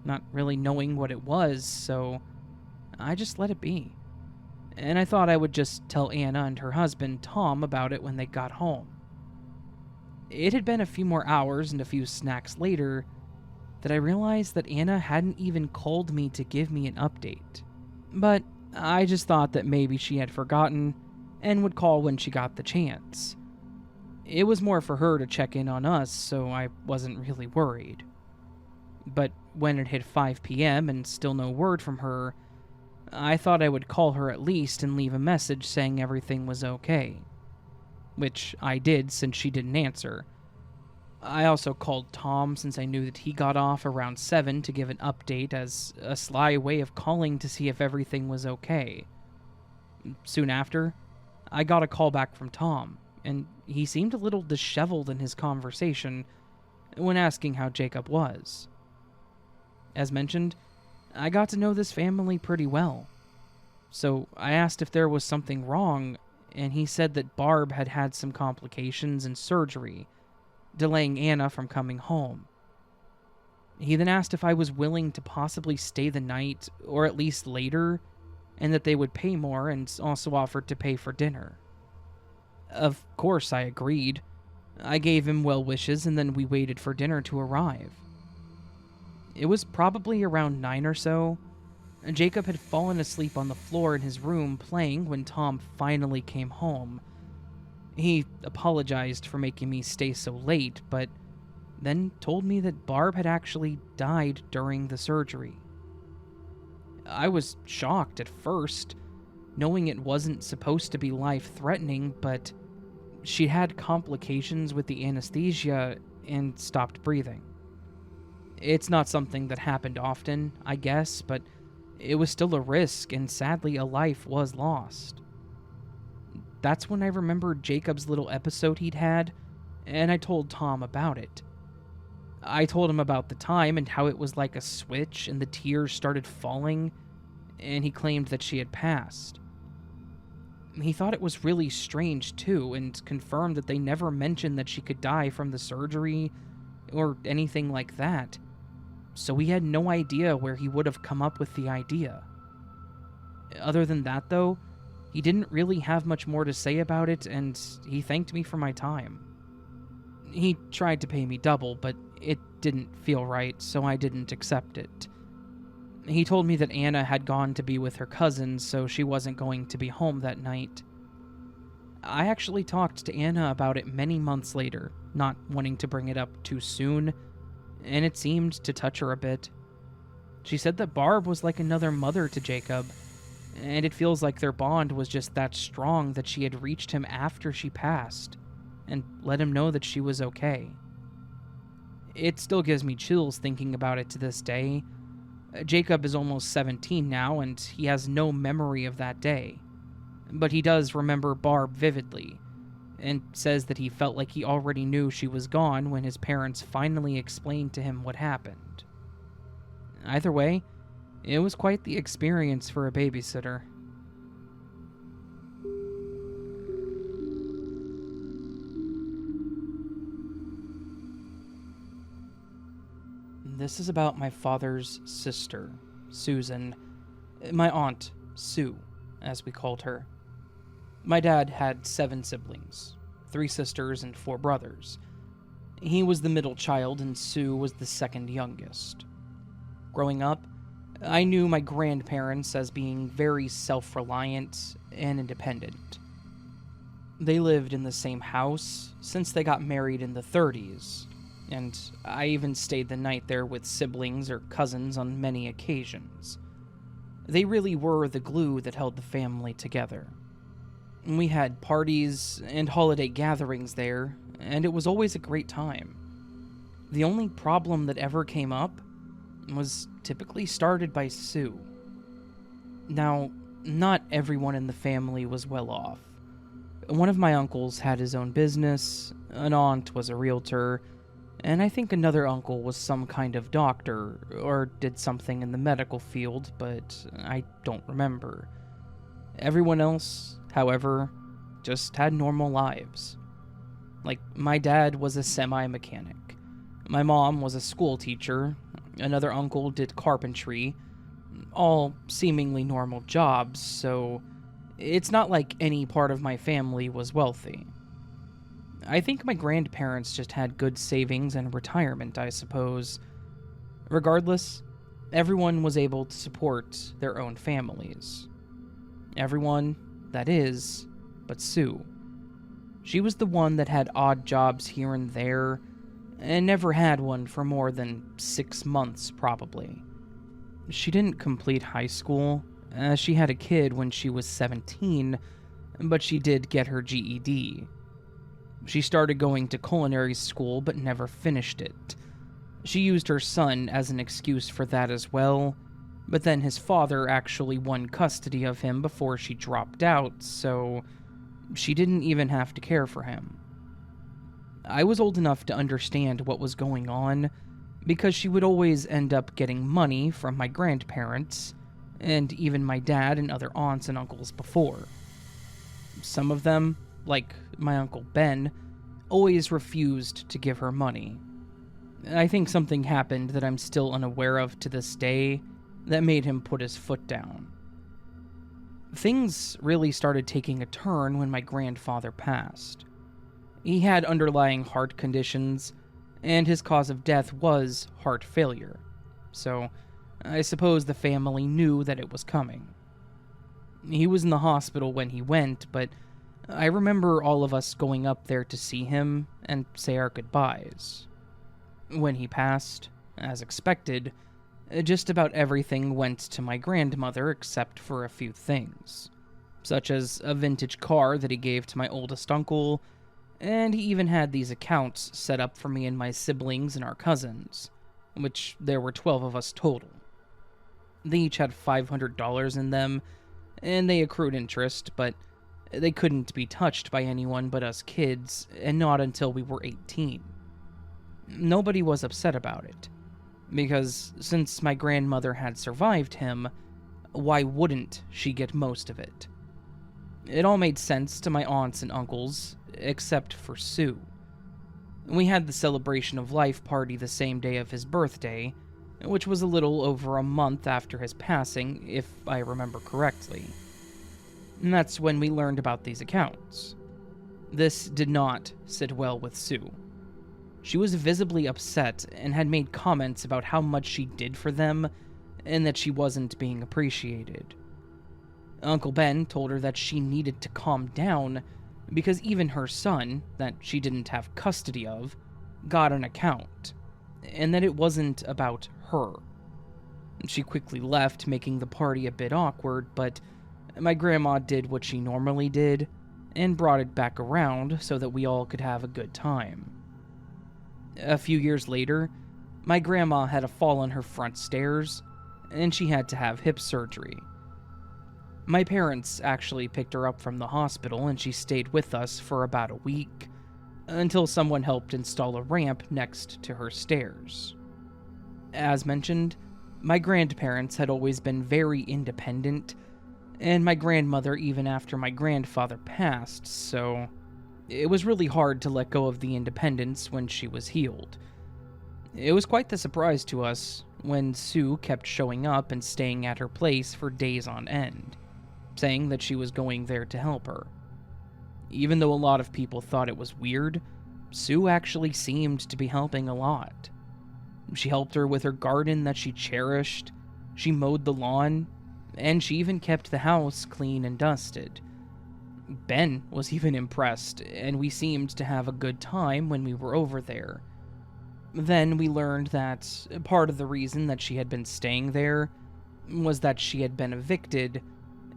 not really knowing what it was, so I just let it be. And I thought I would just tell Anna and her husband, Tom, about it when they got home. It had been a few more hours and a few snacks later that I realized that Anna hadn't even called me to give me an update. But I just thought that maybe she had forgotten and would call when she got the chance. It was more for her to check in on us, so I wasn't really worried. But when it hit 5 p.m. and still no word from her, I thought I would call her at least and leave a message saying everything was okay. Which I did since she didn't answer. I also called Tom since I knew that he got off around 7 to give an update as a sly way of calling to see if everything was okay. Soon after, I got a call back from Tom, and he seemed a little disheveled in his conversation when asking how Jacob was. As mentioned, I got to know this family pretty well. So I asked if there was something wrong, and he said that Barb had had some complications and surgery, delaying Anna from coming home. He then asked if I was willing to possibly stay the night, or at least later, and that they would pay more, and also offered to pay for dinner. Of course I agreed. I gave him well wishes, and then we waited for dinner to arrive. It was probably around 9 or so. Jacob had fallen asleep on the floor in his room playing when Tom finally came home. He apologized for making me stay so late, but then told me that Barb had actually died during the surgery. I was shocked at first, knowing it wasn't supposed to be life-threatening, but she had complications with the anesthesia and stopped breathing. It's not something that happened often, I guess, but it was still a risk, and sadly a life was lost. That's when I remembered Jacob's little episode he'd had, and I told Tom about it. I told him about the time and how it was like a switch and the tears started falling, and he claimed that she had passed. He thought it was really strange too, and confirmed that they never mentioned that she could die from the surgery or anything like that. So he had no idea where he would have come up with the idea. Other than that, though, he didn't really have much more to say about it, and he thanked me for my time. He tried to pay me double, but it didn't feel right, so I didn't accept it. He told me that Anna had gone to be with her cousins, so she wasn't going to be home that night. I actually talked to Anna about it many months later, not wanting to bring it up too soon, and it seemed to touch her a bit. She said that Barb was like another mother to Jacob, and it feels like their bond was just that strong that she had reached him after she passed, and let him know that she was okay. It still gives me chills thinking about it to this day. Jacob is almost 17 now, and he has no memory of that day. But he does remember Barb vividly, and says that he felt like he already knew she was gone when his parents finally explained to him what happened. Either way, it was quite the experience for a babysitter. This is about my father's sister, Susan. My aunt, Sue, as we called her. My dad had 7 siblings, 3 sisters and 4 brothers. He was the middle child and Sue was the second youngest. Growing up, I knew my grandparents as being very self-reliant and independent. They lived in the same house since they got married in the 30s, and I even stayed the night there with siblings or cousins on many occasions. They really were the glue that held the family together. We had parties and holiday gatherings there, and it was always a great time. The only problem that ever came up was typically started by Sue. Now, not everyone in the family was well off. One of my uncles had his own business, an aunt was a realtor, and I think another uncle was some kind of doctor, or did something in the medical field, but I don't remember. Everyone else, however, just had normal lives. Like, my dad was a semi-mechanic. My mom was a school teacher. Another uncle did carpentry. All seemingly normal jobs, so it's not like any part of my family was wealthy. I think my grandparents just had good savings and retirement, I suppose. Regardless, everyone was able to support their own families. Everyone, that is, but Sue. She was the one that had odd jobs here and there, and never had one for more than 6 months, probably. She didn't complete high school, as she had a kid when she was 17, but she did get her GED. She started going to culinary school but never finished it. She used her son as an excuse for that as well, but then his father actually won custody of him before she dropped out, so she didn't even have to care for him. I was old enough to understand what was going on because she would always end up getting money from my grandparents, and even my dad and other aunts and uncles before. Some of them, like my Uncle Ben, always refused to give her money. I think something happened that I'm still unaware of to this day that made him put his foot down. Things really started taking a turn when my grandfather passed. He had underlying heart conditions, and his cause of death was heart failure, so I suppose the family knew that it was coming. He was in the hospital when he went, but I remember all of us going up there to see him and say our goodbyes. When he passed, as expected, just about everything went to my grandmother except for a few things, such as a vintage car that he gave to my oldest uncle, and he even had these accounts set up for me and my siblings and our cousins, which there were 12 of us total. They each had $500 in them, and they accrued interest, but they couldn't be touched by anyone but us kids, and not until we were 18. Nobody was upset about it, because since my grandmother had survived him, why wouldn't she get most of it? It all made sense to my aunts and uncles, except for Sue. We had the celebration of life party the same day of his birthday, which was a little over a month after his passing, if I remember correctly. And that's when we learned about these accounts. This did not sit well with Sue. She was visibly upset and had made comments about how much she did for them and that she wasn't being appreciated. Uncle Ben told her that she needed to calm down because even her son, that she didn't have custody of, got an account, and that it wasn't about her. She quickly left, making the party a bit awkward, but my grandma did what she normally did and brought it back around so that we all could have a good time. A few years later, my grandma had a fall on her front stairs, and she had to have hip surgery. My parents actually picked her up from the hospital, and she stayed with us for about a week, until someone helped install a ramp next to her stairs. As mentioned, my grandparents had always been very independent, and my grandmother even after my grandfather passed, so it was really hard to let go of the independence when she was healed. It was quite the surprise to us when Sue kept showing up and staying at her place for days on end, saying that she was going there to help her. Even though a lot of people thought it was weird, Sue actually seemed to be helping a lot. She helped her with her garden that she cherished, she mowed the lawn, and she even kept the house clean and dusted. Ben was even impressed, and we seemed to have a good time when we were over there. Then we learned that part of the reason that she had been staying there was that she had been evicted,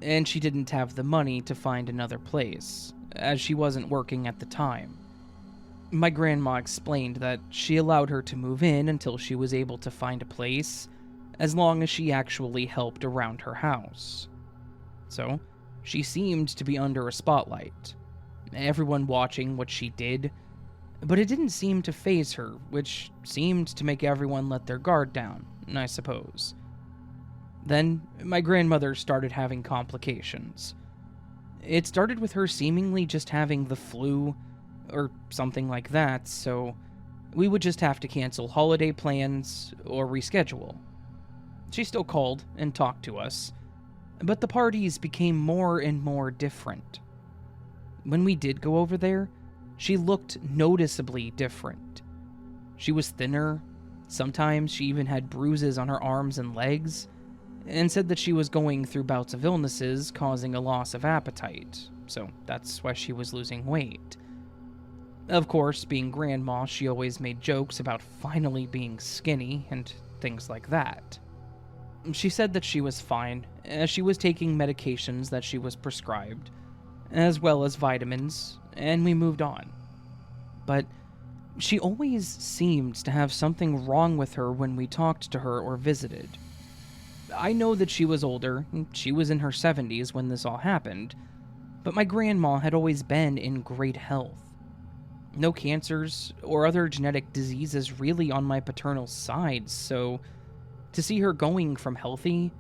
and she didn't have the money to find another place, as she wasn't working at the time. My grandma explained that she allowed her to move in until she was able to find a place, as long as she actually helped around her house. So, she seemed to be under a spotlight, everyone watching what she did, but it didn't seem to faze her, which seemed to make everyone let their guard down, I suppose. Then, my grandmother started having complications. It started with her seemingly just having the flu, or something like that, so we would just have to cancel holiday plans or reschedule. She still called and talked to us, but the parties became more and more different. When we did go over there, she looked noticeably different. She was thinner, sometimes she even had bruises on her arms and legs, and said that she was going through bouts of illnesses causing a loss of appetite, so that's why she was losing weight. Of course, being grandma, she always made jokes about finally being skinny and things like that. She said that she was fine, as she was taking medications that she was prescribed, as well as vitamins, and we moved on. But she always seemed to have something wrong with her when we talked to her or visited. I know that she was older, she was in her 70s when this all happened, but my grandma had always been in great health. No cancers or other genetic diseases really on my paternal side, so to see her going from healthy,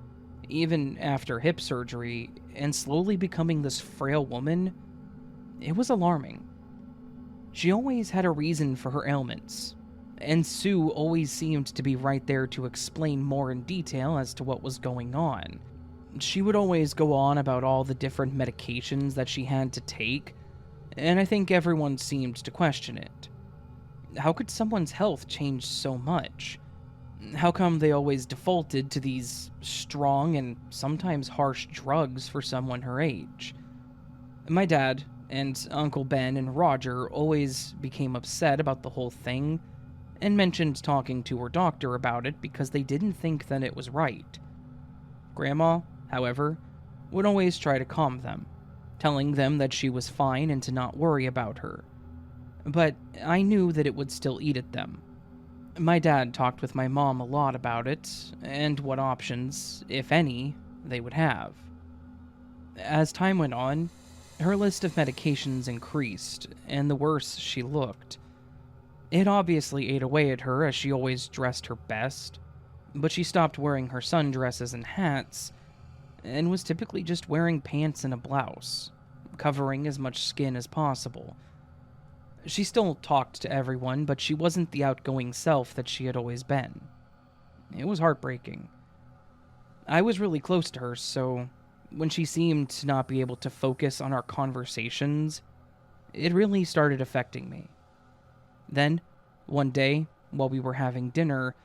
even after hip surgery, and slowly becoming this frail woman, it was alarming. She always had a reason for her ailments, and Sue always seemed to be right there to explain more in detail as to what was going on. She would always go on about all the different medications that she had to take, and I think everyone seemed to question it. How could someone's health change so much? How come they always defaulted to these strong and sometimes harsh drugs for someone her age? My dad and Uncle Ben and Roger always became upset about the whole thing and mentioned talking to her doctor about it because they didn't think that it was right. Grandma, however, would always try to calm them, telling them that she was fine and to not worry about her. But I knew that it would still eat at them. My dad talked with my mom a lot about it, and what options, if any, they would have. As time went on, her list of medications increased, and the worse she looked. It obviously ate away at her as she always dressed her best, but she stopped wearing her sundresses and hats, and was typically just wearing pants and a blouse, covering as much skin as possible. She still talked to everyone, but she wasn't the outgoing self that she had always been. It was heartbreaking. I was really close to her, so when she seemed to not be able to focus on our conversations, it really started affecting me. Then, one day, while we were having dinner,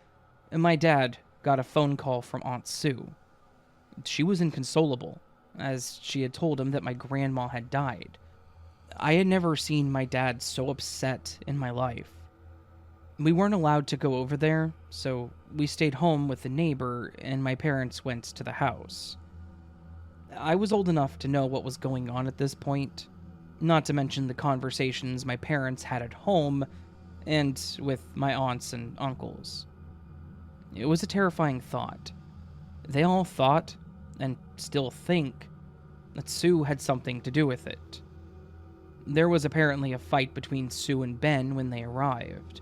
my dad got a phone call from Aunt Sue. She was inconsolable, as she had told him that my grandma had died. I had never seen my dad so upset in my life. We weren't allowed to go over there, so we stayed home with the neighbor and my parents went to the house. I was old enough to know what was going on at this point, not to mention the conversations my parents had at home and with my aunts and uncles. It was a terrifying thought. They all thought, and still think, that Sue had something to do with it. There was apparently a fight between Sue and Ben when they arrived.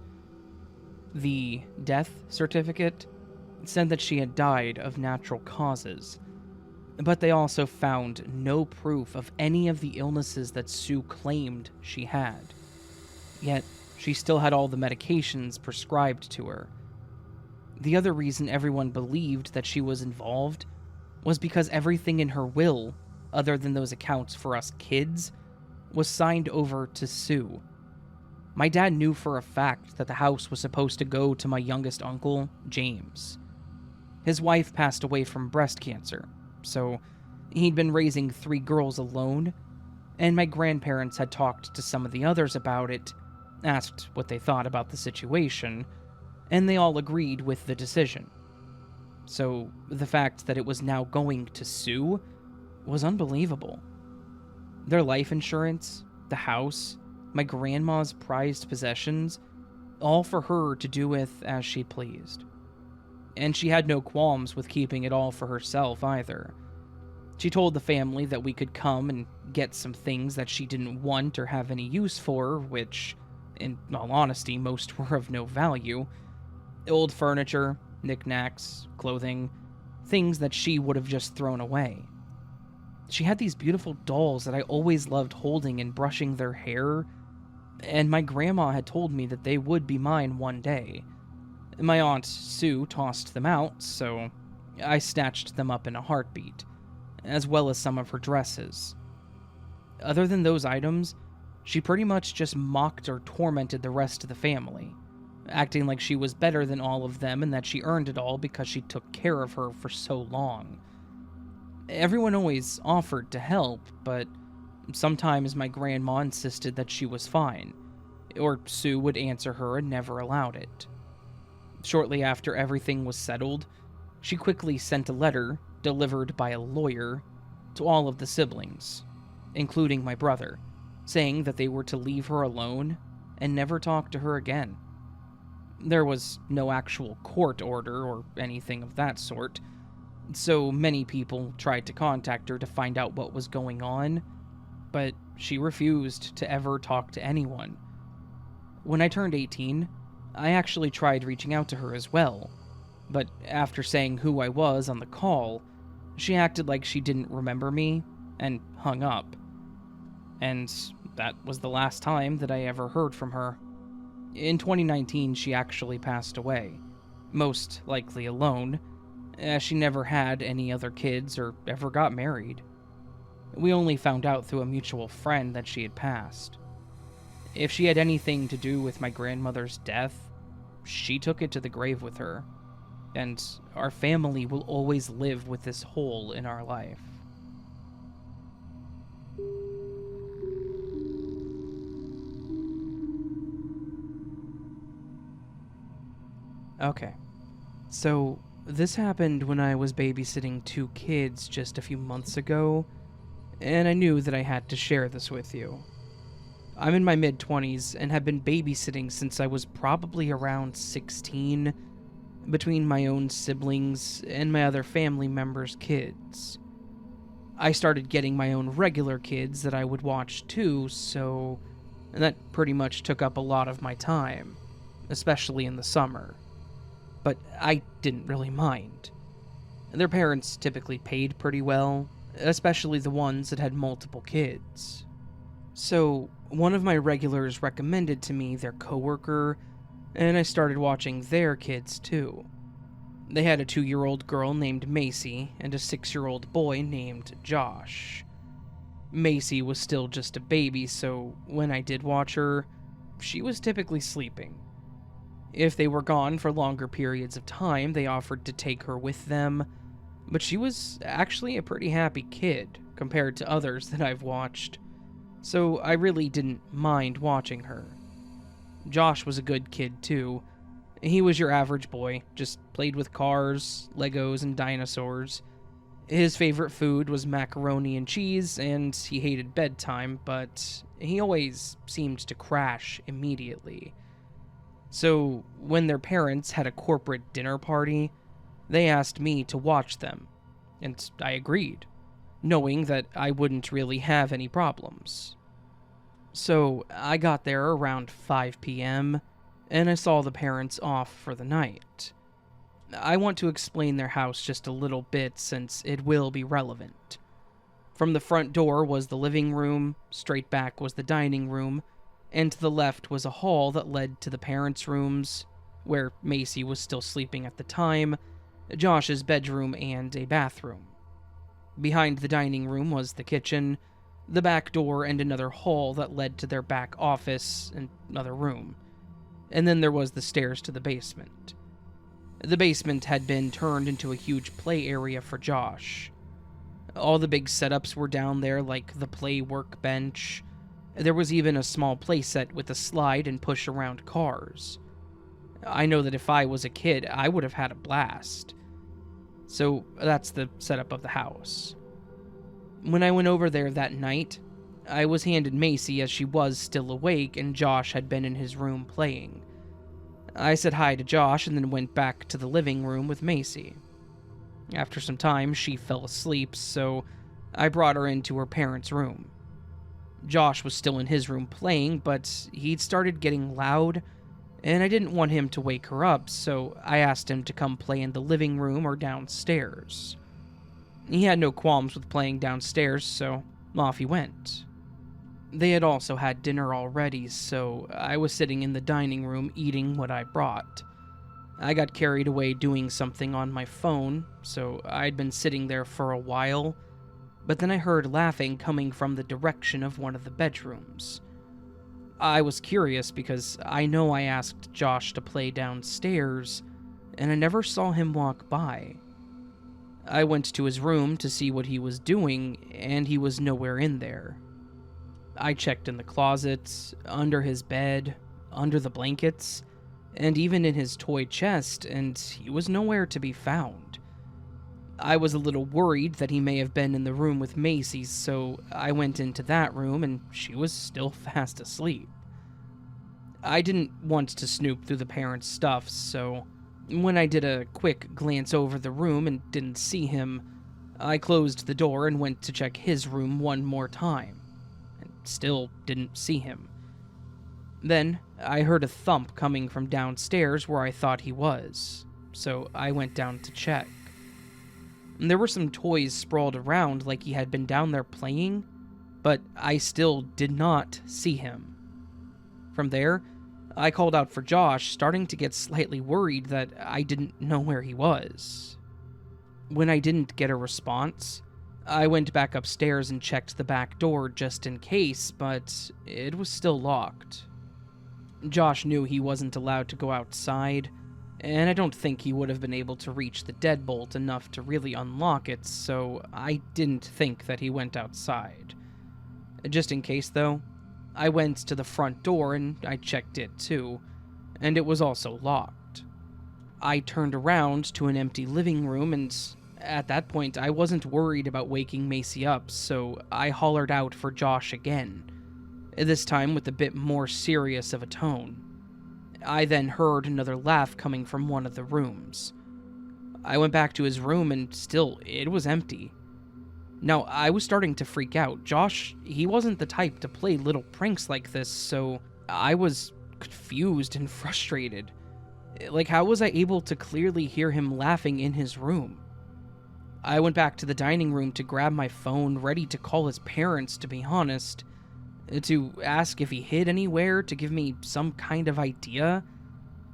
The death certificate said that she had died of natural causes, but they also found no proof of any of the illnesses that Sue claimed she had. Yet, she still had all the medications prescribed to her. The other reason everyone believed that she was involved was because everything in her will, other than those accounts for us kids, was signed over to Sue. My dad knew for a fact that the house was supposed to go to my youngest uncle, James. His wife passed away from breast cancer, so he'd been raising 3 girls alone, and my grandparents had talked to some of the others about it, asked what they thought about the situation, and they all agreed with the decision. So the fact that it was now going to Sue was unbelievable. Their life insurance, the house, my grandma's prized possessions, all for her to do with as she pleased. And she had no qualms with keeping it all for herself either. She told the family that we could come and get some things that she didn't want or have any use for, which, in all honesty, most were of no value. Old furniture, knickknacks, clothing, things that she would have just thrown away. She had these beautiful dolls that I always loved holding and brushing their hair, and my grandma had told me that they would be mine one day. My aunt Sue tossed them out, so I snatched them up in a heartbeat, as well as some of her dresses. Other than those items, she pretty much just mocked or tormented the rest of the family, acting like she was better than all of them and that she earned it all because she took care of her for so long. Everyone always offered to help, but sometimes my grandma insisted that she was fine, or Sue would answer her and never allowed it. Shortly after everything was settled, she quickly sent a letter, delivered by a lawyer, to all of the siblings, including my brother, saying that they were to leave her alone and never talk to her again. There was no actual court order or anything of that sort, so many people tried to contact her to find out what was going on, but she refused to ever talk to anyone. When I turned 18, I actually tried reaching out to her as well, but after saying who I was on the call, she acted like she didn't remember me and hung up. And that was the last time that I ever heard from her. In 2019, she actually passed away, most likely alone, as she never had any other kids or ever got married. We only found out through a mutual friend that she had passed. If she had anything to do with my grandmother's death, she took it to the grave with her, and our family will always live with this hole in our life. Okay, so this happened when I was babysitting 2 kids just a few months ago, and I knew that I had to share this with you. I'm in my mid-20s and have been babysitting since I was probably around 16, between my own siblings and my other family members' kids. I started getting my own regular kids that I would watch too, so that pretty much took up a lot of my time, especially in the summer. But I didn't really mind. Their parents typically paid pretty well, especially the ones that had multiple kids. So, one of my regulars recommended to me their coworker, and I started watching their kids too. They had a 2-year-old girl named Macy and a 6-year-old boy named Josh. Macy was still just a baby, so when I did watch her, she was typically sleeping. If they were gone for longer periods of time, they offered to take her with them, but she was actually a pretty happy kid compared to others that I've watched, so I really didn't mind watching her. Josh was a good kid too. He was your average boy, just played with cars, Legos, and dinosaurs. His favorite food was macaroni and cheese, and he hated bedtime, but he always seemed to crash immediately. So, when their parents had a corporate dinner party, they asked me to watch them, and I agreed, knowing that I wouldn't really have any problems. So, I got there around 5 p.m., and I saw the parents off for the night. I want to explain their house just a little bit since it will be relevant. From the front door was the living room, straight back was the dining room, and to the left was a hall that led to the parents' rooms, where Macy was still sleeping at the time, Josh's bedroom, and a bathroom. Behind the dining room was the kitchen, the back door, and another hall that led to their back office and another room. And then there was the stairs to the basement. The basement had been turned into a huge play area for Josh. All the big setups were down there, like the play workbench. There was even a small playset with a slide and push-around cars. I know that if I was a kid, I would have had a blast. So that's the setup of the house. When I went over there that night, I was handed Macy as she was still awake and Josh had been in his room playing. I said hi to Josh and then went back to the living room with Macy. After some time, she fell asleep, so I brought her into her parents' room. Josh was still in his room playing, but he'd started getting loud, and I didn't want him to wake her up, so I asked him to come play in the living room or downstairs. He had no qualms with playing downstairs, so off he went. They had also had dinner already, so I was sitting in the dining room eating what I brought. I got carried away doing something on my phone, so I'd been sitting there for a while, but then I heard laughing coming from the direction of one of the bedrooms. I was curious because I know I asked Josh to play downstairs, and I never saw him walk by. I went to his room to see what he was doing, and he was nowhere in there. I checked in the closet, under his bed, under the blankets, and even in his toy chest, and he was nowhere to be found. I was a little worried that he may have been in the room with Macy, so I went into that room and she was still fast asleep. I didn't want to snoop through the parents' stuff, so when I did a quick glance over the room and didn't see him, I closed the door and went to check his room one more time, and still didn't see him. Then, I heard a thump coming from downstairs where I thought he was, so I went down to check. There were some toys sprawled around like he had been down there playing, but I still did not see him. From there, I called out for Josh, starting to get slightly worried that I didn't know where he was. When I didn't get a response, I went back upstairs and checked the back door just in case, but it was still locked. Josh knew he wasn't allowed to go outside, and I don't think he would have been able to reach the deadbolt enough to really unlock it, so I didn't think that he went outside. Just in case, though, I went to the front door and I checked it too, and it was also locked. I turned around to an empty living room, and at that point I wasn't worried about waking Macy up, so I hollered out for Josh again, this time with a bit more serious of a tone. I then heard another laugh coming from one of the rooms. I went back to his room and still, it was empty. Now, I was starting to freak out. Josh, he wasn't the type to play little pranks like this, so I was confused and frustrated. Like, how was I able to clearly hear him laughing in his room? I went back to the dining room to grab my phone, ready to call his parents, to be honest, to ask if he hid anywhere, to give me some kind of idea,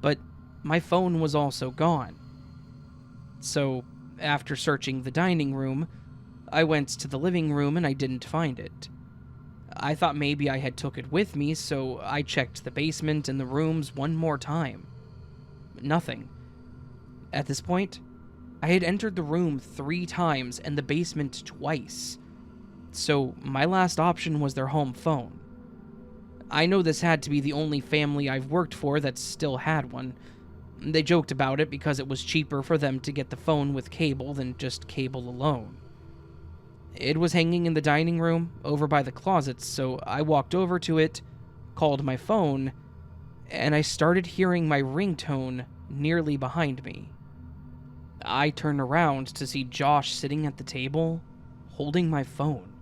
but my phone was also gone. So, after searching the dining room, I went to the living room and I didn't find it. I thought maybe I had took it with me, so I checked the basement and the rooms one more time. Nothing. At this point, I had entered the room 3 times and the basement twice, so my last option was their home phone. I know this had to be the only family I've worked for that still had one. They joked about it because it was cheaper for them to get the phone with cable than just cable alone. It was hanging in the dining room, over by the closets, so I walked over to it, called my phone, and I started hearing my ringtone nearly behind me. I turned around to see Josh sitting at the table, holding my phone.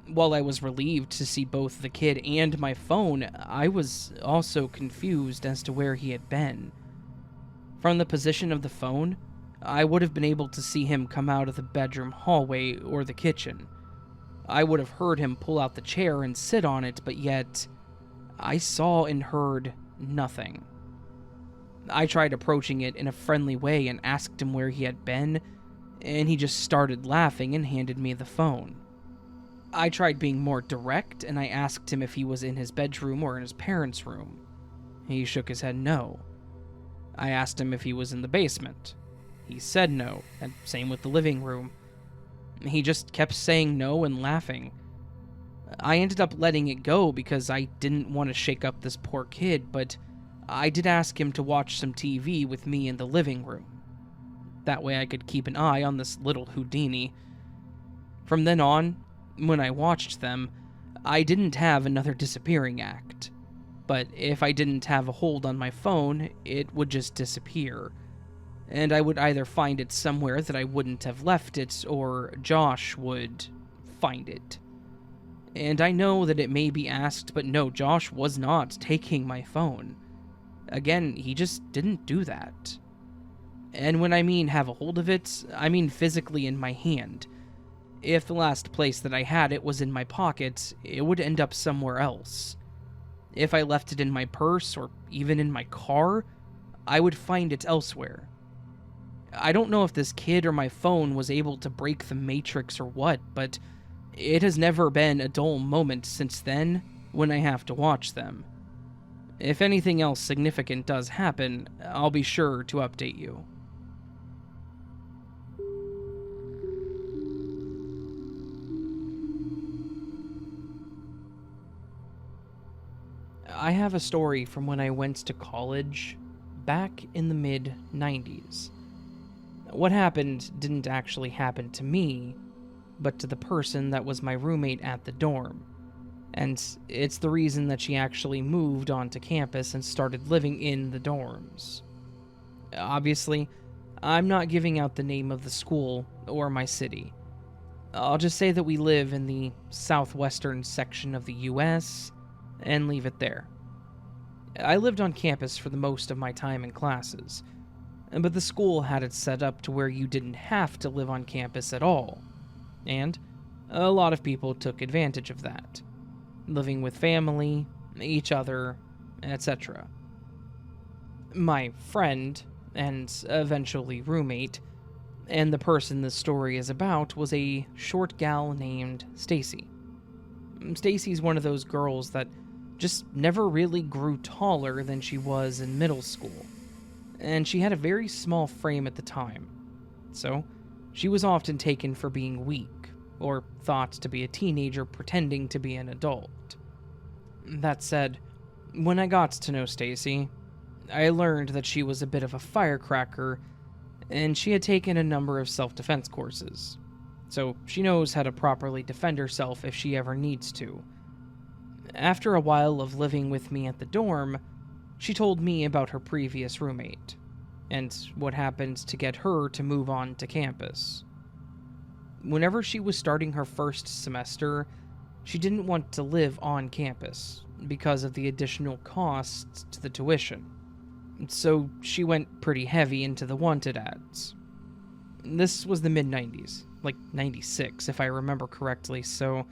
While I was relieved to see both the kid and my phone, I was also confused as to where he had been. From the position of the phone, I would have been able to see him come out of the bedroom hallway or the kitchen. I would have heard him pull out the chair and sit on it, but yet, I saw and heard nothing. I tried approaching it in a friendly way and asked him where he had been, and he just started laughing and handed me the phone. I tried being more direct, and I asked him if he was in his bedroom or in his parents' room. He shook his head no. I asked him if he was in the basement. He said no, and same with the living room. He just kept saying no and laughing. I ended up letting it go because I didn't want to shake up this poor kid, but I did ask him to watch some TV with me in the living room. That way I could keep an eye on this little Houdini. From then on, when I watched them, I didn't have another disappearing act. But if I didn't have a hold on my phone, it would just disappear. And I would either find it somewhere that I wouldn't have left it, or Josh would find it. And I know that it may be asked, but no, Josh was not taking my phone. Again, he just didn't do that. And when I mean have a hold of it, I mean physically in my hand. If the last place that I had it was in my pocket, it would end up somewhere else. If I left it in my purse or even in my car, I would find it elsewhere. I don't know if this kid or my phone was able to break the matrix or what, but it has never been a dull moment since then when I have to watch them. If anything else significant does happen, I'll be sure to update you. I have a story from when I went to college back in the mid-90s. What happened didn't actually happen to me, but to the person that was my roommate at the dorm. And it's the reason that she actually moved onto campus and started living in the dorms. Obviously, I'm not giving out the name of the school or my city. I'll just say that we live in the southwestern section of the US and leave it there. I lived on campus for the most of my time in classes, but the school had it set up to where you didn't have to live on campus at all, and a lot of people took advantage of that, living with family, each other, etc. My friend, and eventually roommate, and the person this story is about was a short gal named Stacy. Stacy's one of those girls that just never really grew taller than she was in middle school, and she had a very small frame at the time, so she was often taken for being weak, or thought to be a teenager pretending to be an adult. That said, when I got to know Stacy, I learned that she was a bit of a firecracker, and she had taken a number of self-defense courses, so she knows how to properly defend herself if she ever needs to. After a while of living with me at the dorm, she told me about her previous roommate, and what happened to get her to move on to campus. Whenever she was starting her first semester, she didn't want to live on campus because of the additional costs to the tuition, so she went pretty heavy into the wanted ads. This was the mid-90s, like 96 if I remember correctly, so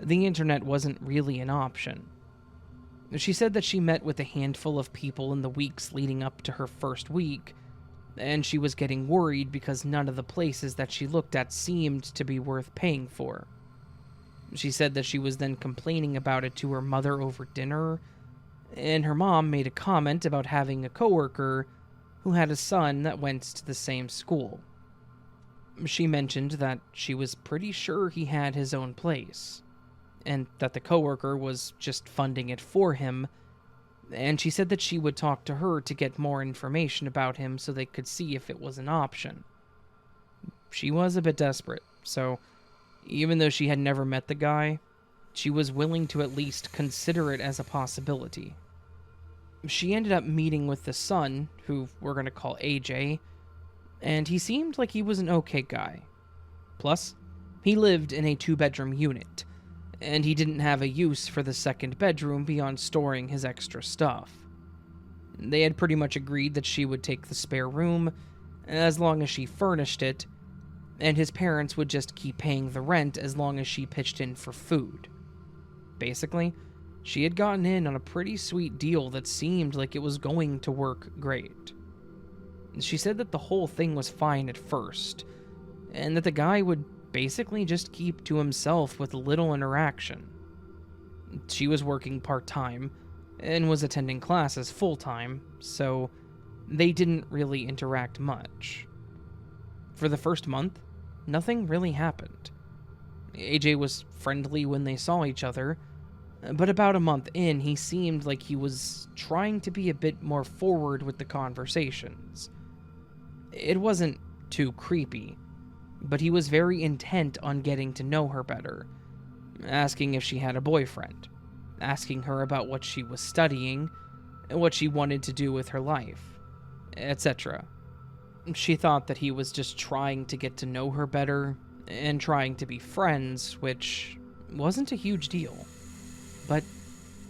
the internet wasn't really an option. She said that she met with a handful of people in the weeks leading up to her first week, and she was getting worried because none of the places that she looked at seemed to be worth paying for. She said that she was then complaining about it to her mother over dinner, and her mom made a comment about having a coworker who had a son that went to the same school. She mentioned that she was pretty sure he had his own place, and that the coworker was just funding it for him, and she said that she would talk to her to get more information about him so they could see if it was an option. She was a bit desperate, so even though she had never met the guy, she was willing to at least consider it as a possibility. She ended up meeting with the son, who we're going to call AJ, and he seemed like he was an okay guy. Plus, he lived in a 2-bedroom unit, and he didn't have a use for the second bedroom beyond storing his extra stuff. They had pretty much agreed that she would take the spare room, as long as she furnished it, and his parents would just keep paying the rent as long as she pitched in for food. Basically, she had gotten in on a pretty sweet deal that seemed like it was going to work great. She said that the whole thing was fine at first, and that the guy would basically just keep to himself with little interaction. She was working part-time, and was attending classes full-time, so they didn't really interact much. For the first month, nothing really happened. AJ was friendly when they saw each other, but about a month in, he seemed like he was trying to be a bit more forward with the conversations. It wasn't too creepy, but he was very intent on getting to know her better, asking if she had a boyfriend, asking her about what she was studying, and what she wanted to do with her life, etc. She thought that he was just trying to get to know her better, and trying to be friends, which wasn't a huge deal. But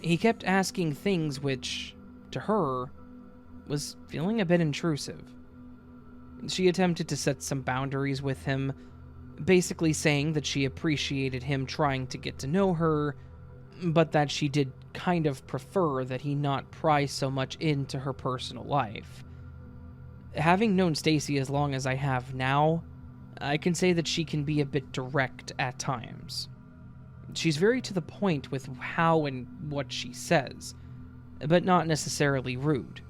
he kept asking things which, to her, was feeling a bit intrusive. She attempted to set some boundaries with him, basically saying that she appreciated him trying to get to know her, but that she did kind of prefer that he not pry so much into her personal life. Having known Stacy as long as I have now, I can say that she can be a bit direct at times. She's very to the point with how and what she says, but not necessarily rude,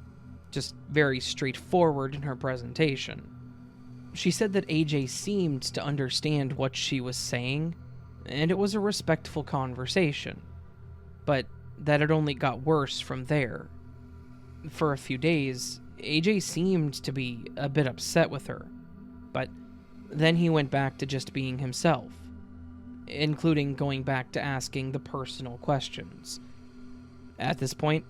just very straightforward in her presentation. She said that AJ seemed to understand what she was saying, and it was a respectful conversation, but that it only got worse from there. For a few days, AJ seemed to be a bit upset with her, but then he went back to just being himself, including going back to asking the personal questions. At this point,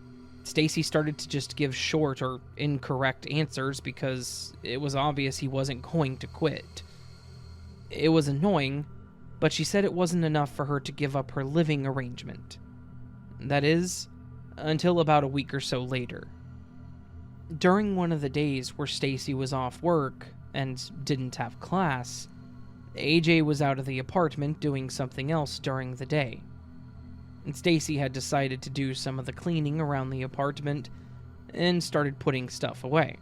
Stacy started to just give short or incorrect answers because it was obvious he wasn't going to quit. It was annoying, but she said it wasn't enough for her to give up her living arrangement. That is, until about a week or so later. During one of the days where Stacy was off work and didn't have class, AJ was out of the apartment doing something else during the day. And Stacy had decided to do some of the cleaning around the apartment and started putting stuff away.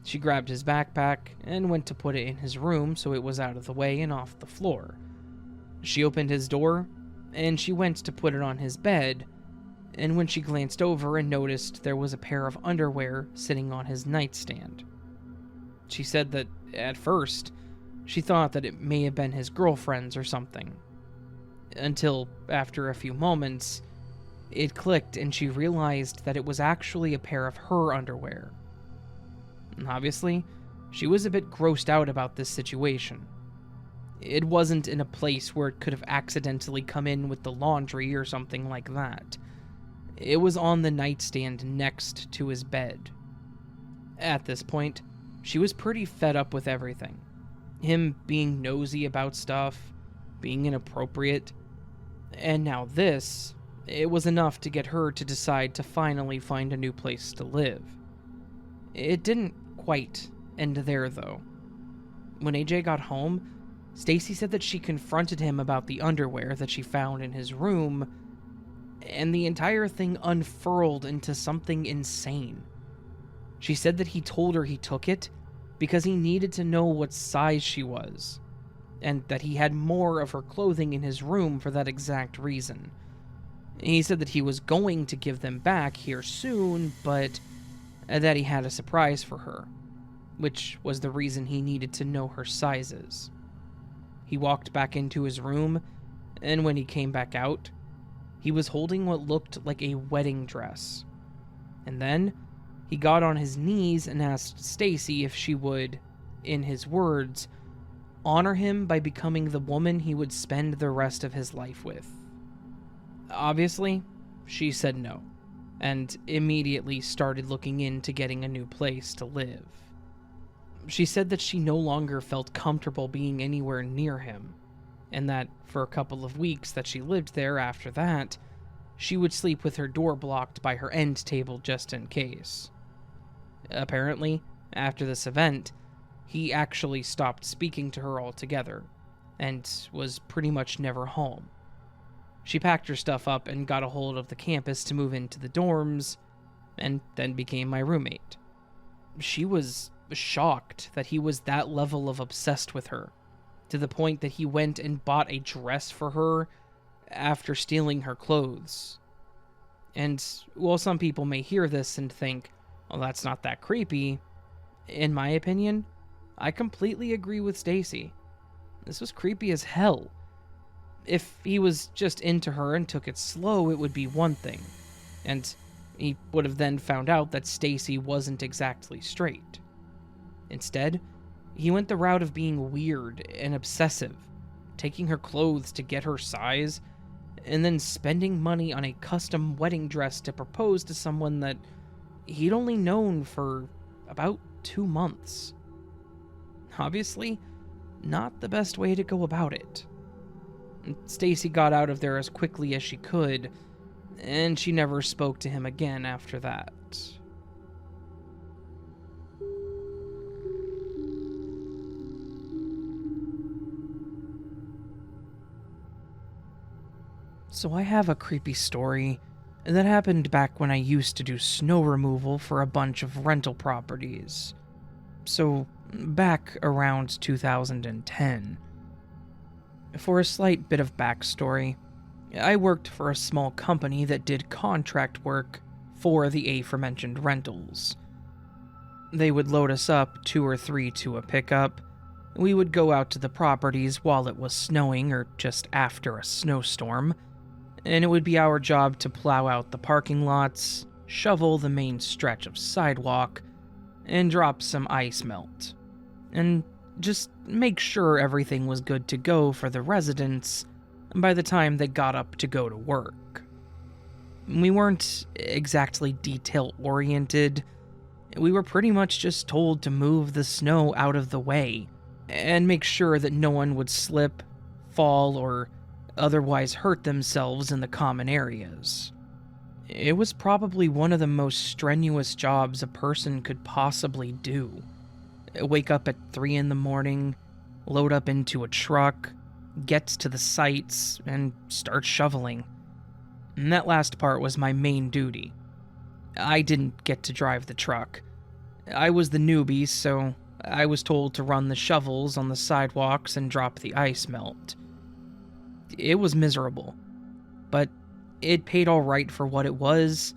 She grabbed his backpack and went to put it in his room so it was out of the way and off the floor. She opened his door and she went to put it on his bed, and when she glanced over and noticed there was a pair of underwear sitting on his nightstand. She said that, at first, she thought that it may have been his girlfriend's or something. Until, after a few moments, it clicked and she realized that it was actually a pair of her underwear. And obviously, she was a bit grossed out about this situation. It wasn't in a place where it could have accidentally come in with the laundry or something like that. It was on the nightstand next to his bed. At this point, she was pretty fed up with everything. Him being nosy about stuff, being inappropriate, and now this, it was enough to get her to decide to finally find a new place to live. It didn't quite end there, though. When AJ got home, Stacy said that she confronted him about the underwear that she found in his room, and the entire thing unfurled into something insane. She said that he told her he took it because he needed to know what size she was, and that he had more of her clothing in his room for that exact reason. He said that he was going to give them back here soon, but that he had a surprise for her, which was the reason he needed to know her sizes. He walked back into his room, and when he came back out, he was holding what looked like a wedding dress. And then, he got on his knees and asked Stacy if she would, in his words, honor him by becoming the woman he would spend the rest of his life with. Obviously, she said no, and immediately started looking into getting a new place to live. She said that she no longer felt comfortable being anywhere near him, and that for a couple of weeks that she lived there after that, she would sleep with her door blocked by her end table just in case. Apparently, after this event, he actually stopped speaking to her altogether, and was pretty much never home. She packed her stuff up and got a hold of the campus to move into the dorms, and then became my roommate. She was shocked that he was that level of obsessed with her, to the point that he went and bought a dress for her after stealing her clothes. And while some people may hear this and think, well, that's not that creepy, in my opinion, I completely agree with Stacy. This was creepy as hell. If he was just into her and took it slow, it would be one thing, and he would have then found out that Stacy wasn't exactly straight. Instead, he went the route of being weird and obsessive, taking her clothes to get her size, and then spending money on a custom wedding dress to propose to someone that he'd only known for about 2 months. Obviously, not the best way to go about it. Stacy got out of there as quickly as she could, and she never spoke to him again after that. So I have a creepy story that happened back when I used to do snow removal for a bunch of rental properties. So, back around 2010. For a slight bit of backstory, I worked for a small company that did contract work for the aforementioned rentals. They would load us up 2 or 3 to a pickup. We would go out to the properties while it was snowing or just after a snowstorm, and it would be our job to plow out the parking lots, shovel the main stretch of sidewalk, and drop some ice melt. And just make sure everything was good to go for the residents by the time they got up to go to work. We weren't exactly detail-oriented. We were pretty much just told to move the snow out of the way and make sure that no one would slip, fall, or otherwise hurt themselves in the common areas. It was probably one of the most strenuous jobs a person could possibly do. Wake up at 3 in the morning, load up into a truck, get to the sites, and start shoveling. And that last part was my main duty. I didn't get to drive the truck. I was the newbie, so I was told to run the shovels on the sidewalks and drop the ice melt. It was miserable, but it paid all right for what it was.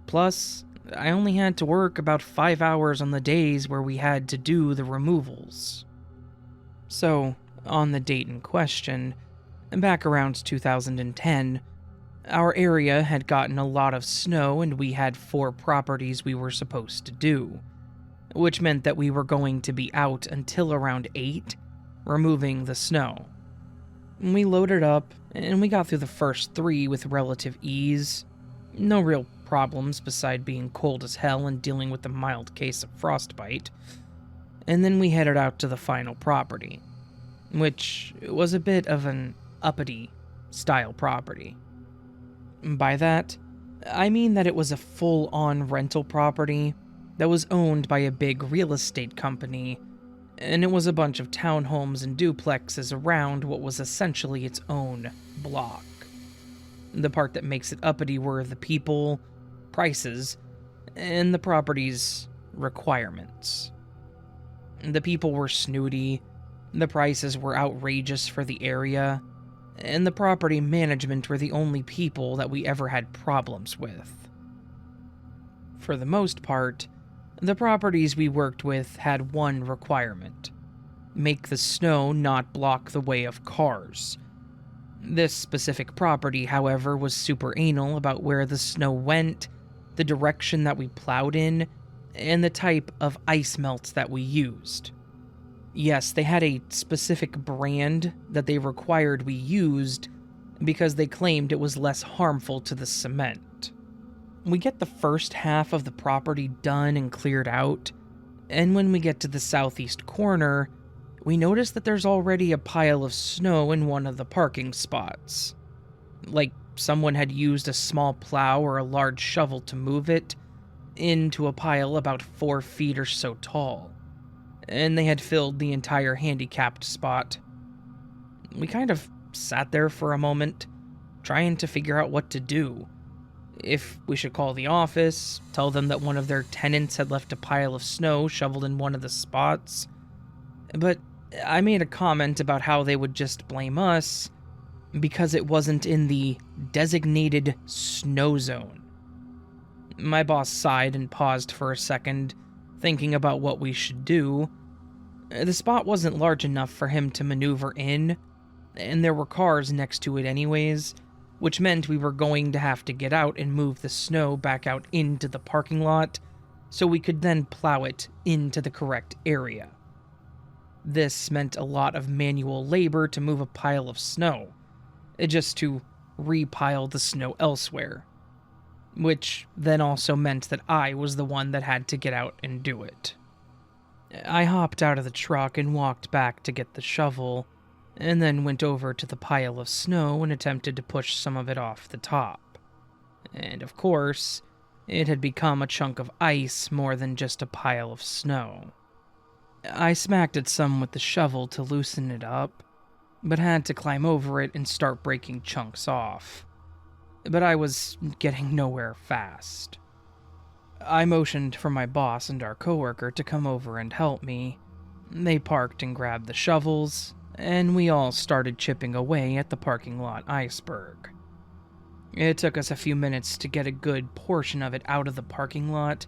Plus, I only had to work about 5 hours on the days where we had to do the removals. So, on the date in question, back around 2010, our area had gotten a lot of snow and we had 4 properties we were supposed to do, which meant that we were going to be out until around 8, removing the snow. We loaded up, and we got through the first 3 with relative ease. No real problems beside being cold as hell and dealing with a mild case of frostbite. And then we headed out to the final property, which was a bit of an uppity style property. By that, I mean that it was a full-on rental property that was owned by a big real estate company, and it was a bunch of townhomes and duplexes around what was essentially its own block. The part that makes it uppity were the people, prices, and the property's requirements. The people were snooty, the prices were outrageous for the area, and the property management were the only people that we ever had problems with. For the most part, the properties we worked with had one requirement: make the snow not block the way of cars. This specific property, however, was super anal about where the snow went, the direction that we plowed in, and the type of ice melt that we used. Yes, they had a specific brand that they required we used because they claimed it was less harmful to the cement. We get the first half of the property done and cleared out, and when we get to the southeast corner, we notice that there's already a pile of snow in one of the parking spots. Like someone had used a small plow or a large shovel to move it into a pile about 4 feet or so tall, and they had filled the entire handicapped spot. We kind of sat there for a moment, trying to figure out what to do. If we should call the office, tell them that one of their tenants had left a pile of snow shoveled in one of the spots. But I made a comment about how they would just blame us because it wasn't in the designated snow zone. My boss sighed and paused for a second, thinking about what we should do. The spot wasn't large enough for him to maneuver in, and there were cars next to it anyways, which meant we were going to have to get out and move the snow back out into the parking lot so we could then plow it into the correct area. This meant a lot of manual labor to move a pile of snow, just to repile the snow elsewhere, which then also meant that I was the one that had to get out and do it. I hopped out of the truck and walked back to get the shovel, and then went over to the pile of snow and attempted to push some of it off the top. And of course, it had become a chunk of ice more than just a pile of snow. I smacked at some with the shovel to loosen it up, but had to climb over it and start breaking chunks off. but I was getting nowhere fast. I motioned for my boss and our coworker to come over and help me. They parked and grabbed the shovels, and we all started chipping away at the parking lot iceberg. It took us a few minutes to get a good portion of it out of the parking lot,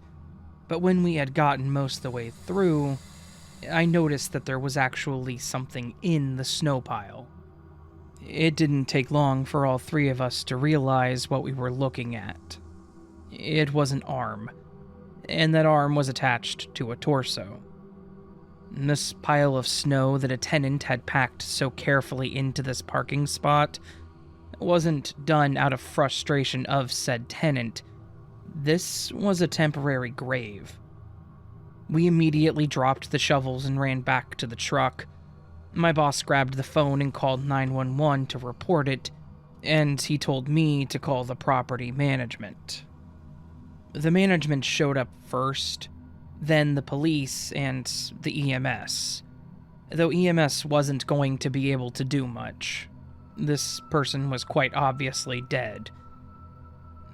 but when we had gotten most of the way through, I noticed that there was actually something in the snow pile. It didn't take long for all three of us to realize what we were looking at. It was an arm, and that arm was attached to a torso. This pile of snow that a tenant had packed so carefully into this parking spot wasn't done out of frustration of said tenant. This was a temporary grave. We immediately dropped the shovels and ran back to the truck. My boss grabbed the phone and called 911 to report it, and he told me to call the property management. The management showed up first, then the police and the EMS. Though EMS wasn't going to be able to do much. This person was quite obviously dead.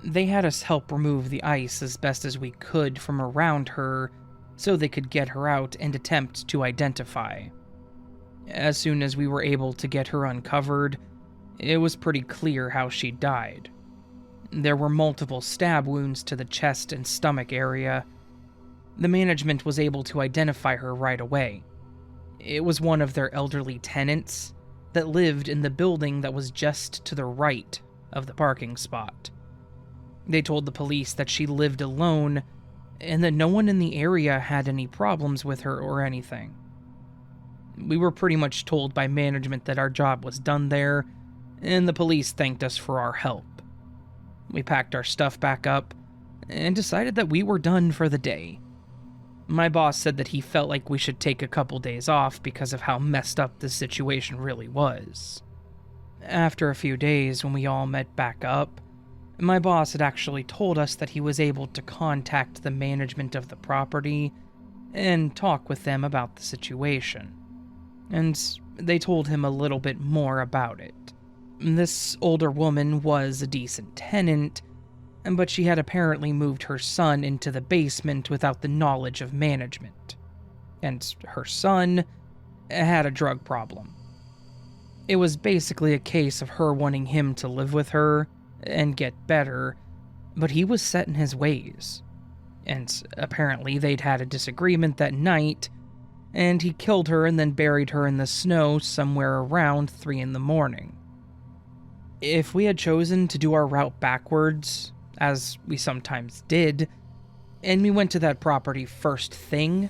They had us help remove the ice as best as we could from around her so they could get her out and attempt to identify. As soon as we were able to get her uncovered, it was pretty clear how she died. There were multiple stab wounds to the chest and stomach area. The management was able to identify her right away. It was one of their elderly tenants that lived in the building that was just to the right of the parking spot. They told the police that she lived alone and that no one in the area had any problems with her or anything. We were pretty much told by management that our job was done there, and the police thanked us for our help. We packed our stuff back up and decided that we were done for the day. My boss said that he felt like we should take a couple days off because of how messed up the situation really was. After a few days, when we all met back up, my boss had actually told us that he was able to contact the management of the property and talk with them about the situation. And they told him a little bit more about it. This older woman was a decent tenant, but she had apparently moved her son into the basement without the knowledge of management. And her son had a drug problem. It was basically a case of her wanting him to live with her and get better, but he was set in his ways. And apparently they'd had a disagreement that night, and he killed her and then buried her in the snow somewhere around 3 a.m. If we had chosen to do our route backwards, as we sometimes did, and we went to that property first thing,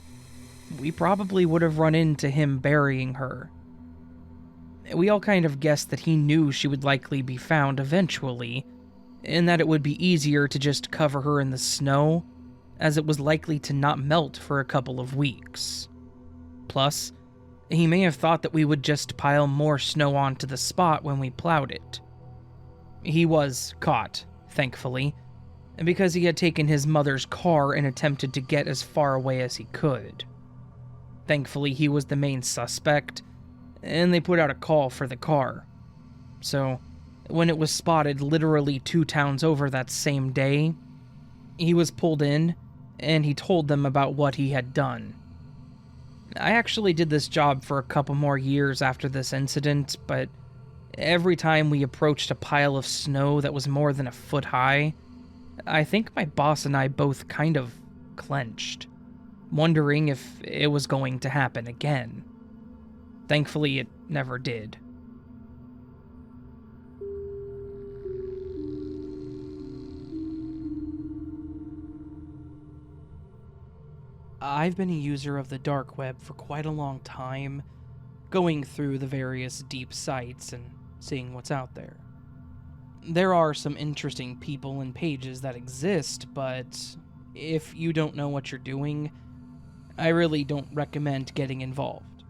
we probably would have run into him burying her. We all kind of guessed that he knew she would likely be found eventually, and that it would be easier to just cover her in the snow, as it was likely to not melt for a couple of weeks. Plus, he may have thought that we would just pile more snow onto the spot when we plowed it. He was caught, thankfully, because he had taken his mother's car and attempted to get as far away as he could. Thankfully, he was the main suspect, and they put out a call for the car. So, when it was spotted literally 2 towns over that same day, he was pulled in, and he told them about what he had done. I actually did this job for a couple more years after this incident, but every time we approached a pile of snow that was more than a foot high, I think my boss and I both kind of clenched, wondering if it was going to happen again. Thankfully, it never did. I've been a user of the dark web for quite a long time, going through the various deep sites and seeing what's out there. There are some interesting people and pages that exist, but if you don't know what you're doing, I really don't recommend getting involved.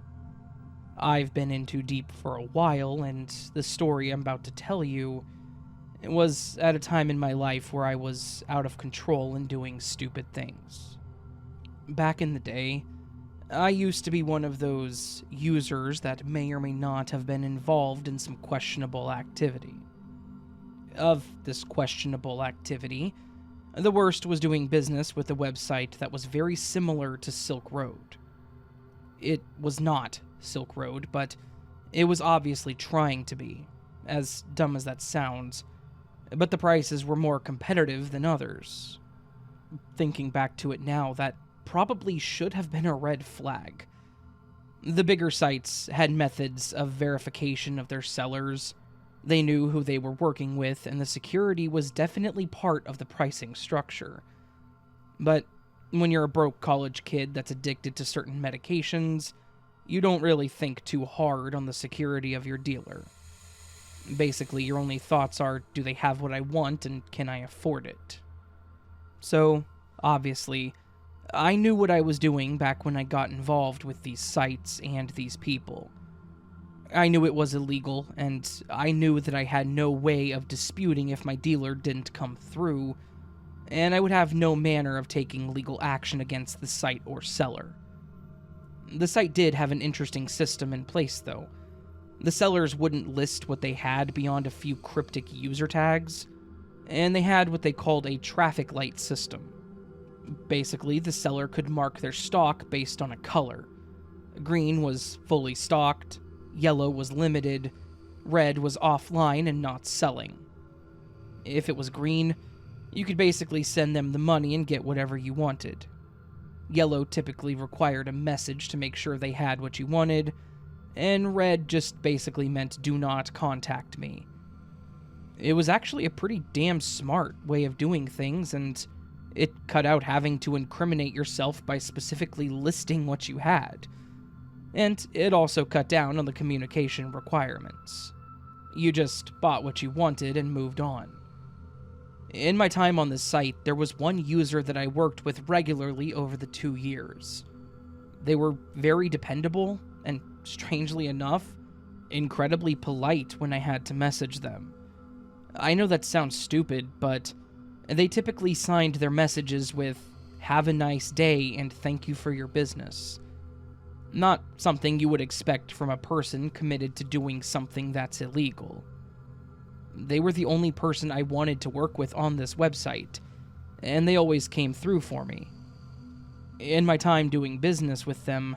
I've been in too deep for a while, and the story I'm about to tell you was at a time in my life where I was out of control and doing stupid things. Back in the day, I used to be one of those users that may or may not have been involved in some questionable activity. Of this questionable activity, the worst was doing business with a website that was very similar to Silk Road. It was not Silk Road, but it was obviously trying to be, as dumb as that sounds, but the prices were more competitive than others. Thinking back to it now, that probably should have been a red flag. The bigger sites had methods of verification of their sellers. They knew who they were working with, and the security was definitely part of the pricing structure. But when you're a broke college kid that's addicted to certain medications, you don't really think too hard on the security of your dealer. Basically, your only thoughts are, do they have what I want and can I afford it? So, obviously, I knew what I was doing back when I got involved with these sites and these people. I knew it was illegal, and I knew that I had no way of disputing if my dealer didn't come through, and I would have no manner of taking legal action against the site or seller. The site did have an interesting system in place, though. The sellers wouldn't list what they had beyond a few cryptic user tags, and they had what they called a traffic light system. Basically, the seller could mark their stock based on a color. Green was fully stocked, yellow was limited, red was offline and not selling. If it was green, you could basically send them the money and get whatever you wanted. Yellow typically required a message to make sure they had what you wanted, and red just basically meant do not contact me. It was actually a pretty damn smart way of doing things, and it cut out having to incriminate yourself by specifically listing what you had. And it also cut down on the communication requirements. You just bought what you wanted and moved on. In my time on this site, there was one user that I worked with regularly over the 2 years. They were very dependable, and strangely enough, incredibly polite when I had to message them. I know that sounds stupid, but they typically signed their messages with, "Have a nice day and thank you for your business." Not something you would expect from a person committed to doing something that's illegal. They were the only person I wanted to work with on this website, and they always came through for me. In my time doing business with them,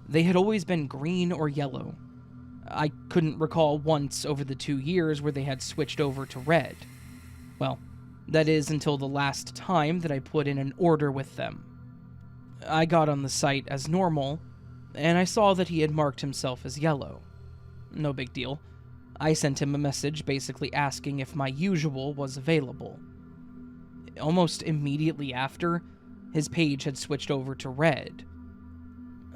they had always been green or yellow. I couldn't recall once over the 2 years where they had switched over to red. Well, that is until the last time that I put in an order with them. I got on the site as normal, and I saw that he had marked himself as yellow. No big deal. I sent him a message basically asking if my usual was available. Almost immediately after, his page had switched over to red.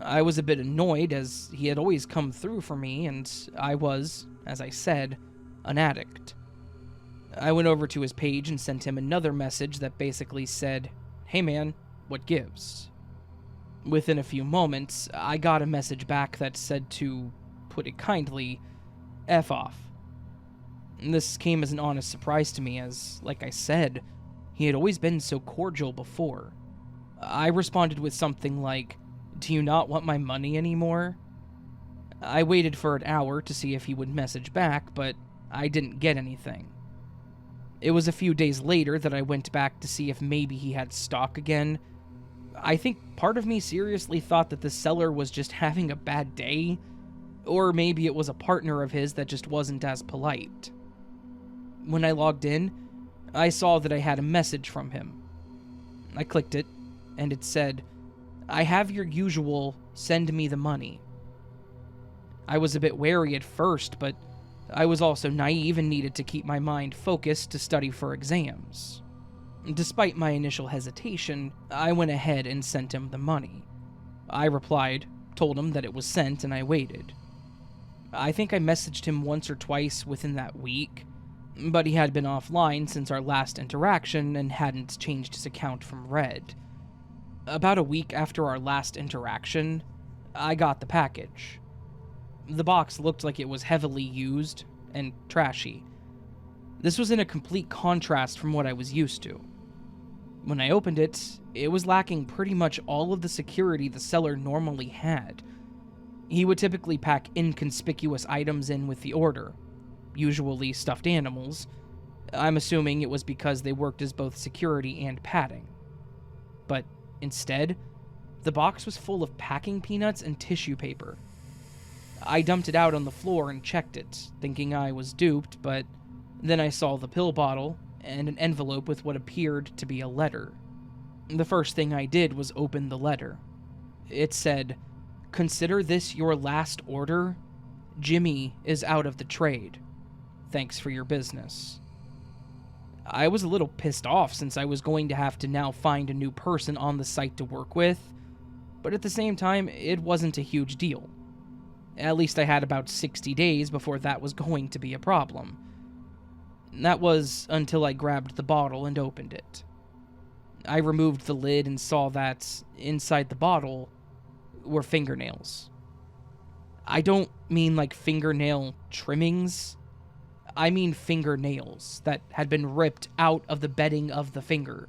I was a bit annoyed as he had always come through for me and I was, as I said, an addict. I went over to his page and sent him another message that basically said, "Hey man, what gives?" Within a few moments, I got a message back that said to, put it kindly, F off. This came as an honest surprise to me as, like I said, he had always been so cordial before. I responded with something like, "Do you not want my money anymore?" I waited for an hour to see if he would message back, but I didn't get anything. It was a few days later that I went back to see if maybe he had stock again. I think part of me seriously thought that the seller was just having a bad day, or maybe it was a partner of his that just wasn't as polite. When I logged in, I saw that I had a message from him. I clicked it, and it said, "I have your usual, send me the money." I was a bit wary at first, but I was also naive and needed to keep my mind focused to study for exams. Despite my initial hesitation, I went ahead and sent him the money. I replied, told him that it was sent, and I waited. I think I messaged him once or twice within that week, but he had been offline since our last interaction and hadn't changed his account from red. About a week after our last interaction, I got the package. The box looked like it was heavily used and trashy. This was in a complete contrast from what I was used to. When I opened it, it was lacking pretty much all of the security the seller normally had. He would typically pack inconspicuous items in with the order, usually stuffed animals, I'm assuming it was because they worked as both security and padding. But instead, the box was full of packing peanuts and tissue paper. I dumped it out on the floor and checked it, thinking I was duped, but then I saw the pill bottle and an envelope with what appeared to be a letter. The first thing I did was open the letter. It said, "Consider this your last order. Jimmy is out of the trade. Thanks for your business." I was a little pissed off since I was going to have to now find a new person on the site to work with, but at the same time, it wasn't a huge deal. At least I had about 60 days before that was going to be a problem. That was until I grabbed the bottle and opened it. I removed the lid and saw that inside the bottle were fingernails. I don't mean like fingernail trimmings. I mean fingernails that had been ripped out of the bedding of the finger.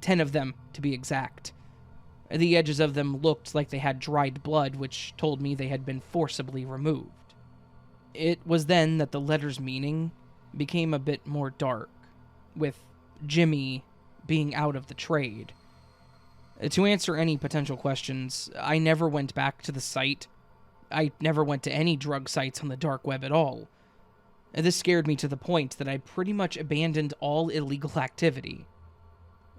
10 of them, to be exact. The edges of them looked like they had dried blood, which told me they had been forcibly removed. It was then that the letter's meaning became a bit more dark, with Jimmy being out of the trade. To answer any potential questions, I never went back to the site. I never went to any drug sites on the dark web at all. This scared me to the point that I pretty much abandoned all illegal activity.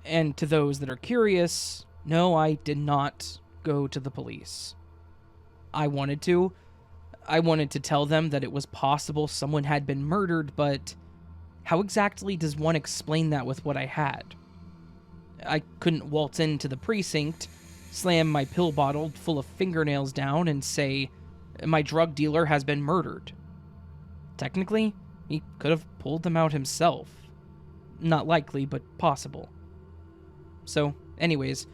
And to those that are curious, no, I did not go to the police. I wanted to. I wanted to tell them that it was possible someone had been murdered, but how exactly does one explain that with what I had? I couldn't waltz into the precinct, slam my pill bottle full of fingernails down, and say, "My drug dealer has been murdered." Technically, he could have pulled them out himself. Not likely, but possible. So, anyways,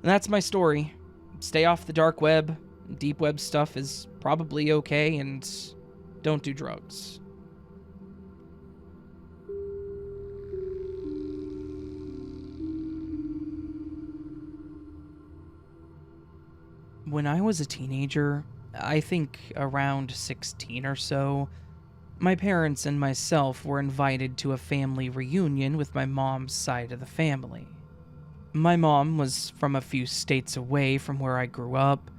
that's my story. Stay off the dark web. Deep web stuff is probably okay, and don't do drugs. When I was a teenager, I think around 16 or so, my parents and myself were invited to a family reunion with my mom's side of the family. My mom was from a few states away from where I grew up,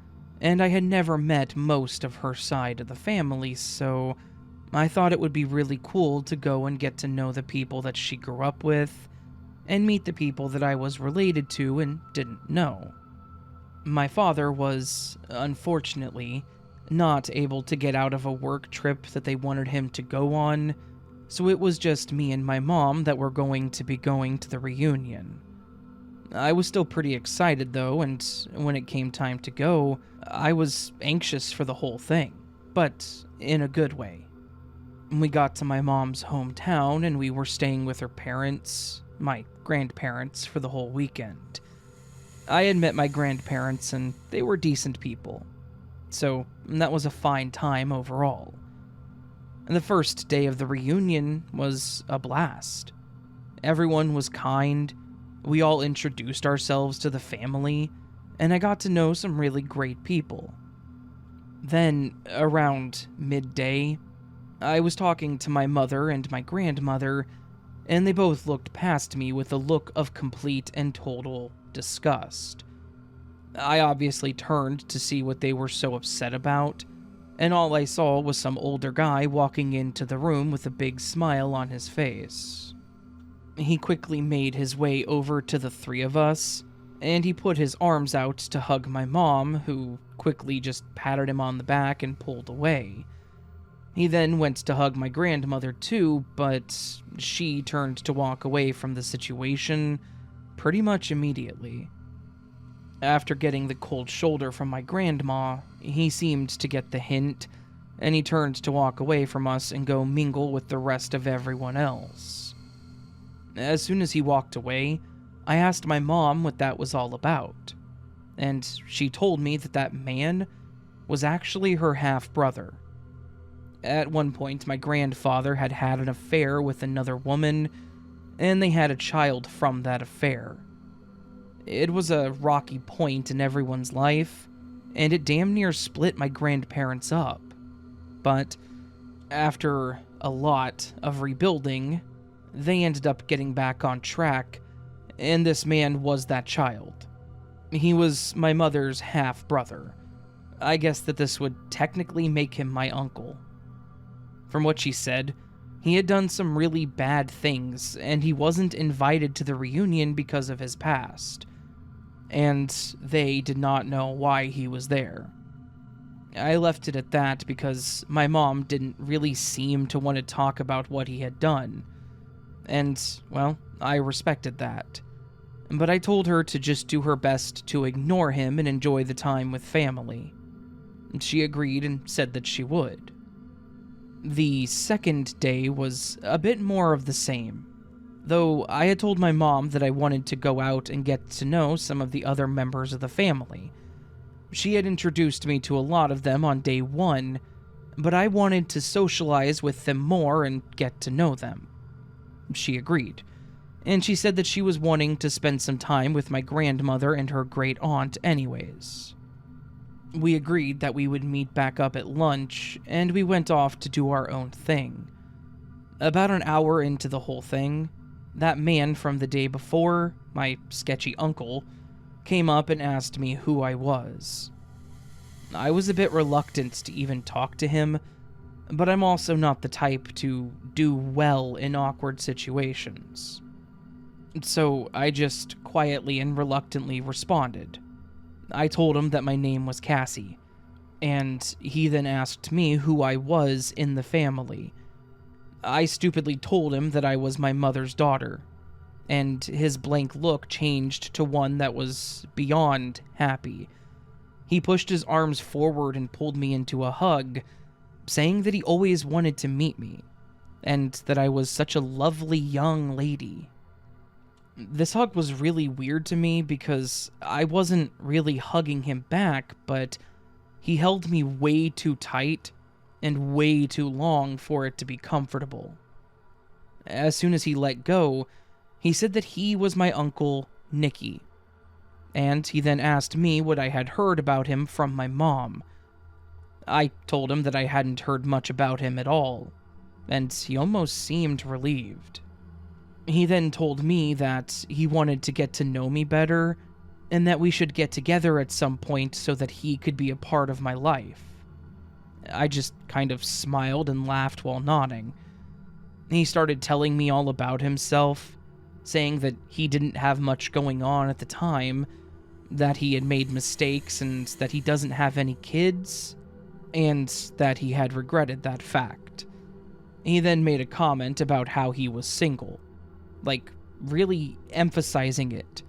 and I had never met most of her side of the family, so I thought it would be really cool to go and get to know the people that she grew up with, and meet the people that I was related to and didn't know. My father was, unfortunately, not able to get out of a work trip that they wanted him to go on, so it was just me and my mom that were going to be going to the reunion. I was still pretty excited though, and when it came time to go, I was anxious for the whole thing, but in a good way. We got to my mom's hometown and we were staying with her parents, my grandparents, for the whole weekend. I had met my grandparents and they were decent people, so that was a fine time overall. The first day of the reunion was a blast. Everyone was kind, we all introduced ourselves to the family, and I got to know some really great people. Then, around midday, I was talking to my mother and my grandmother, and they both looked past me with a look of complete and total disgust. I obviously turned to see what they were so upset about, and all I saw was some older guy walking into the room with a big smile on his face. He quickly made his way over to the three of us, and he put his arms out to hug my mom, who quickly just patted him on the back and pulled away. He then went to hug my grandmother too, but she turned to walk away from the situation pretty much immediately. After getting the cold shoulder from my grandma, he seemed to get the hint, and he turned to walk away from us and go mingle with the rest of everyone else. As soon as he walked away, I asked my mom what that was all about, and she told me that that man was actually her half-brother. At one point, my grandfather had had an affair with another woman, and they had a child from that affair. It was a rocky point in everyone's life, and it damn near split my grandparents up. But after a lot of rebuilding, they ended up getting back on track, and this man was that child. He was my mother's half-brother. I guess that this would technically make him my uncle. From what she said, he had done some really bad things, and he wasn't invited to the reunion because of his past. And they did not know why he was there. I left it at that because my mom didn't really seem to want to talk about what he had done. And, well, I respected that. But I told her to just do her best to ignore him and enjoy the time with family. She agreed and said that she would. The second day was a bit more of the same, though I had told my mom that I wanted to go out and get to know some of the other members of the family. She had introduced me to a lot of them on day one, but I wanted to socialize with them more and get to know them. She agreed, and she said that she was wanting to spend some time with my grandmother and her great aunt anyways. We agreed that we would meet back up at lunch, and we went off to do our own thing. About an hour into the whole thing, that man from the day before, my sketchy uncle, came up and asked me who I was. I was a bit reluctant to even talk to him, but I'm also not the type to do well in awkward situations. So I just quietly and reluctantly responded. I told him that my name was Cassie, and he then asked me who I was in the family. I stupidly told him that I was my mother's daughter, and his blank look changed to one that was beyond happy. He pushed his arms forward and pulled me into a hug, saying that he always wanted to meet me, and that I was such a lovely young lady. This hug was really weird to me because I wasn't really hugging him back, but he held me way too tight and way too long for it to be comfortable. As soon as he let go, he said that he was my uncle, Nicky, and he then asked me what I had heard about him from my mom. I told him that I hadn't heard much about him at all, and he almost seemed relieved. He then told me that he wanted to get to know me better, and that we should get together at some point so that he could be a part of my life. I just kind of smiled and laughed while nodding. He started telling me all about himself, saying that he didn't have much going on at the time, that he had made mistakes and that he doesn't have any kids, and that he had regretted that fact. He then made a comment about how he was single, like really emphasizing it,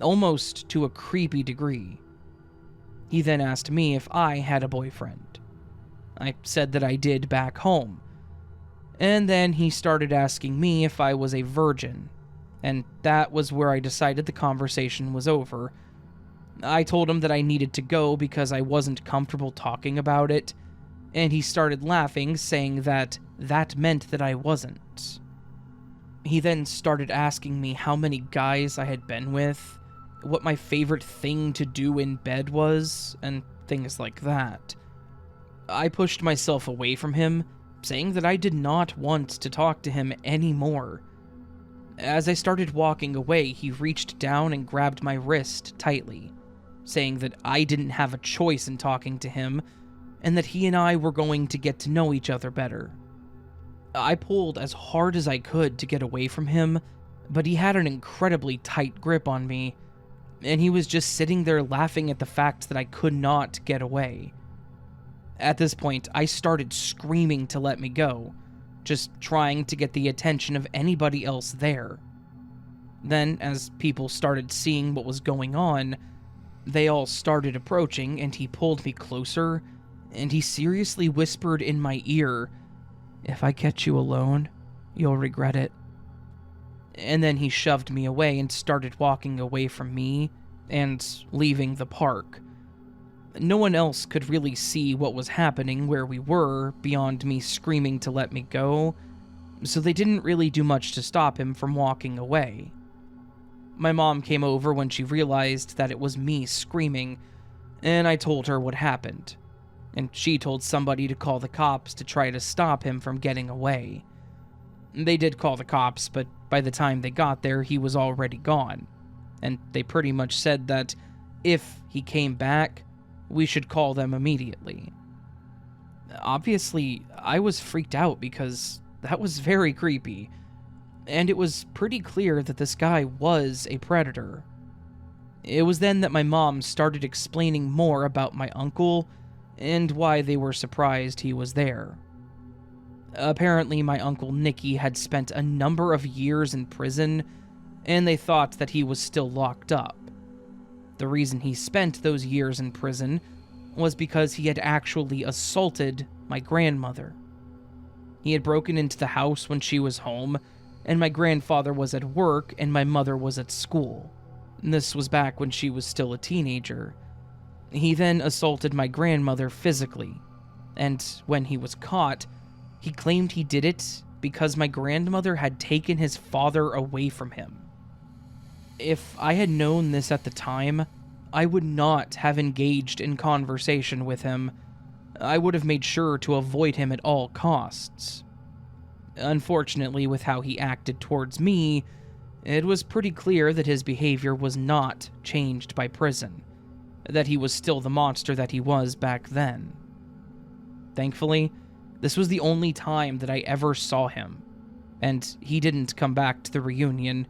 almost to a creepy degree. He then asked me if I had a boyfriend. I said that I did back home. And then he started asking me if I was a virgin, and that was where I decided the conversation was over. I told him that I needed to go because I wasn't comfortable talking about it, and he started laughing, saying that that meant that I wasn't. He then started asking me how many guys I had been with, what my favorite thing to do in bed was, and things like that. I pushed myself away from him, saying that I did not want to talk to him anymore. As I started walking away, he reached down and grabbed my wrist tightly, saying that I didn't have a choice in talking to him, and that he and I were going to get to know each other better. I pulled as hard as I could to get away from him, but he had an incredibly tight grip on me, and he was just sitting there laughing at the fact that I could not get away. At this point, I started screaming to let me go, just trying to get the attention of anybody else there. Then, as people started seeing what was going on, they all started approaching, and he pulled me closer, and he seriously whispered in my ear, "If I catch you alone, you'll regret it." And then he shoved me away and started walking away from me and leaving the park. No one else could really see what was happening where we were beyond me screaming to let me go, so they didn't really do much to stop him from walking away. My mom came over when she realized that it was me screaming, and I told her what happened, and she told somebody to call the cops to try to stop him from getting away. They did call the cops, but by the time they got there, he was already gone. And they pretty much said that if he came back, we should call them immediately. Obviously, I was freaked out because that was very creepy, and it was pretty clear that this guy was a predator. It was then that my mom started explaining more about my uncle and why they were surprised he was there. Apparently, my uncle Nicky had spent a number of years in prison, and they thought that he was still locked up. The reason he spent those years in prison was because he had actually assaulted my grandmother. He had broken into the house when she was home, and my grandfather was at work and my mother was at school. This was back when she was still a teenager. He then assaulted my grandmother physically, and when he was caught, he claimed he did it because my grandmother had taken his father away from him. If I had known this at the time, I would not have engaged in conversation with him. I would have made sure to avoid him at all costs. Unfortunately, with how he acted towards me, it was pretty clear that his behavior was not changed by prison, that he was still the monster that he was back then. Thankfully, this was the only time that I ever saw him, and he didn't come back to the reunion.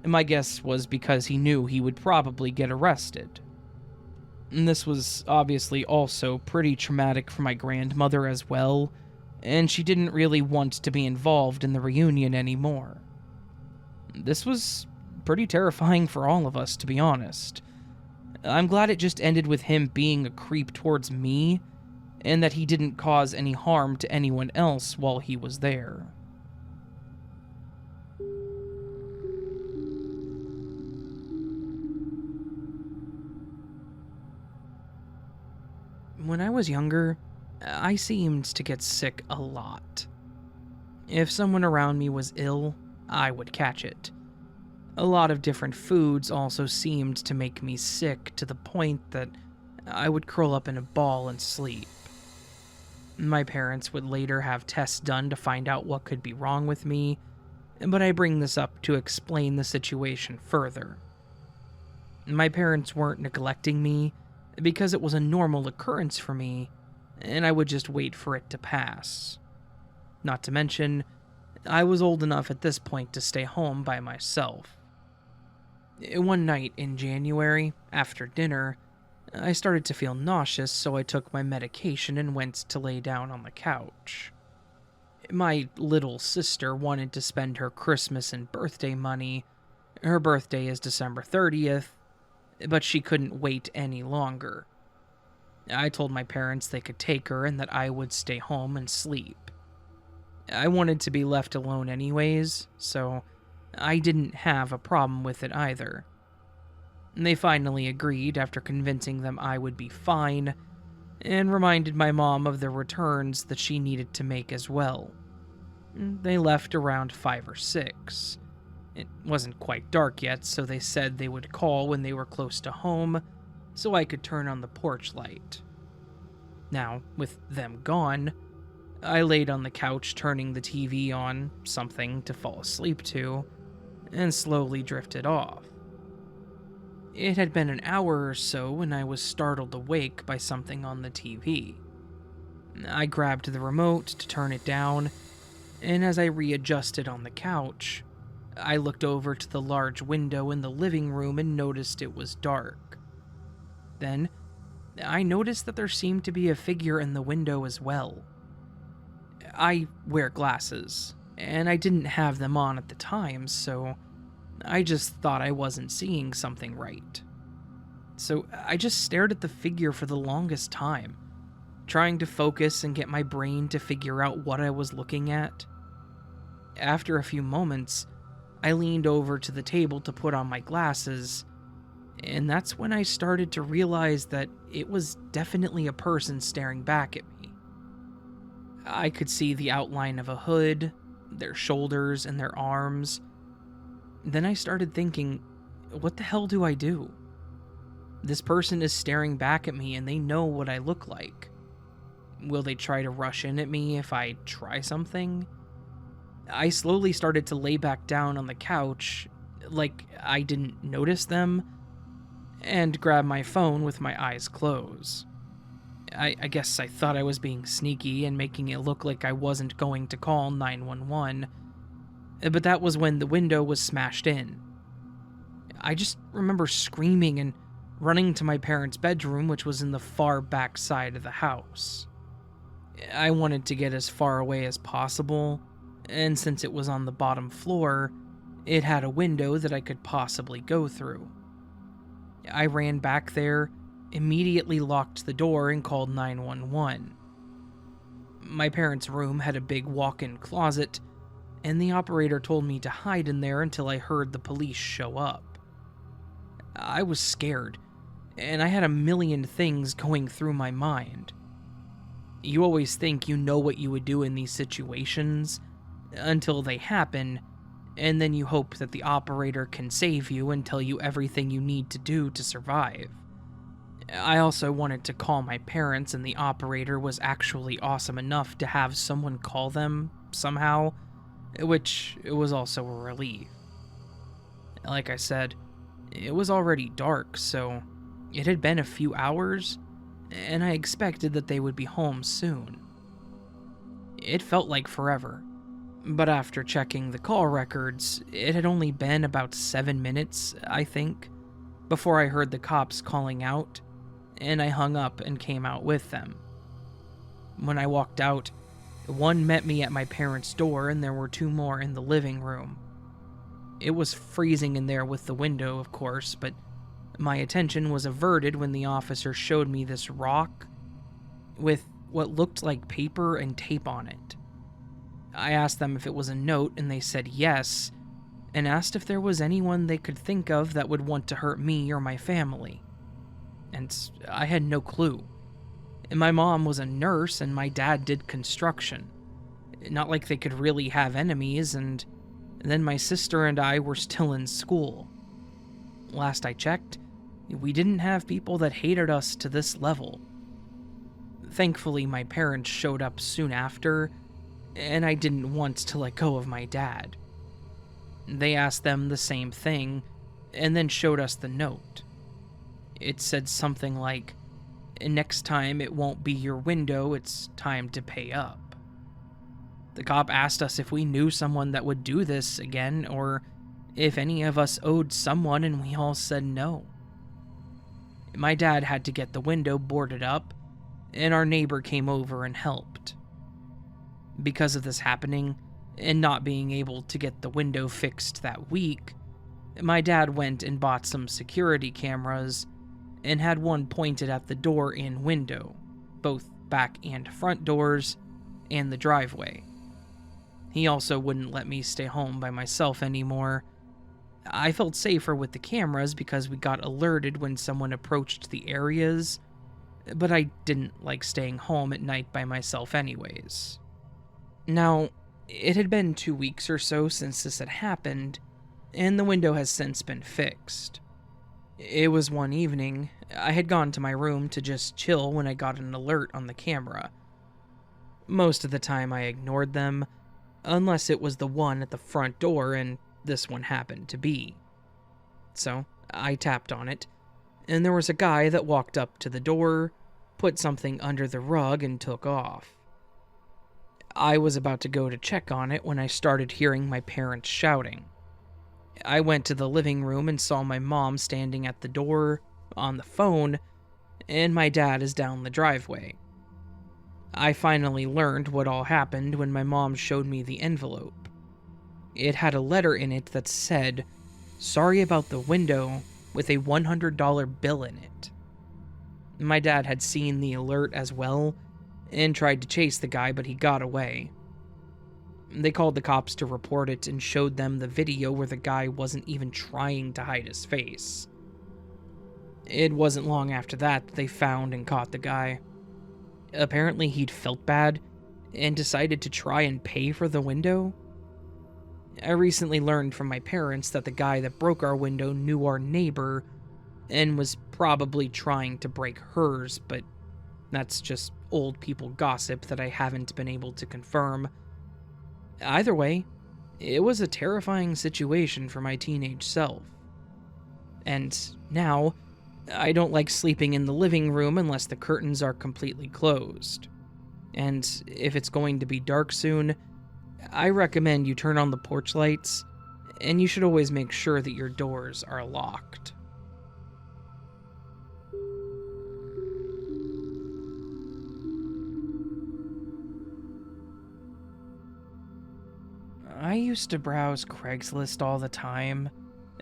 My guess was because he knew he would probably get arrested. And this was obviously also pretty traumatic for my grandmother as well, and she didn't really want to be involved in the reunion anymore. This was pretty terrifying for all of us, to be honest. I'm glad it just ended with him being a creep towards me, and that he didn't cause any harm to anyone else while he was there. When I was younger, I seemed to get sick a lot. If someone around me was ill, I would catch it. A lot of different foods also seemed to make me sick to the point that I would curl up in a ball and sleep. My parents would later have tests done to find out what could be wrong with me, but I bring this up to explain the situation further. My parents weren't neglecting me because it was a normal occurrence for me, and I would just wait for it to pass. Not to mention, I was old enough at this point to stay home by myself. One night in January, after dinner, I started to feel nauseous, so I took my medication and went to lay down on the couch. My little sister wanted to spend her Christmas and birthday money. Her birthday is December 30th, but she couldn't wait any longer. I told my parents they could take her and that I would stay home and sleep. I wanted to be left alone anyways, so I didn't have a problem with it either. They finally agreed after convincing them I would be fine, and reminded my mom of the returns that she needed to make as well. They left around 5 or 6. It wasn't quite dark yet, so they said they would call when they were close to home, so I could turn on the porch light. Now, with them gone, I laid on the couch turning the TV on, something to fall asleep to, and slowly drifted off. It had been an hour or so when I was startled awake by something on the TV. I grabbed the remote to turn it down, and as I readjusted on the couch, I looked over to the large window in the living room and noticed it was dark. Then, I noticed that there seemed to be a figure in the window as well. I wear glasses, and I didn't have them on at the time, so I just thought I wasn't seeing something right. So I just stared at the figure for the longest time, trying to focus and get my brain to figure out what I was looking at. After a few moments, I leaned over to the table to put on my glasses, and that's when I started to realize that it was definitely a person staring back at me. I could see the outline of a hood, their shoulders, and their arms. Then I started thinking, what the hell do I do? This person is staring back at me and they know what I look like. Will they try to rush in at me if I try something? I slowly started to lay back down on the couch, like I didn't notice them, and grab my phone with my eyes closed. I guess I thought I was being sneaky and making it look like I wasn't going to call 911, but that was when the window was smashed in. I just remember screaming and running to my parents' bedroom, which was in the far back side of the house. I wanted to get as far away as possible, and since it was on the bottom floor, it had a window that I could possibly go through. I ran back there, immediately locked the door, and called 911. My parents' room had a big walk-in closet, and the operator told me to hide in there until I heard the police show up. I was scared, and I had a million things going through my mind. You always think you know what you would do in these situations until they happen, and then you hope that the operator can save you and tell you everything you need to do to survive. I also wanted to call my parents, and the operator was actually awesome enough to have someone call them somehow, which was also a relief. Like I said, it was already dark, so it had been a few hours, and I expected that they would be home soon. It felt like forever, but after checking the call records, it had only been about 7 minutes, I think, before I heard the cops calling out, and I hung up and came out with them. When I walked out, one met me at my parents' door, and there were two more in the living room. It was freezing in there with the window, of course, but my attention was averted when the officer showed me this rock with what looked like paper and tape on it. I asked them if it was a note, and they said yes, and asked if there was anyone they could think of that would want to hurt me or my family. And I had no clue. My mom was a nurse, and my dad did construction. Not like they could really have enemies, and then my sister and I were still in school. Last I checked, we didn't have people that hated us to this level. Thankfully, my parents showed up soon after, and I didn't want to let go of my dad. They asked them the same thing, and then showed us the note. It said something like, "Next time it won't be your window, it's time to pay up." The cop asked us if we knew someone that would do this again, or if any of us owed someone, and we all said no. My dad had to get the window boarded up, and our neighbor came over and helped. Because of this happening, and not being able to get the window fixed that week, my dad went and bought some security cameras, and had one pointed at the door and window, both back and front doors, and the driveway. He also wouldn't let me stay home by myself anymore. I felt safer with the cameras because we got alerted when someone approached the areas, but I didn't like staying home at night by myself anyways. Now, it had been 2 weeks or so since this had happened, and the window has since been fixed. It was one evening, I had gone to my room to just chill when I got an alert on the camera. Most of the time I ignored them, unless it was the one at the front door, and this one happened to be. So I tapped on it, and there was a guy that walked up to the door, put something under the rug, and took off. I was about to go to check on it when I started hearing my parents shouting. I went to the living room and saw my mom standing at the door, on the phone, and my dad is down the driveway. I finally learned what all happened when my mom showed me the envelope. It had a letter in it that said, "Sorry about the window," with a $100 bill in it. My dad had seen the alert as well, and tried to chase the guy, but he got away. They called the cops to report it and showed them the video where the guy wasn't even trying to hide his face. It wasn't long after that they found and caught the guy. Apparently he'd felt bad and decided to try and pay for the window. I recently learned from my parents that the guy that broke our window knew our neighbor and was probably trying to break hers, but that's just old people gossip that I haven't been able to confirm. Either way, It was a terrifying situation for my teenage self. And now, I don't like sleeping in the living room unless the curtains are completely closed. And if it's going to be dark soon, I recommend you turn on the porch lights, and you should always make sure that your doors are locked. I used to browse Craigslist all the time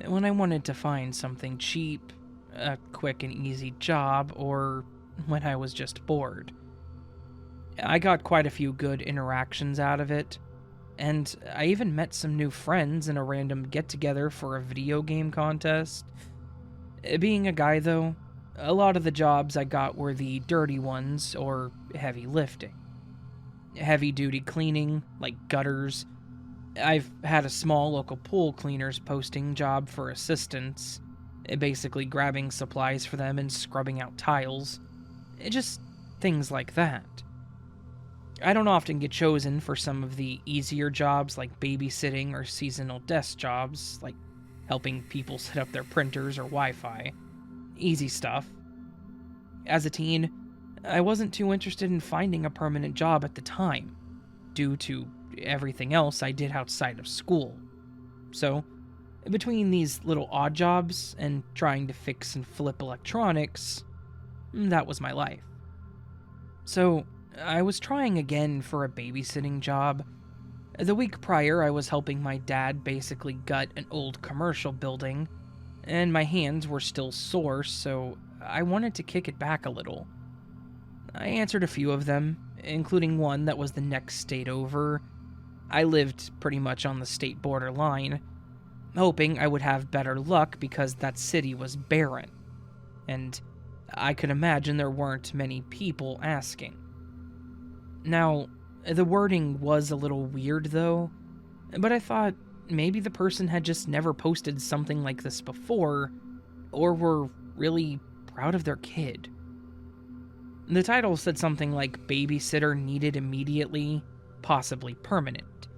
when I wanted to find something cheap, a quick and easy job, or when I was just bored. I got quite a few good interactions out of it, and I even met some new friends in a random get-together for a video game contest. Being a guy, though, a lot of the jobs I got were the dirty ones, or heavy lifting. Heavy-duty cleaning, like gutters. I've had a small local pool cleaners posting job for assistants, basically grabbing supplies for them and scrubbing out tiles. Just things like that. I don't often get chosen for some of the easier jobs like babysitting or seasonal desk jobs, like helping people set up their printers or Wi-Fi. Easy stuff. As a teen, I wasn't too interested in finding a permanent job at the time, due to everything else I did outside of school. So, between these little odd jobs and trying to fix and flip electronics, that was my life. So, I was trying again for a babysitting job. The week prior, I was helping my dad basically gut an old commercial building, and my hands were still sore, so I wanted to kick it back a little. I answered a few of them, including one that was the next state over. I lived pretty much on the state borderline, hoping I would have better luck because that city was barren, and I could imagine there weren't many people asking. Now, the wording was a little weird though, but I thought maybe the person had just never posted something like this before, or were really proud of their kid. The title said something like babysitter needed immediately, possibly permanent.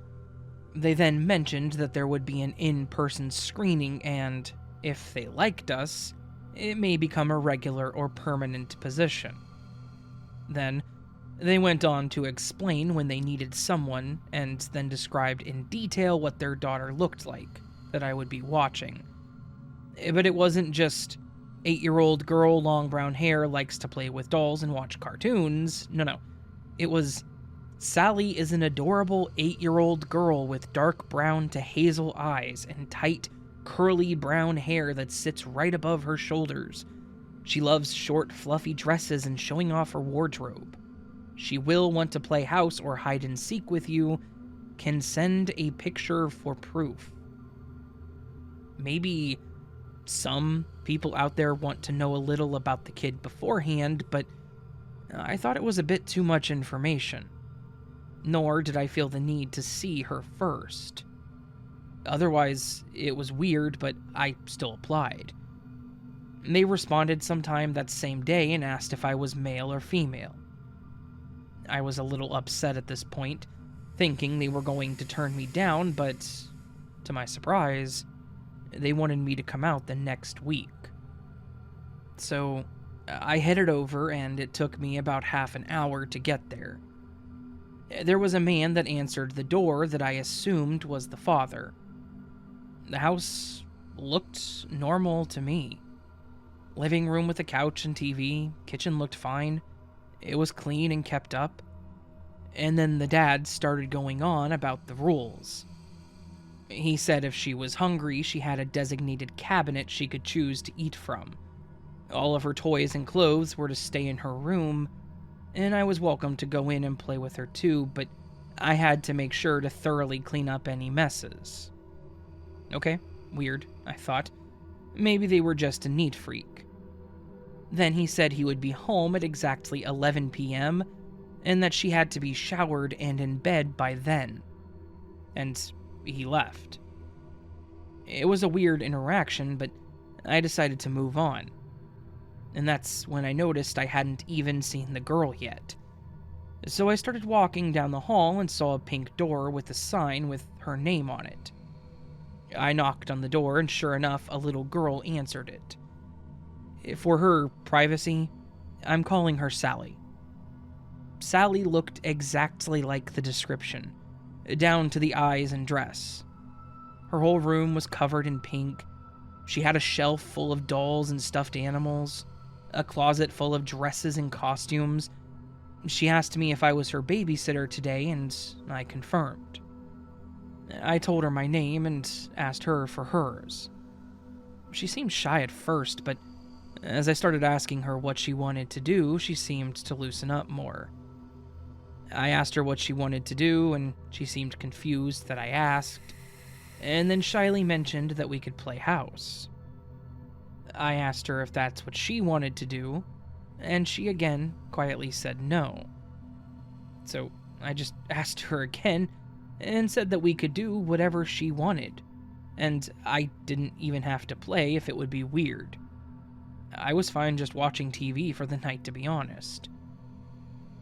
They then mentioned that there would be an in-person screening and, if they liked us, it may become a regular or permanent position. Then, they went on to explain when they needed someone, and then described in detail what their daughter looked like, that I would be watching. But it wasn't just 8-year-old girl, long brown hair, likes to play with dolls and watch cartoons. No. It was, Sally is an adorable 8-year-old girl with dark brown to hazel eyes and tight, curly brown hair that sits right above her shoulders. She loves short, fluffy dresses and showing off her wardrobe. She will want to play house or hide and seek with you. Can send a picture for proof. Maybe some people out there want to know a little about the kid beforehand, but I thought it was a bit too much information. Nor did I feel the need to see her first. Otherwise, it was weird, but I still applied. They responded sometime that same day and asked if I was male or female. I was a little upset at this point, thinking they were going to turn me down, but to my surprise, they wanted me to come out the next week. So I headed over, and it took me about half an hour to get there. There was a man that answered the door that I assumed was the father. The house looked normal to me. Living room with a couch and TV, kitchen looked fine. It was clean and kept up. And then the dad started going on about the rules. He said if she was hungry, she had a designated cabinet she could choose to eat from. All of her toys and clothes were to stay in her room, and I was welcome to go in and play with her too, but I had to make sure to thoroughly clean up any messes. Okay, weird, I thought. Maybe they were just a neat freak. Then he said he would be home at exactly 11 p.m., and that she had to be showered and in bed by then. And he left. It was a weird interaction, but I decided to move on. And that's when I noticed I hadn't even seen the girl yet. So I started walking down the hall and saw a pink door with a sign with her name on it. I knocked on the door, and sure enough, a little girl answered it. For her privacy, I'm calling her Sally. Sally looked exactly like the description, down to the eyes and dress. Her whole room was covered in pink. She had a shelf full of dolls and stuffed animals, a closet full of dresses and costumes. She asked me if I was her babysitter today, and I confirmed. I told her my name and asked her for hers. She seemed shy at first, but as I started asking her what she wanted to do, she seemed to loosen up more. I asked her what she wanted to do, and she seemed confused that I asked, and then shyly mentioned that we could play house. I asked her if that's what she wanted to do, and she again quietly said no. So I just asked her again and said that we could do whatever she wanted, and I didn't even have to play if it would be weird. I was fine just watching TV for the night, to be honest.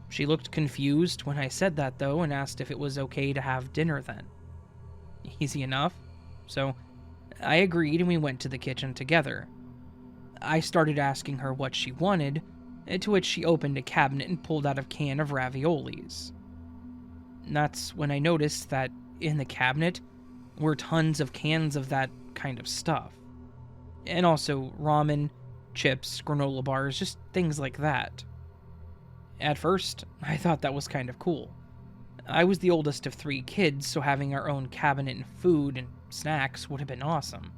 She looked confused when I said that, though, and asked if it was okay to have dinner then. Easy enough. So I agreed, and we went to the kitchen together. I started asking her what she wanted, to which she opened a cabinet and pulled out a can of raviolis. That's when I noticed that in the cabinet were tons of cans of that kind of stuff. And also ramen, chips, granola bars, just things like that. At first, I thought that was kind of cool. I was the oldest of 3 kids, so having our own cabinet and food and snacks would have been awesome.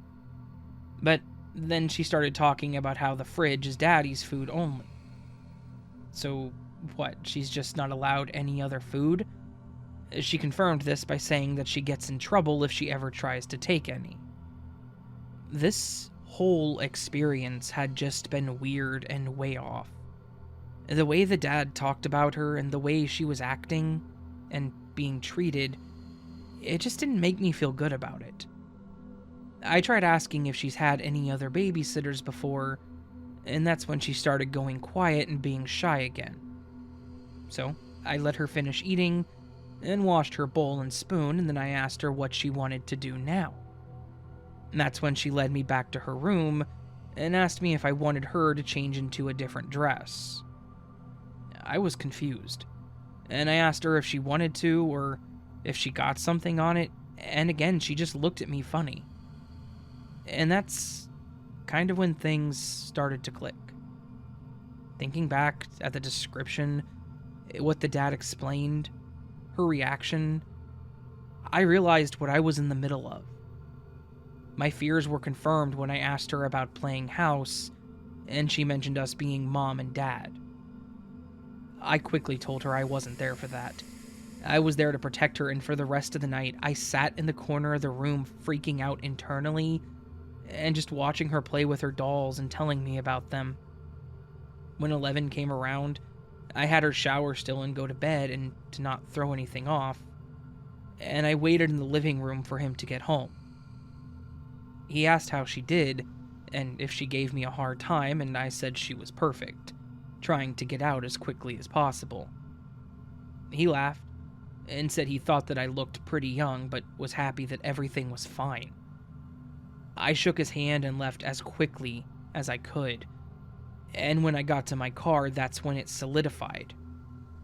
But then she started talking about how the fridge is Daddy's food only. So what, she's just not allowed any other food? She confirmed this by saying that she gets in trouble if she ever tries to take any. This whole experience had just been weird and way off. The way the dad talked about her and the way she was acting and being treated, it just didn't make me feel good about it. I tried asking if she's had any other babysitters before, and that's when she started going quiet and being shy again. So I let her finish eating and washed her bowl and spoon, and then I asked her what she wanted to do now. And that's when she led me back to her room and asked me if I wanted her to change into a different dress. I was confused, and I asked her if she wanted to or if she got something on it, and again, she just looked at me funny. And that's kind of when things started to click. Thinking back at the description, what the dad explained, her reaction, I realized what I was in the middle of. My fears were confirmed when I asked her about playing house, and she mentioned us being mom and dad. I quickly told her I wasn't there for that. I was there to protect her, and for the rest of the night, I sat in the corner of the room freaking out internally and just watching her play with her dolls and telling me about them. When 11 came around, I had her shower still and go to bed and to not throw anything off, and I waited in the living room for him to get home. He asked how she did, and if she gave me a hard time, and I said she was perfect, trying to get out as quickly as possible. He laughed and said he thought that I looked pretty young, but was happy that everything was fine. I shook his hand and left as quickly as I could, and when I got to my car, that's when it solidified.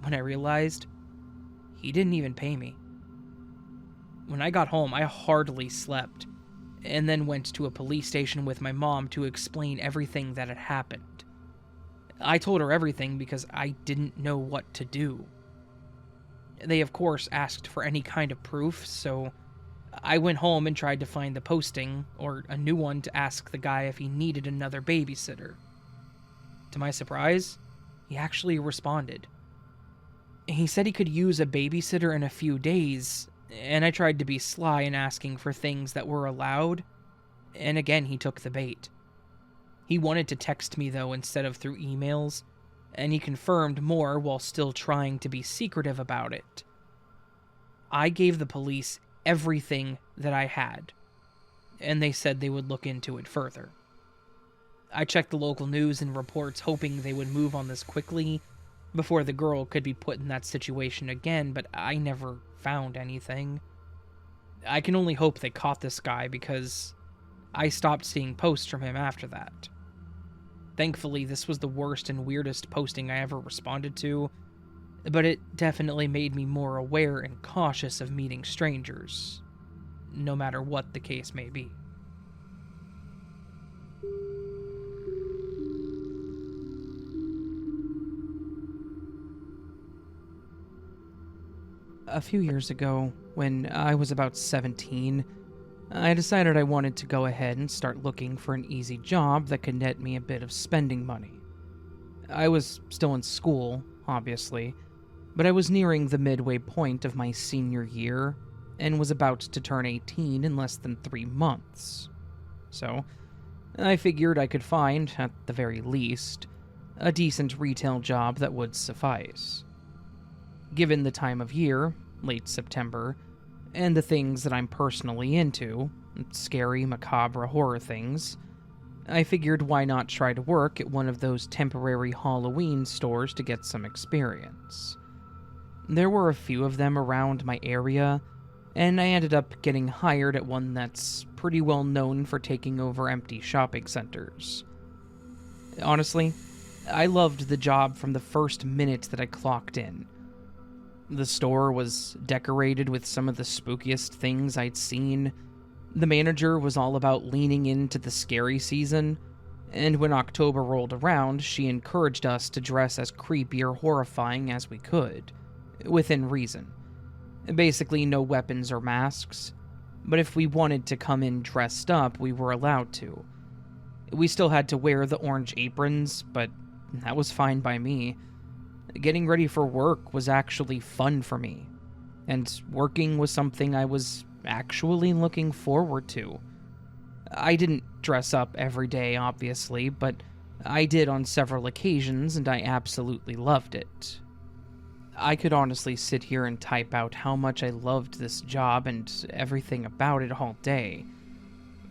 When I realized he didn't even pay me. When I got home, I hardly slept, and then went to a police station with my mom to explain everything that had happened. I told her everything because I didn't know what to do. They, of course, asked for any kind of proof, so I went home and tried to find the posting, or a new one, to ask the guy if he needed another babysitter. To my surprise, he actually responded. He said he could use a babysitter in a few days, and I tried to be sly in asking for things that were allowed, and again he took the bait. He wanted to text me, though, instead of through emails, and he confirmed more while still trying to be secretive about it. I gave the police everything that I had, and they said they would look into it further. I checked the local news and reports, hoping they would move on this quickly before the girl could be put in that situation again, but I never found anything. I can only hope they caught this guy because I stopped seeing posts from him after that. Thankfully, this was the worst and weirdest posting I ever responded to, but it definitely made me more aware and cautious of meeting strangers, no matter what the case may be. A few years ago, when I was about 17, I decided I wanted to go ahead and start looking for an easy job that could net me a bit of spending money. I was still in school, obviously, but I was nearing the midway point of my senior year and was about to turn 18 in less than 3 months. So, I figured I could find, at the very least, a decent retail job that would suffice. Given the time of year, late September, and the things that I'm personally into, scary, macabre horror things, I figured why not try to work at one of those temporary Halloween stores to get some experience. There were a few of them around my area, and I ended up getting hired at one that's pretty well known for taking over empty shopping centers. Honestly, I loved the job from the first minute that I clocked in. The store was decorated with some of the spookiest things I'd seen. The manager was all about leaning into the scary season, and when October rolled around, she encouraged us to dress as creepy or horrifying as we could, within reason. Basically, no weapons or masks, but if we wanted to come in dressed up, we were allowed to. We still had to wear the orange aprons, but that was fine by me. Getting ready for work was actually fun for me, and working was something I was actually looking forward to. I didn't dress up every day, obviously, but I did on several occasions, and I absolutely loved it. I could honestly sit here and type out how much I loved this job and everything about it all day,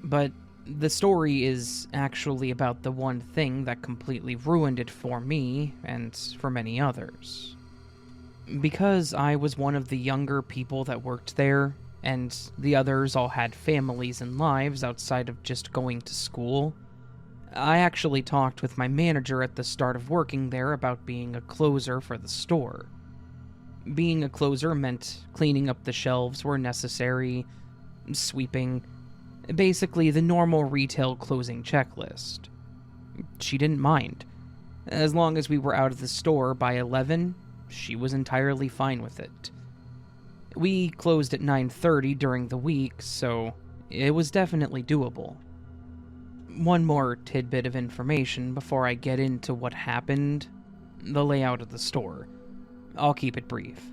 but the story is actually about the one thing that completely ruined it for me and for many others. Because I was one of the younger people that worked there, and the others all had families and lives outside of just going to school, I actually talked with my manager at the start of working there about being a closer for the store. Being a closer meant cleaning up the shelves where necessary, sweeping, basically the normal retail closing checklist. She didn't mind. As long as we were out of the store by 11, she was entirely fine with it. We closed at 9:30 during the week, so it was definitely doable. One more tidbit of information before I get into what happened: the layout of the store. I'll keep it brief.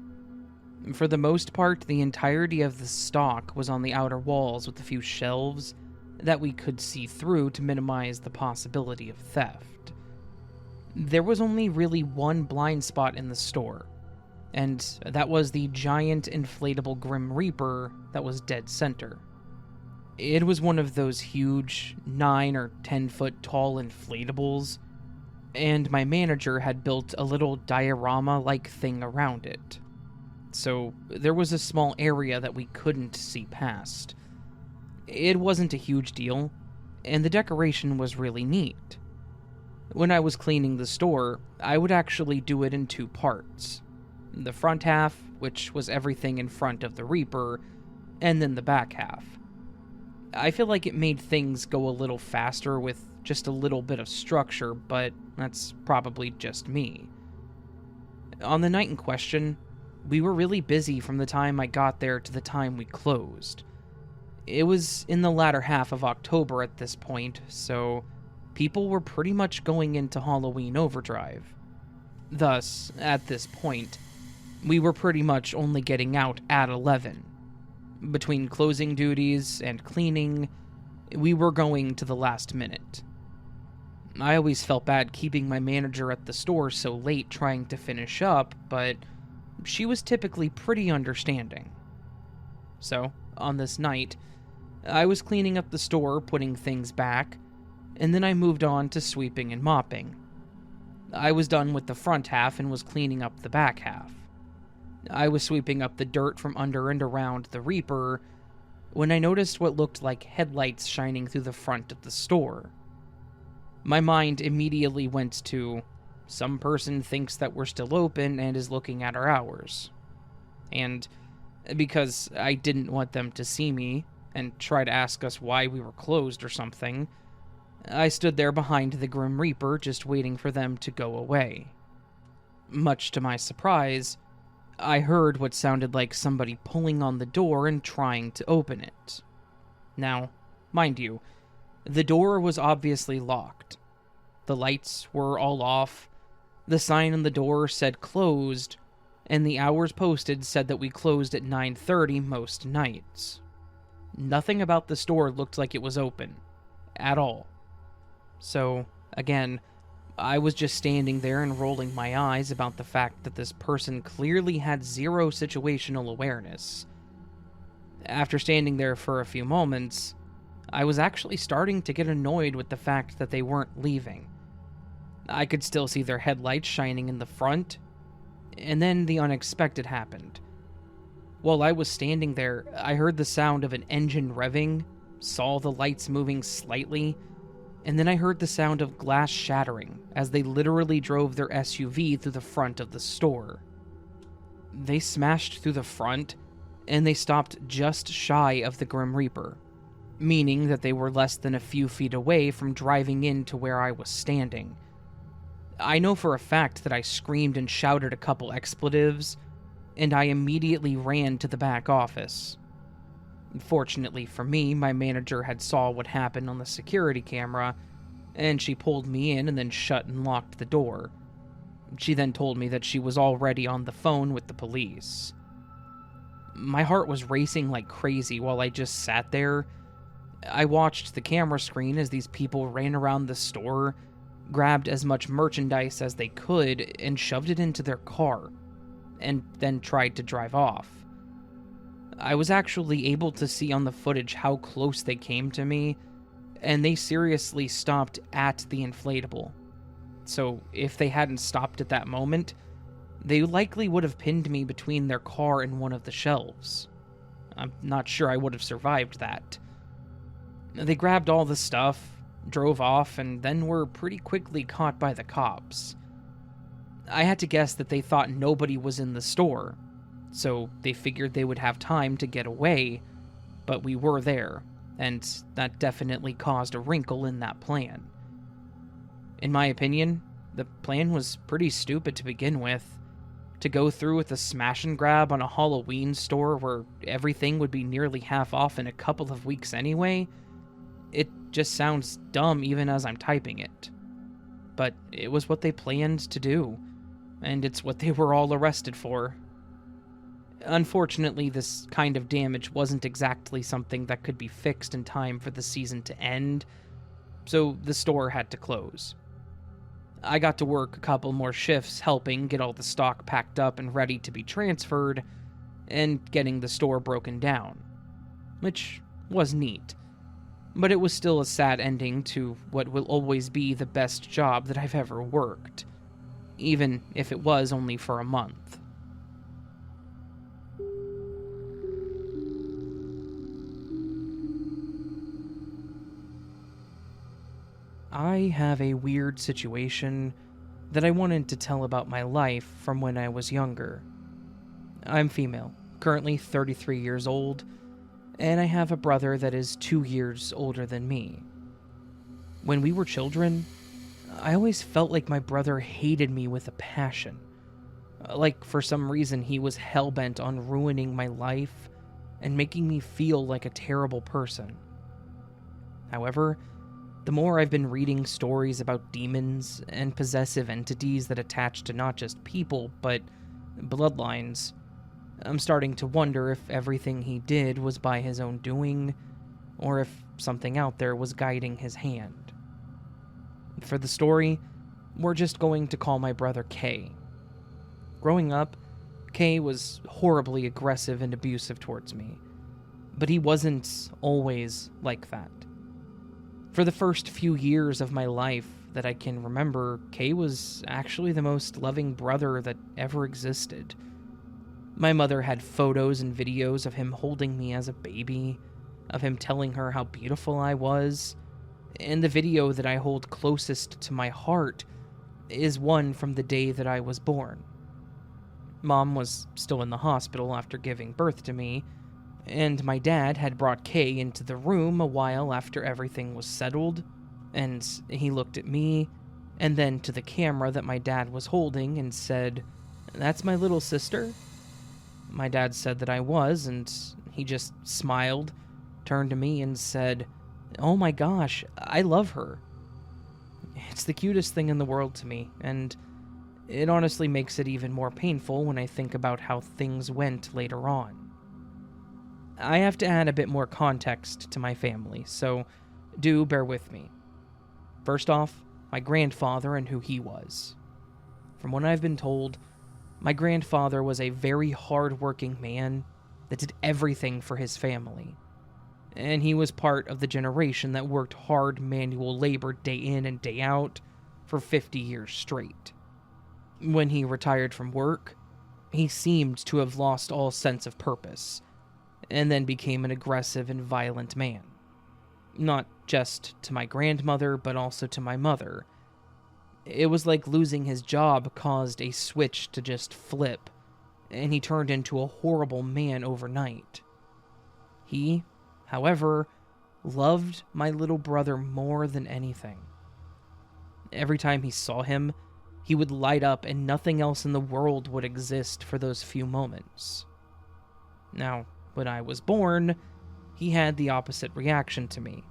For the most part, the entirety of the stock was on the outer walls with a few shelves that we could see through to minimize the possibility of theft. There was only really one blind spot in the store, and that was the giant inflatable Grim Reaper that was dead center. It was one of those huge 9 or 10 foot tall inflatables, and my manager had built a little diorama-like thing around it. So there was a small area that we couldn't see past. It wasn't a huge deal, and the decoration was really neat. When I was cleaning the store, I would actually do it in 2 parts. The front half, which was everything in front of the Reaper, and then the back half. I feel like it made things go a little faster with just a little bit of structure, but that's probably just me. On the night in question, we were really busy from the time I got there to the time we closed. It was in the latter half of October at this point, so people were pretty much going into Halloween overdrive. Thus, at this point, we were pretty much only getting out at 11. Between closing duties and cleaning, we were going to the last minute. I always felt bad keeping my manager at the store so late trying to finish up, but she was typically pretty understanding. So, on this night, I was cleaning up the store, putting things back, and then I moved on to sweeping and mopping. I was done with the front half and was cleaning up the back half. I was sweeping up the dirt from under and around the Reaper, when I noticed what looked like headlights shining through the front of the store. My mind immediately went to, some person thinks that we're still open and is looking at our hours. And because I didn't want them to see me and try to ask us why we were closed or something, I stood there behind the Grim Reaper just waiting for them to go away. Much to my surprise, I heard what sounded like somebody pulling on the door and trying to open it. Now, mind you, the door was obviously locked. The lights were all off, the sign on the door said closed, and the hours posted said that we closed at 9:30 most nights. Nothing about the store looked like it was open. At all. So, again, I was just standing there and rolling my eyes about the fact that this person clearly had zero situational awareness. After standing there for a few moments, I was actually starting to get annoyed with the fact that they weren't leaving. I could still see their headlights shining in the front, and then the unexpected happened. While I was standing there, I heard the sound of an engine revving, saw the lights moving slightly, and then I heard the sound of glass shattering as they literally drove their SUV through the front of the store. They smashed through the front, and they stopped just shy of the Grim Reaper, meaning that they were less than a few feet away from driving into where I was standing. I know for a fact that I screamed and shouted a couple expletives, and I immediately ran to the back office. Fortunately for me, my manager had saw what happened on the security camera, and she pulled me in and then shut and locked the door. She then told me that she was already on the phone with the police. My heart was racing like crazy while I just sat there. I watched the camera screen as these people ran around the store, grabbed as much merchandise as they could, and shoved it into their car, and then tried to drive off. I was actually able to see on the footage how close they came to me, and they seriously stopped at the inflatable. So if they hadn't stopped at that moment, they likely would have pinned me between their car and one of the shelves. I'm not sure I would have survived that. They grabbed all the stuff, drove off, and then were pretty quickly caught by the cops. I had to guess that they thought nobody was in the store, so they figured they would have time to get away, but we were there, and that definitely caused a wrinkle in that plan. In my opinion, the plan was pretty stupid to begin with. To go through with a smash and grab on a Halloween store where everything would be nearly half off in a couple of weeks anyway, it just sounds dumb even as I'm typing it. But it was what they planned to do, and it's what they were all arrested for. Unfortunately, this kind of damage wasn't exactly something that could be fixed in time for the season to end, so the store had to close. I got to work a couple more shifts helping get all the stock packed up and ready to be transferred, and getting the store broken down, which was neat. But it was still a sad ending to what will always be the best job that I've ever worked, even if it was only for a month. I have a weird situation that I wanted to tell about my life from when I was younger. I'm female, currently 33 years old, and I have a brother that is 2 years older than me. When we were children, I always felt like my brother hated me with a passion. Like for some reason he was hell-bent on ruining my life and making me feel like a terrible person. However, the more I've been reading stories about demons and possessive entities that attach to not just people, but bloodlines, I'm starting to wonder if everything he did was by his own doing, or if something out there was guiding his hand. For the story, we're just going to call my brother Kay. Growing up, Kay was horribly aggressive and abusive towards me, but he wasn't always like that. For the first few years of my life that I can remember, Kay was actually the most loving brother that ever existed. My mother had photos and videos of him holding me as a baby, of him telling her how beautiful I was, and the video that I hold closest to my heart is one from the day that I was born. Mom was still in the hospital after giving birth to me, and my dad had brought Kay into the room a while after everything was settled, and he looked at me and then to the camera that my dad was holding and said, "That's my little sister?" My dad said that I was, and he just smiled, turned to me and said, "Oh my gosh, I love her." It's the cutest thing in the world to me, and it honestly makes it even more painful when I think about how things went later on. I have to add a bit more context to my family, so do bear with me. First off, my grandfather and who he was. From what I've been told, my grandfather was a very hard-working man that did everything for his family. And he was part of the generation that worked hard manual labor day in and day out for 50 years straight. When he retired from work, he seemed to have lost all sense of purpose, and then became an aggressive and violent man. Not just to my grandmother, but also to my mother. It was like losing his job caused a switch to just flip, and he turned into a horrible man overnight. He, however, loved my little brother more than anything. Every time he saw him, he would light up and nothing else in the world would exist for those few moments. Now, when I was born, he had the opposite reaction to me.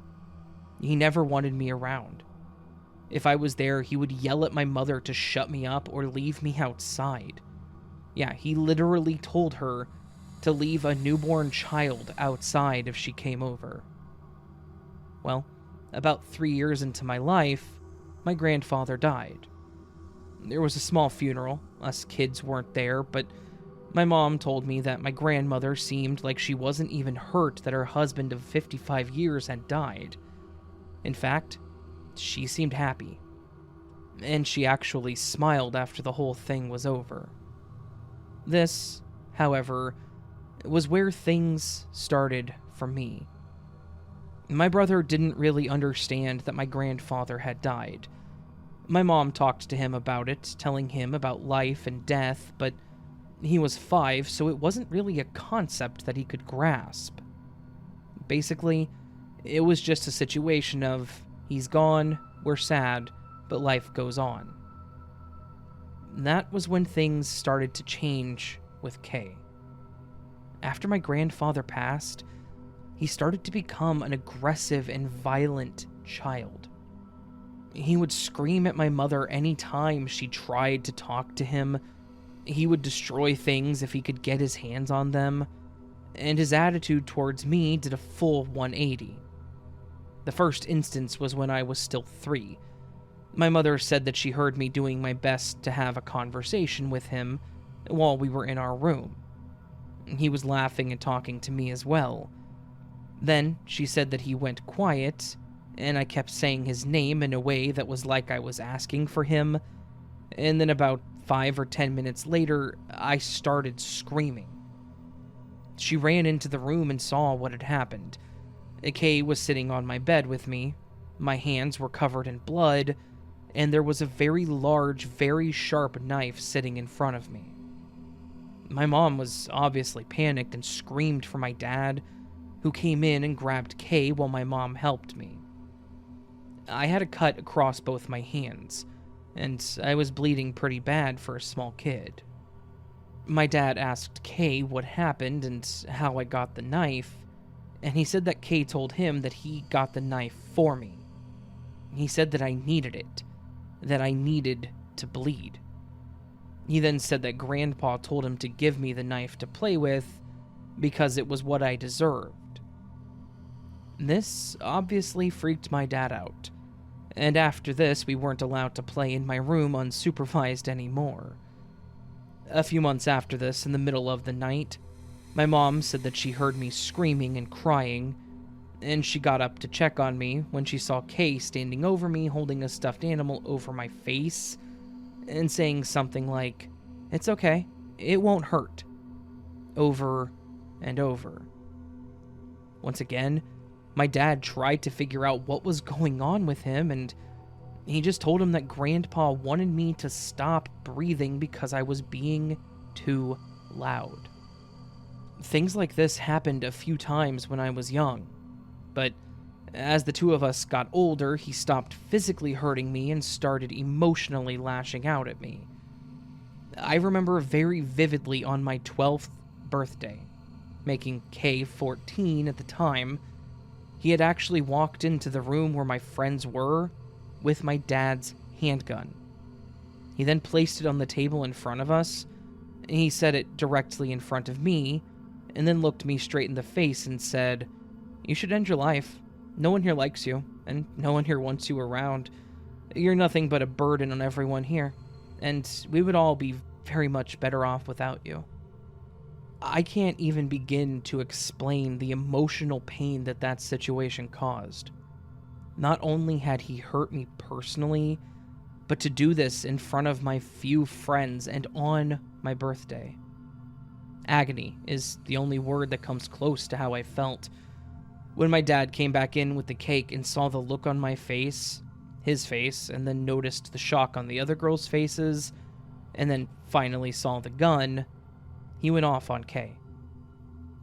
He never wanted me around. If I was there, he would yell at my mother to shut me up or leave me outside. Yeah, he literally told her to leave a newborn child outside if she came over. Well, about 3 years into my life, my grandfather died. There was a small funeral. Us kids weren't there, but my mom told me that my grandmother seemed like she wasn't even hurt that her husband of 55 years had died. In fact, she seemed happy. And she actually smiled after the whole thing was over. This, however, was where things started for me. My brother didn't really understand that my grandfather had died. My mom talked to him about it, telling him about life and death, but he was 5, so it wasn't really a concept that he could grasp. Basically, it was just a situation of, he's gone, we're sad, but life goes on. That was when things started to change with Kay. After my grandfather passed, he started to become an aggressive and violent child. He would scream at my mother any time she tried to talk to him. He would destroy things if he could get his hands on them, and his attitude towards me did a full 180. The first instance was when I was still 3. My mother said that she heard me doing my best to have a conversation with him while we were in our room. He was laughing and talking to me as well. Then she said that he went quiet, and I kept saying his name in a way that was like I was asking for him, and then about 5 or 10 minutes later, I started screaming. She ran into the room and saw what had happened. Kay was sitting on my bed with me, my hands were covered in blood, and there was a very large, very sharp knife sitting in front of me. My mom was obviously panicked and screamed for my dad, who came in and grabbed Kay while my mom helped me. I had a cut across both my hands, and I was bleeding pretty bad for a small kid. My dad asked Kay what happened and how I got the knife, and he said that Kay told him that he got the knife for me. He said that I needed it, that I needed to bleed. He then said that Grandpa told him to give me the knife to play with because it was what I deserved. This obviously freaked my dad out, and after this we weren't allowed to play in my room unsupervised anymore. A few months after this, in the middle of the night, my mom said that she heard me screaming and crying, and she got up to check on me when she saw Kay standing over me holding a stuffed animal over my face and saying something like, "It's okay, it won't hurt," over and over. Once again, my dad tried to figure out what was going on with him, and he just told him that Grandpa wanted me to stop breathing because I was being too loud. Things like this happened a few times when I was young, but as the two of us got older, he stopped physically hurting me and started emotionally lashing out at me. I remember very vividly on my 12th birthday, making K 14 at the time, he had actually walked into the room where my friends were with my dad's handgun. He then placed it on the table in front of us, and he set it directly in front of me, and then looked me straight in the face and said, "You should end your life. No one here likes you, and no one here wants you around. You're nothing but a burden on everyone here, and we would all be very much better off without you." I can't even begin to explain the emotional pain that situation caused. Not only had he hurt me personally, but to do this in front of my few friends and on my birthday. Agony is the only word that comes close to how I felt. When my dad came back in with the cake and saw the look on my face, his face, and then noticed the shock on the other girls' faces, and then finally saw the gun, he went off on Kay.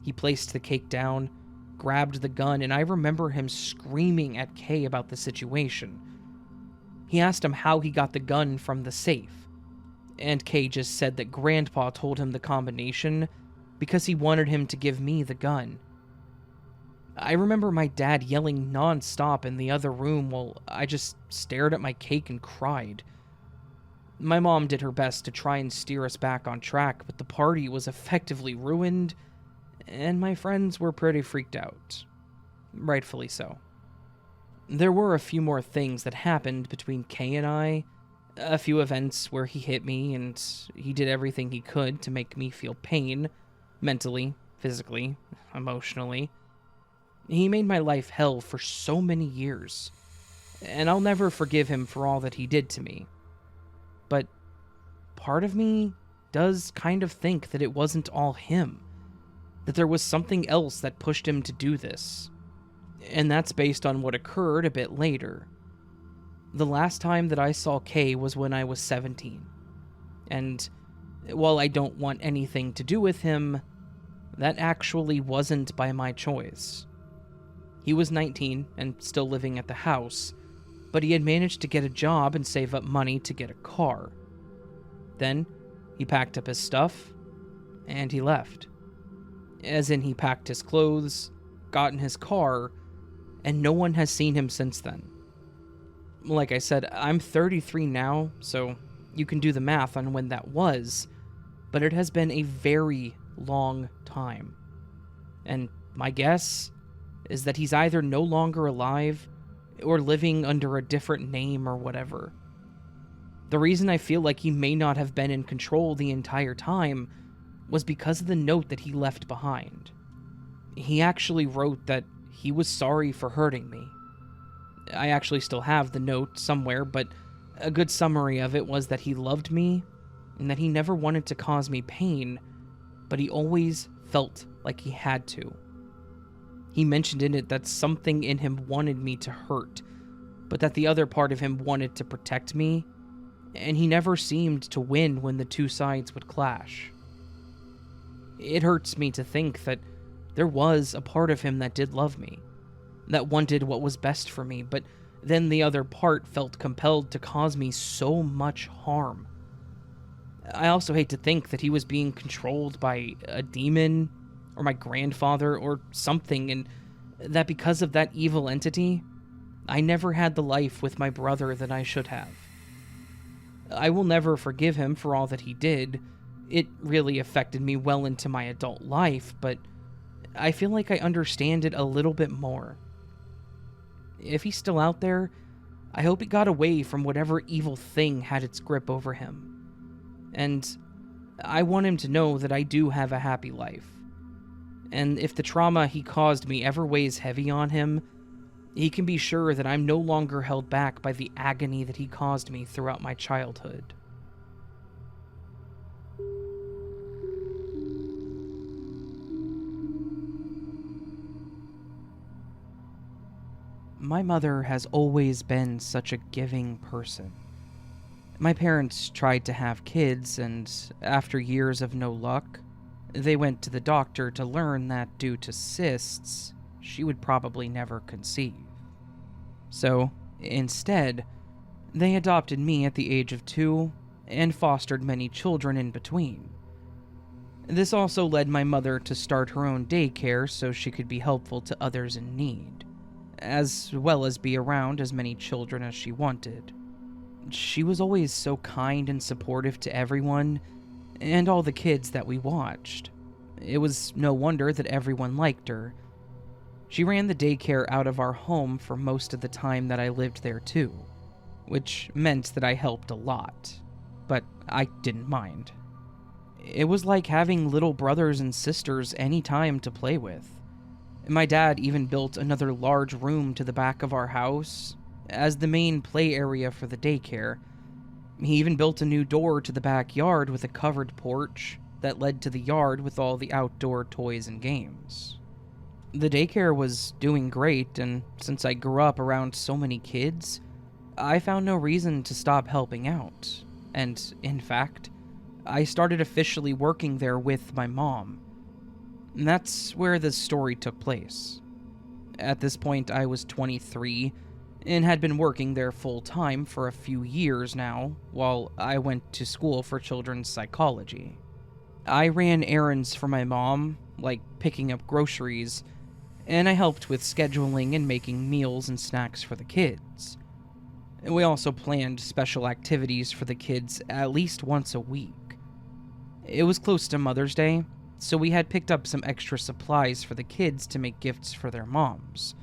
He placed the cake down, grabbed the gun, and I remember him screaming at Kay about the situation. He asked him how he got the gun from the safe, and Kay just said that Grandpa told him the combination because he wanted him to give me the gun. I remember my dad yelling non-stop in the other room while I just stared at my cake and cried. My mom did her best to try and steer us back on track, but the party was effectively ruined, and my friends were pretty freaked out. Rightfully so. There were a few more things that happened between Kay and I, a few events where he hit me and he did everything he could to make me feel pain, mentally, physically, emotionally. He made my life hell for so many years, and I'll never forgive him for all that he did to me. But part of me does kind of think that it wasn't all him, that there was something else that pushed him to do this. And that's based on what occurred a bit later. The last time that I saw Kay was when I was 17. And while I don't want anything to do with him, that actually wasn't by my choice. He was 19 and still living at the house, but he had managed to get a job and save up money to get a car. Then, he packed up his stuff, and he left. As in, he packed his clothes, got in his car, and no one has seen him since then. Like I said, I'm 33 now, so you can do the math on when that was, but it has been a very long time. And my guess is that he's either no longer alive or living under a different name or whatever. The reason I feel like he may not have been in control the entire time was because of the note that he left behind. He actually wrote that he was sorry for hurting me. I actually still have the note somewhere, but a good summary of it was that he loved me and that he never wanted to cause me pain, but he always felt like he had to. He mentioned in it that something in him wanted me to hurt, but that the other part of him wanted to protect me, and he never seemed to win when the two sides would clash. It hurts me to think that there was a part of him that did love me, that wanted what was best for me, but then the other part felt compelled to cause me so much harm. I also hate to think that he was being controlled by a demon, or my grandfather, or something, and that because of that evil entity, I never had the life with my brother that I should have. I will never forgive him for all that he did. It really affected me well into my adult life, but I feel like I understand it a little bit more. If he's still out there, I hope he got away from whatever evil thing had its grip over him. And I want him to know that I do have a happy life. And if the trauma he caused me ever weighs heavy on him, he can be sure that I'm no longer held back by the agony that he caused me throughout my childhood. my mother has always been such a giving person. My parents tried to have kids, and after years of no luck, they went to the doctor to learn that due to cysts, she would probably never conceive. So, instead, they adopted me at the age of 2 and fostered many children in between. This also led my mother to start her own daycare so she could be helpful to others in need, as well as be around as many children as she wanted. She was always so kind and supportive to everyone, and all the kids that we watched. It was no wonder that everyone liked her. She ran the daycare out of our home for most of the time that I lived there too, which meant that I helped a lot, but I didn't mind. It was like having little brothers and sisters any time to play with. My dad even built another large room to the back of our house as the main play area for the daycare. He even built a new door to the backyard with a covered porch that led to the yard with all the outdoor toys and games. The daycare was doing great, and since I grew up around so many kids, I found no reason to stop helping out. And, in fact, I started officially working there with my mom. And that's where this story took place. At this point, I was 23 and had been working there full-time for a few years now, while I went to school for children's psychology. I ran errands for my mom, like picking up groceries, and I helped with scheduling and making meals and snacks for the kids. We also planned special activities for the kids at least once a week. It was close to Mother's Day, so we had picked up some extra supplies for the kids to make gifts for their moms.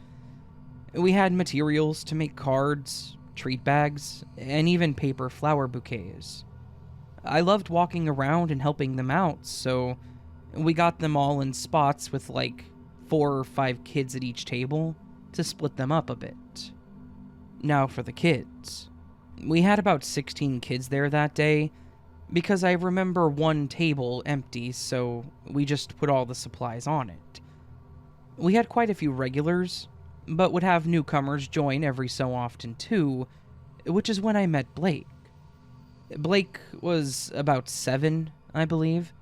We had materials to make cards, treat bags, and even paper flower bouquets. I loved walking around and helping them out, so we got them all in spots with like 4 or 5 kids at each table to split them up a bit. Now for the kids. We had about 16 kids there that day, because I remember one table empty, so we just put all the supplies on it. We had quite a few regulars, but would have newcomers join every so often too, which is when I met Blake. Blake was about 7, I believe.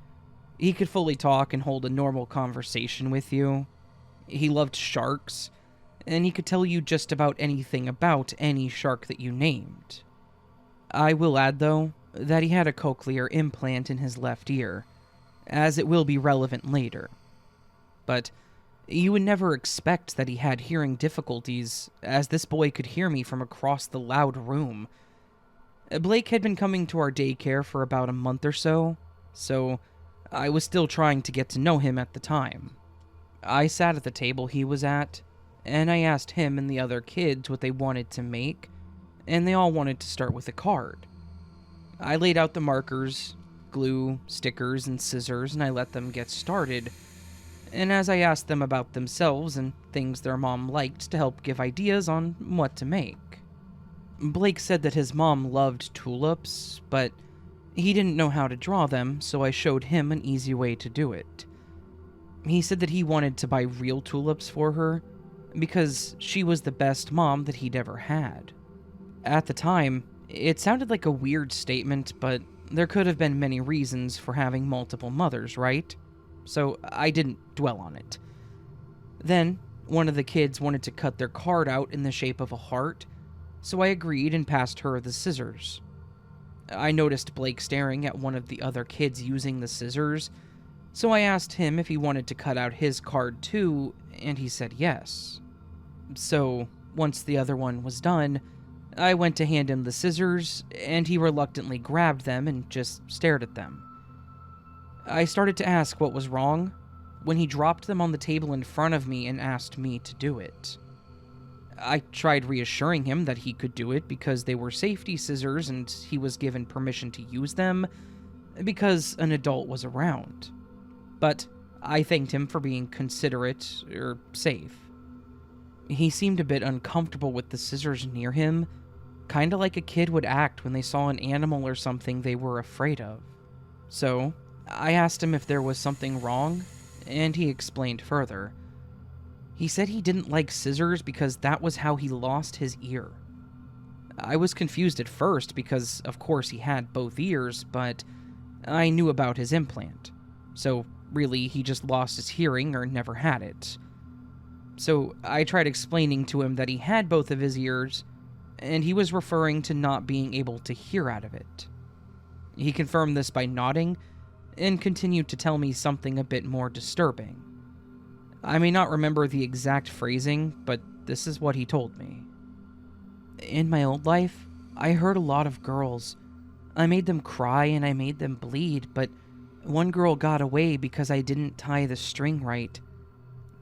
He could fully talk and hold a normal conversation with you. He loved sharks, and he could tell you just about anything about any shark that you named. I will add, though, that he had a cochlear implant in his left ear, as it will be relevant later. But you would never expect that he had hearing difficulties, as this boy could hear me from across the loud room. Blake had been coming to our daycare for about a month or so I was still trying to get to know him at the time. I sat at the table he was at, and I asked him and the other kids what they wanted to make, and they all wanted to start with a card. I laid out the markers, glue, stickers, and scissors, and I let them get started. And as I asked them about themselves and things their mom liked to help give ideas on what to make. Blake said that his mom loved tulips, but he didn't know how to draw them, so I showed him an easy way to do it. He said that he wanted to buy real tulips for her, because she was the best mom that he'd ever had. At the time, it sounded like a weird statement, but there could have been many reasons for having multiple mothers, right? So I didn't dwell on it. Then, one of the kids wanted to cut their card out in the shape of a heart, so I agreed and passed her the scissors. I noticed Blake staring at one of the other kids using the scissors, so I asked him if he wanted to cut out his card too, and he said yes. So, once the other one was done, I went to hand him the scissors, and he reluctantly grabbed them and just stared at them. I started to ask what was wrong, when he dropped them on the table in front of me and asked me to do it. I tried reassuring him that he could do it because they were safety scissors and he was given permission to use them because an adult was around. But I thanked him for being considerate, or safe. He seemed a bit uncomfortable with the scissors near him, kinda like a kid would act when they saw an animal or something they were afraid of. So, I asked him if there was something wrong, and he explained further. He said he didn't like scissors because that was how he lost his ear. I was confused at first because, of course, he had both ears, but I knew about his implant. So, really, he just lost his hearing or never had it. So, I tried explaining to him that he had both of his ears, and he was referring to not being able to hear out of it. He confirmed this by nodding, and continued to tell me something a bit more disturbing. I may not remember the exact phrasing, but this is what he told me. In my old life, I hurt a lot of girls. I made them cry and I made them bleed, but one girl got away because I didn't tie the string right.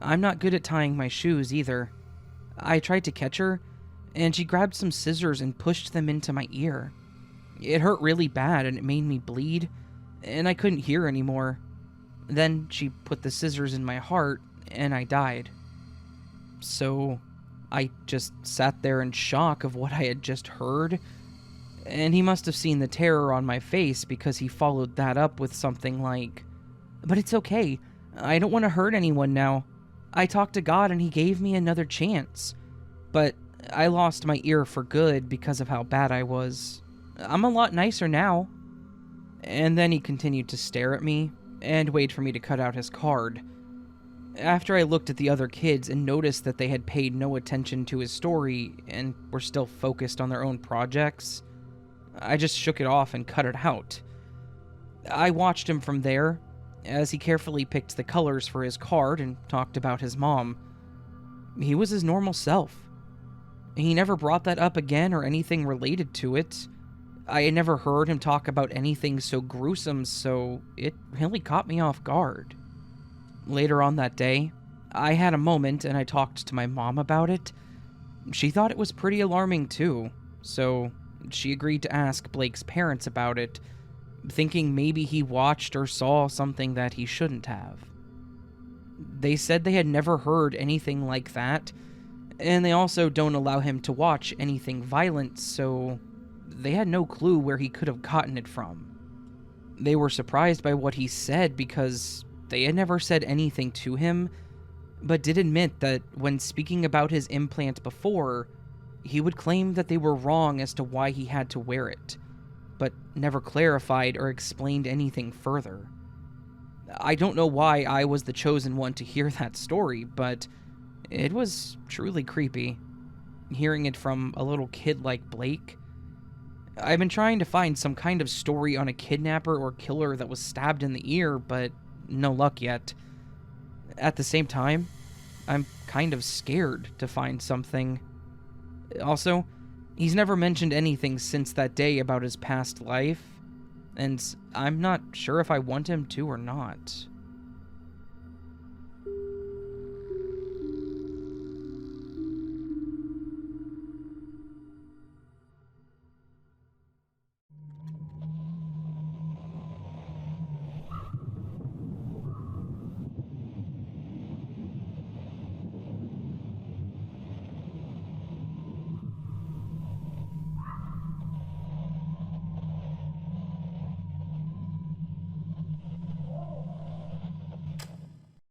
I'm not good at tying my shoes either. I tried to catch her, and she grabbed some scissors and pushed them into my ear. It hurt really bad and it made me bleed, and I couldn't hear anymore. Then she put the scissors in my heart, and I died. So I just sat there in shock of what I had just heard, and he must have seen the terror on my face because he followed that up with something like, "But it's okay. I don't want to hurt anyone now. I talked to God and he gave me another chance. But I lost my ear for good because of how bad I was. I'm a lot nicer now." And then he continued to stare at me and wait for me to cut out his card. After I looked at the other kids and noticed that they had paid no attention to his story and were still focused on their own projects, I just shook it off and cut it out. I watched him from there as he carefully picked the colors for his card and talked about his mom. He was his normal self. He never brought that up again or anything related to it. I had never heard him talk about anything so gruesome, so it really caught me off guard. Later on that day, I had a moment and I talked to my mom about it. She thought it was pretty alarming too, so she agreed to ask Blake's parents about it, thinking maybe he watched or saw something that he shouldn't have. They said they had never heard anything like that, and they also don't allow him to watch anything violent, so they had no clue where he could have gotten it from. They were surprised by what he said because they had never said anything to him, but did admit that when speaking about his implant before, he would claim that they were wrong as to why he had to wear it, but never clarified or explained anything further. I don't know why I was the chosen one to hear that story, but it was truly creepy, hearing it from a little kid like Blake. I've been trying to find some kind of story on a kidnapper or killer that was stabbed in the ear, but no luck yet. At the same time, I'm kind of scared to find something. Also, he's never mentioned anything since that day about his past life, and I'm not sure if I want him to or not.